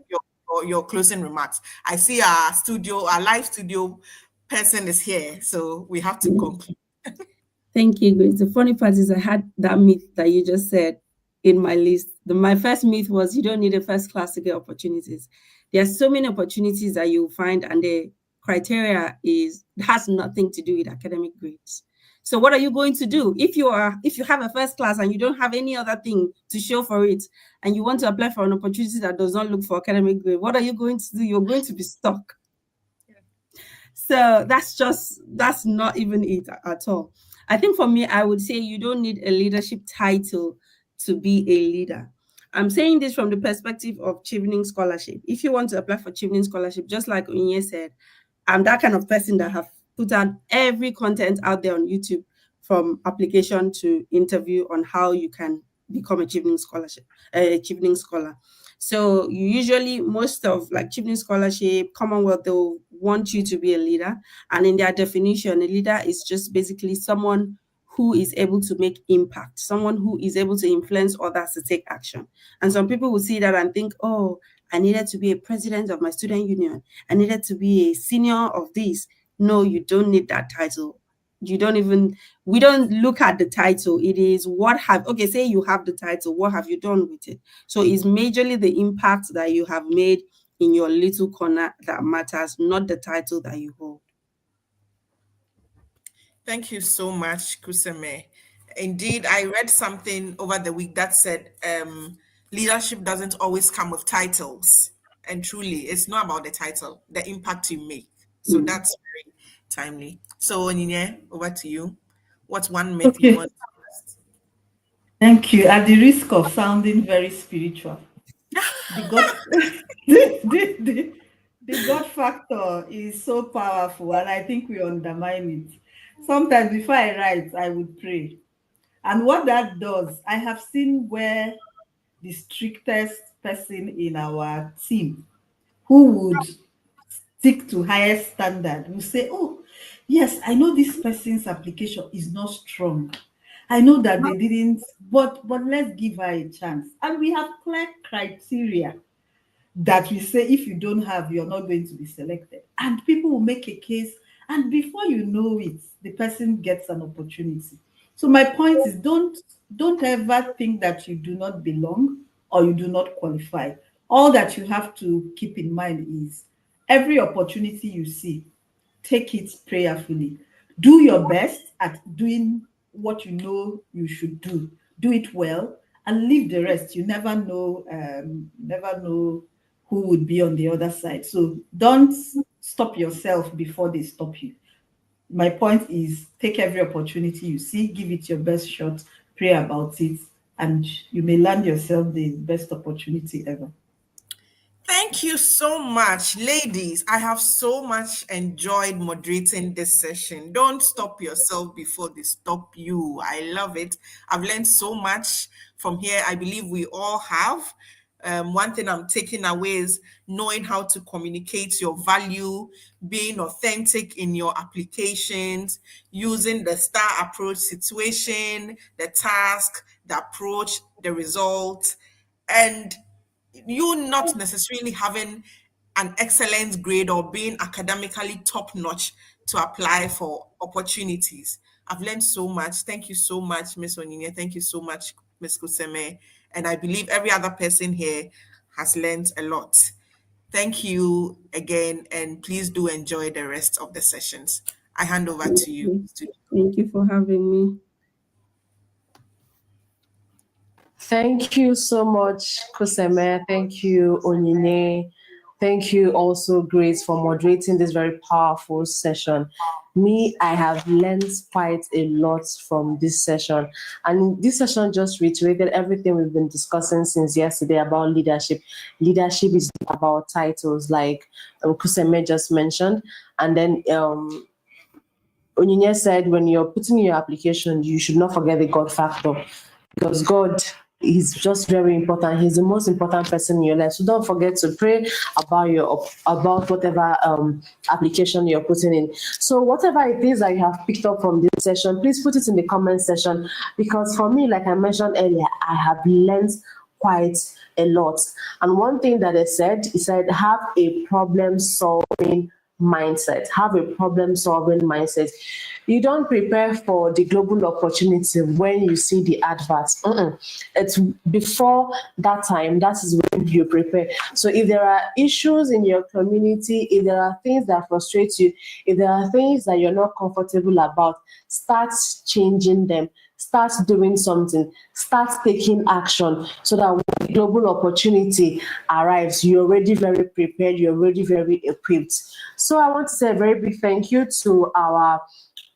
your closing remarks. I see our live studio person is here, so we have to conclude. Thank you, Grace. The funny part is I had that myth that you just said in my list. My first myth was you don't need a first class to get opportunities. There are so many opportunities that you'll find, and the criteria has nothing to do with academic grades. So what are you going to do if you have a first class and you don't have any other thing to show for it, and you want to apply for an opportunity that does not look for academic grade? What are you going to do? You're going to be stuck. So that's not even it at all. I think for me, I would say you don't need a leadership title to be a leader. I'm saying this from the perspective of Chevening Scholarship. If you want to apply for Chevening Scholarship, just like Unye said, I'm that kind of person that have put out every content out there on YouTube, from application to interview, on how you can become a Chevening scholar. So you usually, most of like Chevening Scholarship, Commonwealth, they'll want you to be a leader. And in their definition, a leader is just basically someone who is able to make impact, someone who is able to influence others to take action. And some people will see that and think, oh, I needed to be a president of my student union. I needed to be a senior of this. No, you don't need that title. We don't look at the title. It is say you have the title, what have you done with it? So it's majorly the impact that you have made in your little corner that matters, not the title that you hold. Thank you so much, Kuseme. Indeed, I read something over the week that said leadership doesn't always come with titles. And truly, it's not about the title, the impact you make. So Mm. that's very timely. So, Onyinye, over to you. What's one myth you Okay, want to bust? thank you. At the risk of sounding very spiritual, the God, the God factor is so powerful, and I think we undermine it. Sometimes before I write, I would pray. And what that does, I have seen where the strictest person in our team who would stick to highest standard will say, oh, yes, I know this person's application is not strong. I know that they didn't, but let's give her a chance. And we have clear criteria that we say if you don't have, you're not going to be selected. And people will make a case, and before you know it, the person gets an opportunity. So my point is don't ever think that you do not belong or you do not qualify. All that you have to keep in mind is every opportunity you see, take it prayerfully. Do your best at doing what you know you should do. Do it well and leave the rest. You never know who would be on the other side. So don't stop yourself before they stop you. My point is take every opportunity you see, give it your best shot, pray about it, and you may land yourself the best opportunity ever. Thank you so much, ladies. I have so much enjoyed moderating this session. Don't stop yourself before they stop you. I love it. I've learned so much from here. I believe we all have. One thing I'm taking away is knowing how to communicate your value, being authentic in your applications, using the STAR approach: situation, the task, the approach, the result, and you not necessarily having an excellent grade or being academically top notch to apply for opportunities. I've learned so much. Thank you so much, Miss Onyinye. Thank you so much, Miss Kuseme. And I believe every other person here has learned a lot. Thank you again, and please do enjoy the rest of the sessions. I hand over to you. Thank you for having me. Thank you so much, Kuseme. Thank you, Onyine. Thank you also, Grace, for moderating this very powerful session. Me, I have learned quite a lot from this session. And this session just reiterated everything we've been discussing since yesterday about leadership. Leadership is about titles, like Kuseme just mentioned. And then Onyinye said, when you're putting in your application, you should not forget the God factor, because God is just very important. He's the most important person in your life. So don't forget to pray about whatever application you're putting in. So whatever it is that you have picked up from this session, please put it in the comment section, because for me, like I mentioned earlier, I have learned quite a lot. And one thing that he said, have a problem solving mindset. Have a problem solving mindset. You don't prepare for the global opportunity when you see the adverts. It's before that time. That is when you prepare. So if there are issues in your community, if there are things that frustrate you, if there are things that you're not comfortable about, start changing them. Start doing something, start taking action, so that when the global opportunity arrives, you're already very prepared, you're already very equipped. So I want to say a very big thank you to our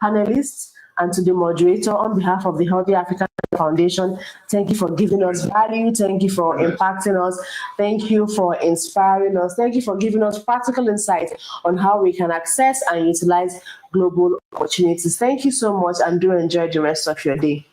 panelists and to the moderator on behalf of the Healthy African Foundation. Thank you for giving us value. Thank you for impacting us. Thank you for inspiring us. Thank you for giving us practical insight on how we can access and utilize global opportunities. Thank you so much, and do enjoy the rest of your day.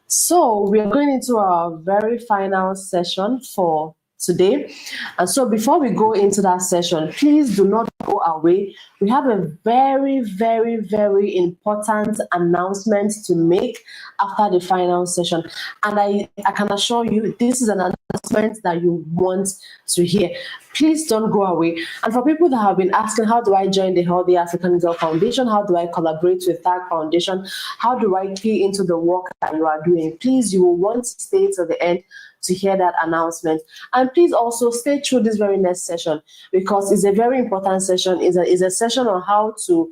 So we are going into our very final session for today. And so before we go into that session, please do not go away. We have a very, very, very important announcement to make after the final session. And I can assure you, this is an announcement that you want to hear. Please don't go away. And for people that have been asking, how do I join the Healthy African Girl Foundation? How do I collaborate with THAG Foundation? How do I key into the work that you are doing? Please, you will want to stay to the end to hear that announcement. And please also stay through this very next session, because it's a very important session. It's a session on how to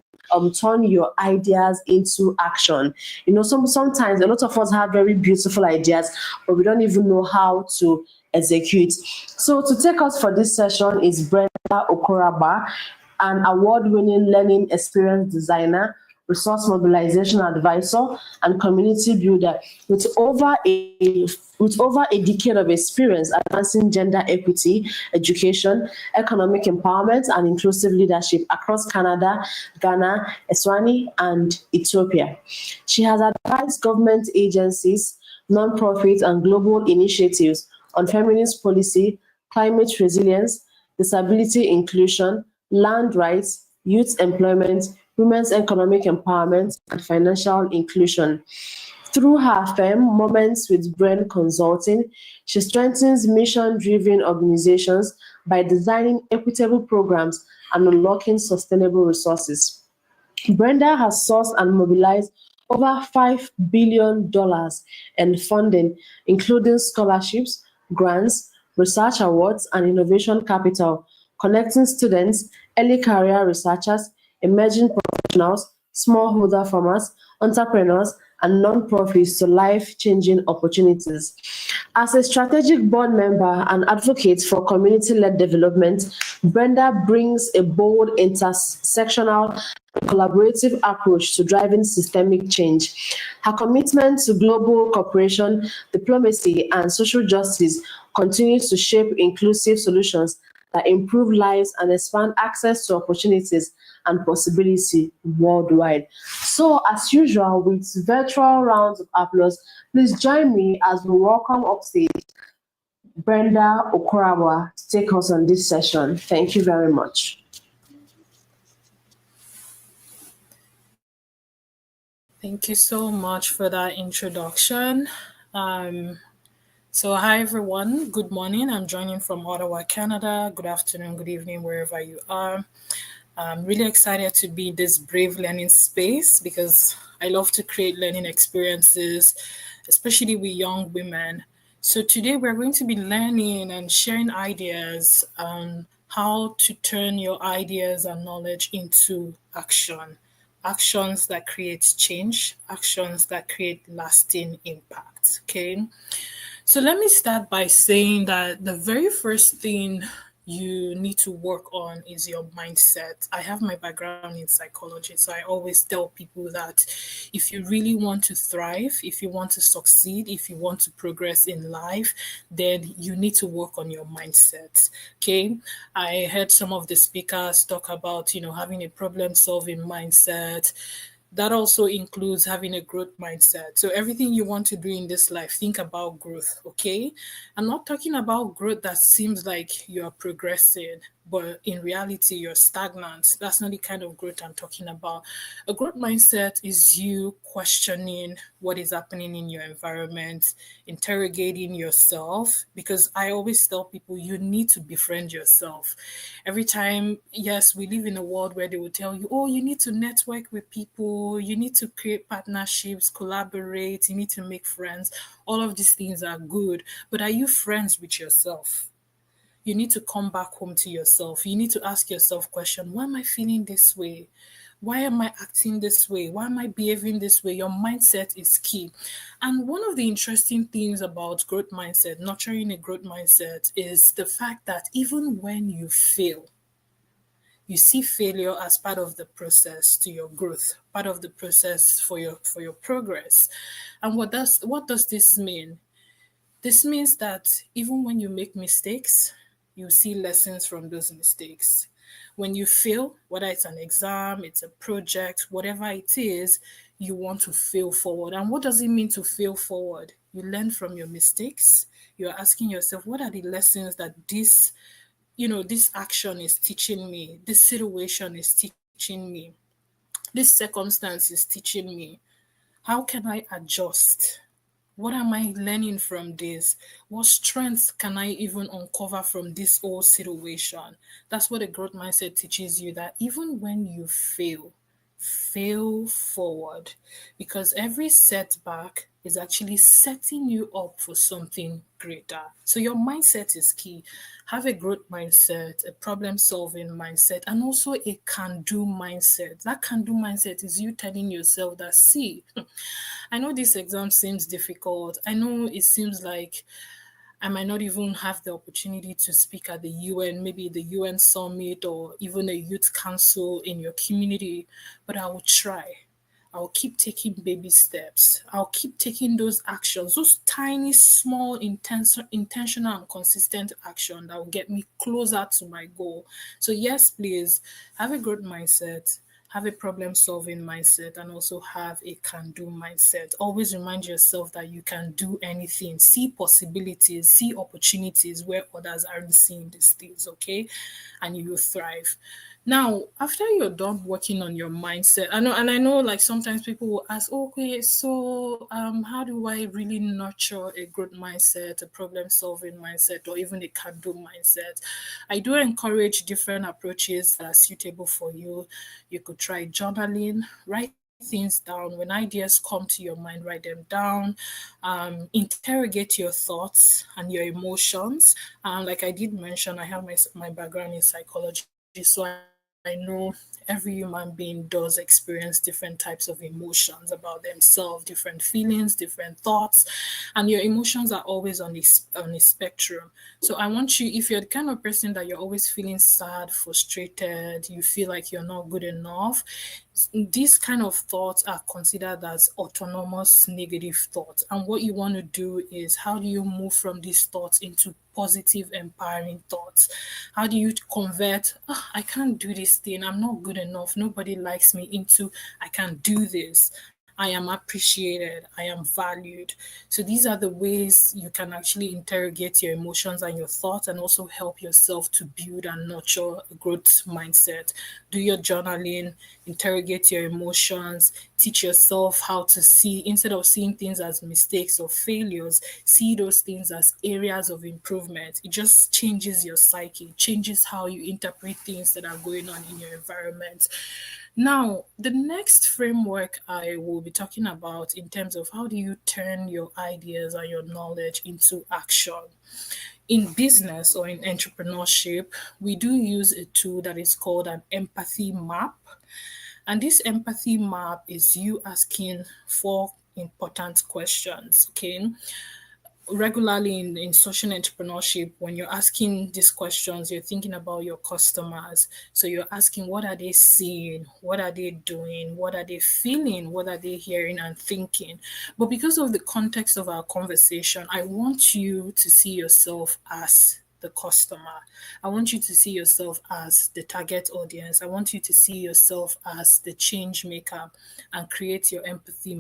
turn your ideas into action. You know, sometimes a lot of us have very beautiful ideas, but we don't even know how to execute. So to take us for this session is Brenda Okoraba, an award-winning learning experience designer, resource mobilization advisor, and community builder with over a decade of experience advancing gender equity, education, economic empowerment, and inclusive leadership across Canada, Ghana, Eswatini, and Ethiopia. She has advised government agencies, nonprofits, and global initiatives on feminist policy, climate resilience, disability inclusion, land rights, youth employment, women's economic empowerment, and financial inclusion. Through her firm, Moments with Brain Consulting, she strengthens mission-driven organizations by designing equitable programs and unlocking sustainable resources. Brenda has sourced and mobilized over $5 billion in funding, including scholarships, grants, research awards, and innovation capital, connecting students, early career researchers, emerging professionals, smallholder farmers, entrepreneurs, and nonprofits to life-changing opportunities. As a strategic board member and advocate for community-led development, Brenda brings a bold, intersectional, collaborative approach to driving systemic change. Her commitment to global cooperation, diplomacy, and social justice continues to shape inclusive solutions that improve lives and expand access to opportunities and possibility worldwide. So, as usual, with virtual rounds of applause, please join me as we welcome upstage Brenda Okorawa to take us on this session. Thank you very much. Thank you so much for that introduction. So, hi everyone. Good morning. I'm joining from Ottawa, Canada. Good afternoon, good evening, wherever you are. I'm really excited to be in this brave learning space because I love to create learning experiences, especially with young women. So, today we're going to be learning and sharing ideas on how to turn your ideas and knowledge into action. Actions that create change, actions that create lasting impact. Okay. So let me start by saying that the very first thing you need to work on is your mindset. I have my background in psychology, so I always tell people that if you really want to thrive, if you want to succeed, if you want to progress in life, then you need to work on your mindset. Okay. I heard some of the speakers talk about, having a problem solving mindset. That also includes having a growth mindset. So everything you want to do in this life, think about growth, okay? I'm not talking about growth that seems like you're progressing, but in reality, you're stagnant. That's not the kind of growth I'm talking about. A growth mindset is you questioning what is happening in your environment, interrogating yourself, because I always tell people you need to befriend yourself. Every time, yes, we live in a world where they will tell you, oh, you need to network with people, you need to create partnerships, collaborate, you need to make friends. All of these things are good, but are you friends with yourself? You need to come back home to yourself. You need to ask yourself question, why am I feeling this way? Why am I acting this way? Why am I behaving this way? Your mindset is key. And one of the interesting things about growth mindset, nurturing a growth mindset, is the fact that even when you fail, you see failure as part of the process to your growth, part of the process for your progress. And what does this mean? This means that even when you make mistakes, you see lessons from those mistakes. When you fail, whether it's an exam, it's a project, whatever it is, you want to fail forward. And what does it mean to fail forward? You learn from your mistakes. You're asking yourself, what are the lessons that this action is teaching me, this situation is teaching me, this circumstance is teaching me? How can I adjust? What am I learning from this? What strengths can I even uncover from this whole situation? That's what a growth mindset teaches you, that even when you fail forward, because every setback is actually setting you up for something greater. So your mindset is key. Have a growth mindset, a problem solving mindset, and also a can do mindset. That can do mindset is you telling yourself that, see, I know this exam seems difficult. I know it seems like I might not even have the opportunity to speak at the UN, maybe the UN summit or even a youth council in your community, but I will try. I'll keep taking baby steps. I'll keep taking those actions, those tiny, small, intentional, and consistent action that will get me closer to my goal. So, yes, please have a growth mindset, have a problem solving mindset, and also have a can do mindset. Always remind yourself that you can do anything. See possibilities, see opportunities where others aren't seeing these things, okay? And you will thrive. Now, after you're done working on your mindset, I know like sometimes people will ask, okay, so how do I really nurture a growth mindset, a problem solving mindset, or even a can do mindset? I do encourage different approaches that are suitable for you. You could try journaling, write things down. When ideas come to your mind, write them down. Interrogate your thoughts and your emotions. Like I did mention, I have my background in psychology, so I know every human being does experience different types of emotions about themselves, different feelings, different thoughts, and your emotions are always on a spectrum. So I want you, if you're the kind of person that you're always feeling sad, frustrated, you feel like you're not good enough, these kind of thoughts are considered as autonomous negative thoughts. And what you want to do is, how do you move from these thoughts into positive, empowering thoughts? How do you convert, I can't do this thing, I'm not good enough, nobody likes me, into I can do this, I am appreciated, I am valued. So these are the ways you can actually interrogate your emotions and your thoughts and also help yourself to build and nurture a growth mindset. Do your journaling, interrogate your emotions, teach yourself how to see, instead of seeing things as mistakes or failures, see those things as areas of improvement. It just changes your psyche, changes how you interpret things that are going on in your environment. Now, the next framework I will be talking about in terms of how do you turn your ideas and your knowledge into action. In business or in entrepreneurship, we do use a tool that is called an empathy map. And this empathy map is you asking four important questions. Okay, regularly in social entrepreneurship, when you're asking these questions, you're thinking about your customers. So you're asking, what are they seeing? What are they doing? What are they feeling? What are they hearing and thinking? But because of the context of our conversation, I want you to see yourself as the customer. I want you to see yourself as the target audience. I want you to see yourself as the change maker and create your empathy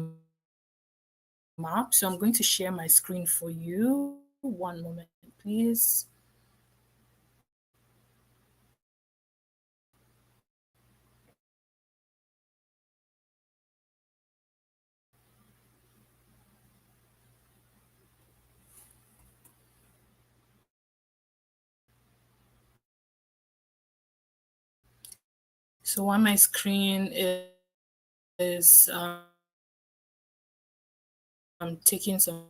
map. So I'm going to share my screen for you. One moment, please. So on my screen is I'm taking some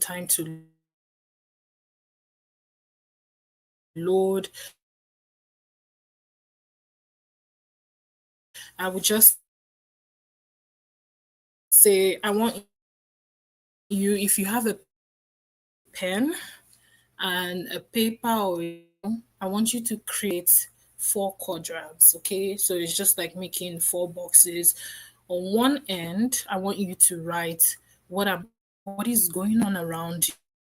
time to load. I would just say I want you, if you have a pen and a paper, or I want you to create four quadrants. Okay, so it's just like making four boxes. On one end, I want you to write what is going on around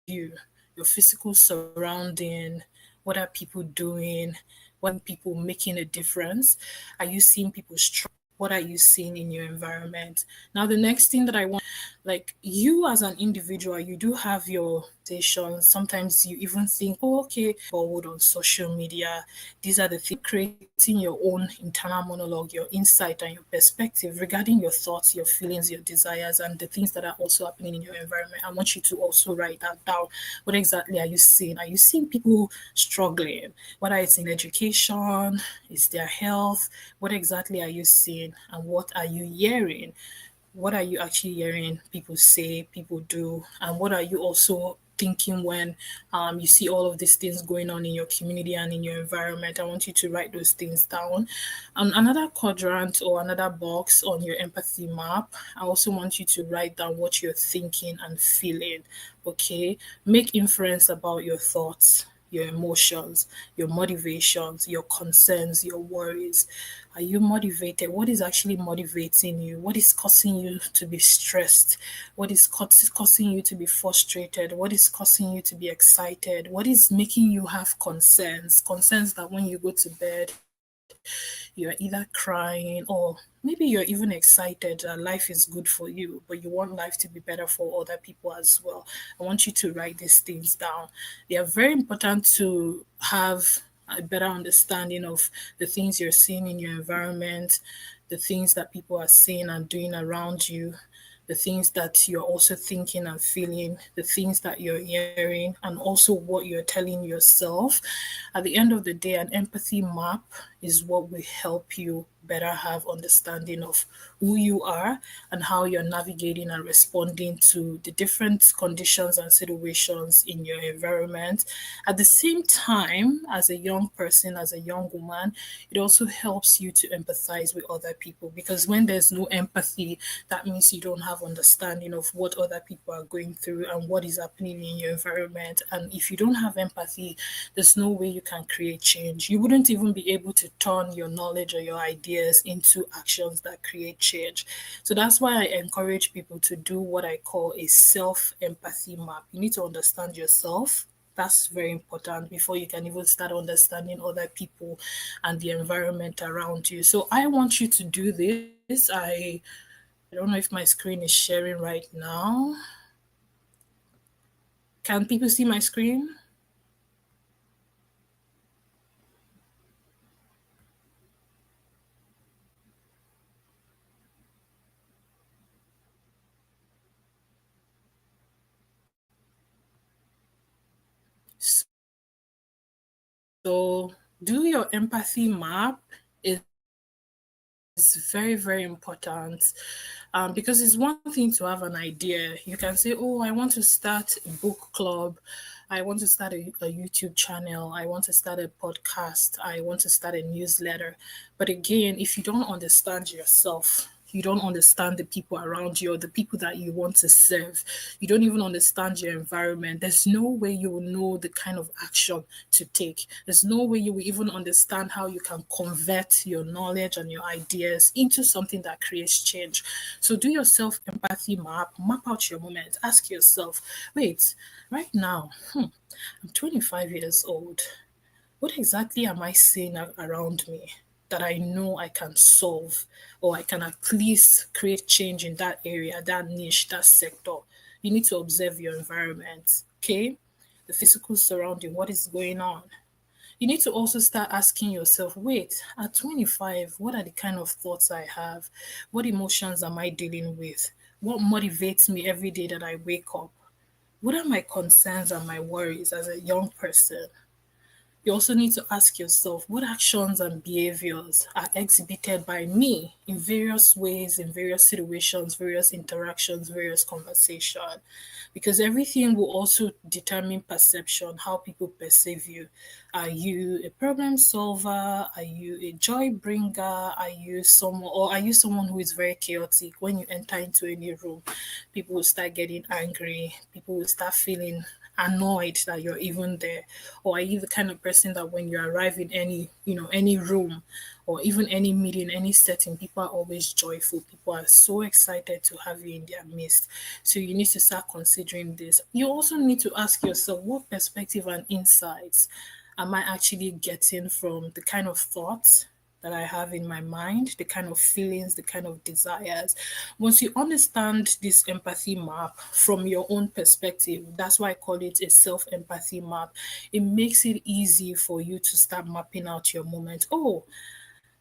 you, your physical surrounding. What are people doing? What are people making a difference? Are you seeing people struggle? What are you seeing in your environment? Now, the next thing that I want, like you as an individual, you do have your stations. Sometimes you even think, oh, okay, forward on social media. These are the things, creating your own internal monologue, your insight and your perspective regarding your thoughts, your feelings, your desires, and the things that are also happening in your environment. I want you to also write that down. What exactly are you seeing? Are you seeing people struggling? Whether it's in education, is their health? What exactly are you seeing? And what are you hearing? What are you actually hearing people say, people do, and what are you also thinking when you see all of these things going on in your community and in your environment? I want you to write those things down. Another quadrant or another box on your empathy map, I also want you to write down what you're thinking and feeling. Okay, make inference about your thoughts, your emotions, your motivations, your concerns, your worries. Are you motivated? What is actually motivating you? What is causing you to be stressed? What is causing you to be frustrated? What is causing you to be excited? What is making you have concerns? Concerns that when you go to bed, you're either crying or maybe you're even excited that life is good for you, but you want life to be better for other people as well. I want you to write these things down. They are very important to have a better understanding of the things you're seeing in your environment, the things that people are saying and doing around you, the things that you're also thinking and feeling, the things that you're hearing, and also what you're telling yourself. At the end of the day, an empathy map is what will help you better have understanding of who you are and how you're navigating and responding to the different conditions and situations in your environment. At the same time, as a young person, as a young woman, it also helps you to empathize with other people, because when there's no empathy, that means you don't have understanding of what other people are going through and what is happening in your environment. And if you don't have empathy, there's no way you can create change. You wouldn't even be able to turn your knowledge or your ideas into actions that create change. So that's why I encourage people to do what I call a self empathy map. You need to understand yourself. That's very important before you can even start understanding other people and the environment around you. So I want you to do this. I don't know if my screen is sharing right now. Can people see my screen? So do your empathy map. Is very, very important, because it's one thing to have an idea. You can say, oh, I want to start a book club. I want to start a YouTube channel. I want to start a podcast. I want to start a newsletter. But again, if you don't understand yourself, you don't understand the people around you or the people that you want to serve, you don't even understand your environment, there's no way you will know the kind of action to take. There's no way you will even understand how you can convert your knowledge and your ideas into something that creates change. So do your self empathy map out your moment. Ask yourself, wait, right now, I'm 25 years old. What exactly am I seeing around me that I know I can solve, or I can at least create change in that area, that niche, that sector? You need to observe your environment, okay? The physical surrounding, what is going on? You need to also start asking yourself, wait, at 25, what are the kind of thoughts I have? What emotions am I dealing with? What motivates me every day that I wake up? What are my concerns and my worries as a young person? You also need to ask yourself, what actions and behaviors are exhibited by me in various ways, in various situations, various interactions, various conversation? Because everything will also determine perception, how people perceive you. Are you a problem solver? Are you a joy bringer? Are you someone who is very chaotic? When you enter into any room, people will start getting angry. People will start feeling annoyed that you're even there? Or are you the kind of person that when you arrive in any room or even any meeting, any setting, people are always joyful, people are so excited to have you in their midst? So you need to start considering this. You also need to ask yourself, what perspective and insights am I actually getting from the kind of thoughts that I have in my mind, the kind of feelings, the kind of desires? Once you understand this empathy map from your own perspective, that's why I call it a self empathy map. It makes it easy for you to start mapping out your moment. Oh,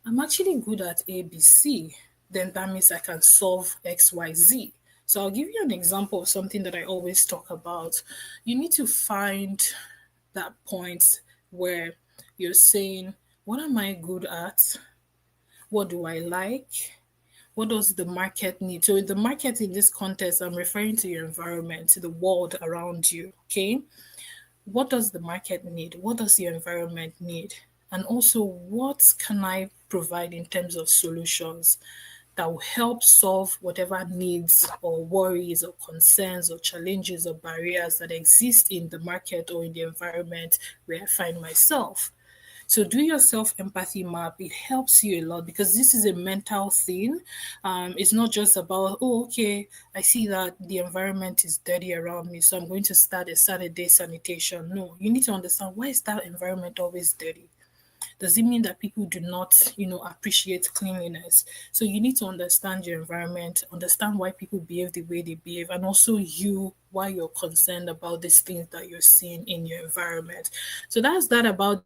I'm actually good at ABC. Then that means I can solve XYZ. So I'll give you an example of something that I always talk about. You need to find that point where you're saying, what am I good at? What do I like? What does the market need? So, in the market in this context, I'm referring to your environment, to the world around you. Okay. What does the market need? What does your environment need? And also, what can I provide in terms of solutions that will help solve whatever needs or worries or concerns or challenges or barriers that exist in the market or in the environment where I find myself? So do your self empathy map. It helps you a lot because this is a mental thing. It's not just about, oh, okay, I see that the environment is dirty around me, so I'm going to start a Saturday sanitation. No, you need to understand, why is that environment always dirty? Does it mean that people do not, appreciate cleanliness? So you need to understand your environment, understand why people behave the way they behave, and also why you're concerned about these things that you're seeing in your environment. So that's that about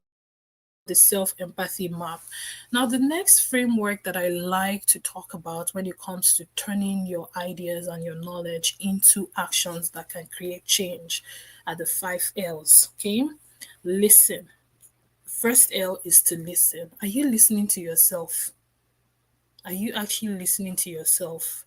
the self empathy map. Now, the next framework that I like to talk about when it comes to turning your ideas and your knowledge into actions that can create change are the 5 L's. Okay, listen. First L is to listen. Are you listening to yourself? Are you actually listening to yourself?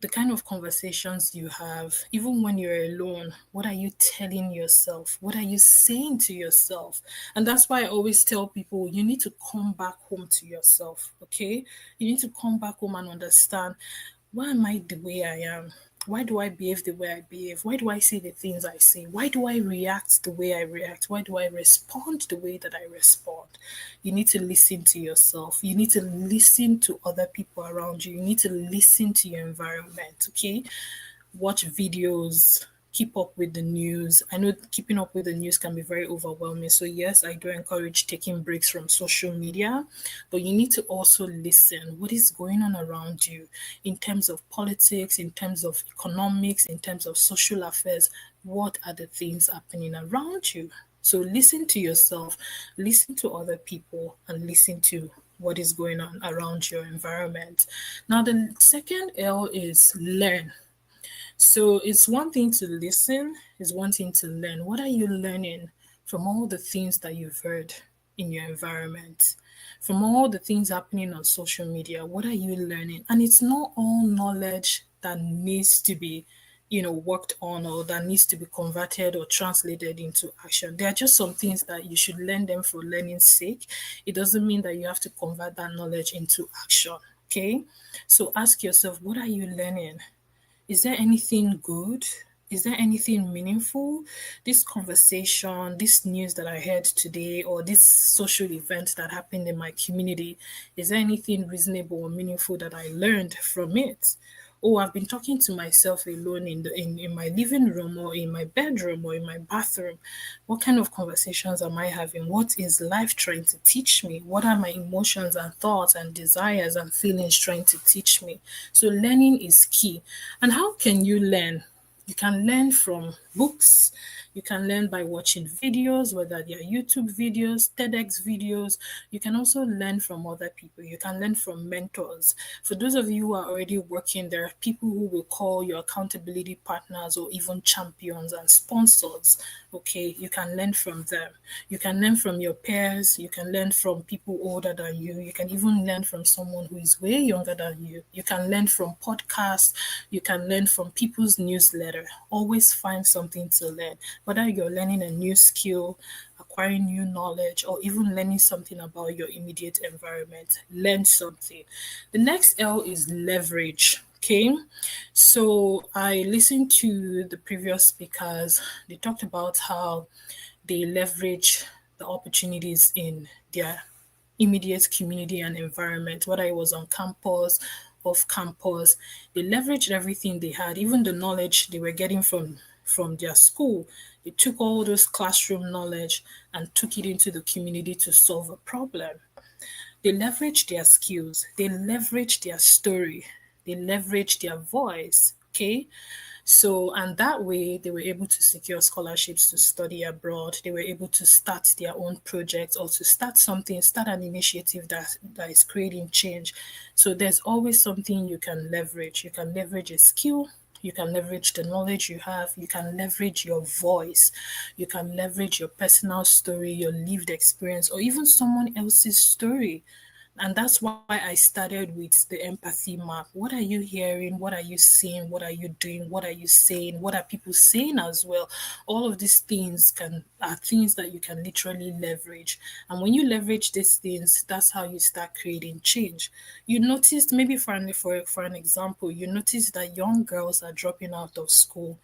The kind of conversations you have, even when you're alone, what are you telling yourself? What are you saying to yourself? And that's why I always tell people, you need to come back home to yourself, okay? You need to come back home and understand, why am I the way I am? Why do I behave the way I behave? Why do I say the things I say? Why do I react the way I react? Why do I respond the way that I respond? You need to listen to yourself. You need to listen to other people around you. You need to listen to your environment, okay? Watch videos, keep up with the news. I know keeping up with the news can be very overwhelming. So, yes, I do encourage taking breaks from social media, but you need to also listen. What is going on around you in terms of politics, in terms of economics, in terms of social affairs? What are the things happening around you? So, listen to yourself, listen to other people, and listen to what is going on around your environment. Now, the second L is learn. So it's one thing to listen, it's one thing to learn. What are you learning from all the things that you've heard in your environment? From all the things happening on social media, what are you learning? And it's not all knowledge that needs to be, worked on, or that needs to be converted or translated into action. There are just some things that you should learn them for learning's sake. It doesn't mean that you have to convert that knowledge into action. Okay. So ask yourself, what are you learning? Is there anything good? Is there anything meaningful? This conversation, this news that I heard today, or this social event that happened in my community, is there anything reasonable or meaningful that I learned from it? Oh, I've been talking to myself alone in my living room, or in my bedroom, or in my bathroom. What kind of conversations am I having? What is life trying to teach me? What are my emotions and thoughts and desires and feelings trying to teach me? So learning is key. And how can you learn? You can learn from books. You can learn by watching videos, whether they are YouTube videos, TEDx videos. You can also learn from other people. You can learn from mentors. For those of you who are already working, there are people who will call your accountability partners or even champions and sponsors. Okay, you can learn from them. You can learn from your peers. You can learn from people older than you. You can even learn from someone who is way younger than you. You can learn from podcasts. You can learn from people's newsletter. Always find something to learn, whether you're learning a new skill, acquiring new knowledge, or even learning something about your immediate environment. Learn something. The next L is leverage. Okay, so I listened to the previous speakers. They talked about how they leverage the opportunities in their immediate community and environment, whether it was on campus, off campus. They leveraged everything they had, even the knowledge they were getting from their school. They took all those classroom knowledge and took it into the community to solve a problem. They leverage their skills, they leverage their story, they leverage their voice. Okay. So, and that way they were able to secure scholarships to study abroad. They were able to start their own projects, or to start something, start an initiative that is creating change. So there's always something you can leverage. You can leverage a skill. You can leverage the knowledge you have. You can leverage your voice. You can leverage your personal story, your lived experience, or even someone else's story. And that's why I started with the empathy map. What are you hearing? What are you seeing? What are you doing? What are you saying? What are people saying as well? All of these things are things that you can literally leverage. And when you leverage these things, that's how you start creating change. You noticed, maybe for an example, you notice that young girls are dropping out of school.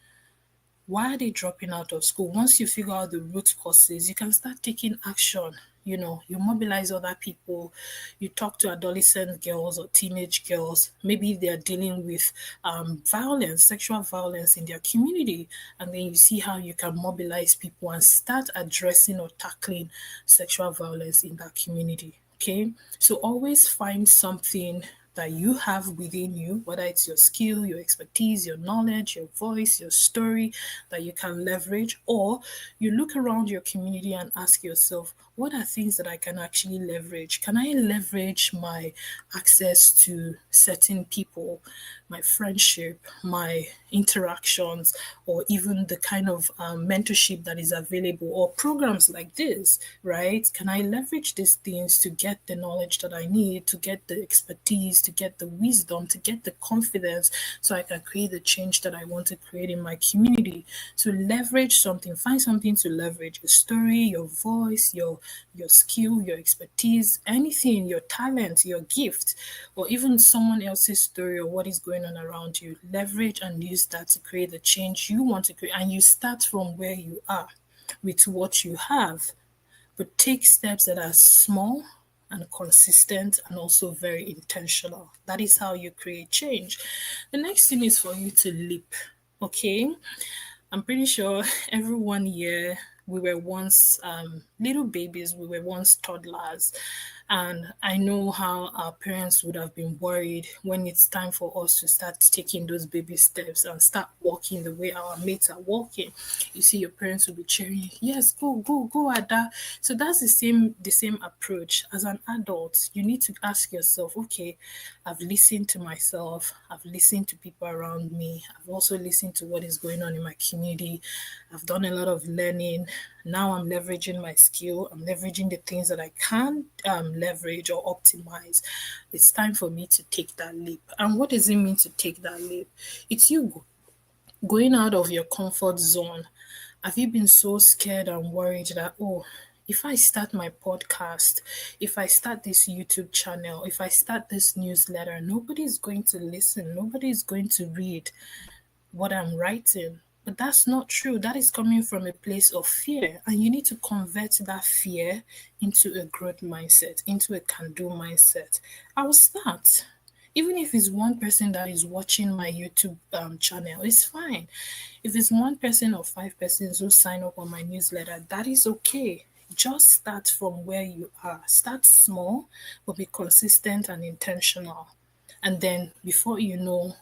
Why are they dropping out of school? Once you figure out the root causes, you can start taking action. You mobilize other people, you talk to adolescent girls or teenage girls. Maybe they're dealing with violence, sexual violence in their community. And then you see how you can mobilize people and start addressing or tackling sexual violence in that community. Okay. So always find something that you have within you, whether it's your skill, your expertise, your knowledge, your voice, your story that you can leverage, or you look around your community and ask yourself, what are things that I can actually leverage? Can I leverage my access to certain people, my friendship, my interactions, or even the kind of mentorship that is available, or programs like this, right? Can I leverage these things to get the knowledge that I need, to get the expertise, to get the wisdom, to get the confidence, so I can create the change that I want to create in my community? To leverage something, find something to leverage: your story, your voice, your skill, your expertise, anything, your talent, your gift, or even someone else's story or what is going on around you. Leverage and use that to create the change you want to create. And you start from where you are with what you have, but take steps that are small and consistent and also very intentional. That is how you create change. The next thing is for you to leap. Okay. I'm pretty sure everyone here, we were once little babies, we were once toddlers. And I know how our parents would have been worried when it's time for us to start taking those baby steps and start walking the way our mates are walking. You see, your parents will be cheering, yes, go, go, go, Ada. So that's the same approach. As an adult, you need to ask yourself, okay, I've listened to myself, I've listened to people around me, I've also listened to what is going on in my community, I've done a lot of learning. Now I'm leveraging my skill, I'm leveraging the things that I can leverage or optimize. It's time for me to take that leap. And what does it mean to take that leap? It's you going out of your comfort zone. Have you been so scared and worried that, oh, if I start my podcast, if I start this YouTube channel, if I start this newsletter, nobody's going to listen, nobody's going to read what I'm writing? But that's not true. That is coming from a place of fear. And you need to convert that fear into a growth mindset, into a can do mindset. I will start. Even if it's one person that is watching my YouTube channel, it's fine. If it's one person or five persons who sign up on my newsletter, that is okay. Just start from where you are. Start small, but be consistent and intentional. And then before you know,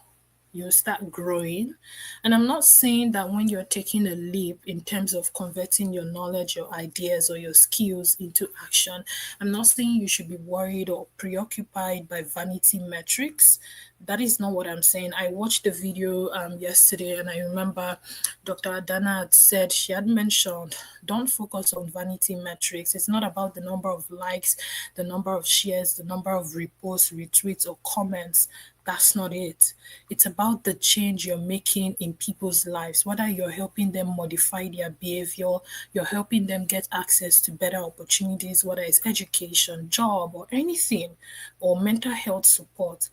you start growing. And I'm not saying that when you're taking a leap in terms of converting your knowledge, your ideas, or your skills into action, I'm not saying you should be worried or preoccupied by vanity metrics. That is not what I'm saying. I watched the video yesterday, and I remember Dr. Adana had said, she had mentioned, don't focus on vanity metrics. It's not about the number of likes, the number of shares, the number of reposts, retweets, or comments. That's not it. It's about the change you're making in people's lives, whether you're helping them modify their behavior, you're helping them get access to better opportunities, whether it's education, job, or anything, or mental health support.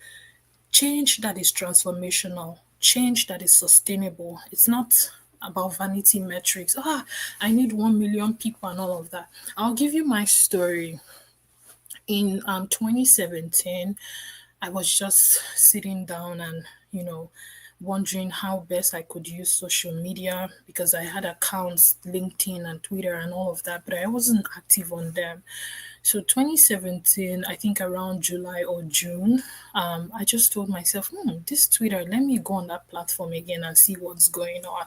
Change that is transformational, change that is sustainable. It's not about vanity metrics. I need 1 million people and all of that. I'll give you my story. In 2017, I was just sitting down and, wondering how best I could use social media because I had accounts, LinkedIn and Twitter and all of that, but I wasn't active on them. So 2017, I think around July or June, I just told myself, this Twitter, let me go on that platform again and see what's going on.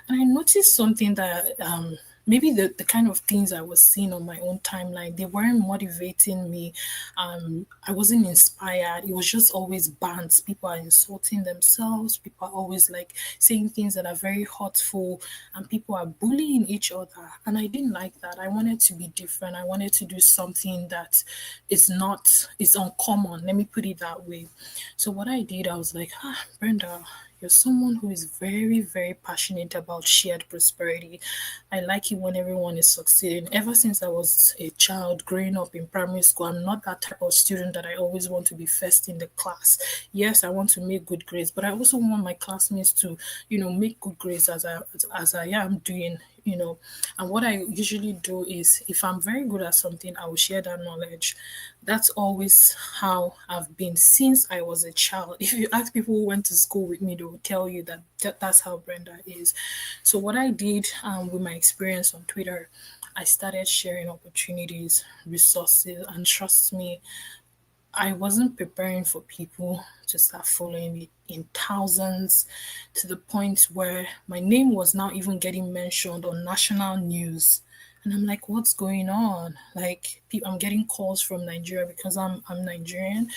And I noticed something that maybe the kind of things I was seeing on my own timeline, they weren't motivating me. I wasn't inspired. It was just always bans. People are insulting themselves. People are always like saying things that are very hurtful, and people are bullying each other. And I didn't like that. I wanted to be different. I wanted to do something that is uncommon. Let me put it that way. So what I did, I was like, Brenda, you're someone who is very, very passionate about shared prosperity. I like it when everyone is succeeding. Ever since I was a child growing up in primary school, I'm not that type of student that I always want to be first in the class. Yes, I want to make good grades, but I also want my classmates to, make good grades as I am doing. And what I usually do is if I'm very good at something, I will share that knowledge. That's always how I've been since I was a child. If you ask people who went to school with me, they will tell you that's how Brenda is. So what I did with my experience on Twitter, I started sharing opportunities, resources, and trust me, I wasn't preparing for people to start following me in thousands to the point where my name was now even getting mentioned on national news. And I'm like, what's going on? Like, I'm getting calls from Nigeria because I'm Nigerian.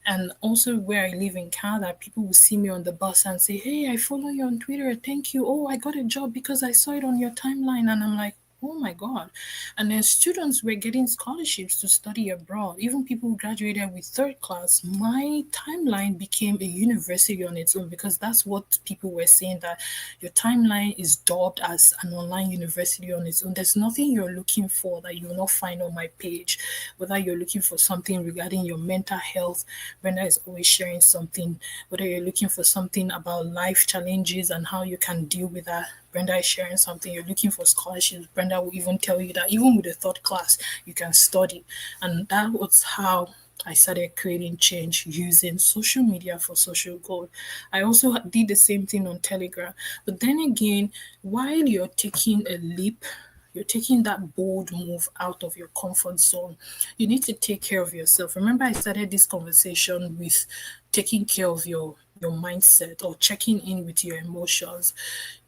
And also where I live in Canada, people will see me on the bus and say, hey, I follow you on Twitter. Thank you. Oh, I got a job because I saw it on your timeline. And I'm like, oh my God. And then students were getting scholarships to study abroad. Even people who graduated with third class, my timeline became a university on its own because that's what people were saying, that your timeline is dubbed as an online university on its own. There's nothing you're looking for that you will not find on my page. Whether you're looking for something regarding your mental health, Brenda is always sharing something. Whether you're looking for something about life challenges and how you can deal with that, Brenda is sharing something. You're looking for scholarships, Brenda will even tell you that even with the third class, you can study. And that was how I started creating change using social media for social good. I also did the same thing on Telegram. But then again, while you're taking a leap, you're taking that bold move out of your comfort zone. You need to take care of yourself. Remember, I started this conversation with taking care of your mindset or checking in with your emotions.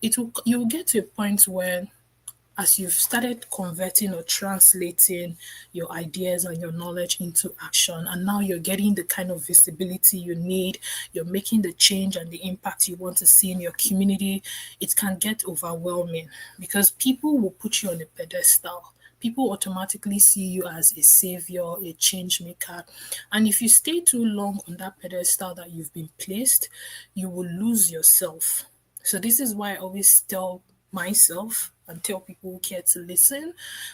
You'll get to a point where as you've started converting or translating your ideas and your knowledge into action, and now you're getting the kind of visibility you need, you're making the change and the impact you want to see in your community, it can get overwhelming because people will put you on a pedestal. People automatically see you as a savior, a change maker. And if you stay too long on that pedestal that you've been placed, you will lose yourself. So this is why I always tell myself and tell people who care to listen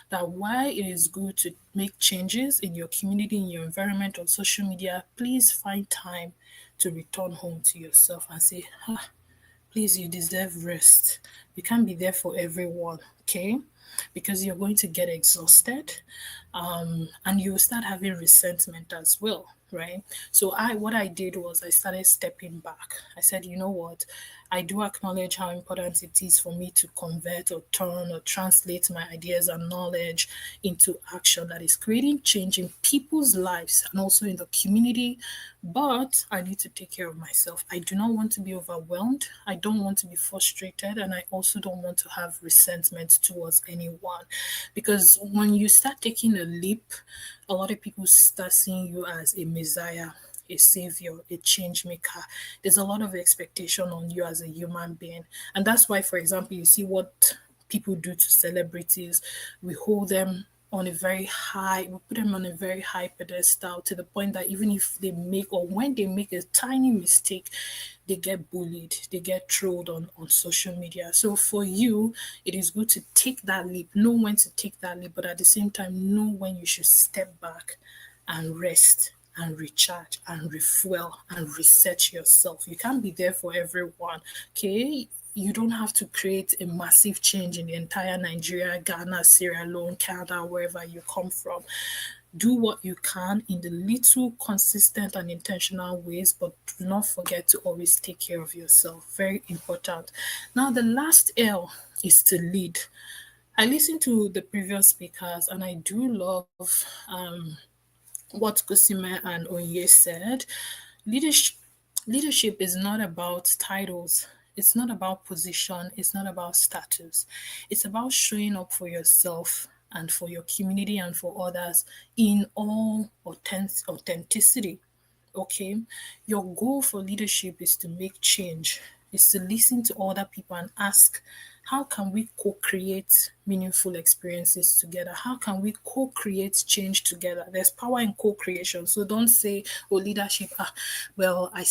that while it is good to make changes in your community, in your environment, on social media, please find time to return home to yourself and say, please, you deserve rest. You can't be there for everyone, okay? Because you're going to get exhausted, and you will start having resentment as well, right? So what I did was I started stepping back. I said, you know what? I do acknowledge how important it is for me to convert or turn or translate my ideas and knowledge into action that is creating change in people's lives and also in the community. But I need to take care of myself. I do not want to be overwhelmed. I don't want to be frustrated. And I also don't want to have resentment towards anyone. Because when you start taking a leap, a lot of people start seeing you as a messiah, a savior, a change maker. There's a lot of expectation on you as a human being. And that's why, for example, you see what people do to celebrities. We hold them on a very high, we put them on a very high pedestal to the point that even if they make or when they make a tiny mistake, they get bullied, they get trolled on social media. So for you, it is good to take that leap, know when to take that leap, but at the same time, know when you should step back and rest and recharge and refuel and reset yourself. You can't be there for everyone. Okay. You don't have to create a massive change in the entire Nigeria, Ghana, Sierra Leone, Canada, wherever you come from. Do what you can in the little consistent and intentional ways, but do not forget to always take care of yourself. Very important. Now, the last L is to lead. I listened to the previous speakers and I do love what Kusime and Onye said. Leadership, leadership is not about titles. It's not about position. It's not about status. It's about showing up for yourself and for your community and for others in all authenticity. Okay, your goal for leadership is to make change, is to listen to other people and ask, how can we co-create meaningful experiences together? How can we co-create change together? There's power in co-creation. So don't say, oh, leadership, well, I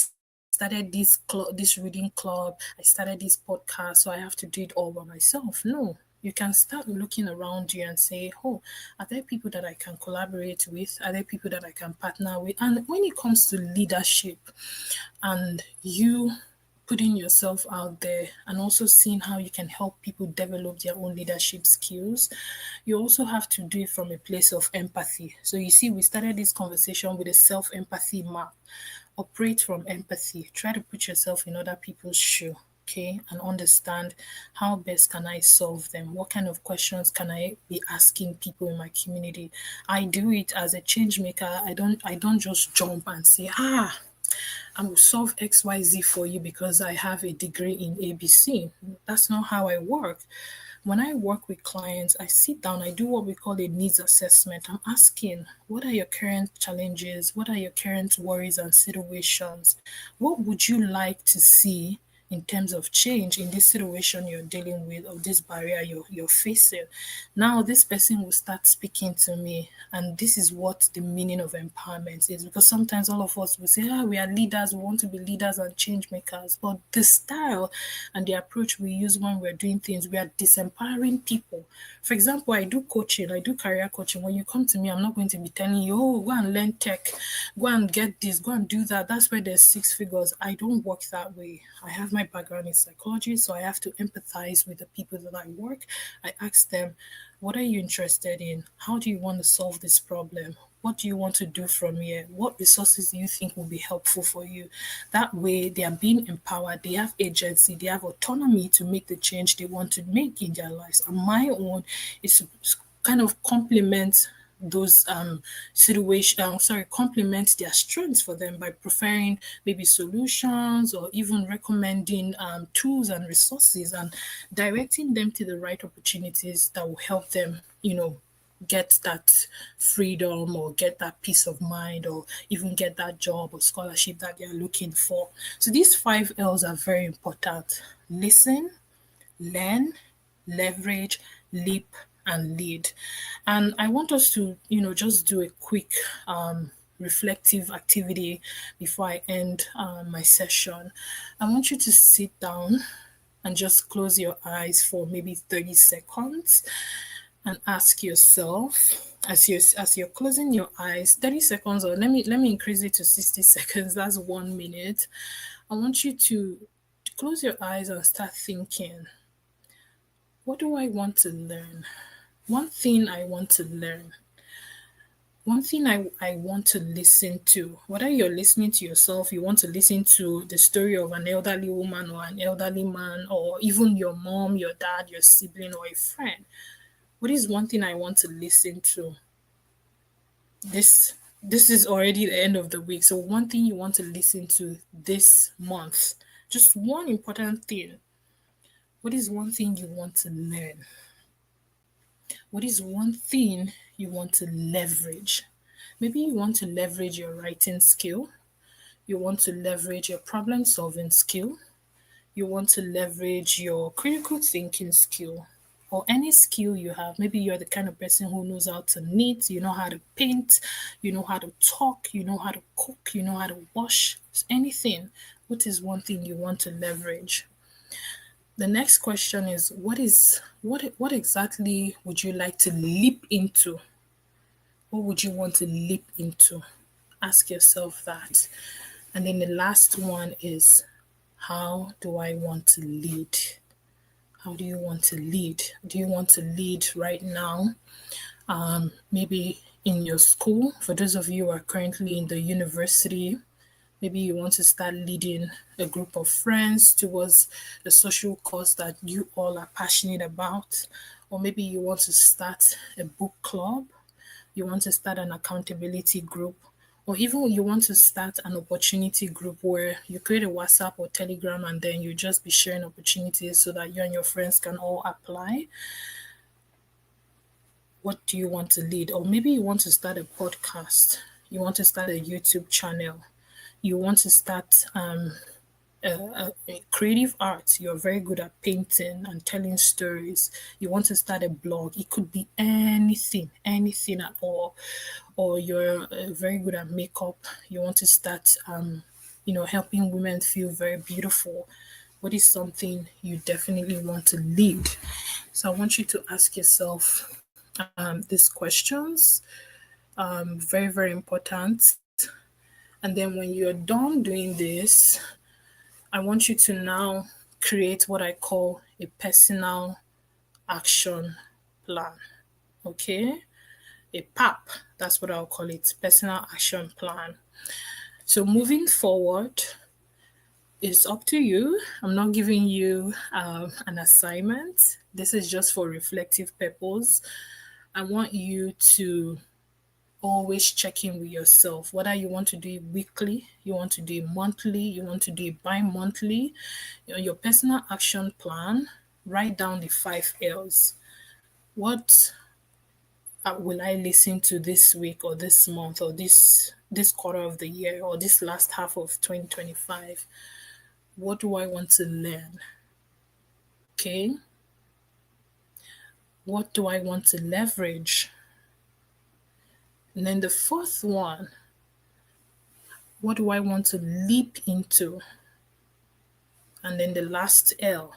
started this reading club, I started this podcast, so I have to do it all by myself. No, you can start looking around you and say, oh, are there people that I can collaborate with? Are there people that I can partner with? And when it comes to leadership and you putting yourself out there and also seeing how you can help people develop their own leadership skills, you also have to do it from a place of empathy. So you see, we started this conversation with a self-empathy map. Operate from empathy. Try to put yourself in other people's shoe, okay, and understand how best can I solve them? What kind of questions can I be asking people in my community? I do it as a change maker. I don't just jump and say, I will solve XYZ for you because I have a degree in ABC. That's not how I work. When I work with clients, I sit down, I do what we call a needs assessment. I'm asking, what are your current challenges? What are your current worries and situations? What would you like to see in terms of change in this situation you're dealing with or this barrier you're facing? Now this person will start speaking to me, and this is what the meaning of empowerment is, because sometimes all of us will say, we are leaders, we want to be leaders and change makers, but the style and the approach we use when we're doing things, we are disempowering people. For example, I do coaching, I do career coaching. When you come to me, I'm not going to be telling you, oh, go and learn tech, go and get this, go and do that. That's where there's 6 figures. I don't work that way. I have my background in psychology, so I have to empathize with the people that I work. I ask them, what are you interested in? How do you want to solve this problem? What do you want to do from here? What resources do you think will be helpful for you? That way, they are being empowered, they have agency, they have autonomy to make the change they want to make in their lives. And my own is to kind of complement those complement their strengths for them by preferring maybe solutions or even recommending tools and resources and directing them to the right opportunities that will help them, get that freedom or get that peace of mind or even get that job or scholarship that they're looking for. So these 5 L's are very important: listen, learn, leverage, leap, and lead. And I want us to, just do a quick reflective activity before I end my session. I want you to sit down and just close your eyes for maybe 30 seconds and ask yourself, as you're closing your eyes, 30 seconds, or let me increase it to 60 seconds, that's 1 minute. I want you to close your eyes and start thinking, what do I want to learn? One thing I want to learn. One thing I want to listen to. Whether you're listening to yourself, you want to listen to the story of an elderly woman or an elderly man, or even your mom, your dad, your sibling, or a friend. What is one thing I want to listen to? This is already the end of the week. So one thing you want to listen to this month. Just one important thing. What is one thing you want to learn? What is one thing you want to leverage? Maybe you want to leverage your writing skill. You want to leverage your problem solving skill. You want to leverage your critical thinking skill or any skill you have. Maybe you're the kind of person who knows how to knit, you know how to paint, you know how to talk, you know how to cook, you know how to wash, anything. What is one thing you want to leverage? The next question is, what exactly would you like to leap into? What would you want to leap into? Ask yourself that. And then the last one is, how do I want to lead? How do you want to lead? Do you want to lead right now? Maybe in your school, for those of you who are currently in the university, maybe you want to start leading a group of friends towards a social cause that you all are passionate about. Or maybe you want to start a book club. You want to start an accountability group. Or even you want to start an opportunity group where you create a WhatsApp or Telegram and then you just be sharing opportunities so that you and your friends can all apply. What do you want to lead? Or maybe you want to start a podcast. You want to start a YouTube channel. You want to start a creative art. You're very good at painting and telling stories. You want to start a blog. It could be anything at all. Or you're very good at makeup. You want to start, helping women feel very beautiful. What is something you definitely want to lead? So I want you to ask yourself these questions. Very, very important. And then when you're done doing this, I want you to now create what I call a personal action plan. Okay? A PAP, that's what I'll call it, personal action plan. So moving forward, it's up to you. I'm not giving you an assignment. This is just for reflective purpose. I want you to always check in with yourself, whether you want to do it weekly, you want to do it monthly, you want to do it bi-monthly. Your personal action plan, write down the 5 L's. What will I listen to this week or this month or this quarter of the year or this last half of 2025? What do I want to learn? Okay. What do I want to leverage? And then the fourth one, what do I want to leap into? And then the last L,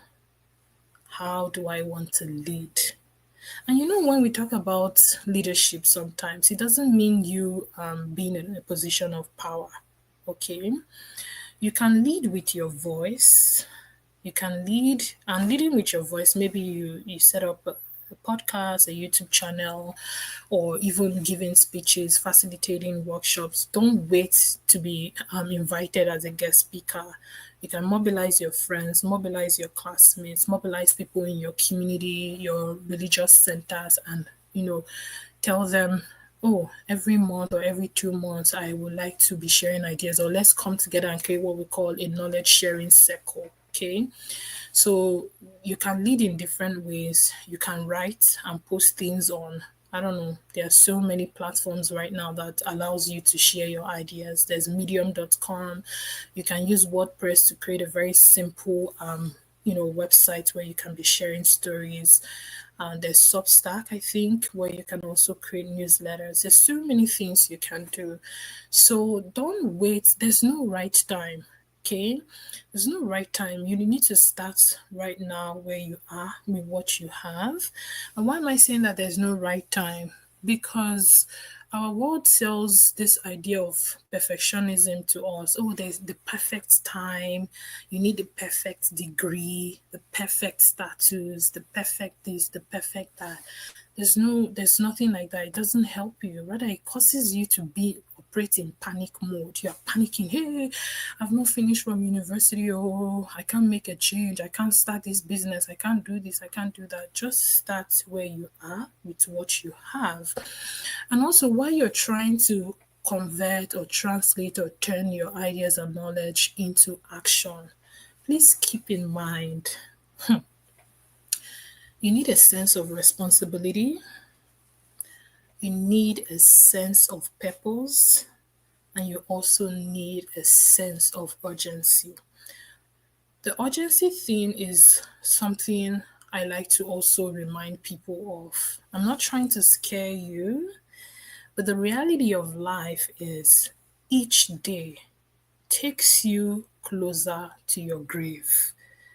how do I want to lead? And when we talk about leadership sometimes, it doesn't mean you being in a position of power, okay? You can lead with your voice. You can lead, and leading with your voice, maybe you set up a podcast, a YouTube channel, or even giving speeches, facilitating workshops. Don't wait to be invited as a guest speaker. You can mobilize your friends, mobilize your classmates, mobilize people in your community, your religious centers, and tell them, oh, every month or every 2 months, I would like to be sharing ideas, or let's come together and create what we call a knowledge sharing circle. Okay. So you can lead in different ways. You can write and post things on, I don't know, there are so many platforms right now that allows you to share your ideas. There's medium.com. You can use WordPress to create a very simple website where you can be sharing stories. There's Substack, I think, where you can also create newsletters. There's so many things you can do. So don't wait. There's no right time. Okay, there's no right time. You need to start right now where you are with what you have. And why am I saying that there's no right time? Because our world sells this idea of perfectionism to us. Oh, there's the perfect time. You need the perfect degree, the perfect status, the perfect this, the perfect that. There's nothing like that. It doesn't help you. Rather, it causes you to operate in panic mode. You're panicking. Hey, I've not finished from university. Oh, I can't make a change. I can't start this business. I can't do this. I can't do that. Just start where you are with what you have. And also, while you're trying to convert or translate or turn your ideas and knowledge into action, please keep in mind you need a sense of responsibility. You need a sense of purpose, and you also need a sense of urgency. The urgency thing is something I like to also remind people of. I'm not trying to scare you, but the reality of life is each day takes you closer to your grave.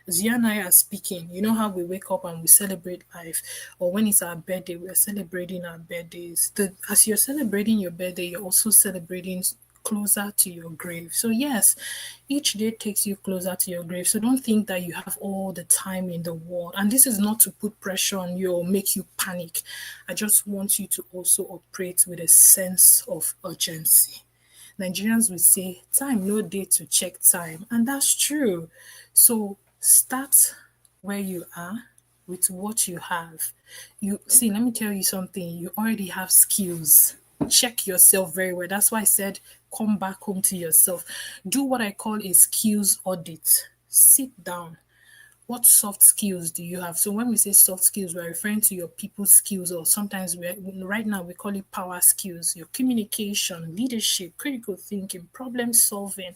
As you and I are speaking, you know how we wake up and we celebrate life, or when it's our birthday, we're celebrating our birthdays. As you're celebrating your birthday, you're also celebrating closer to your grave. So yes, each day takes you closer to your grave. So don't think that you have all the time in the world. And this is not to put pressure on you or make you panic. I just want you to also operate with a sense of urgency. Nigerians will say, time no day to check time. And that's true. So start where you are with what you have. You see, let me tell you something. You already have skills. Check yourself very well. That's why I said come back home to yourself. Do what I call a skills audit. Sit down. What soft skills do you have? So when we say soft skills, we're referring to your people skills, or sometimes right now we call it power skills, your communication, leadership, critical thinking, problem solving.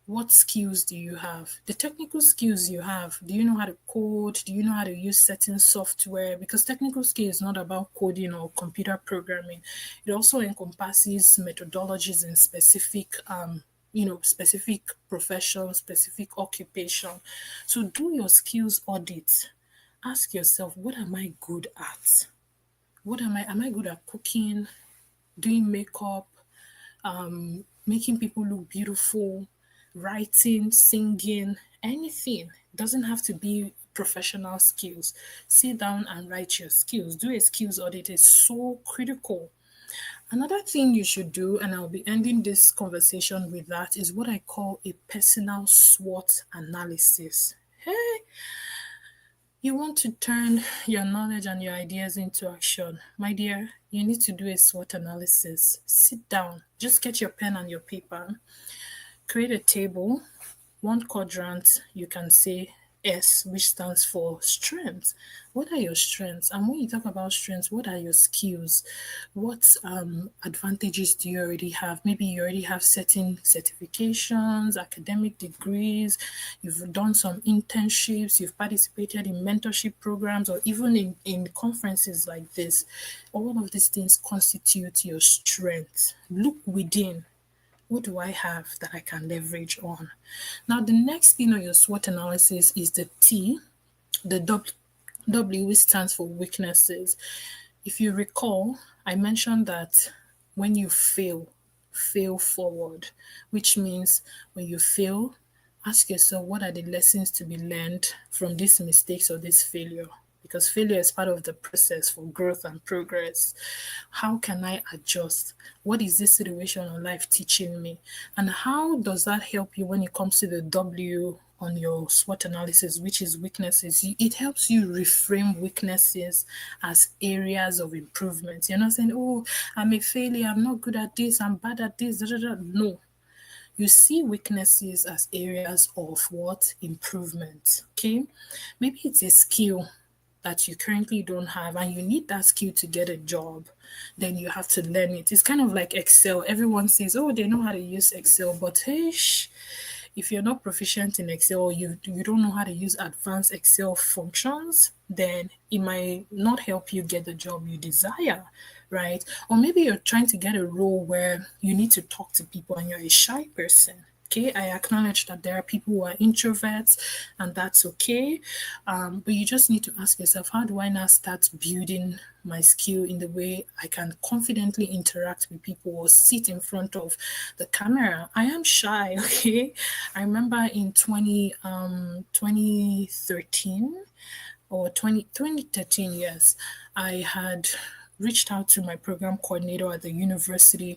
What skills do you have? The technical skills you have. Do you know how to code? Do you know how to use certain software? Because technical skill is not about coding or computer programming. It also encompasses methodologies in specific profession, specific occupation. So do your skills audit. Ask yourself, what am I good at? Am I good at cooking, doing makeup, making people look beautiful, writing, singing, anything? Doesn't have to be professional skills. Sit down and write your skills. Do a skills audit. It's so critical. Another thing you should do, and I'll be ending this conversation with that, is what I call a personal SWOT analysis. Hey, you want to turn your knowledge and your ideas into action. My dear, you need to do a SWOT analysis. Sit down, just get your pen and your paper, create a table. One quadrant, you can say S, which stands for strengths. What are your strengths? And when you talk about strengths, what are your skills? What advantages do you already have? Maybe you already have certain certifications, academic degrees, you've done some internships, you've participated in mentorship programs, or even in conferences like this. All of these things constitute your strengths. Look within. What do I have that I can leverage on? Now, the next thing on your SWOT analysis is the T, the W, which stands for weaknesses. If you recall, I mentioned that when you fail forward, which means when you fail, ask yourself, what are the lessons to be learned from these mistakes or this failure? because failure is part of the process for growth and progress. How can I adjust? What is this situation in life teaching me? And how does that help you when it comes to the W on your SWOT analysis, which is weaknesses? It helps you reframe weaknesses as areas of improvement. You're not saying, oh, I'm a failure, I'm not good at this, I'm bad at this. No, you see weaknesses as areas of what? Improvement. Okay. Maybe it's a skill that you currently don't have and you need that skill to get a job, then you have to learn it. It's kind of like Excel. Everyone says, oh, they know how to use Excel, but hey, if you're not proficient in Excel, or you don't know how to use advanced Excel functions, then it might not help you get the job you desire, right? Or maybe you're trying to get a role where you need to talk to people and you're a shy person. Okay, I acknowledge that there are people who are introverts, and that's okay. But you just need to ask yourself, how do I now start building my skill in the way I can confidently interact with people or sit in front of the camera? I am shy, okay? I remember in 2013 or 2013, yes, I had reached out to my program coordinator at the university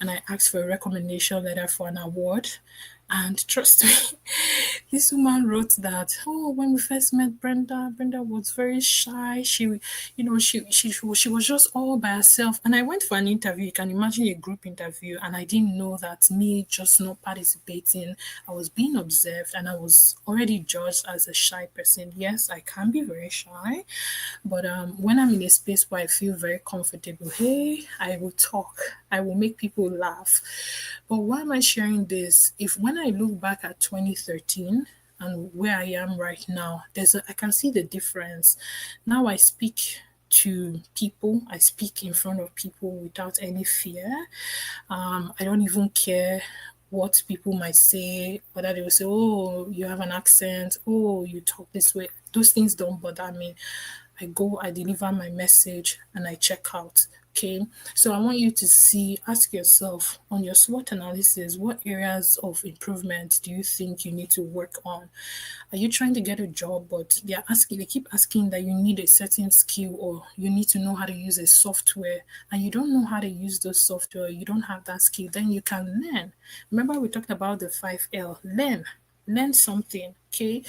and I asked for a recommendation letter for an award. And trust me, this woman wrote that, oh, when we first met Brenda was very shy. She was just all by herself. And I went for an interview. You can imagine a group interview. And I didn't know that me just not participating, I was being observed and I was already judged as a shy person. Yes, I can be very shy. But when I'm in a space where I feel very comfortable, hey, I will talk. I will make people laugh. But why am I sharing this? If when I look back at 2013 and where I am right now, I can see the difference. Now I speak to people. I speak in front of people without any fear. I don't even care what people might say, whether they will say, oh, you have an accent, oh, you talk this way. Those things don't bother me. I go, I deliver my message, and I check out. Okay, so I want you to ask yourself on your SWOT analysis, what areas of improvement do you think you need to work on? Are you trying to get a job, but they keep asking that you need a certain skill or you need to know how to use a software, and you don't know how to use those software, you don't have that skill, then you can learn. Remember we talked about the 5L, learn something. Okay.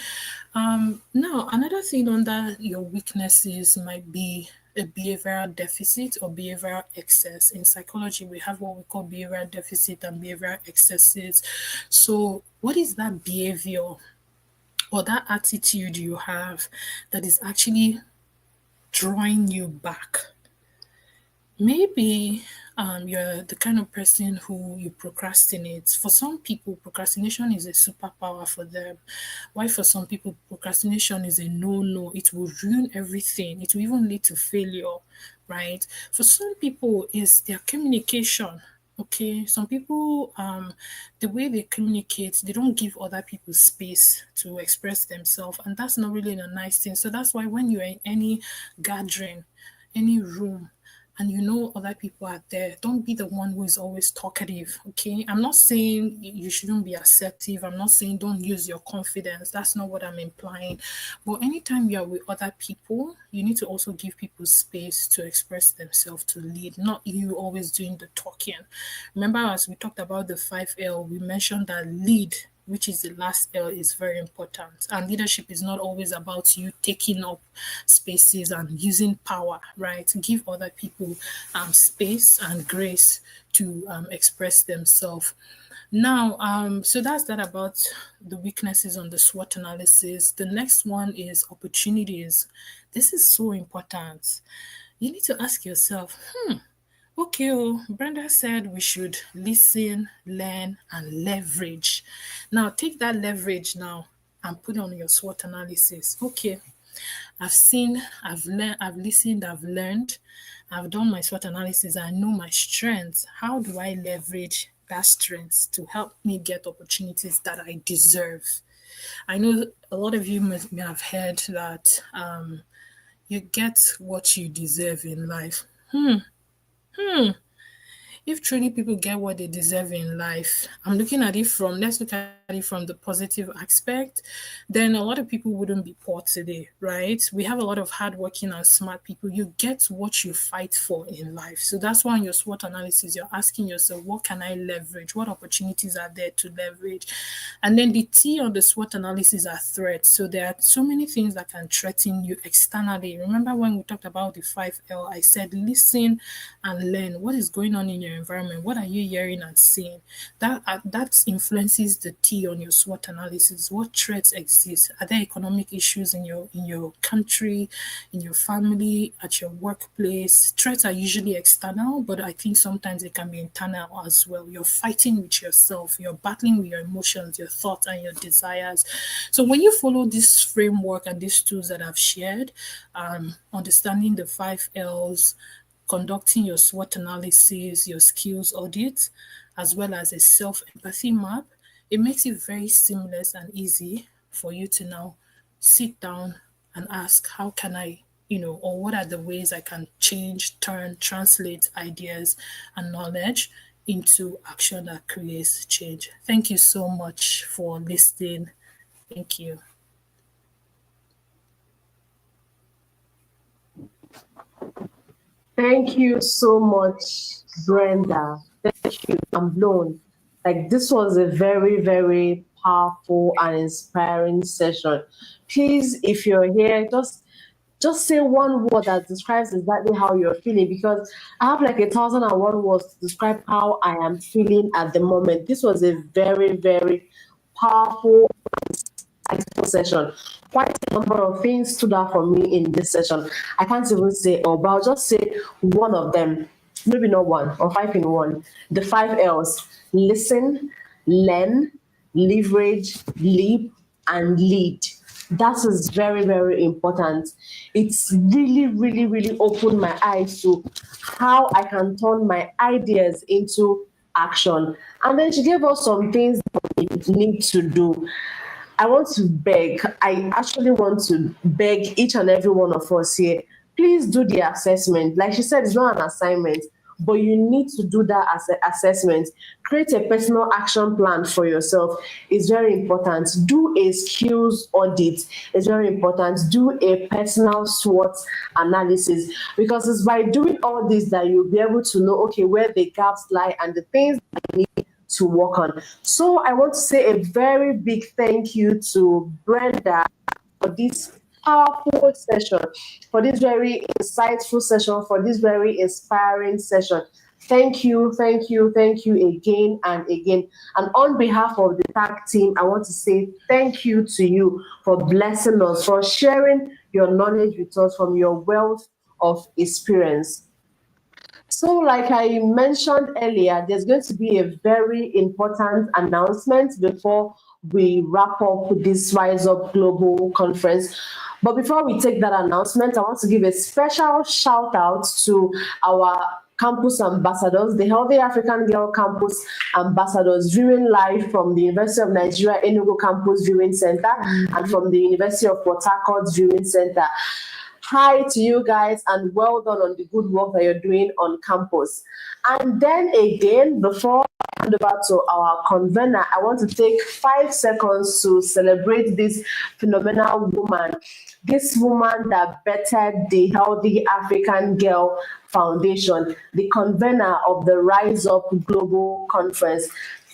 Now another thing under your weaknesses might be a behavioral deficit or behavioral excess. In psychology, we have what we call behavioral deficit and behavioral excesses. So what is that behavior or that attitude you have that is actually drawing you back? Maybe you're the kind of person who you procrastinate. For some people, procrastination is a superpower for them. Why for some people, procrastination is a no-no. It will ruin everything. It will even lead to failure, right? For some people, it's their communication. Okay, some people, the way they communicate, they don't give other people space to express themselves, and that's not really a nice thing. So that's why when you're in any gathering, any room, and you know other people are there, don't be the one who is always talkative. Okay, I'm not saying you shouldn't be assertive. I'm not saying don't use your confidence. That's not what I'm implying. But anytime you are with other people, you need to also give people space to express themselves, to lead, not you always doing the talking. Remember, as we talked about the 5L, we mentioned that lead, which is the last L, is very important. And leadership is not always about you taking up spaces and using power, right? Give other people space and grace to express themselves. Now, so that's that about the weaknesses on the SWOT analysis. The next one is opportunities. This is so important. You need to ask yourself, okay, Brenda said we should listen, learn, and leverage. Now, take that leverage now and put on your SWOT analysis. Okay, I've seen, I've learned, I've listened, I've learned, I've done my SWOT analysis, I know my strengths. How do I leverage that strengths to help me get opportunities that I deserve? I know a lot of you may have heard that you get what you deserve in life. if truly people get what they deserve in life, let's look at it from the positive aspect, then a lot of people wouldn't be poor today, right? We have a lot of hardworking and smart people. You get what you fight for in life. So that's why in your SWOT analysis, you're asking yourself, what can I leverage? What opportunities are there to leverage? And then the T on the SWOT analysis are threats. So there are so many things that can threaten you externally. Remember when we talked about the 5L, I said listen and learn. What is going on in your environment? What are you hearing and seeing? That influences the T on your SWOT analysis. What threats exist? Are there economic issues in your country, in your family, at your workplace? Threats are usually external, but I think sometimes it can be internal as well. You're fighting with yourself. You're battling with your emotions, your thoughts, and your desires. So when you follow this framework and these tools that I've shared, understanding the 5Ls, conducting your SWOT analysis, your skills audit, as well as a self-empathy map, it makes it very seamless and easy for you to now sit down and ask, how can I, or what are the ways I can change, translate ideas and knowledge into action that creates change. Thank you so much for listening. Thank you. Thank you so much, Brenda. Thank you. I'm blown. Like, this was a very, very powerful and inspiring session. Please, if you're here, just say one word that describes exactly how you're feeling, because I have like 1,001 words to describe how I am feeling at the moment. This was a very, very powerful session. Quite a number of things stood out for me in this session. I can't even say all, but I'll just say one of them, maybe not one, or 5 in 1. The 5 L's: listen, learn, leverage, leap, and lead. That is very, very important. It's really, really, really opened my eyes to how I can turn my ideas into action. And then she gave us some things that we need to do. I actually want to beg each and every one of us here, please do the assessment. Like she said, it's not an assignment, but you need to do that as an assessment. Create a personal action plan for yourself. It's very important. Do a skills audit. It's very important. Do a personal SWOT analysis, because it's by doing all this that you'll be able to know, okay, where the gaps lie and the things that you need to work on. So I want to say a very big thank you to Brenda for this powerful session, for this very insightful session, for this very inspiring session. Thank you, thank you, thank you again and again. And on behalf of the THAG team, I want to say thank you to you for blessing us, for sharing your knowledge with us from your wealth of experience. So, like I mentioned earlier, there's going to be a very important announcement before we wrap up this Rise Up Global Conference. But before we take that announcement, I want to give a special shout out to our campus ambassadors, the Healthy African Girl Campus ambassadors, viewing live from the University of Nigeria Enugu Campus Viewing Center and from the University of Port Harcourt Viewing Center. Hi to you guys, and well done on the good work that you're doing on campus. And then again, before I hand over to our convener, I want to take 5 seconds to celebrate this phenomenal woman. This woman that bettered the Healthy African Girl Foundation, the convener of the Rise Up Global Conference.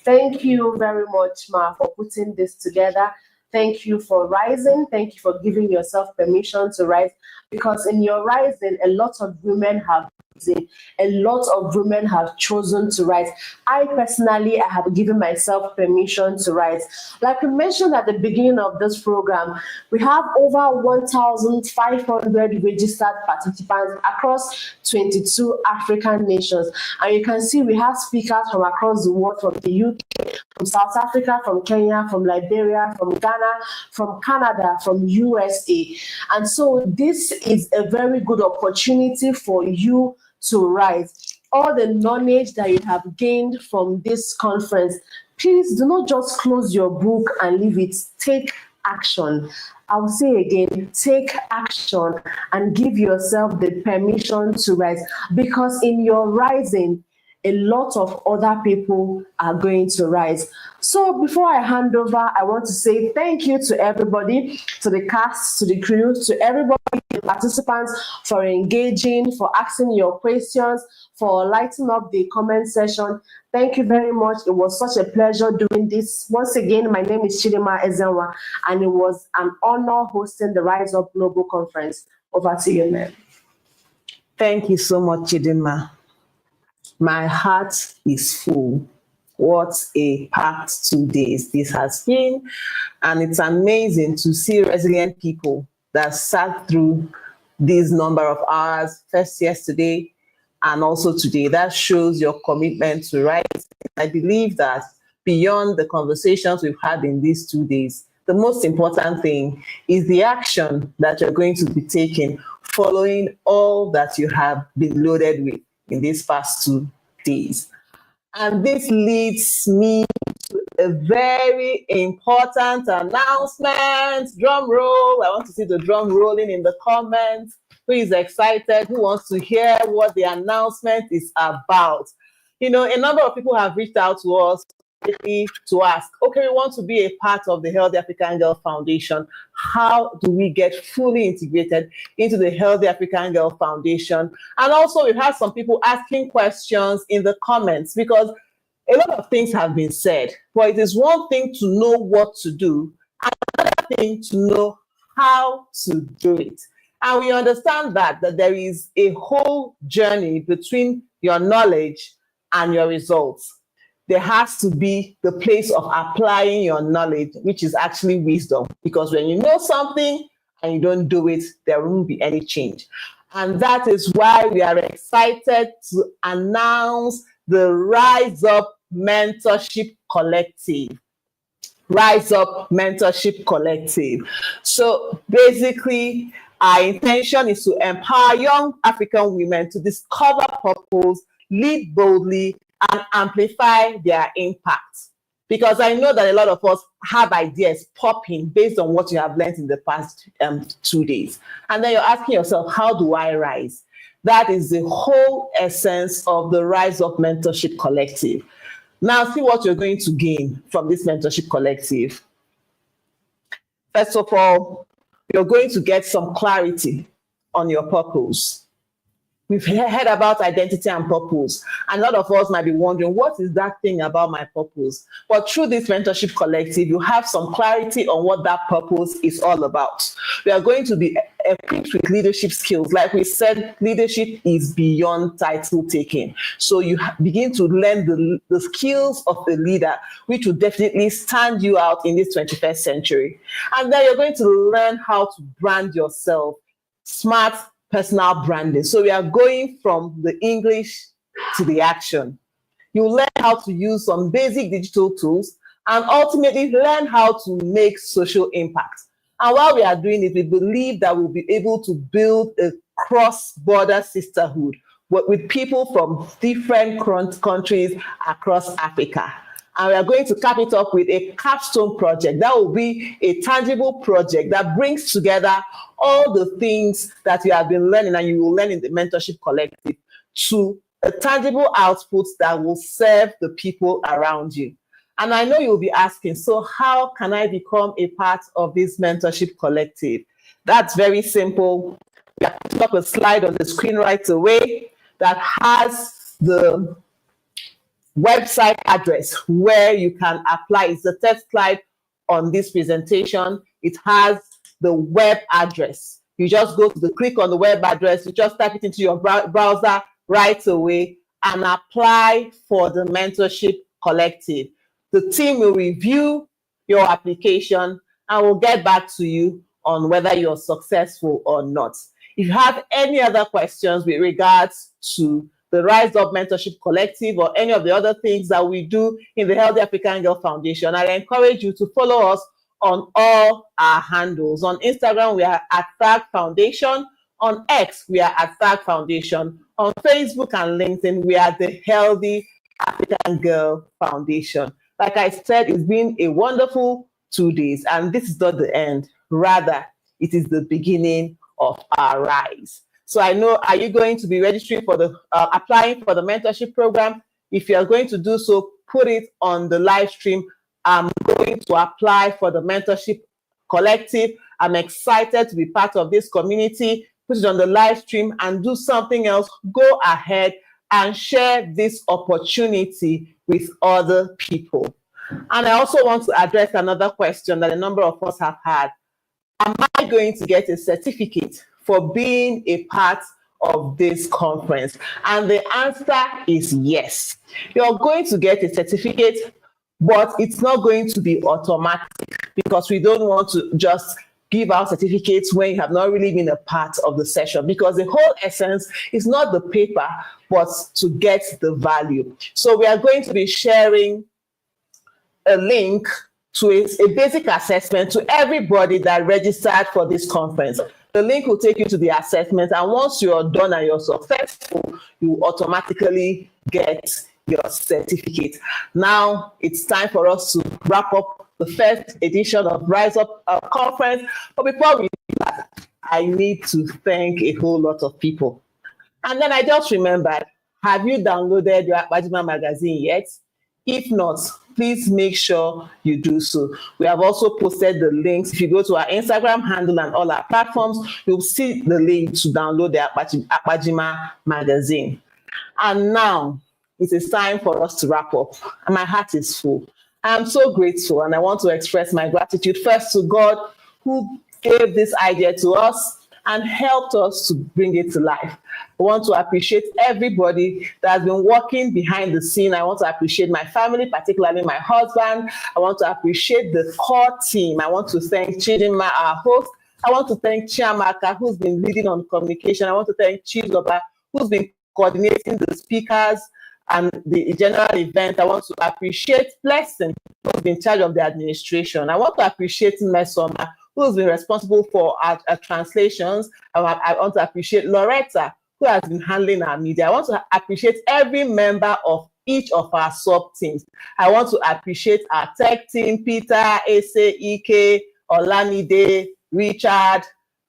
Thank you very much, Ma, for putting this together. Thank you for rising. Thank you for giving yourself permission to rise, because in your rising, a lot of women have risen. A lot of women have chosen to rise. I personally, I have given myself permission to rise. Like we mentioned at the beginning of this program, we have over 1,500 registered participants across 22 African nations. And you can see we have speakers from across the world, from the UK, from South Africa, from Kenya, from Liberia, from Ghana, from Canada, from USA. And so this is a very good opportunity for you to rise. All the knowledge that you have gained from this conference, please do not just close your book and leave it. Take action. I'll say again, take action and give yourself the permission to rise, because in your rising, a lot of other people are going to rise. So before I hand over, I want to say thank you to everybody, to the cast, to the crew, to everybody, the participants, for engaging, for asking your questions, for lighting up the comment session. Thank you very much. It was such a pleasure doing this. Once again, my name is Chidima Ezenwa, and it was an honor hosting the Rise Up Global Conference. Over to you, ma'am. Thank you so much, Chidima. My heart is full. What a packed 2 days this has been. And it's amazing to see resilient people that sat through this number of hours, first yesterday and also today. That shows your commitment to rise. I believe that beyond the conversations we've had in these 2 days, the most important thing is the action that you're going to be taking following all that you have been loaded with in these past 2 days. And this leads me to a very important announcement. Drum roll. I want to see the drum rolling in the comments. Who is excited? Who wants to hear what the announcement is about? You know, a number of people have reached out to us to ask, okay, we want to be a part of the Healthy African Girl Foundation. How do we get fully integrated into the Healthy African Girl Foundation? And also, we've had some people asking questions in the comments because a lot of things have been said, but it is one thing to know what to do, and another thing to know how to do it. And we understand that there is a whole journey between your knowledge and your results. There has to be the place of applying your knowledge, which is actually wisdom. Because when you know something and you don't do it, there won't be any change. And that is why we are excited to announce the Rise Up Mentorship Collective. Rise Up Mentorship Collective. So basically, our intention is to empower young African women to discover purpose, lead boldly, and amplify their impact. Because I know that a lot of us have ideas popping based on what you have learned in the past 2 days. And then you're asking yourself, how do I rise? That is the whole essence of the Rise Up Mentorship Collective. Now, see what you're going to gain from this mentorship collective. First of all, you're going to get some clarity on your purpose. We've heard about identity and purpose. And a lot of us might be wondering, what is that thing about my purpose? But through this mentorship collective, you have some clarity on what that purpose is all about. We are going to be equipped with leadership skills. Like we said, leadership is beyond title taking. So you begin to learn the skills of a leader, which will definitely stand you out in this 21st century. And then you're going to learn how to brand yourself. Smart personal branding. So we are going from the English to the action. You learn how to use some basic digital tools and ultimately learn how to make social impact. And while we are doing it, we believe that we'll be able to build a cross-border sisterhood with people from different countries across Africa. And we are going to cap it up with a capstone project. That will be a tangible project that brings together all the things that you have been learning and you will learn in the mentorship collective to a tangible output that will serve the people around you. And I know you'll be asking, so how can I become a part of this mentorship collective? That's very simple. We have put up a slide on the screen right away that has the website address where you can apply. It's the third slide on this presentation. It has the web address. You just click on the web address, you just type it into your browser right away and apply for the mentorship collective. The team will review your application and will get back to you on whether you're successful or not. If you have any other questions with regards to the Rise Up Mentorship Collective or any of the other things that we do in the Healthy African Girl Foundation, I encourage you to follow us on all our handles. On Instagram, we are at THAG Foundation. On X, we are at THAG Foundation. On Facebook and LinkedIn, we are the Healthy African Girl Foundation. Like I said, it's been a wonderful 2 days, and this is not the end. Rather, it is the beginning of our rise. So I know, are you going to be registering for the, applying for the mentorship program? If you are going to do so, put it on the live stream. I'm going to apply for the mentorship collective. I'm excited to be part of this community. Put it on the live stream and do something else. Go ahead and share this opportunity with other people. And I also want to address another question that a number of us have had. Am I going to get a certificate for being a part of this conference? And the answer is yes. You're going to get a certificate, but it's not going to be automatic, because we don't want to just give out certificates when you have not really been a part of the session, because the whole essence is not the paper, but to get the value. So we are going to be sharing a link to a basic assessment to everybody that registered for this conference. The link will take you to the assessment, and once you're done and you're successful, you automatically get your certificate. Now it's time for us to wrap up the first edition of Rise Up conference. But before we do that, I need to thank a whole lot of people. And then I just remembered, have you downloaded your Akpajima magazine yet? If not, please make sure you do so. We have also posted the links. If you go to our Instagram handle and all our platforms, you'll see the link to download the Akpajima magazine. And now it is time for us to wrap up. And my heart is full. I'm so grateful, and I want to express my gratitude first to God, who gave this idea to us and helped us to bring it to life. I want to appreciate everybody that has been working behind the scene. I want to appreciate my family, particularly my husband. I want to appreciate the core team. I want to thank Chidinma, our host. I want to thank Chiamaka, who's been leading on communication. I want to thank Chizoba, who's been coordinating the speakers and the general event. I want to appreciate Blessing, who's been in charge of the administration. I want to appreciate Mesoma, who's been responsible for our translations. I want to appreciate Loretta, who has been handling our media. I want to appreciate every member of each of our sub-teams. I want to appreciate our tech team, Peter, Ese, Ike, Olamide, Richard.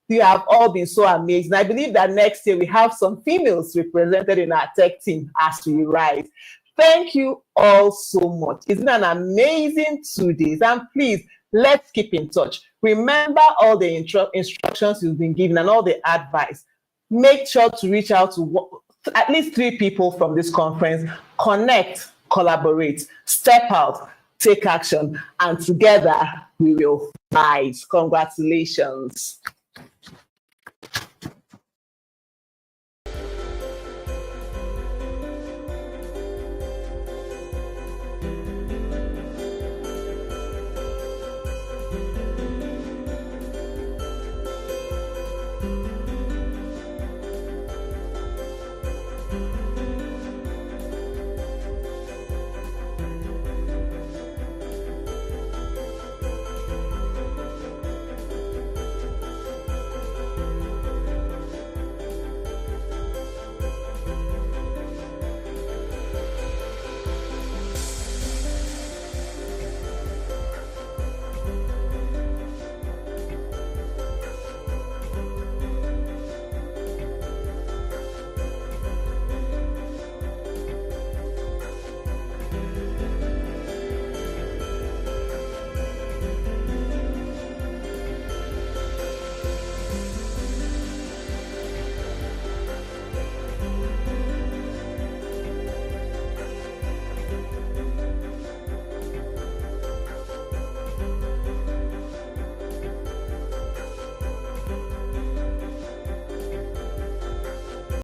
You have all been so amazing. I believe that next year we have some females represented in our tech team as we rise. Thank you all so much. It's been an amazing 2 days. And please, let's keep in touch. Remember all the instructions you've been given and all the advice. Make sure to reach out to at least 3 people from this conference. Connect, collaborate, step out, take action, and together we will rise. Congratulations.